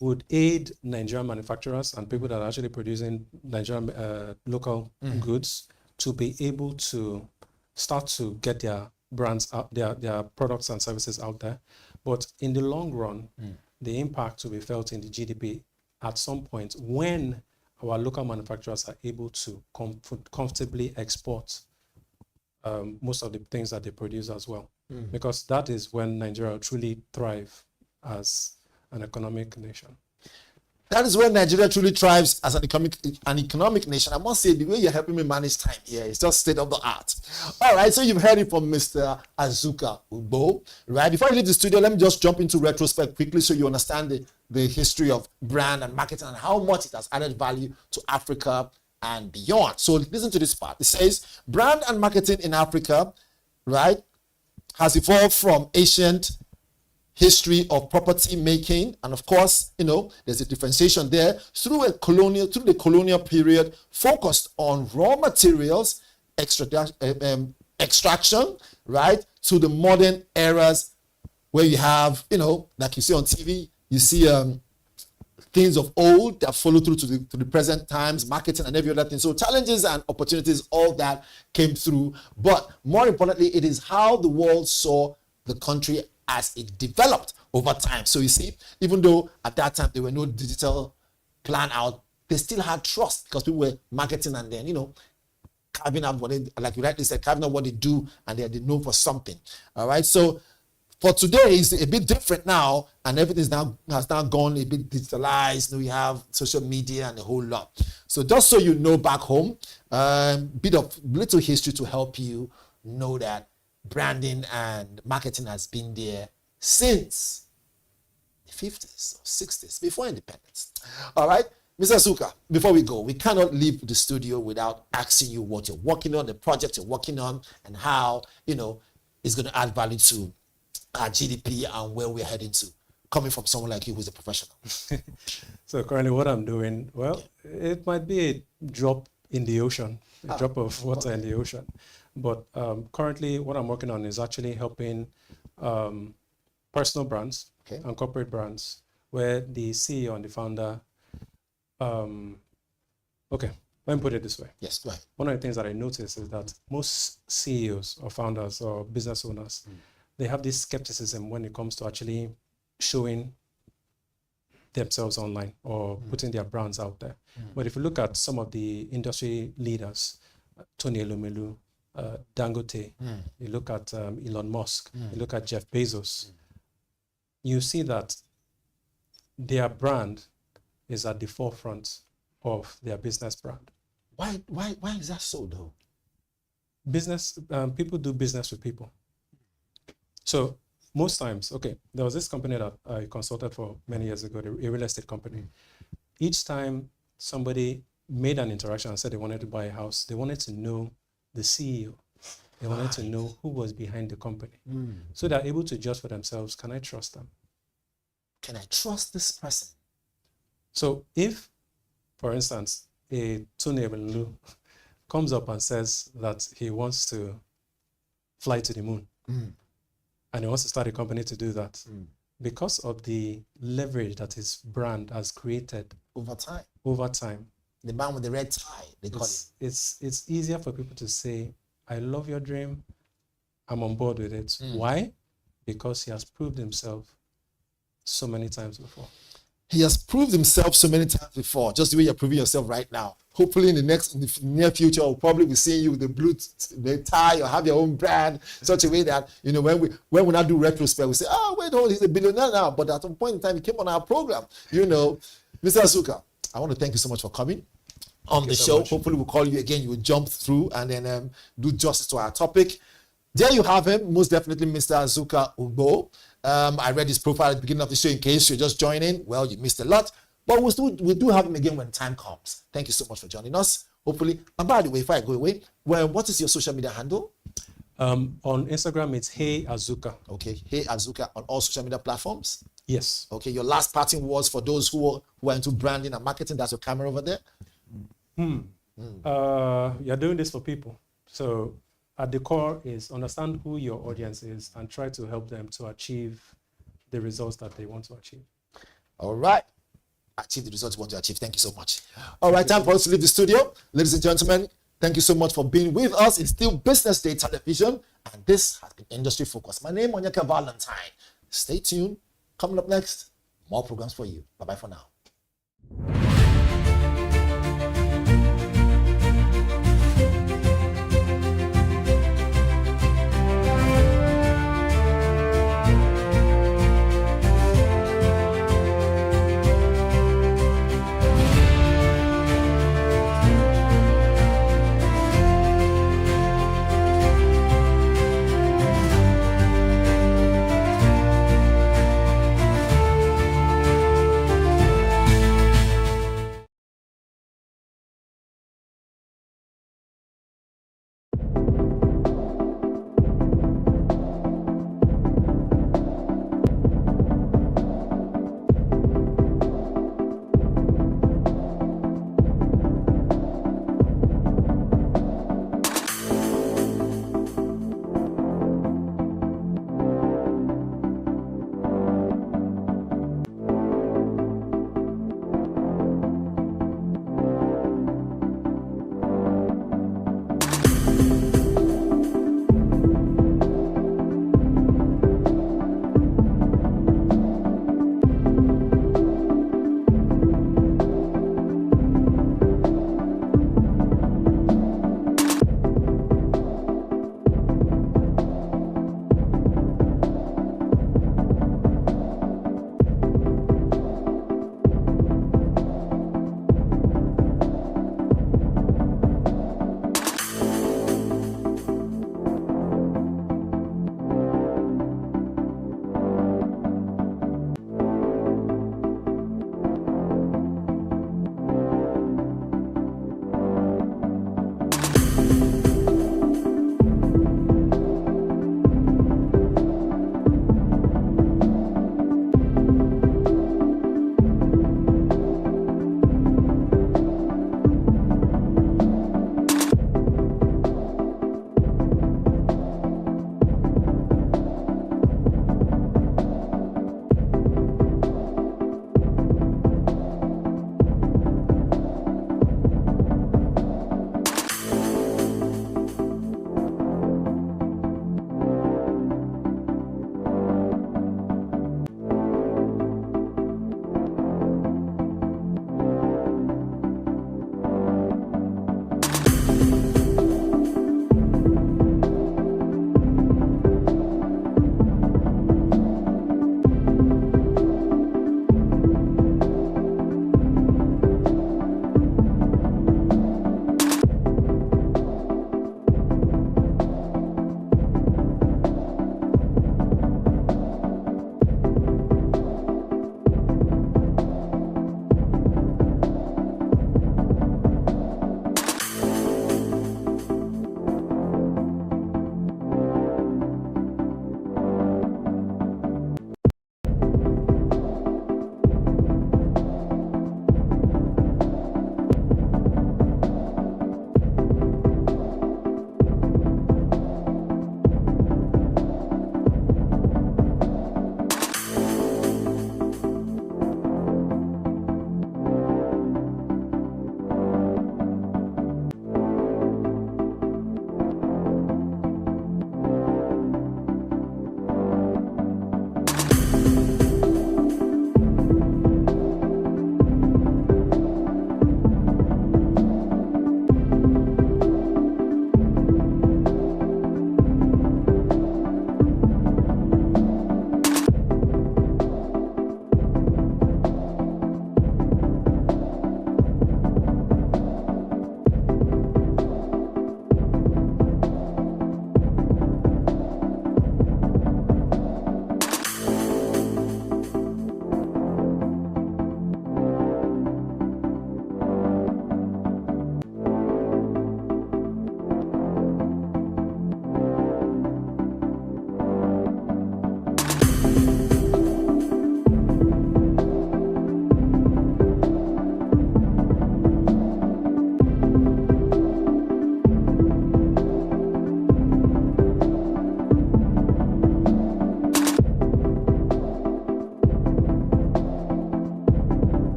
would aid Nigerian manufacturers and people that are actually producing Nigerian local goods to be able to start to get their brands out, their products and services out there. But in the long run, the impact will be felt in the GDP at some point when our local manufacturers are able to comfortably export most of the things that they produce as well. Because that is when Nigeria will truly thrive as an economic nation. That is where Nigeria truly thrives as an economic nation. I must say, the way you're helping me manage time here is just state of the art. All right, so you've heard it from Mr. Azuka Ugbo, right? Before I leave the studio, let me just jump into retrospect quickly so you understand the history of brand and marketing and how much it has added value to Africa and beyond. So listen to this part. It says, brand and marketing in Africa, right, has evolved from ancient history of property making, and of course, there's a differentiation there through the colonial period, focused on raw materials, extraction, right, to the modern eras where you have, like you see on TV, you see things of old that follow through to the present times, marketing and every other thing. So challenges and opportunities, all that came through. But more importantly, it is how the world saw the country as it developed over time. So you see, even though at that time there were no digital plan out, they still had trust because people were marketing and then, carving out what they, like you rightly said, carving out what they do, and they know for something. All right. So for today, it's a bit different now, and everything has now gone a bit digitalized. We have social media and a whole lot. So just so you know back home, little history to help you know that branding and marketing has been there since the 50s or 60s, before independence. All right, Mr. Azuka, before we go, we cannot leave the studio without asking you what you're working on, the project you're working on, and how, it's going to add value to our GDP and where we're heading to, coming from someone like you who's a professional. So currently what I'm doing, it might be a drop in the ocean, a drop of water in the ocean. But currently what I'm working on is actually helping personal brands and corporate brands where the CEO and the founder, let me put it this way. Yes, go ahead. One of the things that I notice is that most CEOs or founders or business owners, they have this skepticism when it comes to actually showing themselves online or putting their brands out there. But if you look at some of the industry leaders, Tony Elumelu, Dangote, you look at Elon Musk, you look at Jeff Bezos, you see that their brand is at the forefront of their business brand. Why is that so though? Business, people do business with people. So most times, there was this company that I consulted for many years ago, a real estate company. Each time somebody made an interaction and said they wanted to buy a house, they wanted to know the CEO. They wanted to know who was behind the company. So they're able to judge for themselves, can I trust them? Can I trust this person? So if, for instance, a Tony Elumelu comes up and says that he wants to fly to the moon, and he wants to start a company to do that, because of the leverage that his brand has created over time. The man with the red tie, they call it. It's easier for people to say, I love your dream, I'm on board with it. Why? Because he has proved himself so many times before. He has proved himself so many times before, just the way you're proving yourself right now. Hopefully in the near future, we'll probably be seeing you with the tie or have your own brand, such a way that, when we now do retrospect, we say, he's a billionaire now. But at some point in time, he came on our program. Mr. Azuka, I want to thank you so much for coming on the show. Hopefully we'll call you again. You will jump through and then do justice to our topic. There you have him, most definitely Mr. Azuka Ugbo. I read his profile at the beginning of the show. In case you're just joining, well, you missed a lot. But we do have him again when time comes. Thank you so much for joining us. Hopefully, and by the way, if I go away, what is your social media handle? On Instagram, it's Hey Azuka. Okay, Hey Azuka on all social media platforms? Yes. Okay, your last parting words for those who are into branding and marketing. That's your camera over there. You're doing this for people. So at the core is understand who your audience is and try to help them to achieve the results that they want to achieve. All right. Achieve the results you want to achieve. Thank you so much. All right, time for us to leave the studio. Ladies and gentlemen, thank you so much for being with us. It's still Business Day Television, and this has been Industry Focus. My name is Onyeka Valentine. Stay tuned. Coming up next, more programs for you. Bye-bye for now.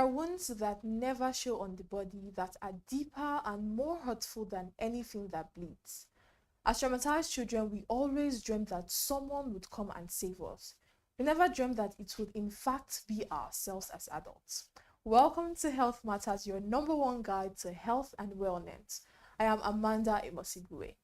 are wounds that never show on the body that are deeper and more hurtful than anything that bleeds. As traumatized children, we always dreamed that someone would come and save us. We never dreamed that it would in fact be ourselves as adults. Welcome to Health Matters, your #1 guide to health and wellness. I am Amanda Emosigwe,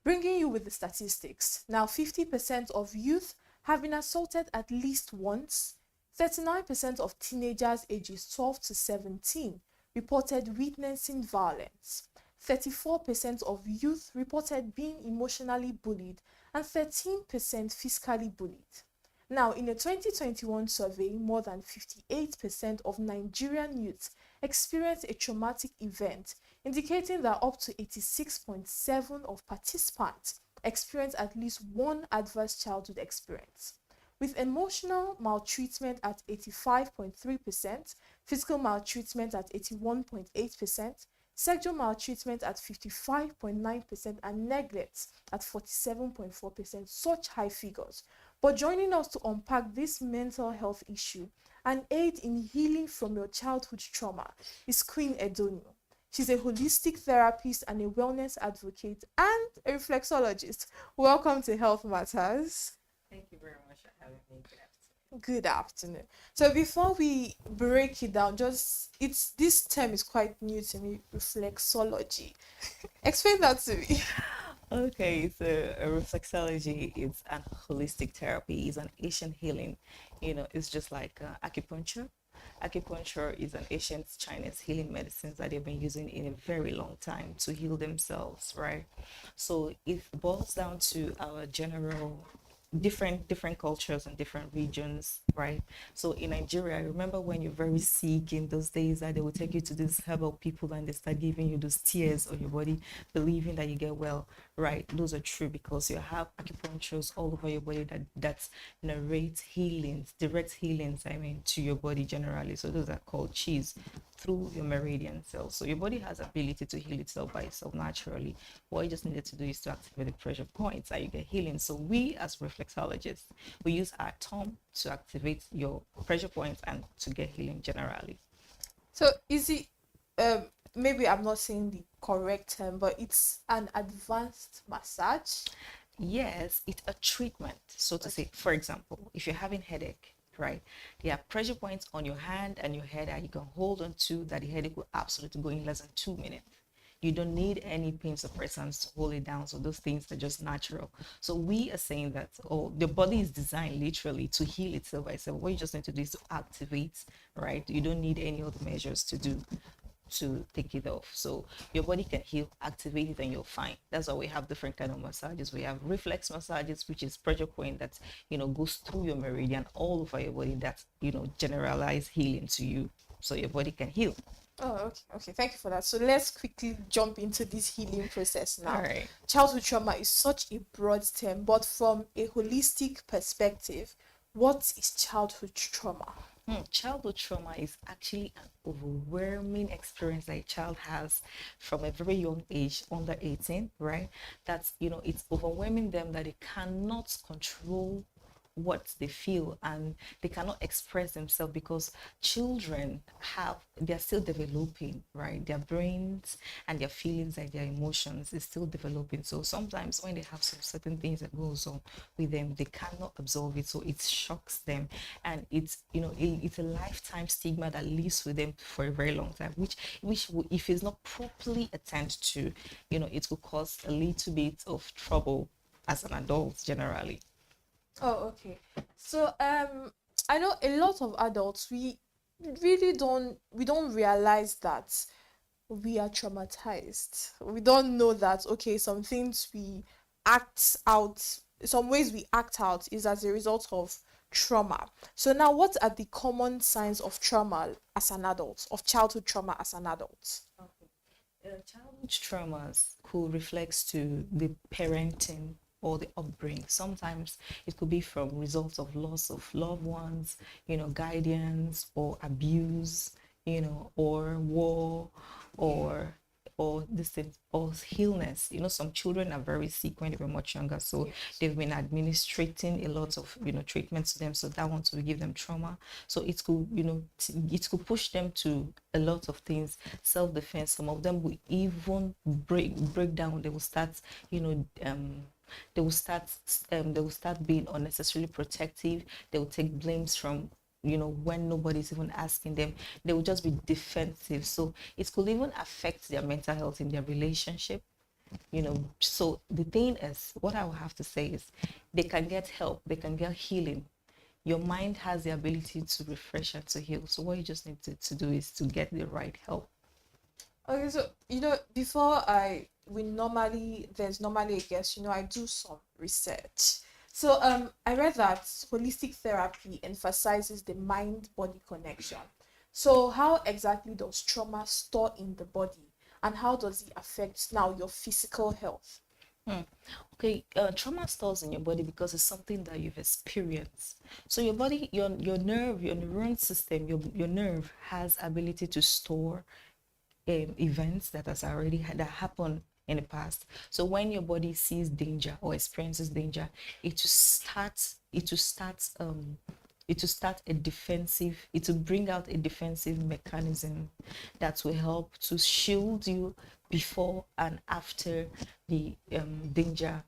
bringing you with the statistics. Now, 50% of youth have been assaulted at least once. 39% of teenagers ages 12 to 17 reported witnessing violence. 34% of youth reported being emotionally bullied and 13% physically bullied. Now, in a 2021 survey, more than 58% of Nigerian youths experienced a traumatic event, indicating that up to 86.7% of participants experienced at least one adverse childhood experience. With emotional maltreatment at 85.3%, physical maltreatment at 81.8%, sexual maltreatment at 55.9%, and neglect at 47.4%, such high figures. But joining us to unpack this mental health issue and aid in healing from your childhood trauma is Queen Edonu. She's a holistic therapist and a wellness advocate and a reflexologist. Welcome to Health Matters. Thank you very much for having me. Good afternoon. So before we break it down, this term is quite new to me, reflexology. Explain that to me. Okay, so reflexology is an holistic therapy, is an Asian healing. It's just like acupuncture. Acupuncture is an ancient Chinese healing medicine that they've been using in a very long time to heal themselves, right? So it boils down to our general different cultures and different regions, right? So in Nigeria, I remember when you're very sick in those days that they will take you to these herbal people and they start giving you those tears on your body, believing that you get well, right? Those are true because you have acupunctures all over your body that narrate healings, direct healings, to your body generally. So those are called qis through your meridian cells. So your body has ability to heal itself by itself naturally. What you just needed to do is to activate the pressure points that you get healing. So we as reflexologists, we use our thumb to activate your pressure points and to get healing generally. So is it, maybe I'm not saying the correct term, but it's an advanced massage? Yes, it's a treatment, so to say. For example, if you're having headache, right, there are pressure points on your hand and your head that you can hold on to that the headache will absolutely go in less than 2 minutes. You don't need any pain suppressants to hold it down. So those things are just natural. So we are saying that, the body is designed literally to heal itself by itself. What you just need to do is to activate, right? You don't need any other measures to take it off. So your body can heal, activate it, and you're fine. That's why we have different kind of massages. We have reflex massages, which is pressure point that goes through your meridian all over your body. That generalize healing to you, so your body can heal. Oh, okay. Thank you for that. So let's quickly jump into this healing process now. All right. Childhood trauma is such a broad term, but from a holistic perspective, what is childhood trauma? Childhood trauma is actually an overwhelming experience that a child has from a very young age, under 18, right? That's, it's overwhelming them that they cannot control what they feel and they cannot express themselves because children they're still developing, right? Their brains and their feelings and their emotions is still developing. So sometimes when they have some certain things that goes on with them, they cannot absorb it, so it shocks them, and it's it's a lifetime stigma that lives with them for a very long time, which if it's not properly attended to, it will cause a little bit of trouble as an adult generally. Oh, okay. So I know a lot of adults, we don't realize that we are traumatized. We don't know that, okay, some things we act out, some ways we act out is as a result of trauma. So now, what are the common signs of trauma as an adult, of childhood trauma as an adult? Childhood traumas could reflect to the parenting or the upbringing. Sometimes it could be from results of loss of loved ones, guidance or abuse, or war, or or illness. Some children are very sick when they were much younger, so they've been administrating a lot of treatments to them, so that one will give them trauma. So it could it could push them to a lot of things, self-defense. Some of them will even break down. They will start they will start being unnecessarily protective. They will take blames from when nobody's even asking them. They will just be defensive. So it could even affect their mental health in their relationship. So the thing is, what I will have to say is, they can get help, they can get healing. Your mind has the ability to refresh and to heal. So what you just need to do is to get the right help. Okay, so before there's normally a guest, I do some research. So I read that holistic therapy emphasizes the mind-body connection. So how exactly does trauma store in the body, and how does it affect now your physical health? Okay, trauma stores in your body because it's something that you've experienced. So your body, your nerve, your neuron system, your nerve has ability to store events that happened in the past. So when your body sees danger or experiences danger, it will bring out a defensive mechanism that will help to shield you before and after the danger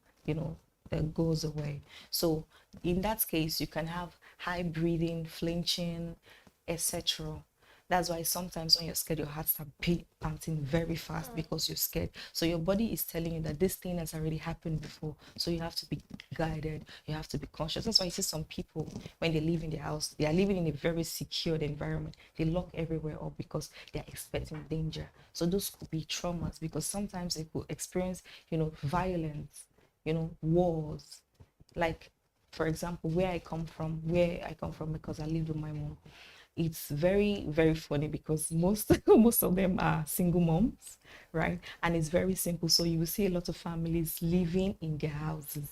goes away. So in that case, you can have high breathing, flinching, etc. That's why sometimes when you're scared, your heart starts pumping very fast because you're scared. So your body is telling you that this thing has already happened before. So you have to be guided. You have to be conscious. That's why you see some people, when they live in their house, they are living in a very secured environment. They lock everywhere up because they're expecting danger. So those could be traumas, because sometimes they could experience, violence, wars. Like, for example, where I come from, because I live with my mom, it's very, very funny because most of them are single moms, right? And it's very simple. So you will see a lot of families living in their houses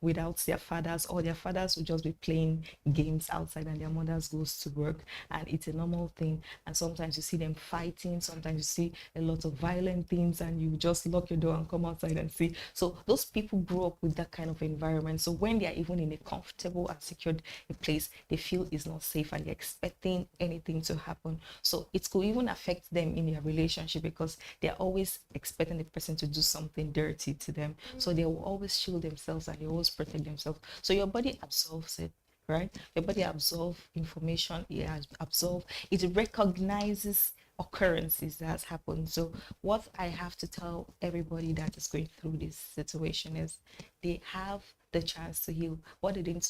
without their fathers, or their fathers will just be playing games outside and their mothers goes to work, and it's a normal thing. And sometimes you see them fighting, sometimes you see a lot of violent things, and you just lock your door and come outside and see. So those people grow up with that kind of environment. So when they are even in a comfortable and secured place, they feel it's not safe and they're expecting anything to happen. So it could even affect them in their relationship because they're always expecting the person to do something dirty to them. So they will always shield themselves and they always protect themselves. So your body absorbs it, right? Your body absorbs information, it recognizes occurrences that has happened. So what I have to tell everybody that is going through this situation is they have the chance to heal. What they need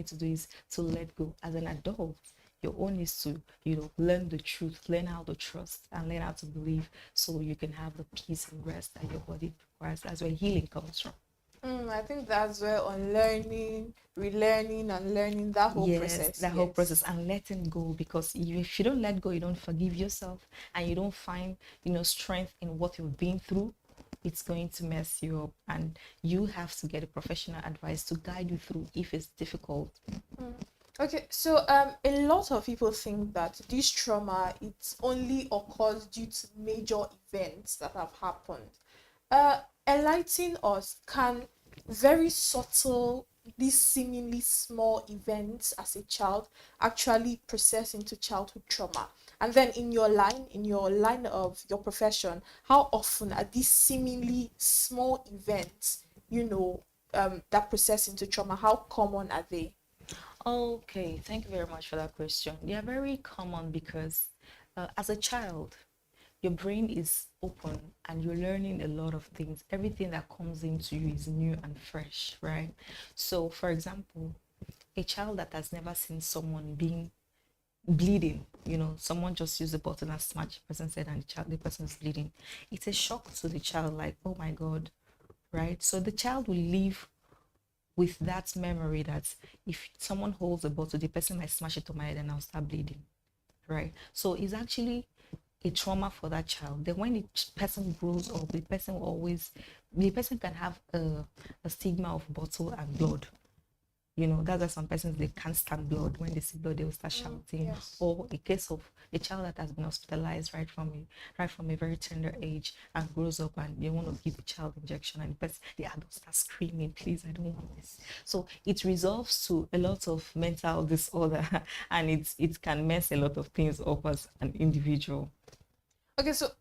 to do is to let go. As an adult, your own is to learn the truth, learn how to trust, and learn how to believe, so you can have the peace and rest that your body requires. That's where healing comes from. I think that's where unlearning, relearning, and learning, that whole process. That whole process, and letting go, because if you don't let go, you don't forgive yourself, and you don't find strength in what you've been through, it's going to mess you up, and you have to get a professional advice to guide you through if it's difficult. Okay, so a lot of people think that this trauma, it only occurs due to major events that have happened. Enlighten us, can very subtle, these seemingly small events as a child actually process into childhood trauma? And then in your line of your profession, how often are these seemingly small events, that process into trauma, how common are they? Okay, thank you very much for that question. They are very common because as a child, your brain is open and you're learning a lot of things. Everything that comes into you is new and fresh, right? So, for example, a child that has never seen someone bleeding, someone just used a bottle and smashed the person's head and the person is bleeding. It's a shock to the child, like, oh my God, right? So the child will live with that memory that if someone holds a bottle, the person might smash it to my head and I'll start bleeding, right? So it's actually a trauma for that child. Then when the person grows up, the person can have a stigma of bottle and blood, You know, that's why some persons, they can't stand blood. When they see blood, they will start shouting. yes. Or a case of a child that has been hospitalized right from a very tender age and grows up, and they want to give the child injection, and the adult starts screaming, please, I don't want this. So it resolves to a lot of mental disorder and it can mess a lot of things up as an individual. Okay, so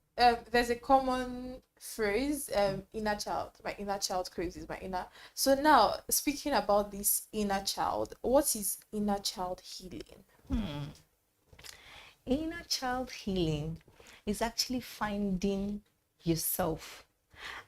there's a common phrase, inner child. My inner child craves my inner. So now, speaking about this inner child, what is inner child healing? Inner child healing is actually finding yourself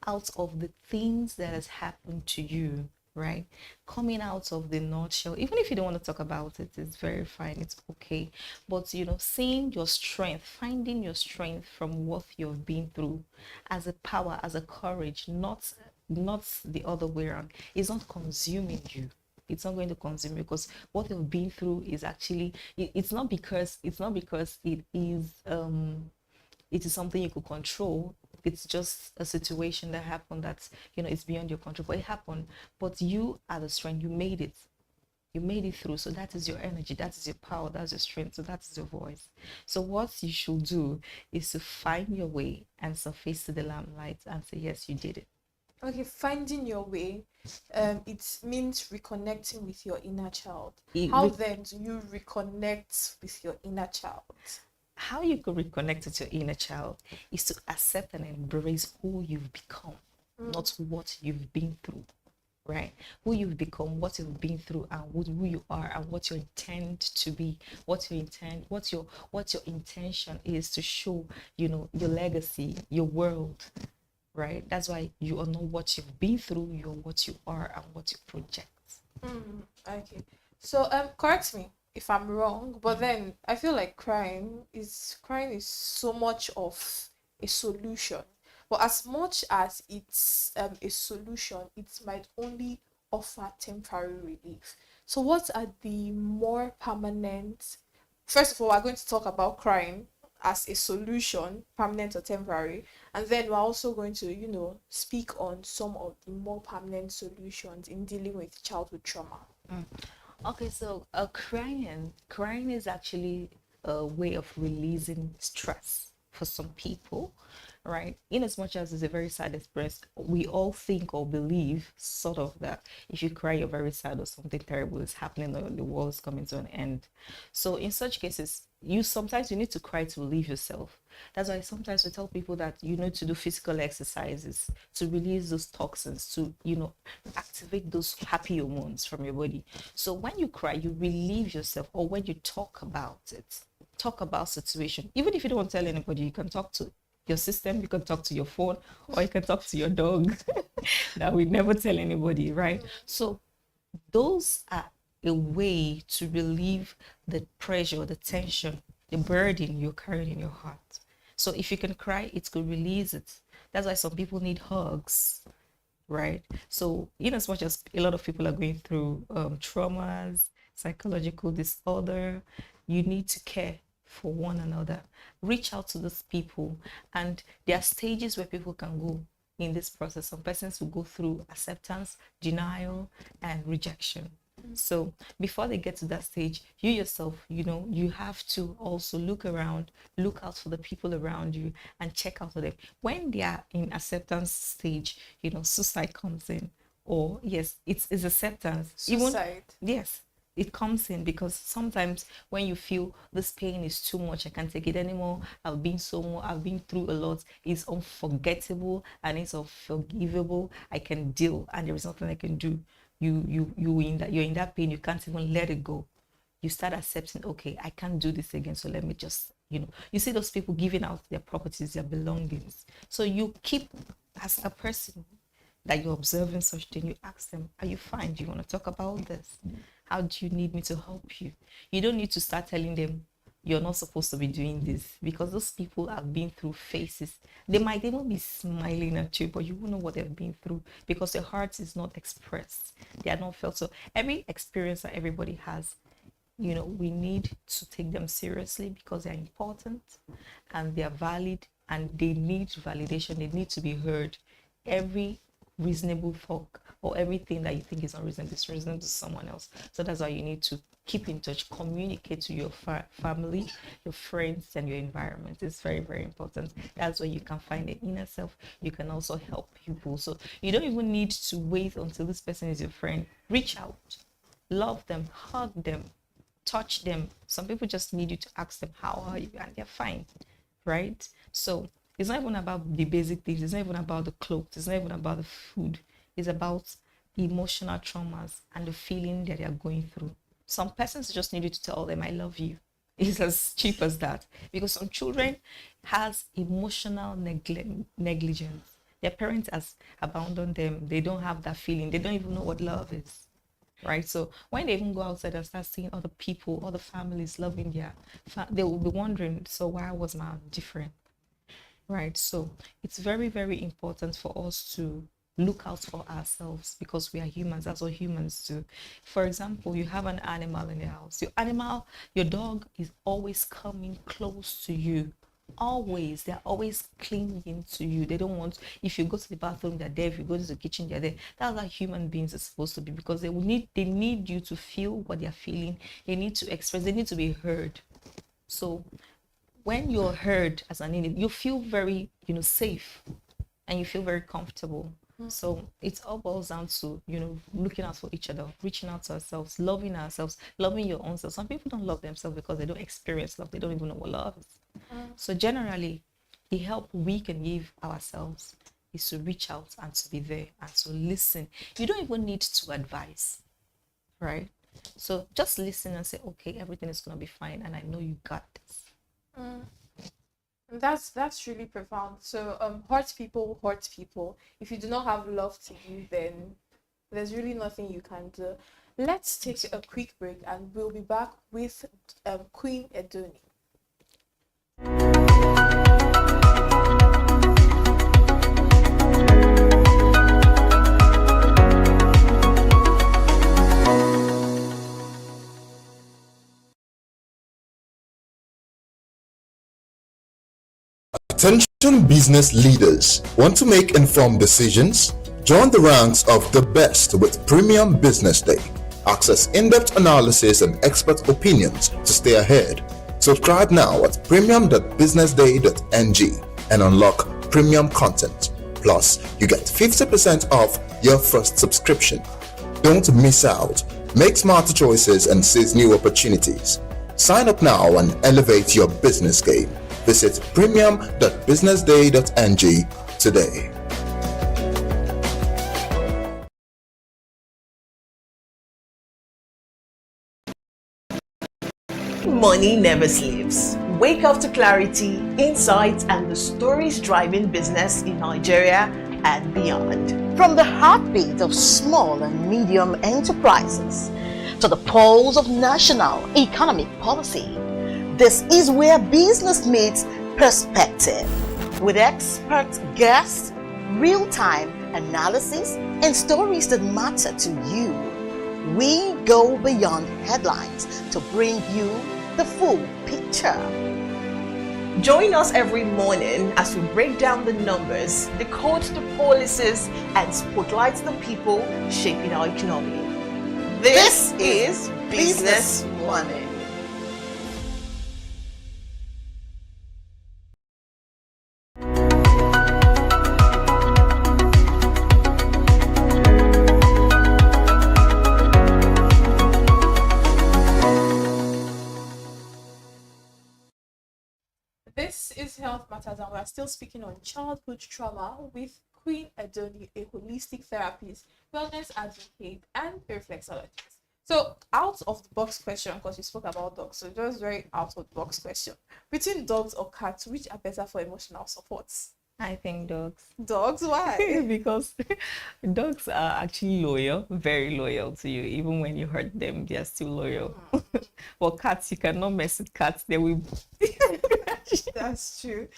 out of the things that has happened to you, right? Coming out of the nutshell, even if you don't want to talk about it, it's very fine, it's okay. But you know, seeing your strength, finding your strength from what you've been through as a power, as a courage, not the other way around. It's not consuming you. It's not going to consume you, because what you've been through is actually it's not because it is something you could control. It's just a situation that happened that's, you know, it's beyond your control, but it happened. But you are the strength. You made it. You made it through. So that is your energy. That is your power. That's your strength. So that is your voice. So what you should do is to find your way and surface to the limelight and say, yes, you did it. Okay, finding your way, it means reconnecting with your inner child. How then do you reconnect with your inner child? How you can reconnect with your inner child is to accept and embrace who you've become, not what you've been through, right? Who you've become, what you've been through, and who you are, and what you intend to be, what your intention is to show, you know, your legacy, your world, right? That's why you are not what you've been through, you're what you are and what you project. Okay. So correct me if I'm wrong, but then I feel like crying is so much of a solution. But as much as it's a solution, it might only offer temporary relief. So what are the more permanent? First of all, we're going to talk about crying as a solution, permanent or temporary, and then we're also going to, you know, speak on some of the more permanent solutions in dealing with childhood trauma. Okay, so crying is actually a way of releasing stress for some people, right? In as much as it's a very sad experience, we all think or believe sort of that if you cry, you're very sad or something terrible is happening or the world is coming to an end. So in such cases, sometimes you need to cry to relieve yourself. That's why sometimes we tell people that you need to do physical exercises to release those toxins, to, you know, activate those happy hormones from your body. So when you cry, you relieve yourself, or when you talk about it, talk about situation. Even if you don't want to tell anybody, you can talk to your system, you can talk to your phone, or you can talk to your dog. That we never tell anybody, right? So those are a way to relieve the pressure, the tension, the burden you're carrying in your heart. So if you can cry, it could release it. That's why some people need hugs, right? So in as much as a lot of people are going through traumas, psychological disorder, you need to care for one another. Reach out to those people, and there are stages where people can go in this process. Some persons will go through acceptance, denial, and rejection. So before they get to that stage, you yourself, you know, you have to also look around, look out for the people around you, and check out for them. When they are in acceptance stage, you know, suicide comes in, or yes, it's acceptance. Suicide. Yes, it comes in, because sometimes when you feel this pain is too much, I can't take it anymore, I've been through a lot, it's unforgettable and it's unforgivable, I can deal and there is nothing I can do. You're in that pain, you can't even let it go. You start accepting, okay, I can't do this again, so let me just, you know, you see those people giving out their properties, their belongings. So you keep, as a person that you're observing such thing, you ask them, are you fine? Do you want to talk about this? How do you need me to help you? You don't need to start telling them you're not supposed to be doing this, because those people have been through phases. They might even be smiling at you, but you won't know what they've been through, because their heart is not expressed. They are not felt. So every experience that everybody has, you know, we need to take them seriously, because they're important and they're valid and they need validation. They need to be heard. Every reasonable talk, or everything that you think is unreasonable is reasonable to someone else. So that's why you need to keep in touch, communicate to your family, your friends, and your environment. It's very, very important. That's where you can find the inner self. You can also help people. So you don't even need to wait until this person is your friend. Reach out, love them, hug them, touch them. Some people just need you to ask them, how are you? And they're fine, right? So it's not even about the basic things. It's not even about the clothes. It's not even about the food. It's about emotional traumas and the feeling that they are going through. Some persons just need you to tell them, I love you. It's as cheap as that. Because some children has emotional negligence. Their parents has abandoned them. They don't have that feeling. They don't even know what love is. Right? So when they even go outside and start seeing other people, other families loving they will be wondering, so why was mine different? Right? So it's very, very important for us to look out for ourselves, because we are humans. That's what humans do. For example, you have an animal in the house. Your dog is always coming close to you. Always. They're always clinging to you. They don't want, if you go to the bathroom, they're there. If you go to the kitchen, they're there. That's how human beings are supposed to be, because they need you to feel what they're feeling. They need to express, they need to be heard. So when you're heard as an individual, you feel very, safe, and you feel very comfortable. So it all boils down to, looking out for each other, reaching out to ourselves, loving your own self. Some people don't love themselves because they don't experience love. They don't even know what love is. So generally, the help we can give ourselves is to reach out and to be there and to listen. You don't even need to advise, right? So just listen and say, okay, everything is going to be fine, and I know you got this. That's really profound. So hurt people hurt people. If you do not have love to give, then there's really nothing you can do. Let's take a quick break, and we'll be back with Queen Edoni. Attention business leaders. Want to make informed decisions? Join the ranks of the best with Premium Business Day. Access in-depth analysis and expert opinions to stay ahead. Subscribe now at premium.businessday.ng and unlock premium content. Plus, you get 50% off your first subscription. Don't miss out. Make smarter choices and seize new opportunities. Sign up now and elevate your business game. Visit premium.businessday.ng today. Money never sleeps. Wake up to clarity, insights, and the stories driving business in Nigeria and beyond. From the heartbeat of small and medium enterprises to the pulse of national economic policy, this is where business meets perspective. With expert guests, real-time analysis, and stories that matter to you, we go beyond headlines to bring you the full picture. Join us every morning as we break down the numbers, decode the policies, and spotlight the people shaping our economy. This is Business Money. This is Health Matters, and we're still speaking on childhood trauma with Queen Edoni, a holistic therapist, wellness advocate, and a reflexologist. So, out of the box question, because we spoke about dogs, so just very out of the box question. Between dogs or cats, which are better for emotional support? I think dogs. Dogs? Why? Because dogs are actually loyal, very loyal to you. Even when you hurt them, they are still loyal. Well, cats, you cannot mess with cats. They will. That's true.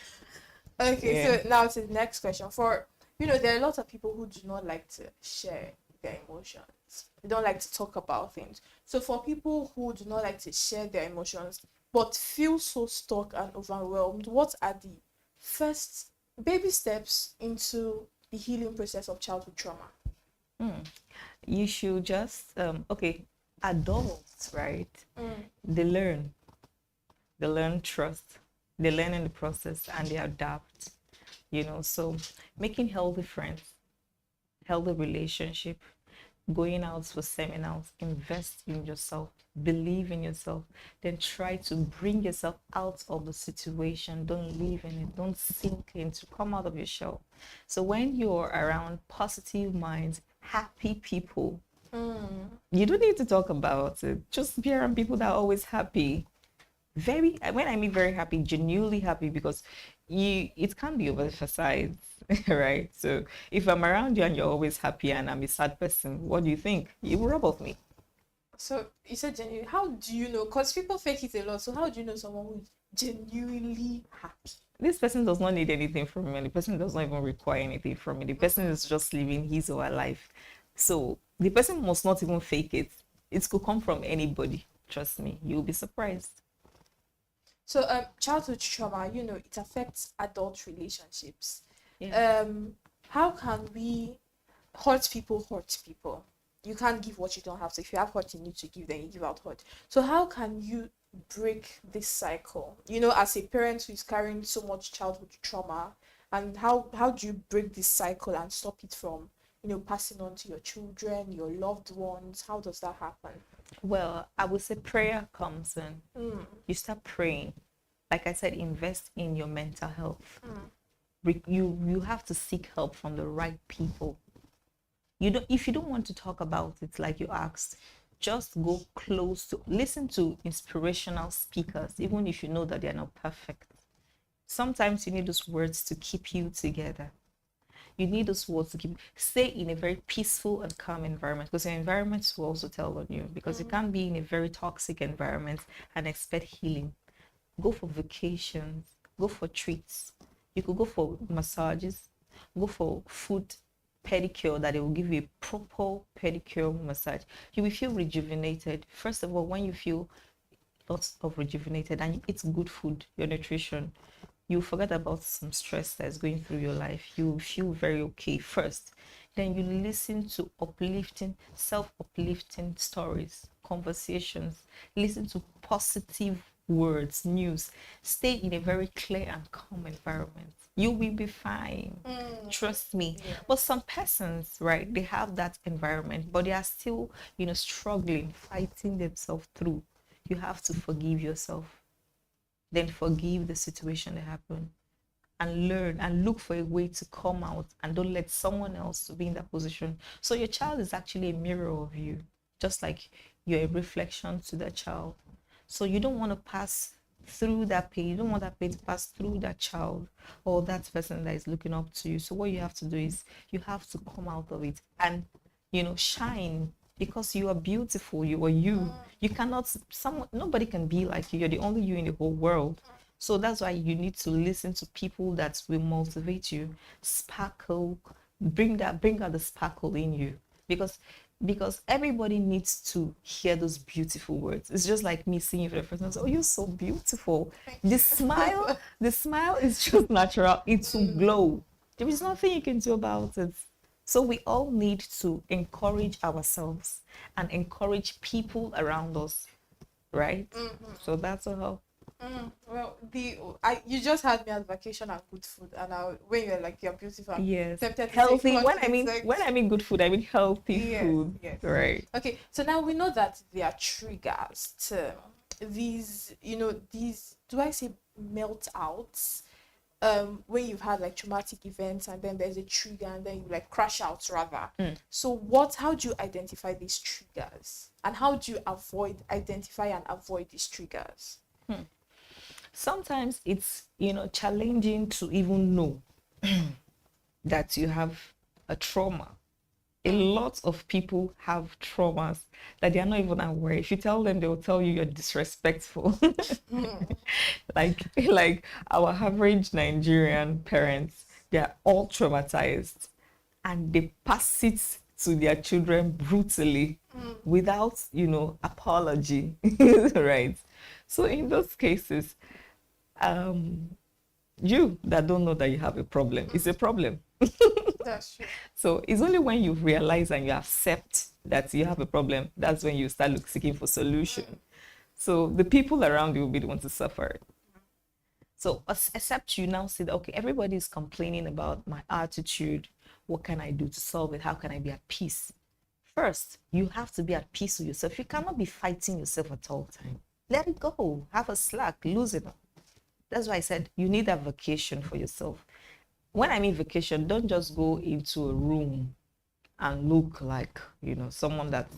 Okay, Yeah. so now to the next question. There are a lot of people who do not like to share their emotions. They don't like to talk about things. So for people who do not like to share their emotions but feel so stuck and overwhelmed, what are the first baby steps into the healing process of childhood trauma? You should just adults, right? They learn trust, they learn in the process, and they adapt. So making healthy friends, healthy relationship, going out for seminars, invest in yourself, believe in yourself, then try to bring yourself out of the situation. Don't live in it, don't sink into, come out of your shell. So when you're around positive minds, happy people, you don't need to talk about it. Just be around people that are always happy. When I mean very happy, genuinely happy, because it can't be overemphasized, right? So if I'm around you and you're always happy and I'm a sad person, what do you think? You will rub off me. So you said genuine. How do you know? Because people fake it a lot. So how do you know someone who's genuinely happy? This person does not need anything from me. The person does not even require anything from me. The person is just living his or her life. So the person must not even fake it. It could come from anybody. Trust me, you'll be surprised. So childhood trauma, it affects adult relationships. Yeah. How can we hurt people? You can't give what you don't have. So if you have hurt you need to give, then you give out hurt. So how can you break this cycle? As a parent who is carrying so much childhood trauma, and how do you break this cycle and stop it from passing on to your children, your loved ones? How does that happen? Well, I would say prayer comes in. You start praying. Like I said, invest in your mental health. You have to seek help from the right people. If you don't want to talk about it like you asked, just go close to, listen to inspirational speakers, even if you know that they're not perfect. Sometimes you need those words to keep you together. You need those words to stay in a very peaceful and calm environment, because your environment will also tell on you, because you can't be in a very toxic environment and expect healing. Go for vacations, go for treats. You could go for massages, go for foot pedicure, that they will give you a proper pedicure massage. You will feel rejuvenated. First of all, when you feel lots of rejuvenated and you eat good food, your nutrition, you forget about some stress that's going through your life. You feel very okay first. Then you listen to self-uplifting stories, conversations. Listen to positive words, news. Stay in a very clear and calm environment. You will be fine. Trust me. Yeah. But some persons, right, they have that environment, but they are still, struggling, fighting themselves through. You have to forgive yourself. Then forgive the situation that happened, and learn and look for a way to come out, and don't let someone else to be in that position. So your child is actually a mirror of you, just like you're a reflection to that child. So you don't want to pass through that pain. You don't want that pain to pass through that child or that person that is looking up to you. So what you have to do is you have to come out of it and, shine, because you are beautiful. You are you. You cannot, nobody can be like you. You're the only you in the whole world. So that's why you need to listen to people that will motivate you, sparkle, bring out the sparkle in you, because everybody needs to hear those beautiful words. It's just like me seeing you for the first time. Oh, you're so beautiful. The smile is just natural. It will glow. There is nothing you can do about it. So we all need to encourage ourselves and encourage people around us, right? So that's all. Well, you just had me at vacation and good food, and when you're like you're beautiful, yes, healthy. When I mean good food, I mean healthy food, yes. Right? Okay, so now we know that there are triggers to these. Do I say melt outs? When you've had like traumatic events, and then there's a trigger, and then you like crash out rather. So how do you identify these triggers, and how do you identify and avoid these triggers? Sometimes it's challenging to even know that you have a trauma. A lot of people have traumas that they are not even aware. If you tell them, they will tell you you're disrespectful. like our average Nigerian parents, they are all traumatized, and they pass it to their children brutally without apology. Right? So in those cases, you that don't know that you have a problem, it's a problem. That's true. So it's only when you realize and you accept that you have a problem, that's when you start seeking for solution. So the people around you will be the ones to suffer. So except you now see that, okay, everybody is complaining about my attitude. What can I do to solve it? How can I be at peace? First, you have to be at peace with yourself. You cannot be fighting yourself at all time. Let it go. Have a slack. Lose it. That's why I said you need a vacation for yourself. When I mean vacation, don't just go into a room and look like, someone that,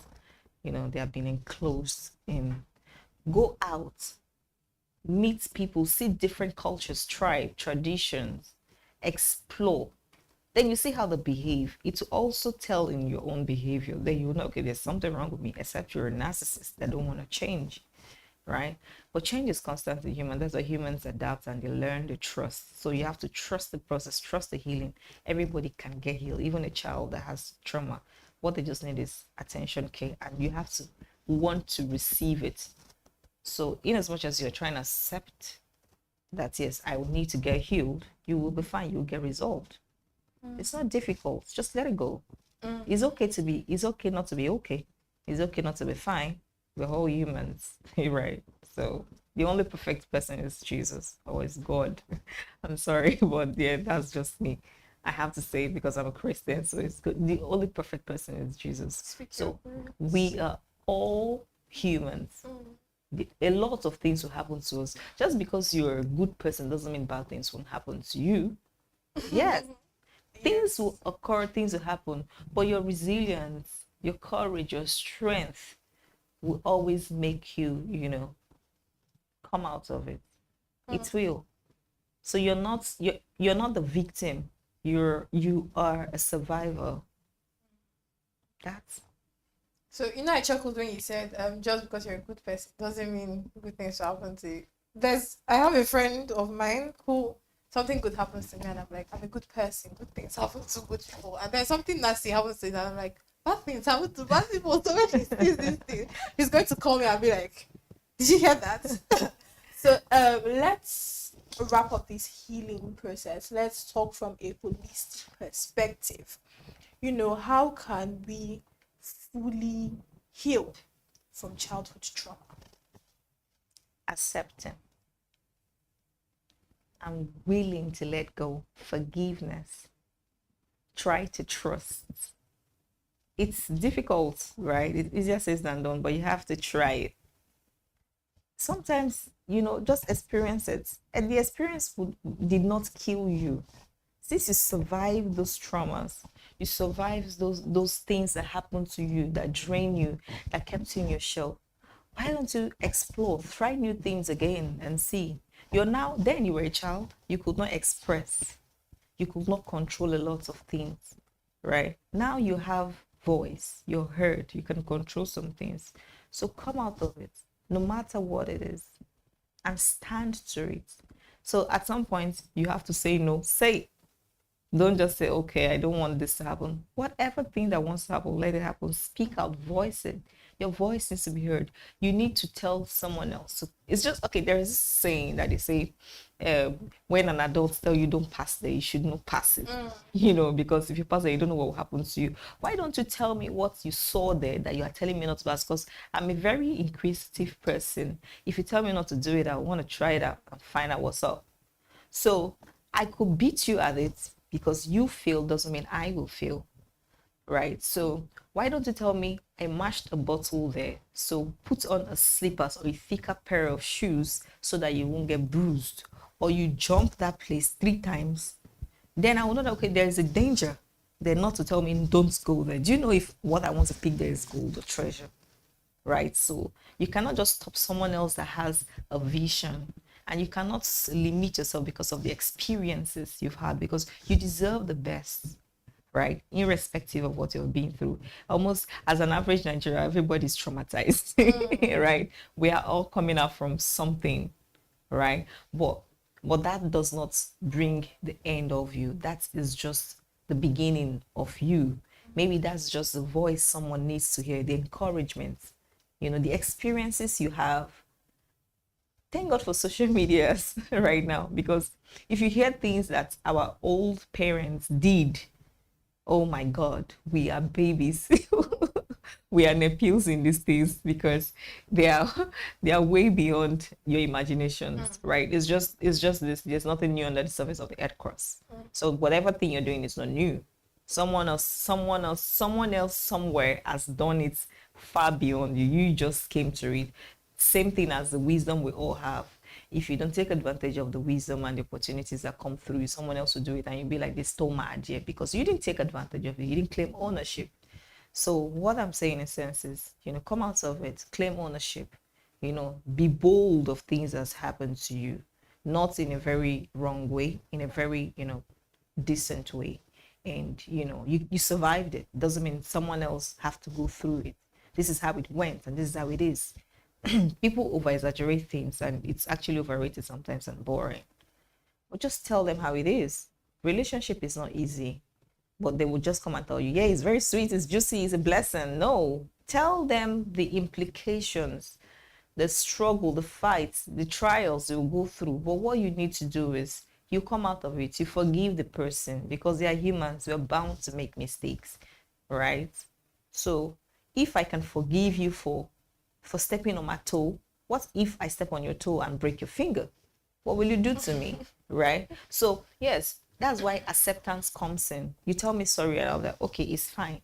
they have been enclosed in. Go out, meet people, see different cultures, tribe, traditions, explore. Then you see how they behave. It will also tell in your own behavior. Then you know, okay, there's something wrong with me, except you're a narcissist that don't want to change, right? But change is constantly human. That's why humans adapt and they learn to trust. So you have to trust the process, trust the healing. Everybody can get healed, even a child that has trauma. What they just need is attention, care, and you have to want to receive it. So in as much as you're trying to accept that, yes, I will need to get healed, you will be fine. You will get resolved. It's not difficult. Just let it go. It's okay not to be okay. It's okay not to be fine. We're all humans, right? So the only perfect person is Jesus or is God. I'm sorry, but yeah, that's just me. I have to say it because I'm a Christian, so it's good. The only perfect person is Jesus. So we are all humans. A lot of things will happen to us. Just because you're a good person doesn't mean bad things won't happen to you. Yes. Things will occur, things will happen, but your resilience, your courage, your strength will always make you, come out of it. It will. So you're not the victim. You are a survivor. That's. So I chuckled when you said just because you're a good person doesn't mean good things will happen to you. I have a friend of mine who something good happens to me and I'm like, I'm a good person, good things happen to good people. And then something nasty happens to me and I'm like, bad things happen to bad people. So when he sees this thing, he's going to call me and be like, did you hear that? So let's wrap up this healing process. Let's talk from a holistic perspective. How can we fully heal from childhood trauma? Accepting. I'm willing to let go. Forgiveness. Try to trust. It's difficult, right? It's easier said than done, but you have to try it. Sometimes, just experience it. And the experience did not kill you. Since you survived those traumas, you survived those things that happened to you, that drained you, that kept you in your shell. Why don't you explore, try new things again and see? Then you were a child, you could not express, you could not control a lot of things, right? Now you have voice, you're heard, you can control some things. So come out of it, no matter what it is, and stand to it. So at some point, you have to say no, say it. Don't just say, okay, I don't want this to happen. Whatever thing that wants to happen, let it happen. Speak out, voice it. Your voice needs to be heard. You need to tell someone else. So it's just, okay, there is this saying that they say, when an adult tell you don't pass there, you should not pass it. Because if you pass there, you don't know what will happen to you. Why don't you tell me what you saw there that you are telling me not to pass? Because I'm a very inquisitive person. If you tell me not to do it, I want to try it out and find out what's up. So I could beat you at it because you fail doesn't mean I will fail. Right? So why don't you tell me I mashed a bottle there? So put on a slippers or a thicker pair of shoes so that you won't get bruised. Or you jump that place 3 times. Then I will know that, okay, there is a danger. Then not to tell me don't go there. Do you know if what I want to pick there is gold or treasure? Right? So you cannot just stop someone else that has a vision. And you cannot limit yourself because of the experiences you've had, because you deserve the best. Right? Irrespective of what you've been through. Almost as an average Nigerian, everybody's traumatized, right? We are all coming out from something, right? But that does not bring the end of you. That is just the beginning of you. Maybe that's just the voice someone needs to hear, the encouragement, the experiences you have. Thank God for social media right now, because if you hear things that our old parents did, oh my God, we are babies. We are nephews in these days because they are they are way beyond your imaginations, right? It's just this. There's nothing new under the surface of the earth crust. So whatever thing you're doing is not new. Someone else somewhere has done it far beyond you. You just came to it. Same thing as the wisdom we all have. If you don't take advantage of the wisdom and the opportunities that come through, someone else will do it, and you'll be like, they stole my idea because you didn't take advantage of it. You didn't claim ownership. So what I'm saying in a sense is, come out of it, claim ownership, be bold of things that's happened to you, not in a very wrong way, in a very, decent way. And, you survived it. Doesn't mean someone else have to go through it. This is how it went and this is how it is. People over exaggerate things and it's actually overrated sometimes and boring. But just tell them how it is. Relationship is not easy. But they will just come and tell you, yeah, it's very sweet, it's juicy, it's a blessing. No, tell them the implications, the struggle, the fights, the trials they will go through. But what you need to do is you come out of it, you forgive the person because they are humans, we are bound to make mistakes, right? So if I can forgive you for stepping on my toe, what if I step on your toe and break your finger? What will you do to me, right? So yes, that's why acceptance comes in. You tell me sorry and I'm like, okay, it's fine,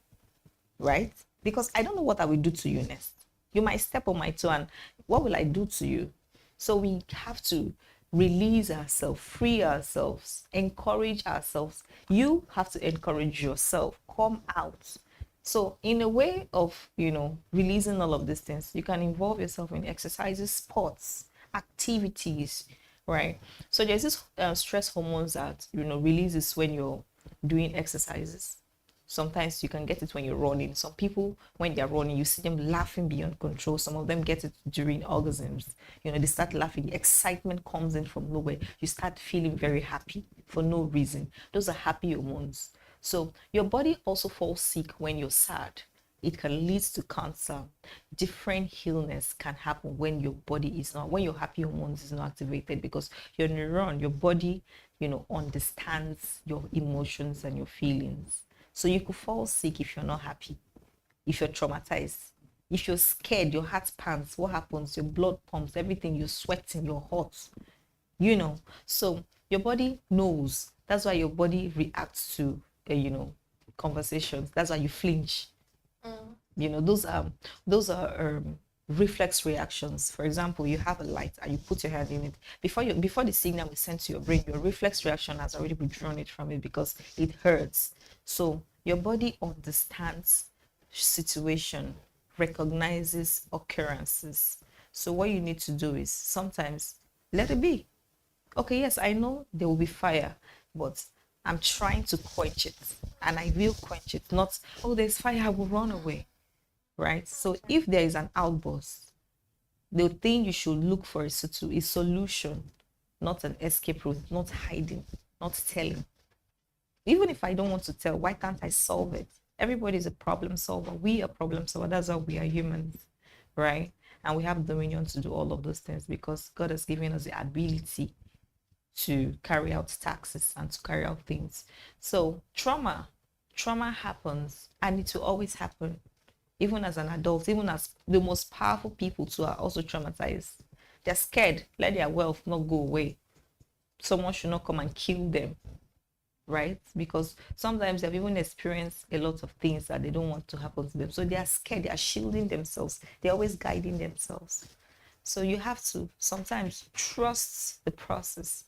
right? Because I don't know what I will do to you next. You might step on my toe and what will I do to you? So we have to release ourselves, free ourselves, encourage ourselves. You have to encourage yourself. Come out. So in a way of, releasing all of these things, you can involve yourself in exercises, sports, activities, right? So there's this stress hormones that, releases when you're doing exercises. Sometimes you can get it when you're running. Some people, when they're running, you see them laughing beyond control. Some of them get it during orgasms. They start laughing. The excitement comes in from nowhere. You start feeling very happy for no reason. Those are happy hormones. So your body also falls sick when you're sad. It can lead to cancer. Different illness can happen when your body is not, when your happy hormones is not activated, because your neuron, your body, understands your emotions and your feelings. So you could fall sick if you're not happy, if you're traumatized, if you're scared, your heart pumps. What happens? Your blood pumps, everything, you're sweating, you're hot, So your body knows. That's why your body reacts to, conversations. That's why you flinch. Those are reflex reactions. For example, you have a light and you put your hand in it. Before the signal is sent to your brain, your reflex reaction has already withdrawn it from it because it hurts. So your body understands situation, recognizes occurrences. So what you need to do is sometimes let it be. Okay, yes, I know there will be fire, but I'm trying to quench it, and I will quench it. Not, oh, there's fire, I will run away, right? So if there is an outburst, the thing you should look for is a solution, not an escape route, not hiding, not telling. Even if I don't want to tell, why can't I solve it? Everybody is a problem solver. We are problem solver. That's how we are humans, right? And we have dominion to do all of those things because God has given us the ability to carry out taxes and to carry out things. So trauma happens, and it will always happen. Even as an adult, even as the most powerful people too are also traumatized. They're scared, let their wealth not go away. Someone should not come and kill them, right? Because sometimes they've even experienced a lot of things that they don't want to happen to them. So they are scared, they are shielding themselves. They're always guiding themselves. So you have to sometimes trust the process.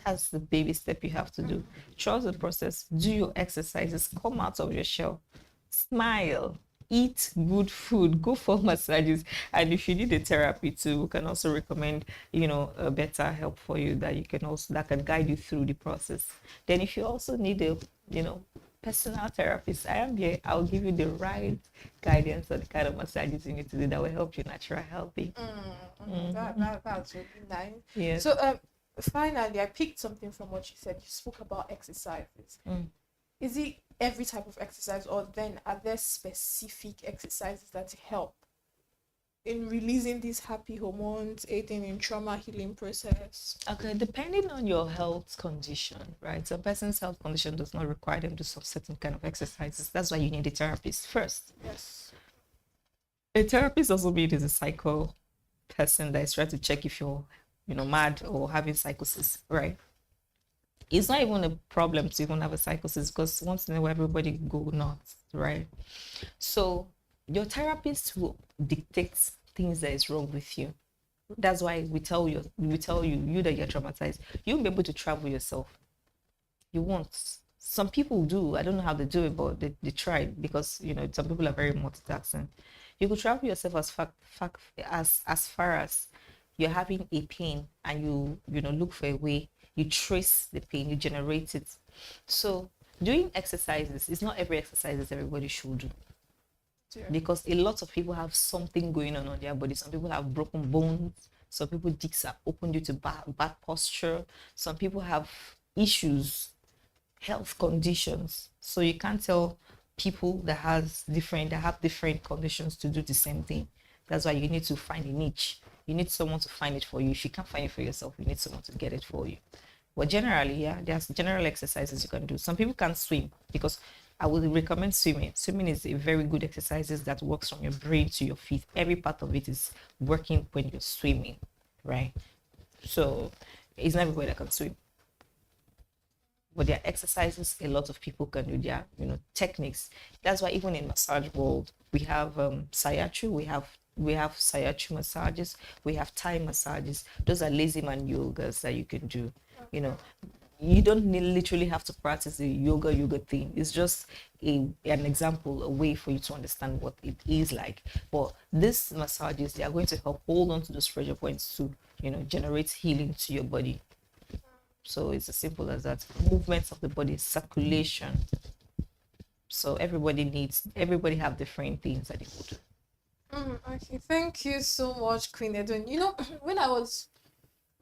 That's the baby step you have to do. Trust the process, do your exercises, come out of your shell, smile, eat good food, go for massages. And if you need a therapy too, we can also recommend, a better help for you that can guide you through the process. Then if you also need a, personal therapist, I am here. I'll give you the right guidance on the kind of massages you need to do that will help you natural healthy. That's really nice. Yeah. So finally, I picked something from what you said. You spoke about exercises. Is it every type of exercise, or then are there specific exercises that help in releasing these happy hormones, aiding in trauma healing process? Okay, depending on your health condition, right? So a person's health condition does not require them to do some certain kind of exercises. That's why you need a therapist first. Yes. A therapist also means is a psycho person that is trying to check if you're, mad or having psychosis, right? It's not even a problem to even have a psychosis because once in a while everybody go nuts, right? So your therapist will dictate things that is wrong with you. That's why we tell you that you're traumatized. You won't be able to travel yourself. You won't. Some people do. I don't know how they do it, but they try because some people are very multitasking. You could travel yourself as far as you're having a pain and you look for a way, you trace the pain, you generate it. So doing exercises is not every exercise that everybody should do. Because a lot of people have something going on their body. Some people have broken bones. Some people discs are open due to bad posture. Some people have issues, health conditions. So you can't tell people that have different conditions to do the same thing. That's why you need to find a niche. You need someone to find it for you. If you can't find it for yourself, you need someone to get it for you. But generally, there's general exercises you can do. Some people can't swim because I would recommend swimming. Swimming is a very good exercise that works from your brain to your feet. Every part of it is working when you're swimming, right? So it's not everybody that can swim. But there are exercises a lot of people can do. There are, techniques. That's why even in massage world, we have Sayatsu, we have Sayatsu massages, we have Thai massages. Those are lazy man yogas that you can do. You don't literally have to practice the yoga thing. It's just an example, a way for you to understand what it is like. But these massages, they are going to help hold on to those pressure points to, generate healing to your body. So it's as simple as that. Movements of the body, circulation. So everybody have different things that they would do. Okay, thank you so much, Queen Edwin. When I was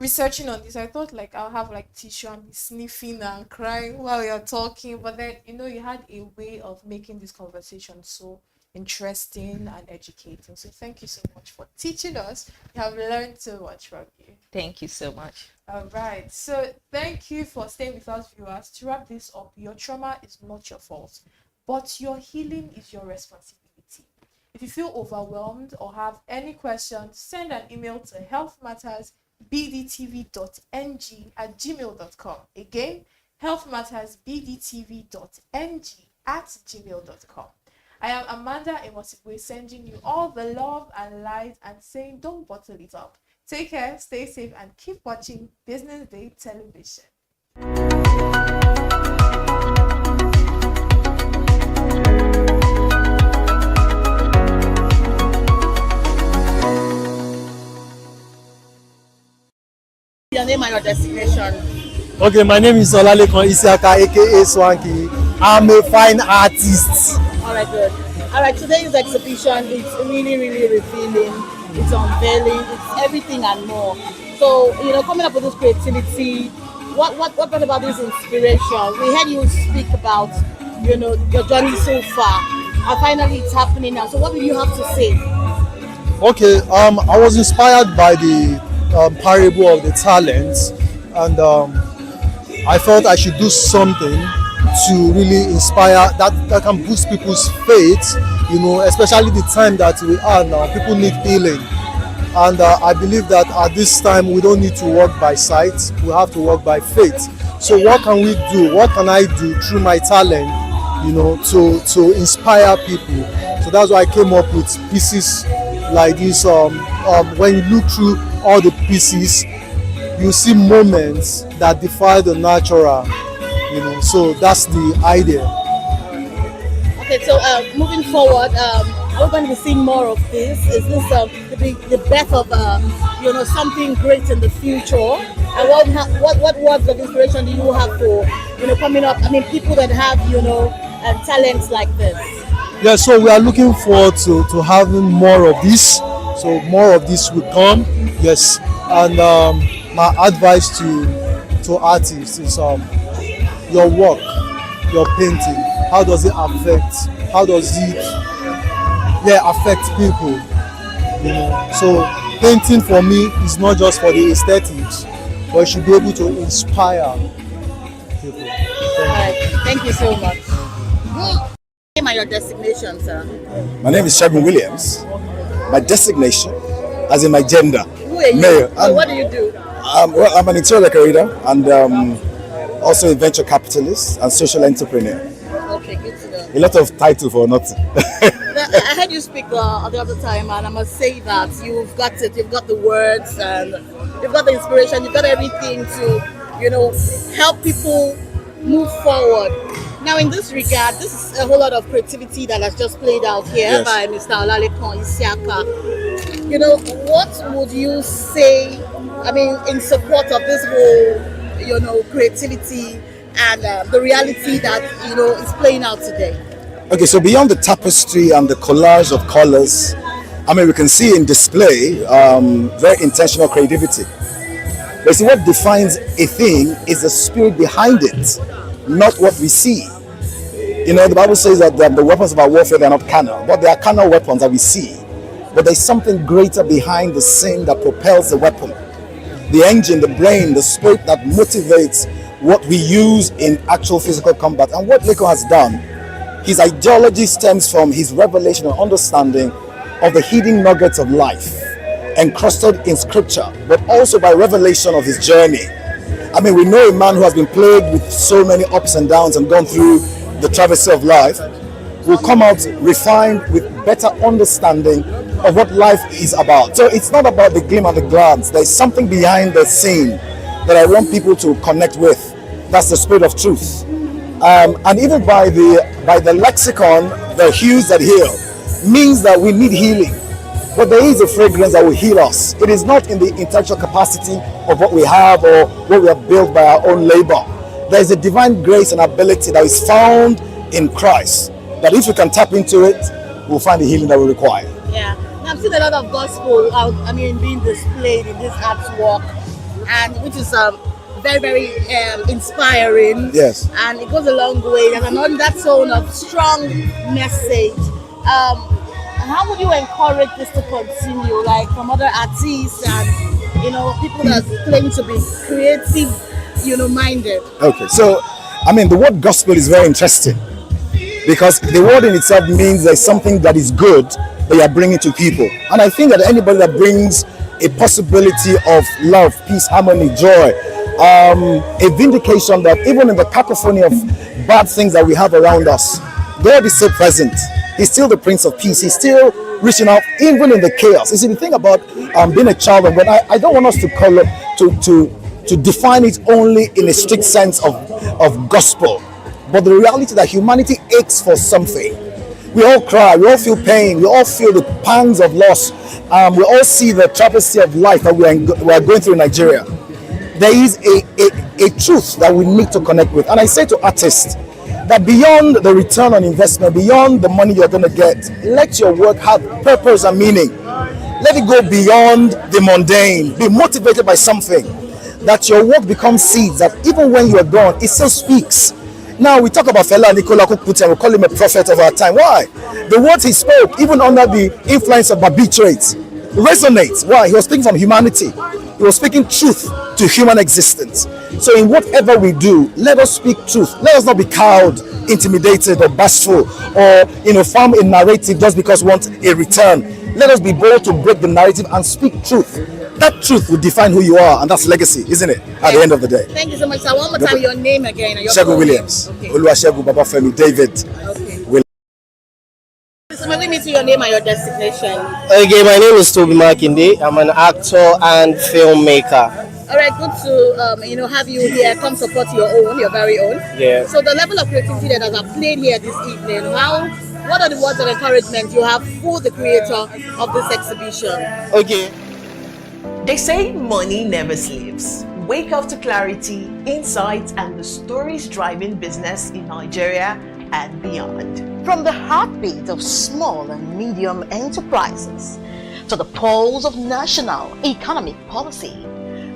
researching on this, I thought I'll have tissue and be sniffing and crying while you're talking, but then you had a way of making this conversation so interesting and educating. So thank you so much for teaching us. We have learned so much from you. Thank you so much. All right, so thank you for staying with us, viewers. To wrap this up, your trauma is not your fault, but your healing is your responsibility. If you feel overwhelmed or have any questions, send an email to healthmattersbdtv.ng@gmail.com. Again, healthmattersbdtv.ng@gmail.com. I am Amanda Emosigwe, sending you all the love and light and saying don't bottle it up. Take care, stay safe, and keep watching Business Day television. Your name and your designation. Okay, my name is Olalekon Isiaka, aka Swanky. I'm a fine artist. All right, good. All right, today's exhibition is really, really revealing. It's unveiling. It's everything and more. So, coming up with this creativity, what brought about this inspiration? We heard you speak about, your journey so far, and finally it's happening now. So, what do you have to say? Okay, I was inspired by the parable of the talents, and I felt I should do something to really inspire that can boost people's faith, especially the time that we are now. People need healing, and I believe that at this time we don't need to walk by sight, we have to walk by faith. So what can we do? What can I do through my talent, to inspire people? So that's why I came up with pieces like this. When you look through all the pieces, you see moments that defy the natural, so that's the idea. Okay, so moving forward, are we going to be seeing more of this? Is this the birth of something great in the future? And what words of inspiration do you have for coming up? I mean, people that have talents like this. Yeah, so we are looking forward to having more of this. So more of this will come, yes. And my advice to artists is your work, your painting. How does it affect? How does it affect people? So painting for me is not just for the aesthetics, but it should be able to inspire people. Thank you so much. Name and your designation, sir. My name is Shagun Williams. My designation, as in my gender, Who are you? mayor. So what do you do? Well, I'm an interior decorator and also a venture capitalist and social entrepreneur. Okay, good to know. A lot of title for nothing. I heard you speak the other time, and I must say that you've got it. You've got the words, and you've got the inspiration. You've got everything to, help people move forward. Now, in this regard, this is a whole lot of creativity that has just played out here by Mr. Olalekan Isiaka. What would you say? I mean, in support of this whole, creativity and the reality that is playing out today. Okay, so beyond the tapestry and the collage of colors, we can see in display very intentional creativity. But see, what defines a thing is the spirit behind it, not what we see. The Bible says that the weapons of our warfare, they are not carnal, but they are carnal weapons that we see. But there's something greater behind the scene that propels the weapon. The engine, the brain, the spirit that motivates what we use in actual physical combat. And what Leko has done, his ideology stems from his revelation and understanding of the hidden nuggets of life encrusted in scripture, but also by revelation of his journey. We know a man who has been plagued with so many ups and downs and gone through the travesty of life will come out refined with better understanding of what life is about. So it's not about the gleam and the glance. There's something behind the scene that I want people to connect with. That's the spirit of truth. And even by the lexicon, the hues that heal means that we need healing. But there is a fragrance that will heal us. It is not in the intellectual capacity of what we have or what we have built by our own labor. There is a divine grace and ability that is found in Christ, that if we can tap into it, we'll find the healing that we require. Yeah, I've seen a lot of gospel, being displayed in this artwork, and which is very, very inspiring. Yes. And it goes a long way. There's an undertone of strong message. How would you encourage this to continue, like from other artists and people that claim to be creative, minded? Okay, so the word gospel is very interesting because the word in itself means there's something that is good that you are bringing to people. And I think that anybody that brings a possibility of love, peace, harmony, joy, a vindication that even in the cacophony of bad things that we have around us, God is still present. He's still the Prince of Peace. He's still reaching out even in the chaos. You see, the thing about being a child of God, I don't want us to call it to define it only in a strict sense of gospel, but the reality that humanity aches for something. We all cry, we all feel pain, we all feel the pangs of loss. We all see the travesty of life that we are going through in Nigeria. There is a truth that we need to connect with. And I say to artists that beyond the return on investment, beyond the money you're going to get, let your work have purpose and meaning. Let it go beyond the mundane. Be motivated by something. That your work becomes seeds that even when you're gone, it still speaks. Now we talk about Fela Nicola Kukuti, we call him a prophet of our time. Why? The words he spoke, even under the influence of barbiturates, resonates. Why? He was speaking from humanity. He was speaking truth to human existence. So in whatever we do, let us speak truth. Let us not be cowed, intimidated, or bashful, or form a narrative just because we want a return. Let us be bold to break the narrative and speak truth. That truth will define who you are, and that's legacy, isn't it? At the end of the day. Thank you so much, sir. One more time, your name again. Shagun Williams. Okay. Oluwasegun Babafemi David. Okay. So maybe me to your name and your designation. Okay, my name is Toby Makinde. I'm an actor and filmmaker. All right, good to have you here. Come support your very own. Yeah. So the level of creativity that has played here this evening, what are the words of encouragement you have for the creator of this exhibition? Okay. They say money never sleeps. Wake up to clarity, insights, and the stories driving business in Nigeria and beyond. From the heartbeat of small and medium enterprises to the pulse of national economic policy,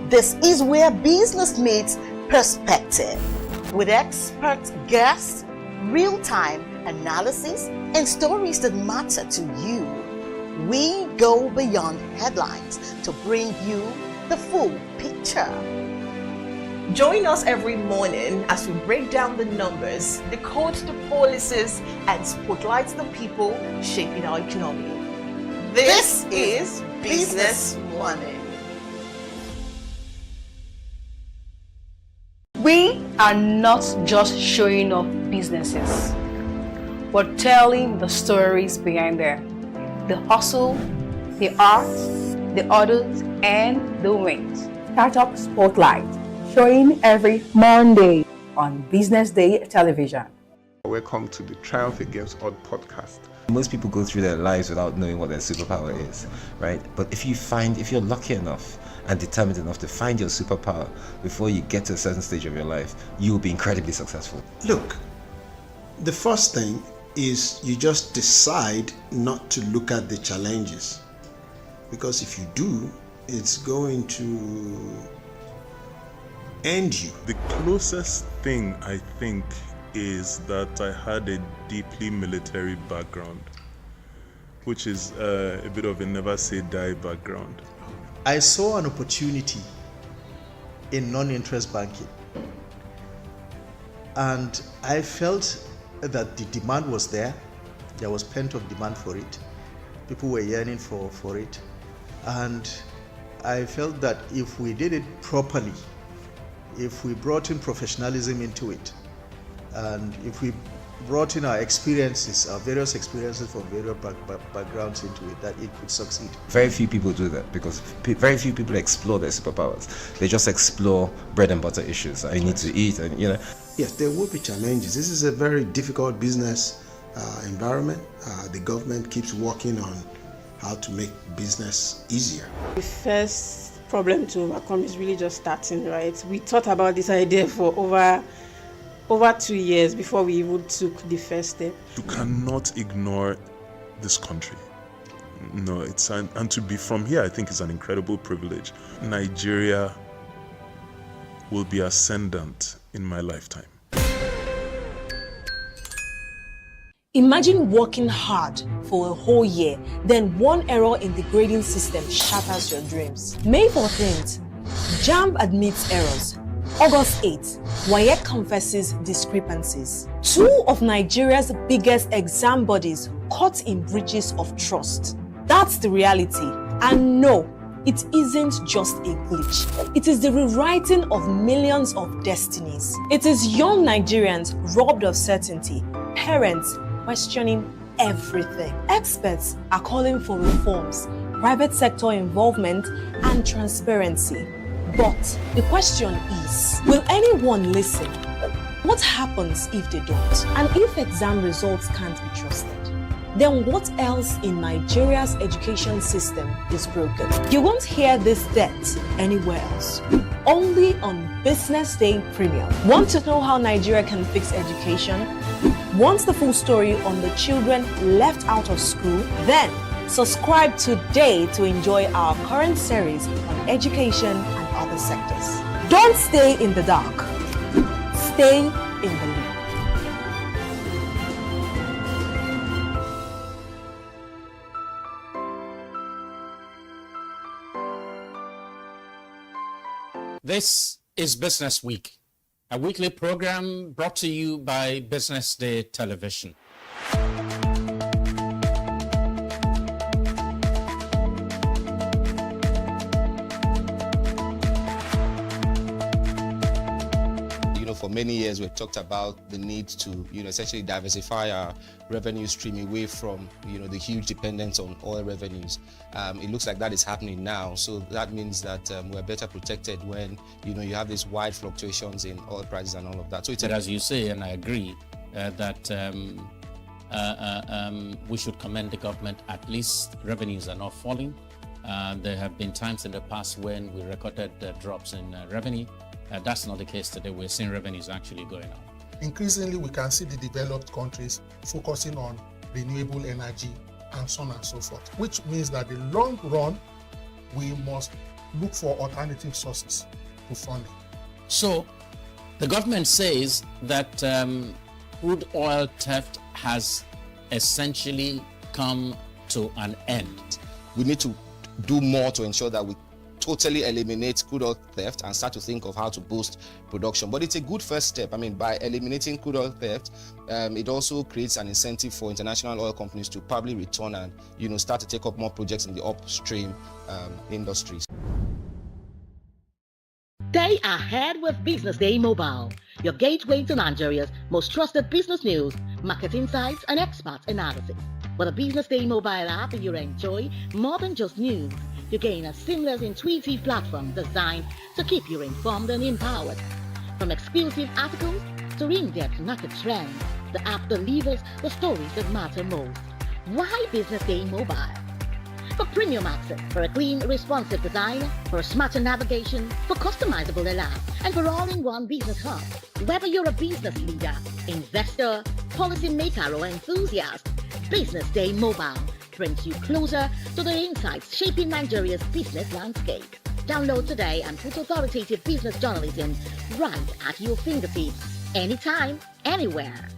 this is where business meets perspective. With expert guests, real-time analysis, and stories that matter to you. we go beyond headlines to bring you the full picture. Join us every morning as we break down the numbers, decode the policies, and spotlight the people shaping our economy. This is Business Money. We are not just showing off businesses, but telling the stories behind them. The hustle, the art, the orders, and the wins. Startup Spotlight, showing every Monday on Business Day television. Welcome to the Triumph Against Odd podcast. Most people go through their lives without knowing what their superpower is, right? But if you're lucky enough and determined enough to find your superpower before you get to a certain stage of your life, you will be incredibly successful. Look, the first thing is you just decide not to look at the challenges, because if you do, it's going to end you. The closest thing I think is that I had a deeply military background, which is a bit of a never say die background. I saw an opportunity in non-interest banking, and I felt that the demand was there. There was pent-up demand for it. People were yearning for it, and I felt that if we did it properly, if we brought in professionalism into it, and if we brought in our experiences, our various experiences from various backgrounds into it, that it could succeed. Very few people do that because very few people explore their superpowers. They just explore bread and butter issues. I need to eat, and Yes, there will be challenges. This is a very difficult business environment. The government keeps working on how to make business easier. The first problem to overcome is really just starting, right? We thought about this idea for over 2 years before we even took the first step. You cannot ignore this country. No, and to be from here, I think is an incredible privilege. Nigeria will be ascendant in my lifetime. Imagine working hard for a whole year, then one error in the grading system shatters your dreams. May 14th, JAMB admits errors. August 8th, WAEC confesses discrepancies. Two of Nigeria's biggest exam bodies caught in breaches of trust. That's the reality. And no, it isn't just a glitch. It is the rewriting of millions of destinies. It is young Nigerians robbed of certainty, parents questioning everything. Experts are calling for reforms, private sector involvement, and transparency. But the question is, will anyone listen? What happens if they don't? And if exam results can't be trusted? Then what else in Nigeria's education system is broken? You won't hear this depth anywhere else. Only on Business Day Premium. Want to know how Nigeria can fix education? Want the full story on the children left out of school? Then subscribe today to enjoy our current series on education and other sectors. Don't stay in the dark. Stay in the loop. This is Business Week, a weekly program brought to you by Business Day Television. For many years, we've talked about the need to, essentially diversify our revenue stream away from, the huge dependence on oil revenues. It looks like that is happening now. So that means that we're better protected when, you have these wide fluctuations in oil prices and all of that. So it's as you say, and I agree, that we should commend the government. At least revenues are not falling. There have been times in the past when we recorded drops in revenue. That's not the case today. We're seeing revenues actually going up. Increasingly, we can see the developed countries focusing on renewable energy and so on and so forth, which means that in the long run, we must look for alternative sources to funding. So, the government says that crude oil theft has essentially come to an end. We need to do more to ensure that we totally eliminate crude oil theft and start to think of how to boost production. But it's a good first step. I mean, by eliminating crude oil theft, it also creates an incentive for international oil companies to probably return and, start to take up more projects in the upstream industries. Stay ahead with Business Day Mobile, your gateway to Nigeria's most trusted business news, market insights, and expert analysis. With a Business Day Mobile app, you enjoy more than just news. You gain a seamless, intuitive platform designed to keep you informed and empowered. From exclusive articles to in-depth market trends, the app delivers the stories that matter most. Why Business Day Mobile? For premium access, for a clean, responsive design, for smarter navigation, for customizable alerts, and for all-in-one business hub. Whether you're a business leader, investor, policymaker, or enthusiast, Business Day Mobile brings you closer to the insights shaping Nigeria's business landscape. Download today and put authoritative business journalism right at your fingertips, anytime, anywhere.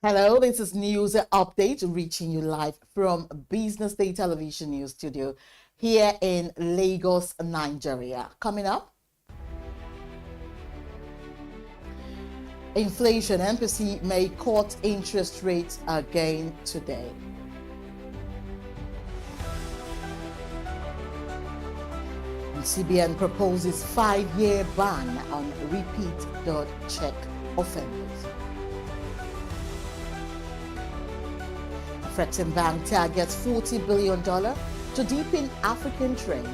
Hello, this is News Update reaching you live from Business Day Television News Studio here in Lagos, Nigeria. Coming up, inflation, MPC may cut interest rates again today. CBN proposes 5-year ban on repeat check offenders. Afrexim Bank targets $40 billion to deepen African trade.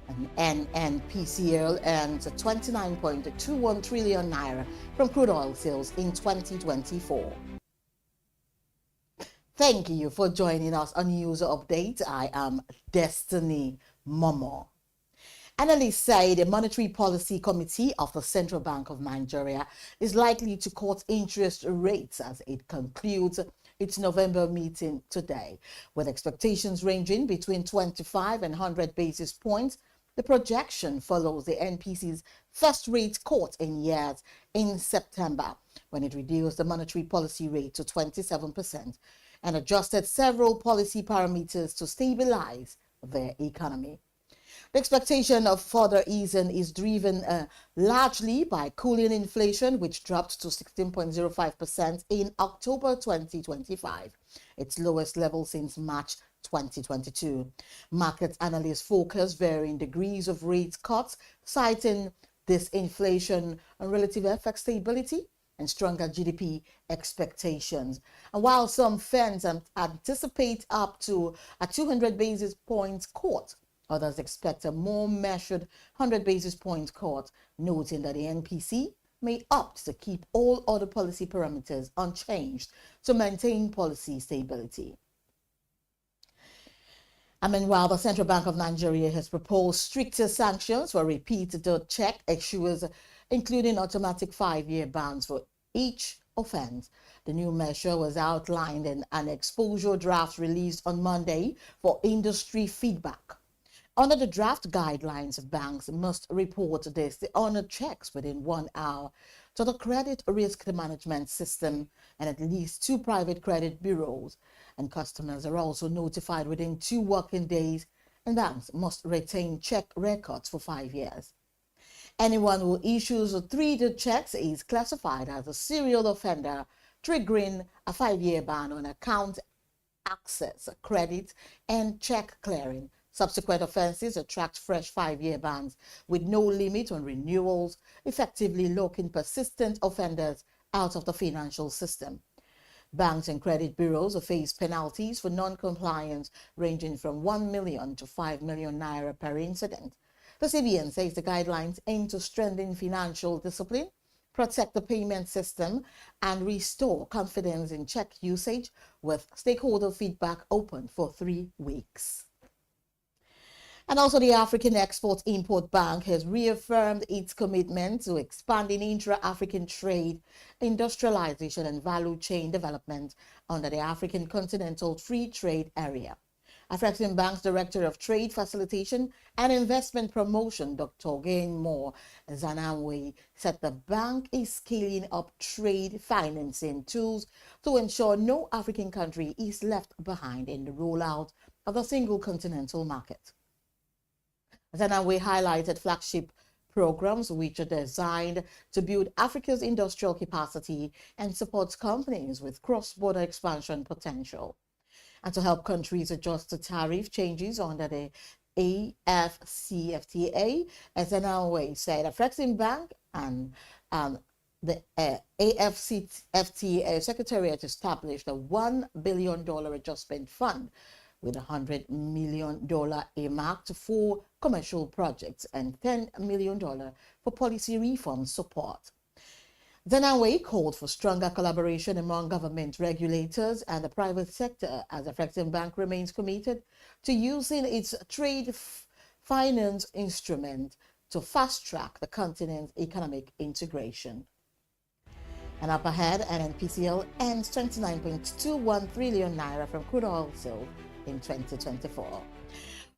And NNPCL earns 29.21 trillion naira from crude oil sales in 2024. Thank you for joining us on News Update. I am Destiny Momo. Analysts say the Monetary Policy Committee of the Central Bank of Nigeria is likely to cut interest rates as it concludes its November meeting today. With expectations ranging between 25 and 100 basis points, the projection follows the NPC's first rate cut in years in September, when it reduced the monetary policy rate to 27% and adjusted several policy parameters to stabilize their economy. The expectation of further easing is driven largely by cooling inflation, which dropped to 16.05% in October 2025, its lowest level since March 2022. Market analysts focus varying degrees of rate cuts, citing disinflation and relative FX stability and stronger GDP expectations. And while some firms anticipate up to a 200 basis points cut, others expect a more measured 100 basis point cut, noting that the NPC may opt to keep all other policy parameters unchanged to maintain policy stability. And meanwhile, the Central Bank of Nigeria has proposed stricter sanctions for repeat check issuers, including automatic 5-year bans for each offense. The new measure was outlined in an exposure draft released on Monday for industry feedback. Under the draft guidelines, banks must report the honored checks within 1 hour to the credit risk management system and at least 2 private credit bureaus, and customers are also notified within 2 working days, and banks must retain check records for 5 years. Anyone who issues 3 checks is classified as a serial offender, triggering a 5-year ban on account access, credit, and check clearing. Subsequent offenses attract fresh 5-year bans with no limit on renewals, effectively locking persistent offenders out of the financial system. Banks and credit bureaus face penalties for non-compliance ranging from 1 million to 5 million naira per incident. The CBN says the guidelines aim to strengthen financial discipline, protect the payment system, and restore confidence in check usage, with stakeholder feedback open for 3 weeks. And also, the African Export-Import Bank has reaffirmed its commitment to expanding intra-African trade, industrialization, and value chain development under the African Continental Free Trade Area. Afrexim Bank's Director of Trade Facilitation and Investment Promotion, Dr. Gain Moore Zanamwe, said the bank is scaling up trade financing tools to ensure no African country is left behind in the rollout of the single continental market. Zanamwe highlighted flagship programs which are designed to build Africa's industrial capacity and support companies with cross-border expansion potential. And to help countries adjust to tariff changes under the AFCFTA, as Zanamwe said, Afrexim Bank and the AFCFTA Secretariat established a $1 billion adjustment fund with $100 million earmarked for commercial projects and $10 million for policy reform support. Zanamwe called for stronger collaboration among government regulators and the private sector, as Afrexim Bank remains committed to using its trade finance instrument to fast-track the continent's economic integration. And up ahead, NNPCL earns 29.21 trillion naira from crude oil sales in 2024.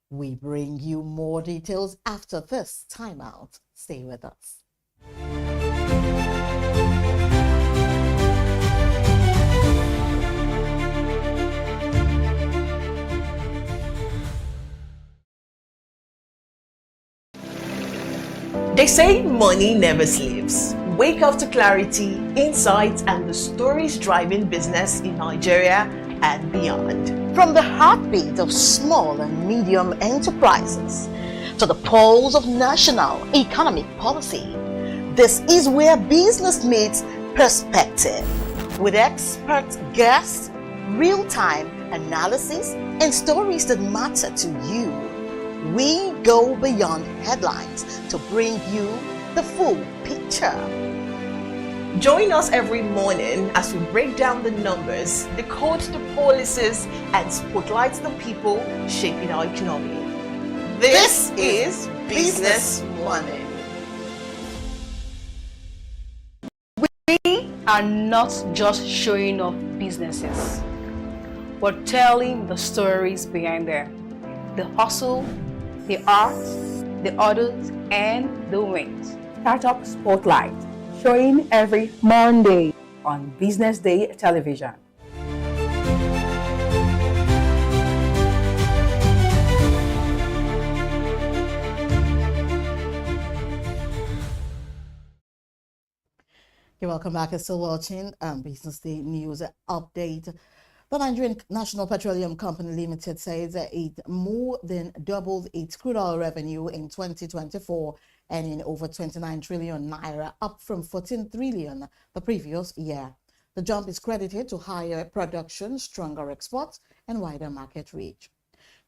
We bring you more details after this timeout. Stay with us. They say money never sleeps. Wake up to clarity, insights, and the stories driving business in Nigeria and beyond. From the heartbeat of small and medium enterprises to the pulse of national economic policy, this is where business meets perspective. With expert guests, real-time analysis, and stories that matter to you. We go beyond headlines to bring you the full picture. Join us every morning as we break down the numbers, decode the policies, and spotlight the people shaping our economy. This is Business Money. We are not just showing off businesses, but telling the stories behind them. The hustle, the art, the orders, and the wins. Startup Spotlight, showing every Monday on Business Day television. You're welcome back. You're still watching Business Day News Update. The Nigerian National Petroleum Company Limited says that it more than doubled its crude oil revenue in 2024, earning over 29 trillion naira, up from 14 trillion the previous year. The jump is credited to higher production, stronger exports, and wider market reach.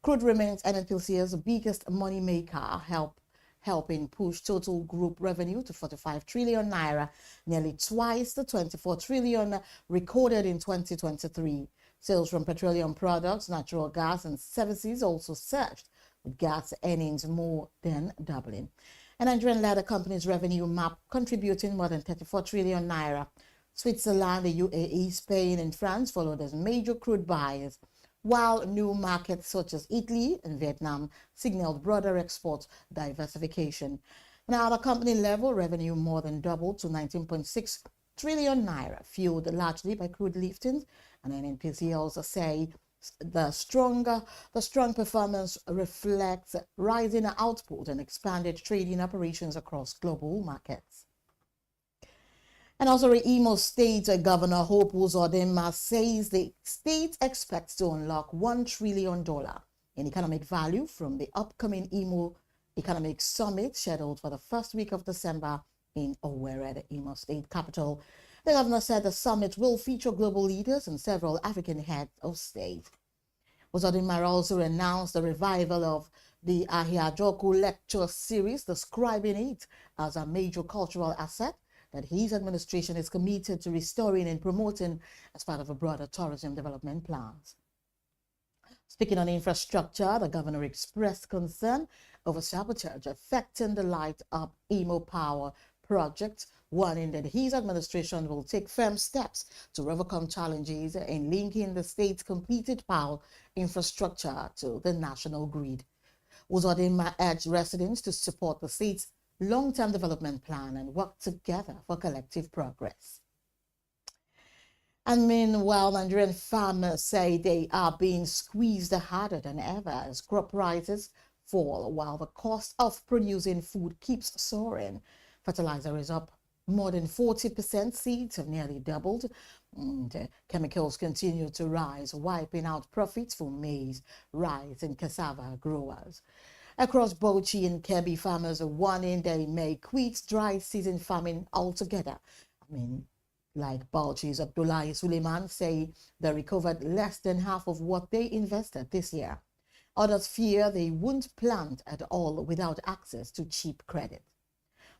Crude remains NNPCL's biggest moneymaker, helping push total group revenue to 45 trillion naira, nearly twice the 24 trillion recorded in 2023. Sales from petroleum products, natural gas, and services also surged, with gas earnings more than doubling. A Nigerian leather company's revenue map contributing more than 34 trillion naira. Switzerland, the UAE, Spain, and France followed as major crude buyers, while new markets such as Italy and Vietnam signaled broader export diversification. Now, at the company level, revenue more than doubled to 19.6 trillion naira, fueled largely by crude liftings, and NNPCLs say the strong performance reflects rising output and expanded trading operations across global markets. And also, Imo State Governor Hope Uzodinma says the state expects to unlock $1 trillion in economic value from the upcoming Imo Economic Summit scheduled for the first week of December in Owerri, the Imo State capital. The governor said the summit will feature global leaders and several African heads of state. Uzodinma also announced the revival of the Ahiajoku lecture series, describing it as a major cultural asset that his administration is committed to restoring and promoting as part of a broader tourism development plans. Speaking on infrastructure, the governor expressed concern over sabotage affecting the Light Up Imo Power project, warning that his administration will take firm steps to overcome challenges in linking the state's completed power infrastructure to the national grid. Uzodinma urged residents to support the state's long-term development plan and work together for collective progress. And meanwhile, Nigerian farmers say they are being squeezed harder than ever as crop prices fall while the cost of producing food keeps soaring. Fertilizer is up more than 40%, seeds have nearly doubled, and chemicals continue to rise, wiping out profits for maize, rice, and cassava growers. Across Bauchi and Kebbi, farmers are warning they may quit dry season farming altogether. Like Bauchi's Abdullahi Suleiman say they recovered less than half of what they invested this year. Others fear they won't plant at all without access to cheap credit.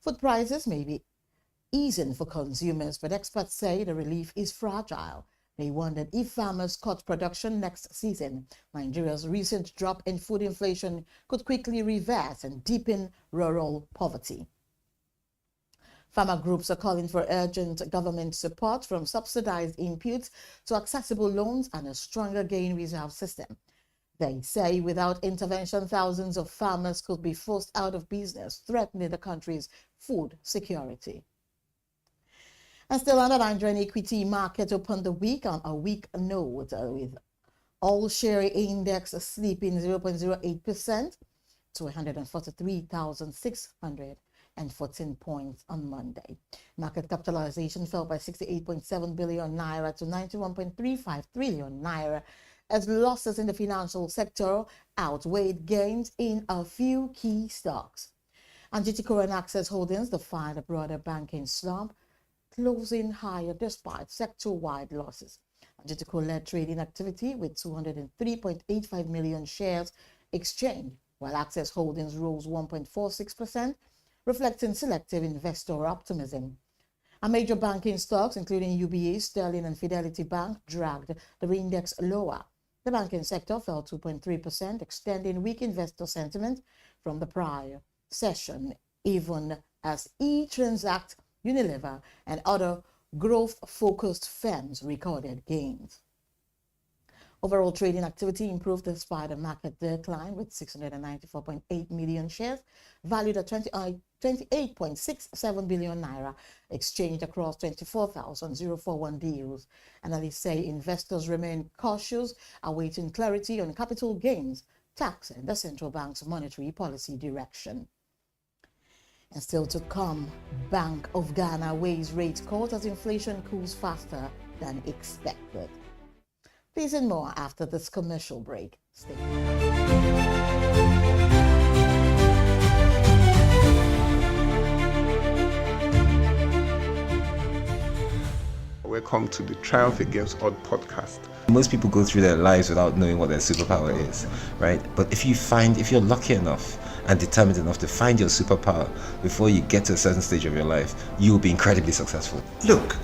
Food prices may be easing for consumers, but experts say the relief is fragile. They wondered if farmers cut production next season, Nigeria's recent drop in food inflation could quickly reverse and deepen rural poverty. Farmer groups are calling for urgent government support, from subsidized inputs to accessible loans and a stronger gain reserve system. They say without intervention, thousands of farmers could be forced out of business, threatening the country's food security. And still on the Nigerian equity market opened the week on a weak note with all share index slipping 0.08% to 143,614 points on Monday. Market capitalization fell by 68.7 billion naira to 91.35 trillion naira as losses in the financial sector outweighed gains in a few key stocks. And GTCO and Access Holdings defied a broader banking slump, closing higher despite sector-wide losses. GTCO led trading activity with 203.85 million shares exchanged, while Access Holdings rose 1.46%, reflecting selective investor optimism. And major banking stocks, including UBA, Sterling, and Fidelity Bank, dragged the index lower. The banking sector fell 2.3%, extending weak investor sentiment from the prior session, even as eTransact, Unilever, and other growth-focused firms recorded gains. Overall trading activity improved despite a market decline, with 694.8 million shares valued at 28.67 billion naira exchanged across 24,041 deals. Analysts say investors remain cautious, awaiting clarity on capital gains, tax, and the central bank's monetary policy direction. And still to come, Bank of Ghana weighs rate cut as inflation cools faster than expected. Please and more after this commercial break. Stay Welcome to the Triumph Against Odd podcast. Most people go through their lives without knowing what their superpower is, right? But if you're lucky enough and determined enough to find your superpower before you get to a certain stage of your life, you will be incredibly successful. Look,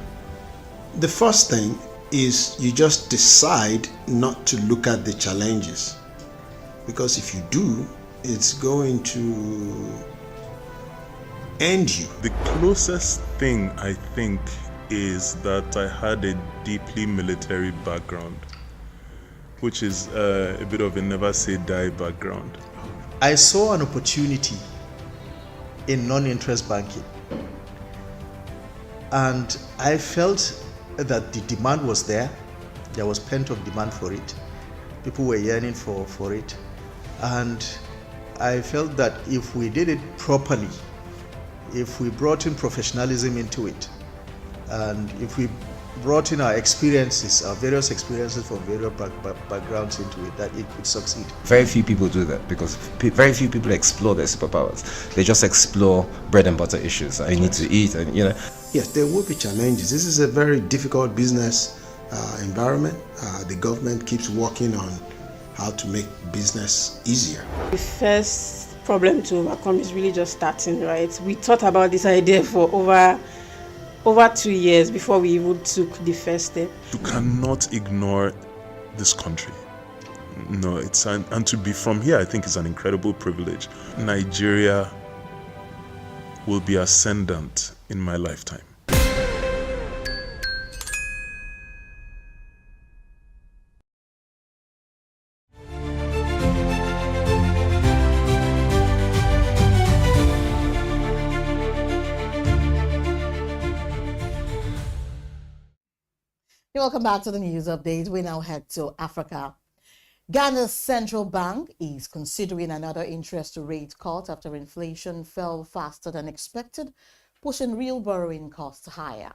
the first thing is you just decide not to look at the challenges, because if you do, it's going to end you. The closest thing I think is that I had a deeply military background, which is a bit of a never say die background. I saw an opportunity in non-interest banking, and I felt that the demand was there. There was pent-up demand for it. People were yearning for it, and I felt that if we did it properly, if we brought in professionalism into it, and if we brought in our experiences, our various experiences from various backgrounds into it, that it could succeed. Very few people do that because very few people explore their superpowers. They just explore bread and butter issues. I need to eat, and Yes, there will be challenges. This is a very difficult business environment. The government keeps working on how to make business easier. The first problem to overcome is really just starting, right? We thought about this idea for over 2 years before we even took the first step. You cannot ignore this country. No, and to be from here, I think is an incredible privilege. Nigeria will be ascendant in my lifetime. Welcome back to the news update. We now head to Africa. Ghana's central bank is considering another interest rate cut after inflation fell faster than expected, pushing real borrowing costs higher.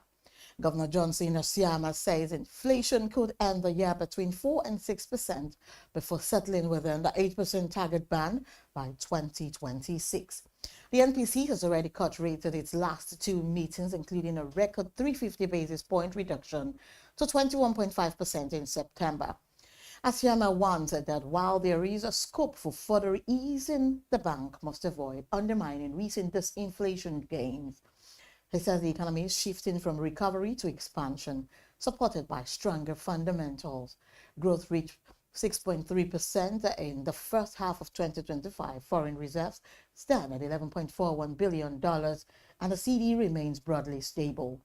Governor Johnson Osiama says inflation could end the year between 4 and 6% before settling within the 8% target band by 2026. The NPC has already cut rates at its last two meetings, including a record 350 basis point reduction to 21.5% in September. Osiama warned that while there is a scope for further easing, the bank must avoid undermining recent disinflation gains. He says the economy is shifting from recovery to expansion, supported by stronger fundamentals. Growth reached 6.3% in the first half of 2025. Foreign reserves stand at $11.41 billion, and the CD remains broadly stable.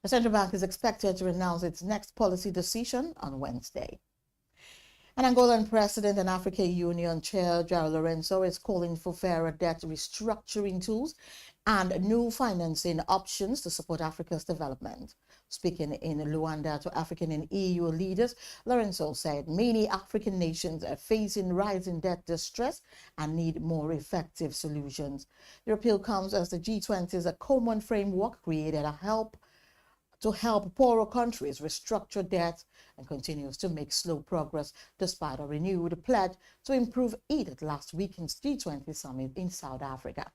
The central bank is expected to announce its next policy decision on Wednesday. And Angolan President and African Union Chair João Lourenço is calling for fairer debt restructuring tools and new financing options to support Africa's development. Speaking in Luanda to African and EU leaders, Lourenço said many African nations are facing rising debt distress and need more effective solutions. The appeal comes as the G20's a common framework created to help poorer countries restructure debt and continues to make slow progress despite a renewed pledge to improve it at last weekend's G20 summit in South Africa.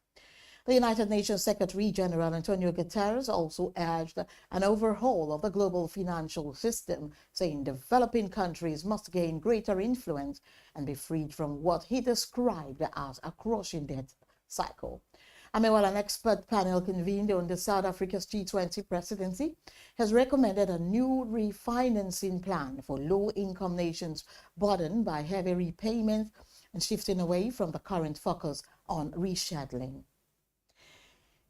The United Nations Secretary General Antonio Guterres also urged an overhaul of the global financial system, saying developing countries must gain greater influence and be freed from what he described as a crushing debt cycle. Meanwhile, an expert panel convened on the South Africa's G20 presidency has recommended a new refinancing plan for low-income nations burdened by heavy repayments and shifting away from the current focus on rescheduling.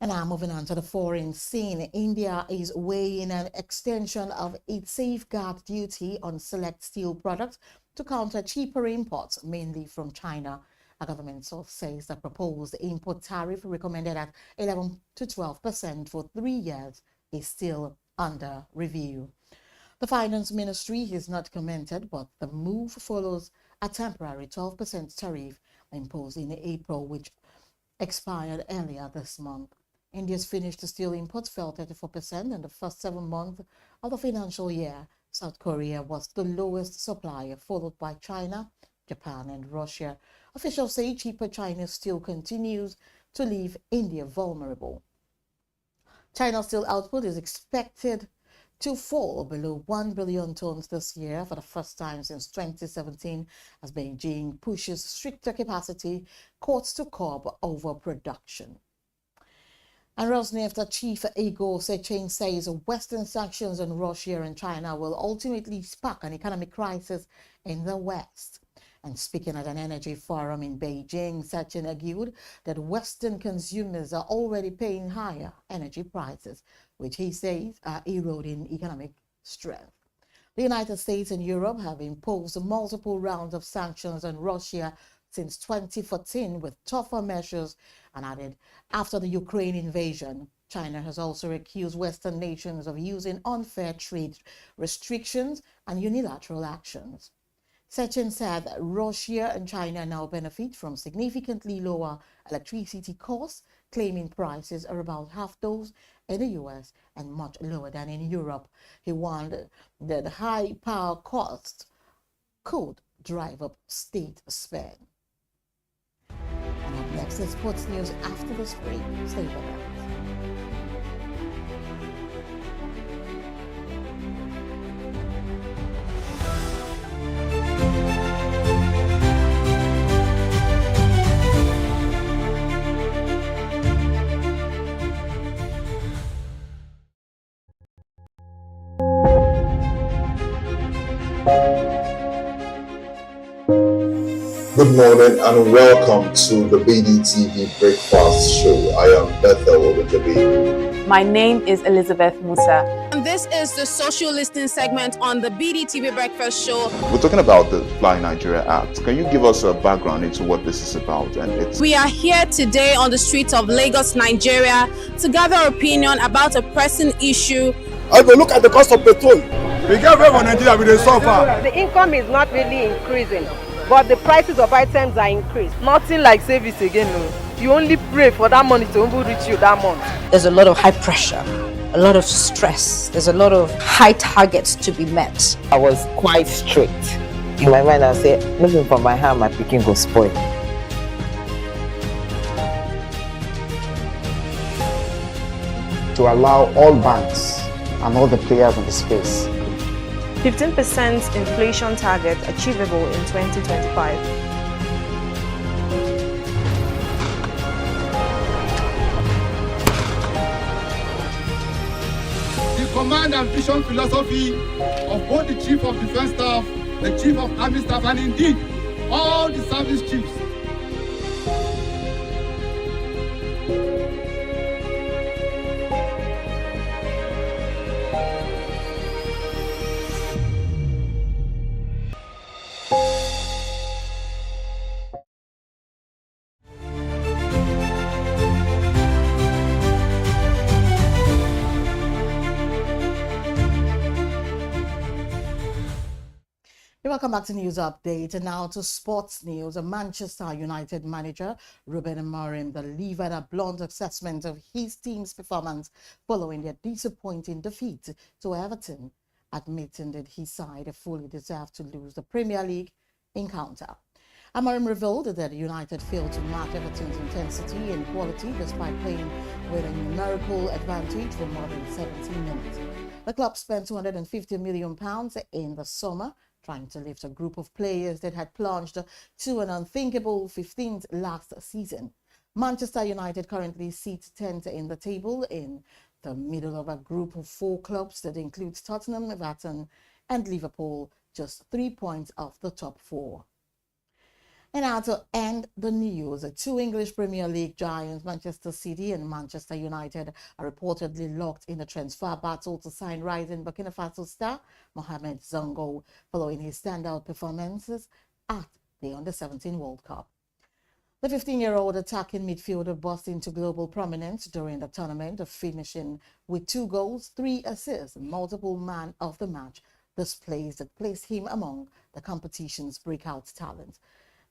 And now moving on to the foreign scene, India is weighing an extension of its safeguard duty on select steel products to counter cheaper imports, mainly from China. A government source says the proposed import tariff recommended at 11 to 12% for 3 years is still under review. The Finance Ministry has not commented, but the move follows a temporary 12% tariff imposed in April, which expired earlier this month. India's finished steel imports fell 34% in the first 7 months of the financial year. South Korea was the lowest supplier, followed by China, Japan, and Russia. Officials say cheaper Chinese steel continues to leave India vulnerable. China's steel output is expected to fall below 1 billion tons this year for the first time since 2017 as Beijing pushes stricter capacity cuts to curb overproduction. And Rosneft chief Igor Sechin says Western sanctions on Russia and China will ultimately spark an economic crisis in the West. And speaking at an energy forum in Beijing, Sechin argued that Western consumers are already paying higher energy prices, which he says are eroding economic strength. The United States and Europe have imposed multiple rounds of sanctions on Russia since 2014 with tougher measures, and added after the Ukraine invasion. China has also accused Western nations of using unfair trade restrictions and unilateral actions. Sechin said that Russia and China now benefit from significantly lower electricity costs, claiming prices are about half those in the US and much lower than in Europe. He warned that high power costs could drive up state spend. And up next is sports news after the break. Stay with us. Good morning and welcome to the BDTV Breakfast Show. I am Bethel Obajabi. My name is Elizabeth Musa. And this is the social listening segment on the BDTV Breakfast Show. We're talking about the Fly Nigeria Act. Can you give us a background into what this is about? We are here today on the streets of Lagos, Nigeria, to gather opinion about a pressing issue. I go look at the cost of petrol. We get very Nigeria with the suffer. The income is not really increasing, but the prices of items are increased. Nothing like service again. No. You only pray for that money to reach you that month. There's a lot of high pressure, a lot of stress. There's a lot of high targets to be met. I was quite strict. In my mind, I said, moving from my hand, my picking go spoil. To allow all banks and all the players in the space 15% inflation target achievable in 2025. The command and vision philosophy of both the Chief of Defense Staff, the Chief of Army Staff, and indeed all the service chiefs. welcome back to News Update. And now to sports news. A Manchester United manager, Ruben Amorim, delivered a blunt assessment of his team's performance following their disappointing defeat to Everton, admitting that his side fully deserved to lose the Premier League encounter. Amorim revealed that United failed to match Everton's intensity and quality despite playing with a numerical advantage for more than 70 minutes. The club spent £250 million in the summer trying to lift a group of players that had plunged to an unthinkable 15th last season. Manchester United currently sits 10th in the table in the middle of a group of 4 clubs that includes Tottenham, Everton and Liverpool, just 3 points off the top 4. And now to end the news, 2 English Premier League giants, Manchester City and Manchester United, are reportedly locked in a transfer battle to sign rising Burkina Faso star Mohamed Zongo following his standout performances at the Under-17 World Cup. The 15-year-old attacking midfielder burst into global prominence during the tournament, finishing with 2 goals, 3 assists, multiple man of the match displays that placed him among the competition's breakout talent.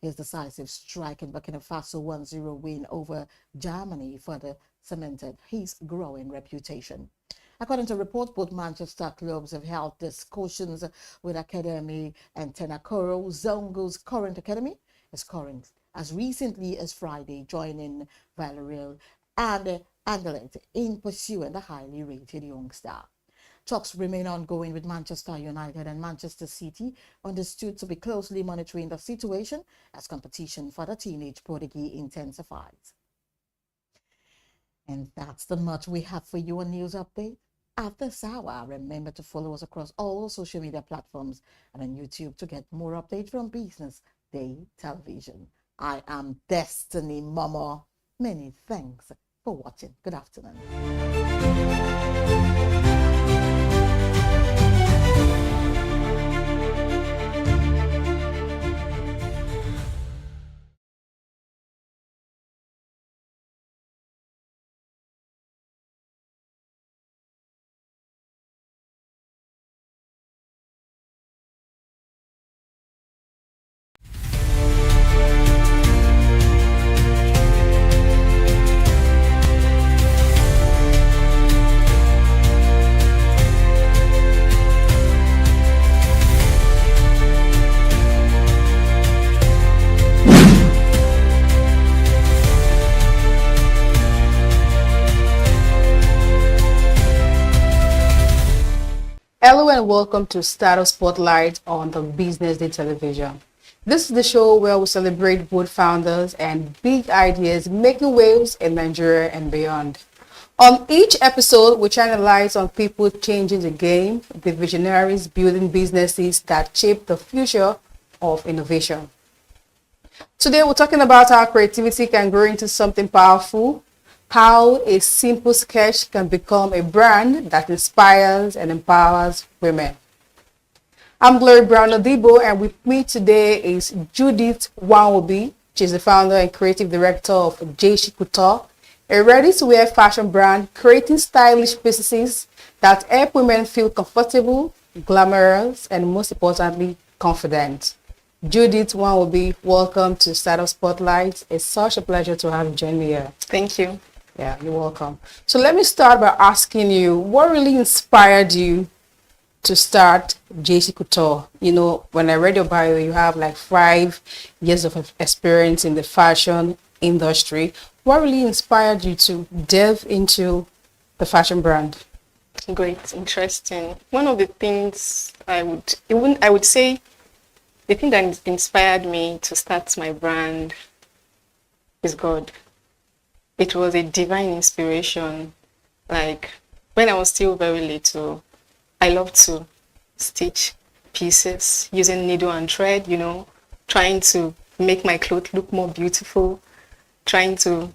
His decisive strike in Burkina Faso 1-0 win over Germany further cemented his growing reputation. According to reports, both Manchester clubs have held discussions with Academy and Tenakoro. Zongo's current academy is current as recently as Friday, joining Villarreal and Anderlecht in pursuing the highly rated young star. Talks remain ongoing with Manchester United and Manchester City, understood to be closely monitoring the situation as competition for the teenage prodigy intensifies. And that's the much we have for you on News Update at this hour. Remember to follow us across all social media platforms and on YouTube to get more updates from Business Day Television. I am Destiny Mama. Many thanks for watching. Good afternoon. Hello and welcome to Startup Spotlight on the Business Day Television. This is the show where we celebrate both founders and big ideas making waves in Nigeria and beyond. On each episode, we shine a light on people changing the game, the visionaries building businesses that shape the future of innovation. Today, we're talking about how creativity can grow into something powerful, how a simple sketch can become a brand that inspires and empowers women. I'm Glory Brown Odibo, and with me today is Judith Wanwobi. She's the founder and creative director of JC Couture, a ready-to-wear fashion brand creating stylish pieces that help women feel comfortable, glamorous, and most importantly, confident. Judith Wanwobi, welcome to Startup Spotlight. It's such a pleasure to have you join me here. Thank you. Yeah, you're welcome. So let me start by asking you, what really inspired you to start JC Couture? You know, when I read your bio, you have like 5 years of experience in the fashion industry. What really inspired you to delve into the fashion brand? Great, interesting. One of the things I would say, the thing that inspired me to start my brand is God. It was a divine inspiration. Like when I was still very little, I loved to stitch pieces using needle and thread, you know, trying to make my clothes look more beautiful, trying to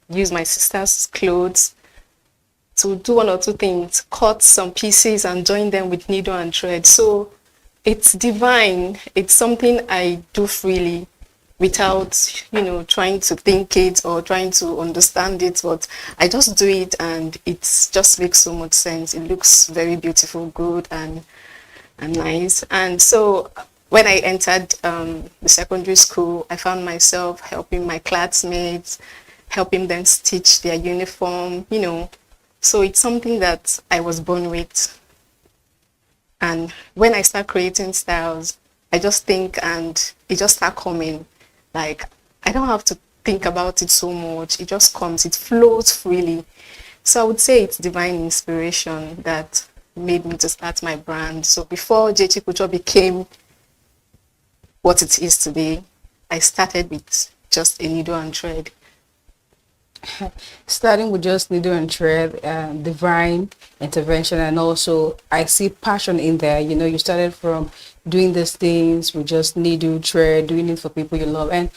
use my sister's clothes to do 1 or 2 things, cut some pieces and join them with needle and thread. So it's divine. It's something I do freely without, you know, trying to think it or trying to understand it, but I just do it and it just makes so much sense. It looks very beautiful, good and nice. And so when I entered the secondary school, I found myself helping my classmates, helping them stitch their uniform, you know. So it's something that I was born with. And when I start creating styles, I just think and it just start coming. Like, I don't have to think about it so much. It just comes, it flows freely. So I would say it's divine inspiration that made me to start my brand. So before JT Couture became what it is today, I started with just a needle and thread. Starting with just needle and thread, divine intervention, and also I see passion in there. You know, you started from doing these things with just needle, thread, doing it for people you love. And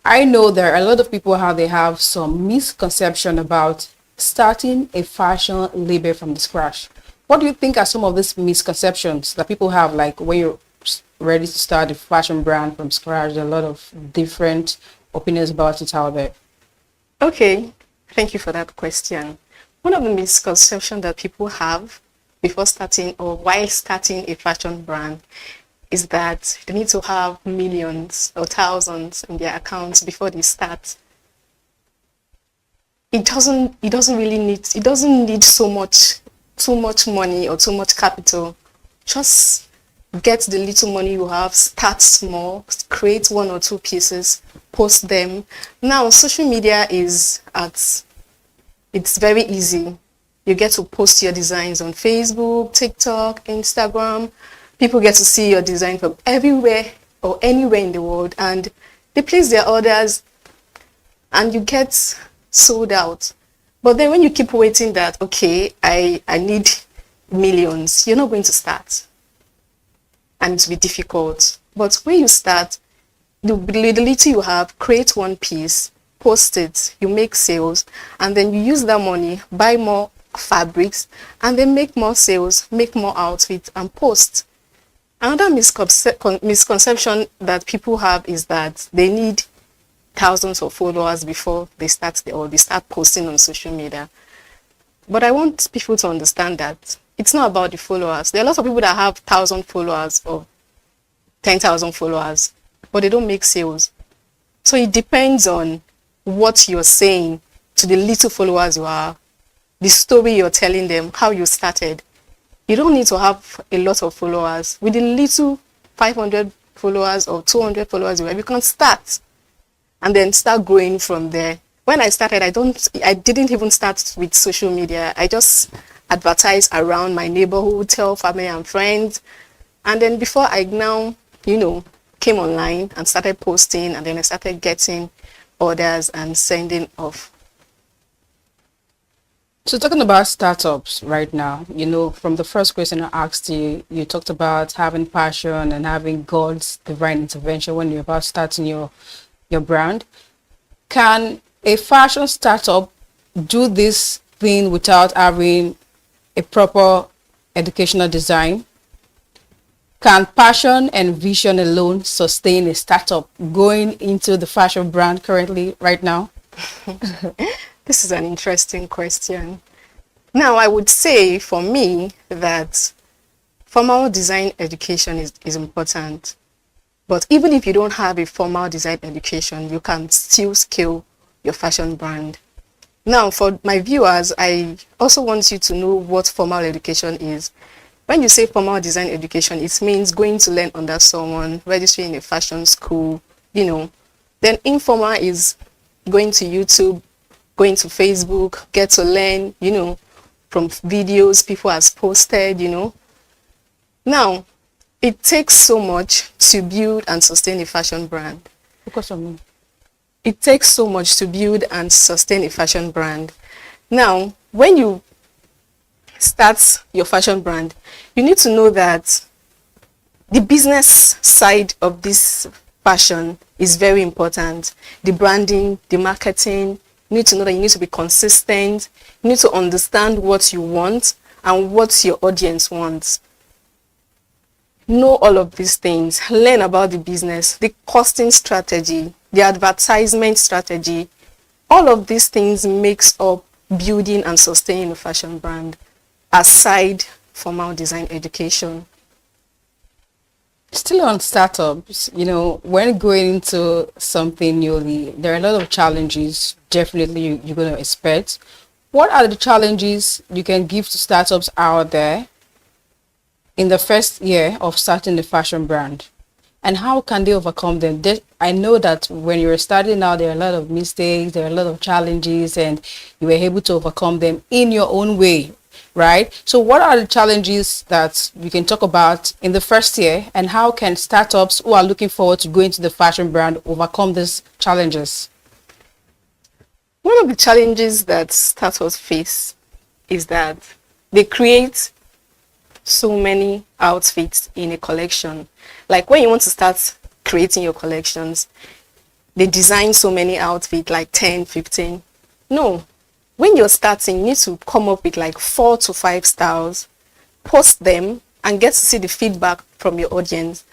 I know there are a lot of people how they have some misconception about starting a fashion label from the scratch. What do you think are some of these misconceptions that people have, like when you're ready to start a fashion brand from scratch? There are a lot of different opinions about it out there. Okay, thank you for that question. One of the misconceptions that people have before starting or while starting a fashion brand is that they need to have millions or thousands in their accounts before they start. It doesn't need too much money or too much capital. Just get the little money you have, start small, create one or two pieces, post them. Now, social media it's very easy. You get to post your designs on Facebook, TikTok, Instagram. People get to see your design from everywhere or anywhere in the world, and they place their orders and you get sold out. But then when you keep waiting that, okay, I need millions, you're not going to start. And it will be difficult. But when you start, the little you have, create one piece, post it, you make sales, and then you use that money, buy more fabrics, and then make more sales, make more outfits, and post. Another misconception that people have is that they need thousands of followers before they start posting on social media. But I want people to understand that it's not about the followers. There are lots of people that have 1,000 followers or 10,000 followers, but they don't make sales. So it depends on what you're saying to the little followers you have, the story you're telling them, how you started. You don't need to have a lot of followers. With the little 500 followers or 200 followers you have, you can start and then start growing from there. When I started, I didn't even start with social media. I just advertise around my neighborhood, tell family and friends. And then before I now, came online and started posting, and then I started getting orders and sending off. So talking about startups right now, from the first question I asked you, you talked about having passion and having God's divine intervention when you're about starting your brand. Can a fashion startup do this thing without having a proper educational design? Can passion and vision alone sustain a startup going into the fashion brand currently right now? This is an interesting question. Now, I would say for me that formal design education is important. But even if you don't have a formal design education, you can still scale your fashion brand. Now, for my viewers, I also want you to know what formal education is. When you say formal design education, it means going to learn under someone, registering in a fashion school, Then informal is going to YouTube, going to Facebook, get to learn, from videos people have posted, Now, it takes so much to build and sustain a fashion brand. Because of me. It takes so much to build and sustain a fashion brand. Now, when you start your fashion brand, you need to know that the business side of this fashion is very important. The branding, the marketing, you need to know that you need to be consistent. You need to understand what you want and what your audience wants. Know all of these things. Learn about the business, the costing strategy, the advertisement strategy. All of these things makes up building and sustaining a fashion brand aside formal design education. Still on startups, when going into something newly, there are a lot of challenges definitely you're going to expect. What are the challenges you can give to startups out there in the first year of starting the fashion brand? And how can they overcome them? I know that when you were starting out, there are a lot of mistakes, there are a lot of challenges, and you were able to overcome them in your own way, right? So what are the challenges that you can talk about in the first year, and how can startups who are looking forward to going to the fashion brand overcome these challenges? One of the challenges that startups face is that they create so many outfits in a collection. Like when you want to start creating your collections, they design so many outfits, like 10, 15. No, when you're starting, you need to come up with like 4 to 5 styles, post them, and get to see the feedback from your audience.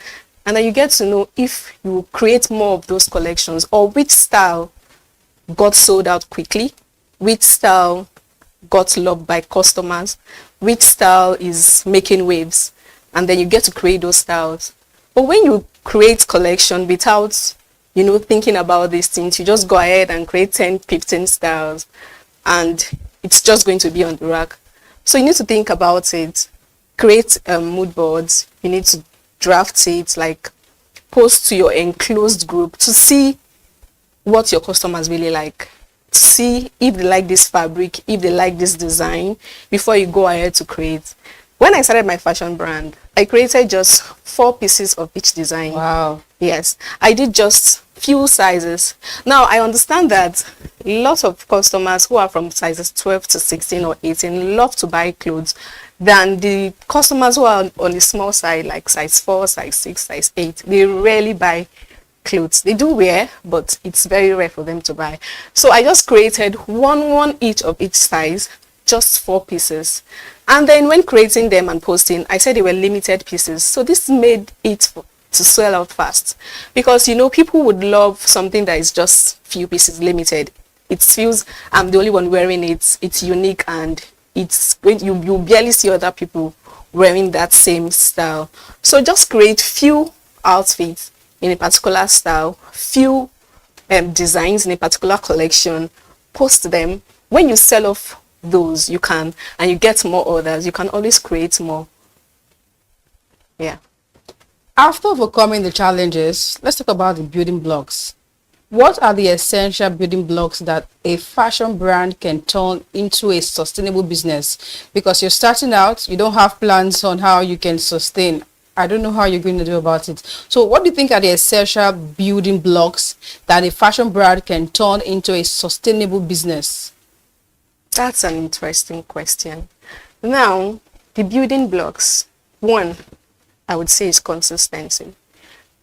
And then you get to know if you create more of those collections, or which style got sold out quickly, which style got loved by customers, which style is making waves, and then you get to create those styles. But when you create collection without, thinking about these things, you just go ahead and create 10, 15 styles, and it's just going to be on the rack. So you need to think about it, create mood boards, you need to draft it, like post to your enclosed group to see what your customers really like, to see if they like this fabric, if they like this design, before you go ahead to create. When I started my fashion brand, I created just 4 pieces of each design. Wow. Yes, I did just few sizes. Now I understand that lots of customers who are from sizes 12 to 16 or 18 love to buy clothes than the customers who are on the small side, like size 4, size 6, size 8. They rarely buy clothes. They do wear, but it's very rare for them to buy. So I just created one each of each size, just 4 pieces. And then when creating them and posting, I said they were limited pieces. So this made it to sell out fast, because people would love something that is just few pieces, limited. It feels I'm the only one wearing it. It's unique, and it's going. You barely see other people wearing that same style. So just create few outfits in a particular style, few designs in a particular collection, post them. When you sell off those, you can, and you get more orders, you can always create more. Yeah. After overcoming the challenges, let's talk about the building blocks. What are the essential building blocks that a fashion brand can turn into a sustainable business? Because you're starting out, you don't have plans on how you can sustain. I don't know how you're going to do about it. So what do you think are the essential building blocks that a fashion brand can turn into a sustainable business? That's an interesting question. Now, the building blocks. 1, I would say, is consistency.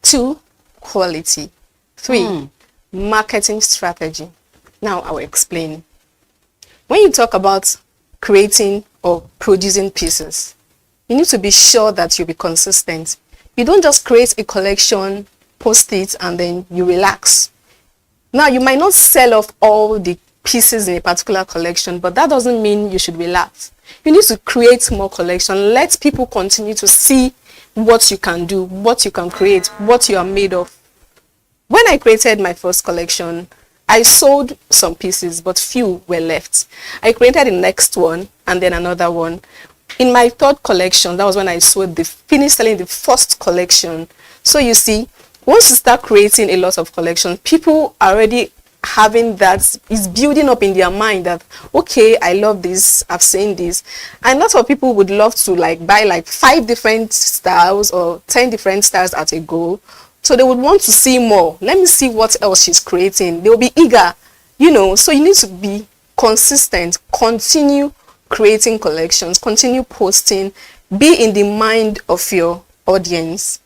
2, quality. 3, marketing strategy. Now I will explain. When you talk about creating or producing pieces, you need to be sure that you'll be consistent. You don't just create a collection, post it, and then you relax. Now, you might not sell off all the pieces in a particular collection, but that doesn't mean you should relax. You need to create more collection. Let people continue to see what you can do, what you can create, what you are made of. When I created my first collection, I sold some pieces, but few were left. I created the next one and then another one. In my third collection, that was when I finished selling the first collection. So you see, once you start creating a lot of collections, people are already having that, is building up in their mind that, okay, I love this, I've seen this. And lots of people would love to buy 5 different styles or 10 different styles at a go. So they would want to see more. Let me see what else she's creating. They'll be eager, so you need to be consistent, continue creating collections, continue posting, be in the mind of your audience.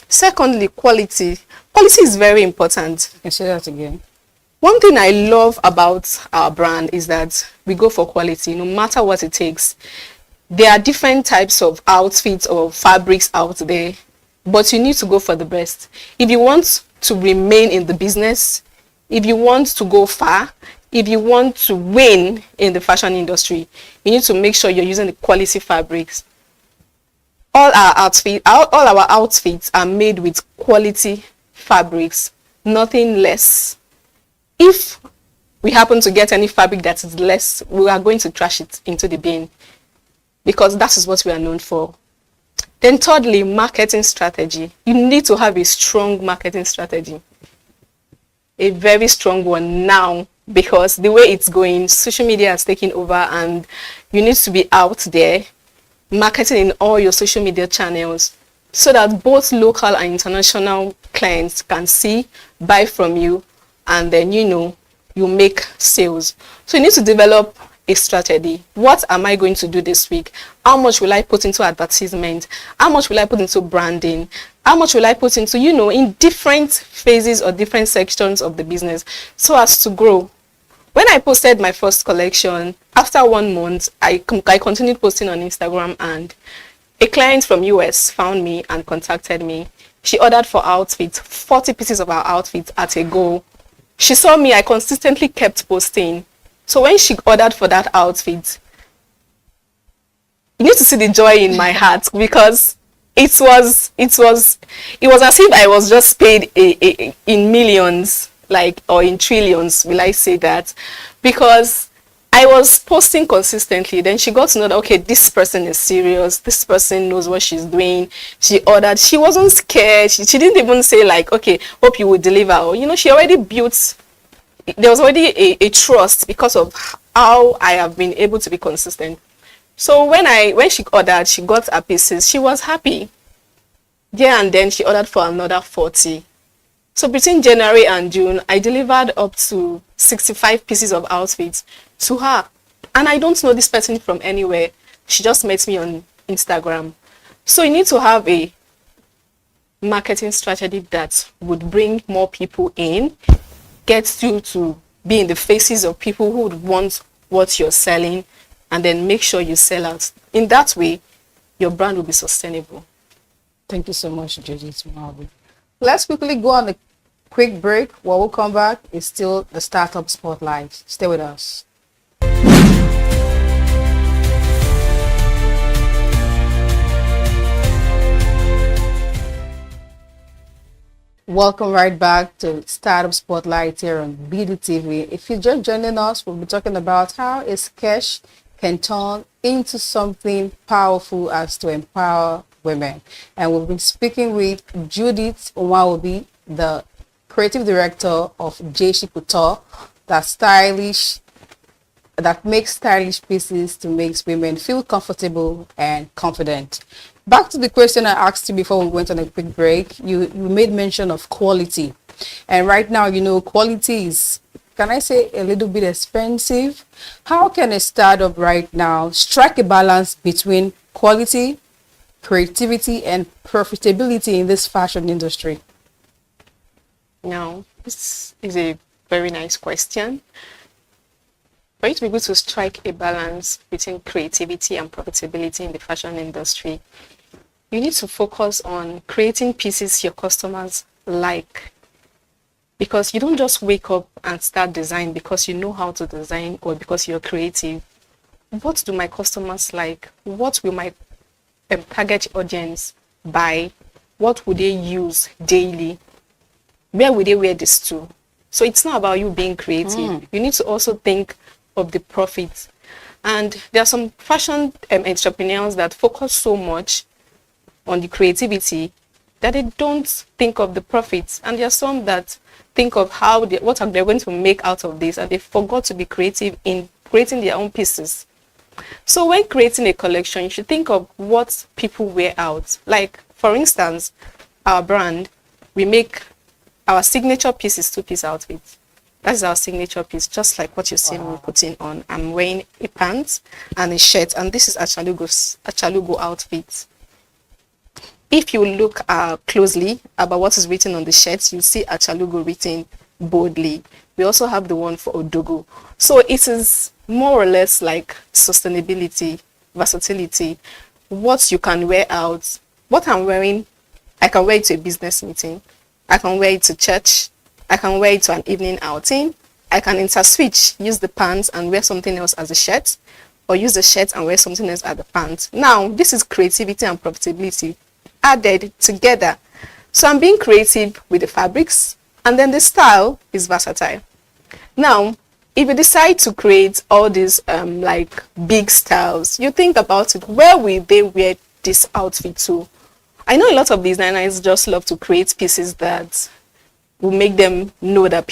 Secondly, quality. Quality is very important. Can you say that again? One thing I love about our brand is that we go for quality, no matter what it takes. There are different types of outfits or fabrics out there, but you need to go for the best. If you want to remain in the business, if you want to go far, if you want to win in the fashion industry, you need to make sure you're using the quality fabrics. all our outfits are made with quality fabrics, nothing less. If we happen to get any fabric that is less, we are going to trash it into the bin, because that is what we are known for. Then thirdly, marketing strategy. You need to have a strong marketing strategy, a very strong one now, because the way it's going, social media has taken over, and you need to be out there marketing in all your social media channels, so that both local and international clients can see, buy from you, and then you make sales. So you need to develop a strategy. What am I going to do this week? How much will I put into advertisement? How much will I put into branding? How much will I put into, in different phases or different sections of the business, so as to grow? When I posted my first collection, after 1 month, I continued posting on Instagram, and a client from US found me and contacted me. She ordered for outfits, 40 pieces of our outfits at a go. She saw me, I consistently kept posting. So when she ordered for that outfit, you need to see the joy in my heart, because it was as if I was just paid in millions, or in trillions, will I say that, because I was posting consistently. Then she got to know that, okay, this person is serious, this person knows what she's doing. She ordered, she wasn't scared, she didn't even say okay, hope you will deliver, or she already built, there was already a trust because of how I have been able to be consistent. So when she ordered, she got her pieces, she was happy. Yeah, and then she ordered for another 40. So between January and June, I delivered up to 65 pieces of outfits to her. And I don't know this person from anywhere. She just met me on Instagram. So you need to have a marketing strategy that would bring more people in, get you to be in the faces of people who would want what you're selling, and then make sure you sell out. In that way, your brand will be sustainable. Thank you so much, Judith. Let's quickly go on a quick break. When we come back, it's still the Startup Spotlight. Stay with us. Welcome right back to Startup Spotlight here on bdtv. If you're just joining us, we'll be talking about how a sketch can turn into something powerful as to empower women. And we've been speaking with Judith Umaobi, the creative director of JC Couture, that makes stylish pieces to make women feel comfortable and confident. Back to the question I asked you before we went on a quick break. You made mention of quality. And right now, quality is, can I say, a little bit expensive. How can a startup right now strike a balance between quality, creativity, and profitability in this fashion industry? Now, this is a very nice question. For you to be able to strike a balance between creativity and profitability in the fashion industry, you need to focus on creating pieces your customers like. Because you don't just wake up and start design because you know how to design or because you're creative. What do my customers like? What will my target audience buy? What would they use daily? Where would they wear this to? So it's not about you being creative. You need to also think of the profit. And there are some fashion entrepreneurs that focus so much on the creativity that they don't think of the profits. And there are some that think of what they're going to make out of this, and they forgot to be creative in creating their own pieces. So when creating a collection, you should think of what people wear out. Like, for instance, our brand, we make our signature piece is 2-piece outfits. That is our signature piece, just like what you see me putting on. I'm wearing a pants and a shirt, and this is Achalugo outfit. If you look closely about what is written on the shirt, you see Achalugo written boldly. We also have the one for Odogo. So it is more or less like sustainability, versatility, what you can wear out. What I'm wearing, I can wear it to a business meeting. I can wear it to church. I can wear it to an evening outing. I can interswitch, use the pants and wear something else as a shirt. or use the shirt and wear something else at the pants. Now, this is creativity and profitability added together. So I'm being creative with the fabrics, and then the style is versatile. Now, if you decide to create all these like big styles, you think about it, where will they wear this outfit to? I know a lot of designers just love to create pieces that will make them know that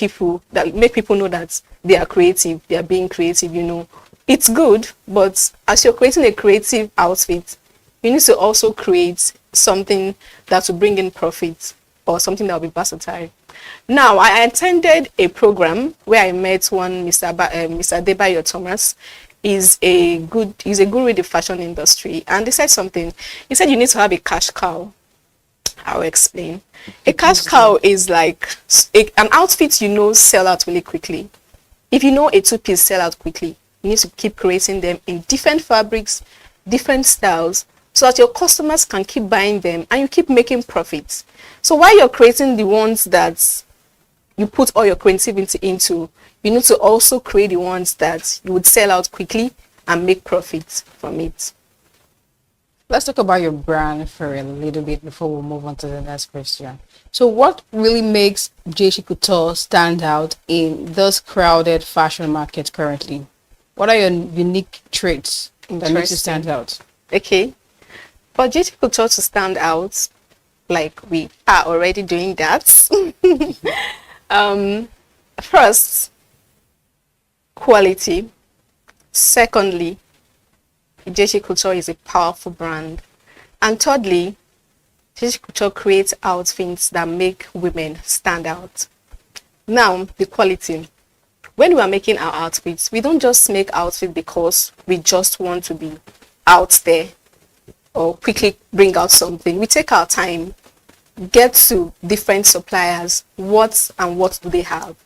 make people know that they are creative, they are being creative, you know. It's good, but as you're creating a creative outfit, you need to also create something that will bring in profit or something that will be versatile. Now, I attended a program where I met one Mr. Debayo Thomas. He's a guru in the fashion industry, and he said something. He said you need to have a cash cow. I'll explain. A cash cow is like an outfit you know sell out really quickly. If you know a two-piece sell out quickly, you need to keep creating them in different fabrics, different styles, so that your customers can keep buying them and you keep making profits. So while you're creating the ones that you put all your creativity into, you need to also create the ones that you would sell out quickly and make profits from it. Let's talk about your brand for a little bit before we move on to the next question. So what really makes JC Couture stand out in this crowded fashion market currently? What are your unique traits that make you stand out? Okay. For JC Couture to stand out, like we are already doing that, first, quality. Secondly, JC Couture is a powerful brand. And thirdly, JC Couture creates outfits that make women stand out. Now, the quality. When we are making our outfits, we don't just make outfits because we just want to be out there or quickly bring out something. We take our time, get to different suppliers, what do they have,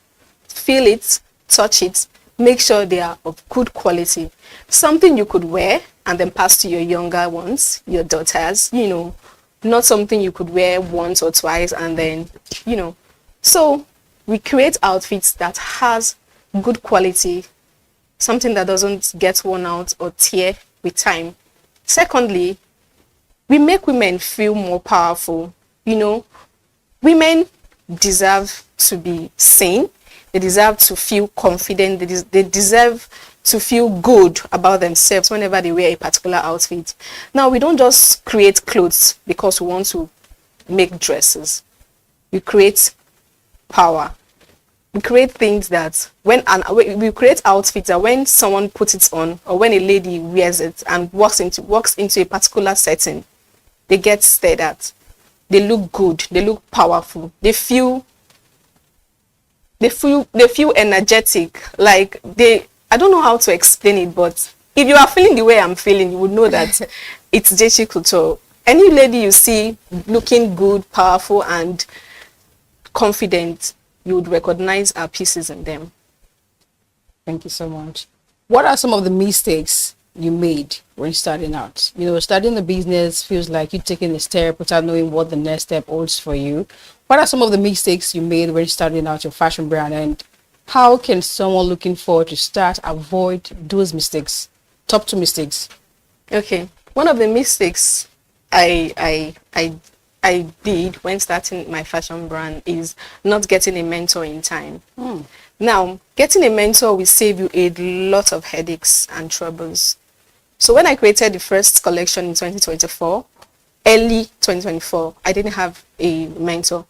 feel it, touch it, make sure they are of good quality. Something you could wear and then pass to your younger ones, your daughters, you know, not something you could wear once or twice and then, you know. So we create outfits that has good quality, something that doesn't get worn out or tear with time. Secondly, we make women feel more powerful. You know, women deserve to be seen. They deserve to feel confident. They deserve to feel good about themselves whenever they wear a particular outfit. Now, we don't just create clothes because we want to make dresses. We create power. We create things that we create outfits that when someone puts it on or when a lady wears it and walks into a particular setting, they get stared at. They look good. They look powerful. They feel energetic. Like I don't know how to explain it, but if you are feeling the way I'm feeling, you would know that it's JC Couture. Any lady you see looking good, powerful, and confident, you would recognize our pieces in them. Thank you so much. What are some of the mistakes you made when starting out? You know, starting the business feels like you taking a step without knowing what the next step holds for you. What are some of the mistakes you made when starting out your fashion brand, and how can someone looking forward to start avoid those mistakes? Top 2 mistakes. Okay, one of the mistakes I did when starting my fashion brand is not getting a mentor in time. Now, getting a mentor will save you a lot of headaches and troubles. So when I created the first collection in 2024, early 2024, I didn't have a mentor.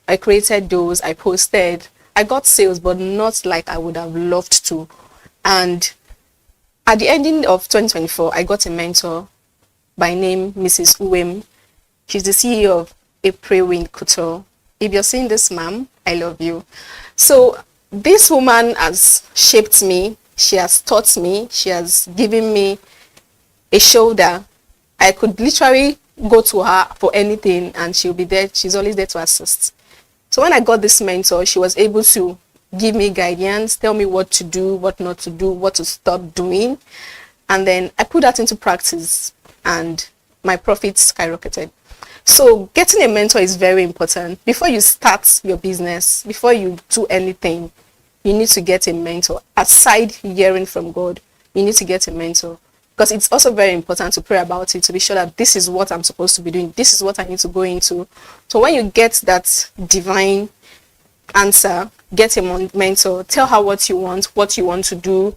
I created those, I posted, I got sales, but not like I would have loved to. And at the ending of 2024, I got a mentor by name Mrs. Uwem. She's the CEO of April Wind Couture. If you're seeing this, ma'am, I love you. So this woman has shaped me. She has taught me. She has given me a shoulder. I could literally go to her for anything and she'll be there. She's always there to assist. So when I got this mentor, she was able to give me guidance, tell me what to do, what not to do, what to stop doing. And then I put that into practice and my profits skyrocketed. So getting a mentor is very important. Before you start your business, before you do anything, you need to get a mentor. Aside hearing from God, you need to get a mentor. because it's also very important to pray about it, to be sure that this is what I'm supposed to be doing, this is what I need to go into. So when you get that divine answer, get a mentor, tell her what you want to do,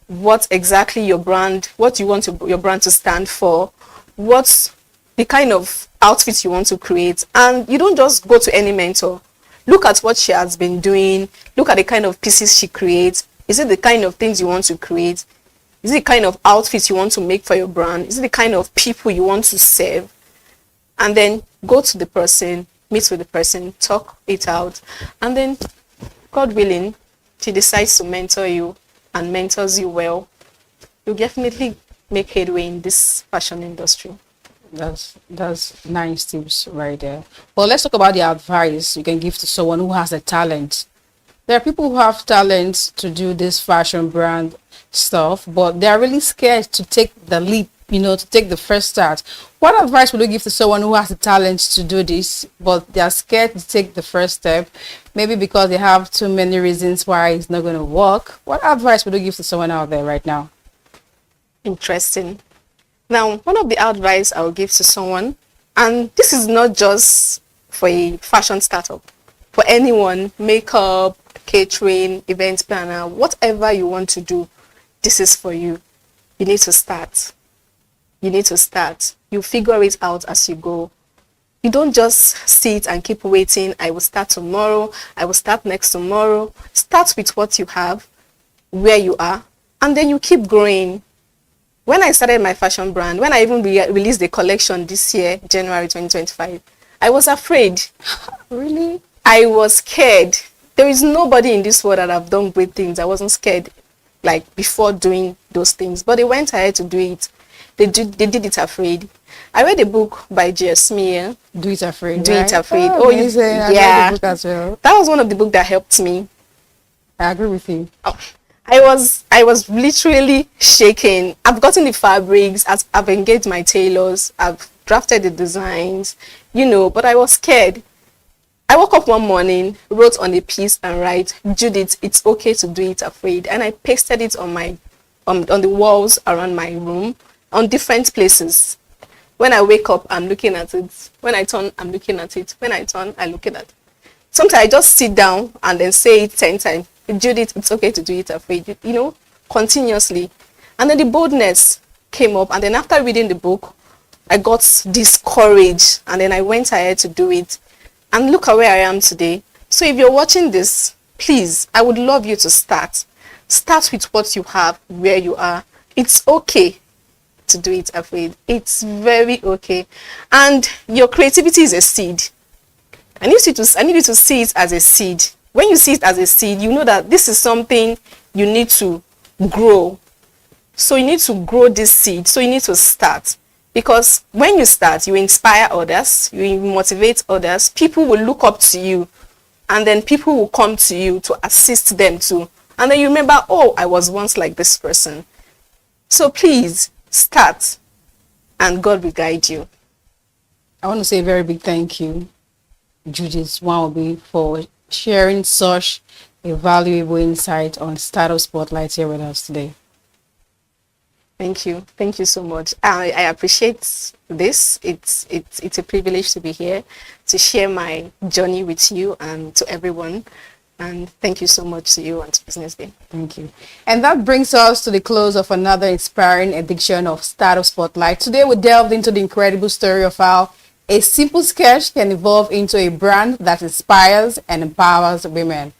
what exactly your brand, what you want your brand to stand for, what's the kind of outfit you want to create. And you don't just go to any mentor. Look at what she has been doing. Look at the kind of pieces she creates. Is it the kind of things you want to create? Is it the kind of outfits you want to make for your brand? Is it the kind of people you want to serve? And then go to the person, meet with the person, talk it out. And then, God willing, she decides to mentor you and mentors you well. You'll definitely make headway in this fashion industry. That's nice tips right there. Well, let's talk about the advice you can give to someone who has a talent. There are people who have talent to do this fashion brand stuff, but they're really scared to take the leap, to take the first start. What advice would you give to someone who has the talent to do this, but they're scared to take the first step, maybe because they have too many reasons why it's not going to work? What advice would you give to someone out there right now? Interesting. Now, one of the advice I will give to someone, and this is not just for a fashion startup, for anyone, makeup, catering, event planner, whatever you want to do, this is for you. You need to start. You need to start. You figure it out as you go. You don't just sit and keep waiting. I will start tomorrow. I will start next tomorrow. Start with what you have, where you are, and then you keep growing. When I started my fashion brand, when I even released the collection this year, January 2025, I was afraid. Really? I was scared. There is nobody in this world that have done great things. I wasn't scared like before doing those things, but they went ahead to do it. They did it afraid. I read a book by Jasmine. Do It Afraid. Do It Afraid. Oh, amazing. I read the book as well. That was one of the books that helped me. I agree with you. Oh, I was literally shaking. I've gotten the fabrics, I've engaged my tailors, I've drafted the designs, but I was scared. I woke up one morning, wrote on a piece and write, Judith, it's okay to do it afraid. And I pasted it on the walls around my room, on different places. When I wake up, I'm looking at it. When I turn, I'm looking at it. When I turn, I'm looking at it. Sometimes I just sit down and then say it 10 times. Judith, it's okay to do it afraid, continuously. And then the boldness came up. And then after reading the book, I got this courage. And then I went ahead to do it. And look at where I am today. So if you're watching this, please, I would love you to start. Start with what you have, where you are. It's okay to do it afraid. It's very okay. And your creativity is a seed. I need you to see it as a seed. When you see it as a seed, you know that this is something you need to grow. So you need to grow this seed. So you need to start. Because when you start, you inspire others, you motivate others, people will look up to you, and then people will come to you to assist them too. And then you remember, oh, I was once like this person. So please, start, and God will guide you. I want to say a very big thank you, Judith Nwaobi, for sharing such a valuable insight on Startup Spotlight here with us today. Thank you. Thank you so much. I appreciate this. It's a privilege to be here, to share my journey with you and to everyone. And thank you so much to you and to Business Day. Thank you. And that brings us to the close of another inspiring edition of Startup Spotlight. Today we delved into the incredible story of how a simple sketch can evolve into a brand that inspires and empowers women.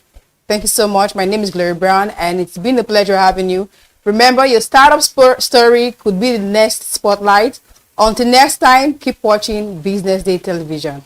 Thank you so much. My name is Glory Brown, and it's been a pleasure having you. Remember, your startup story could be the next spotlight. Until next time, keep watching Business Day Television.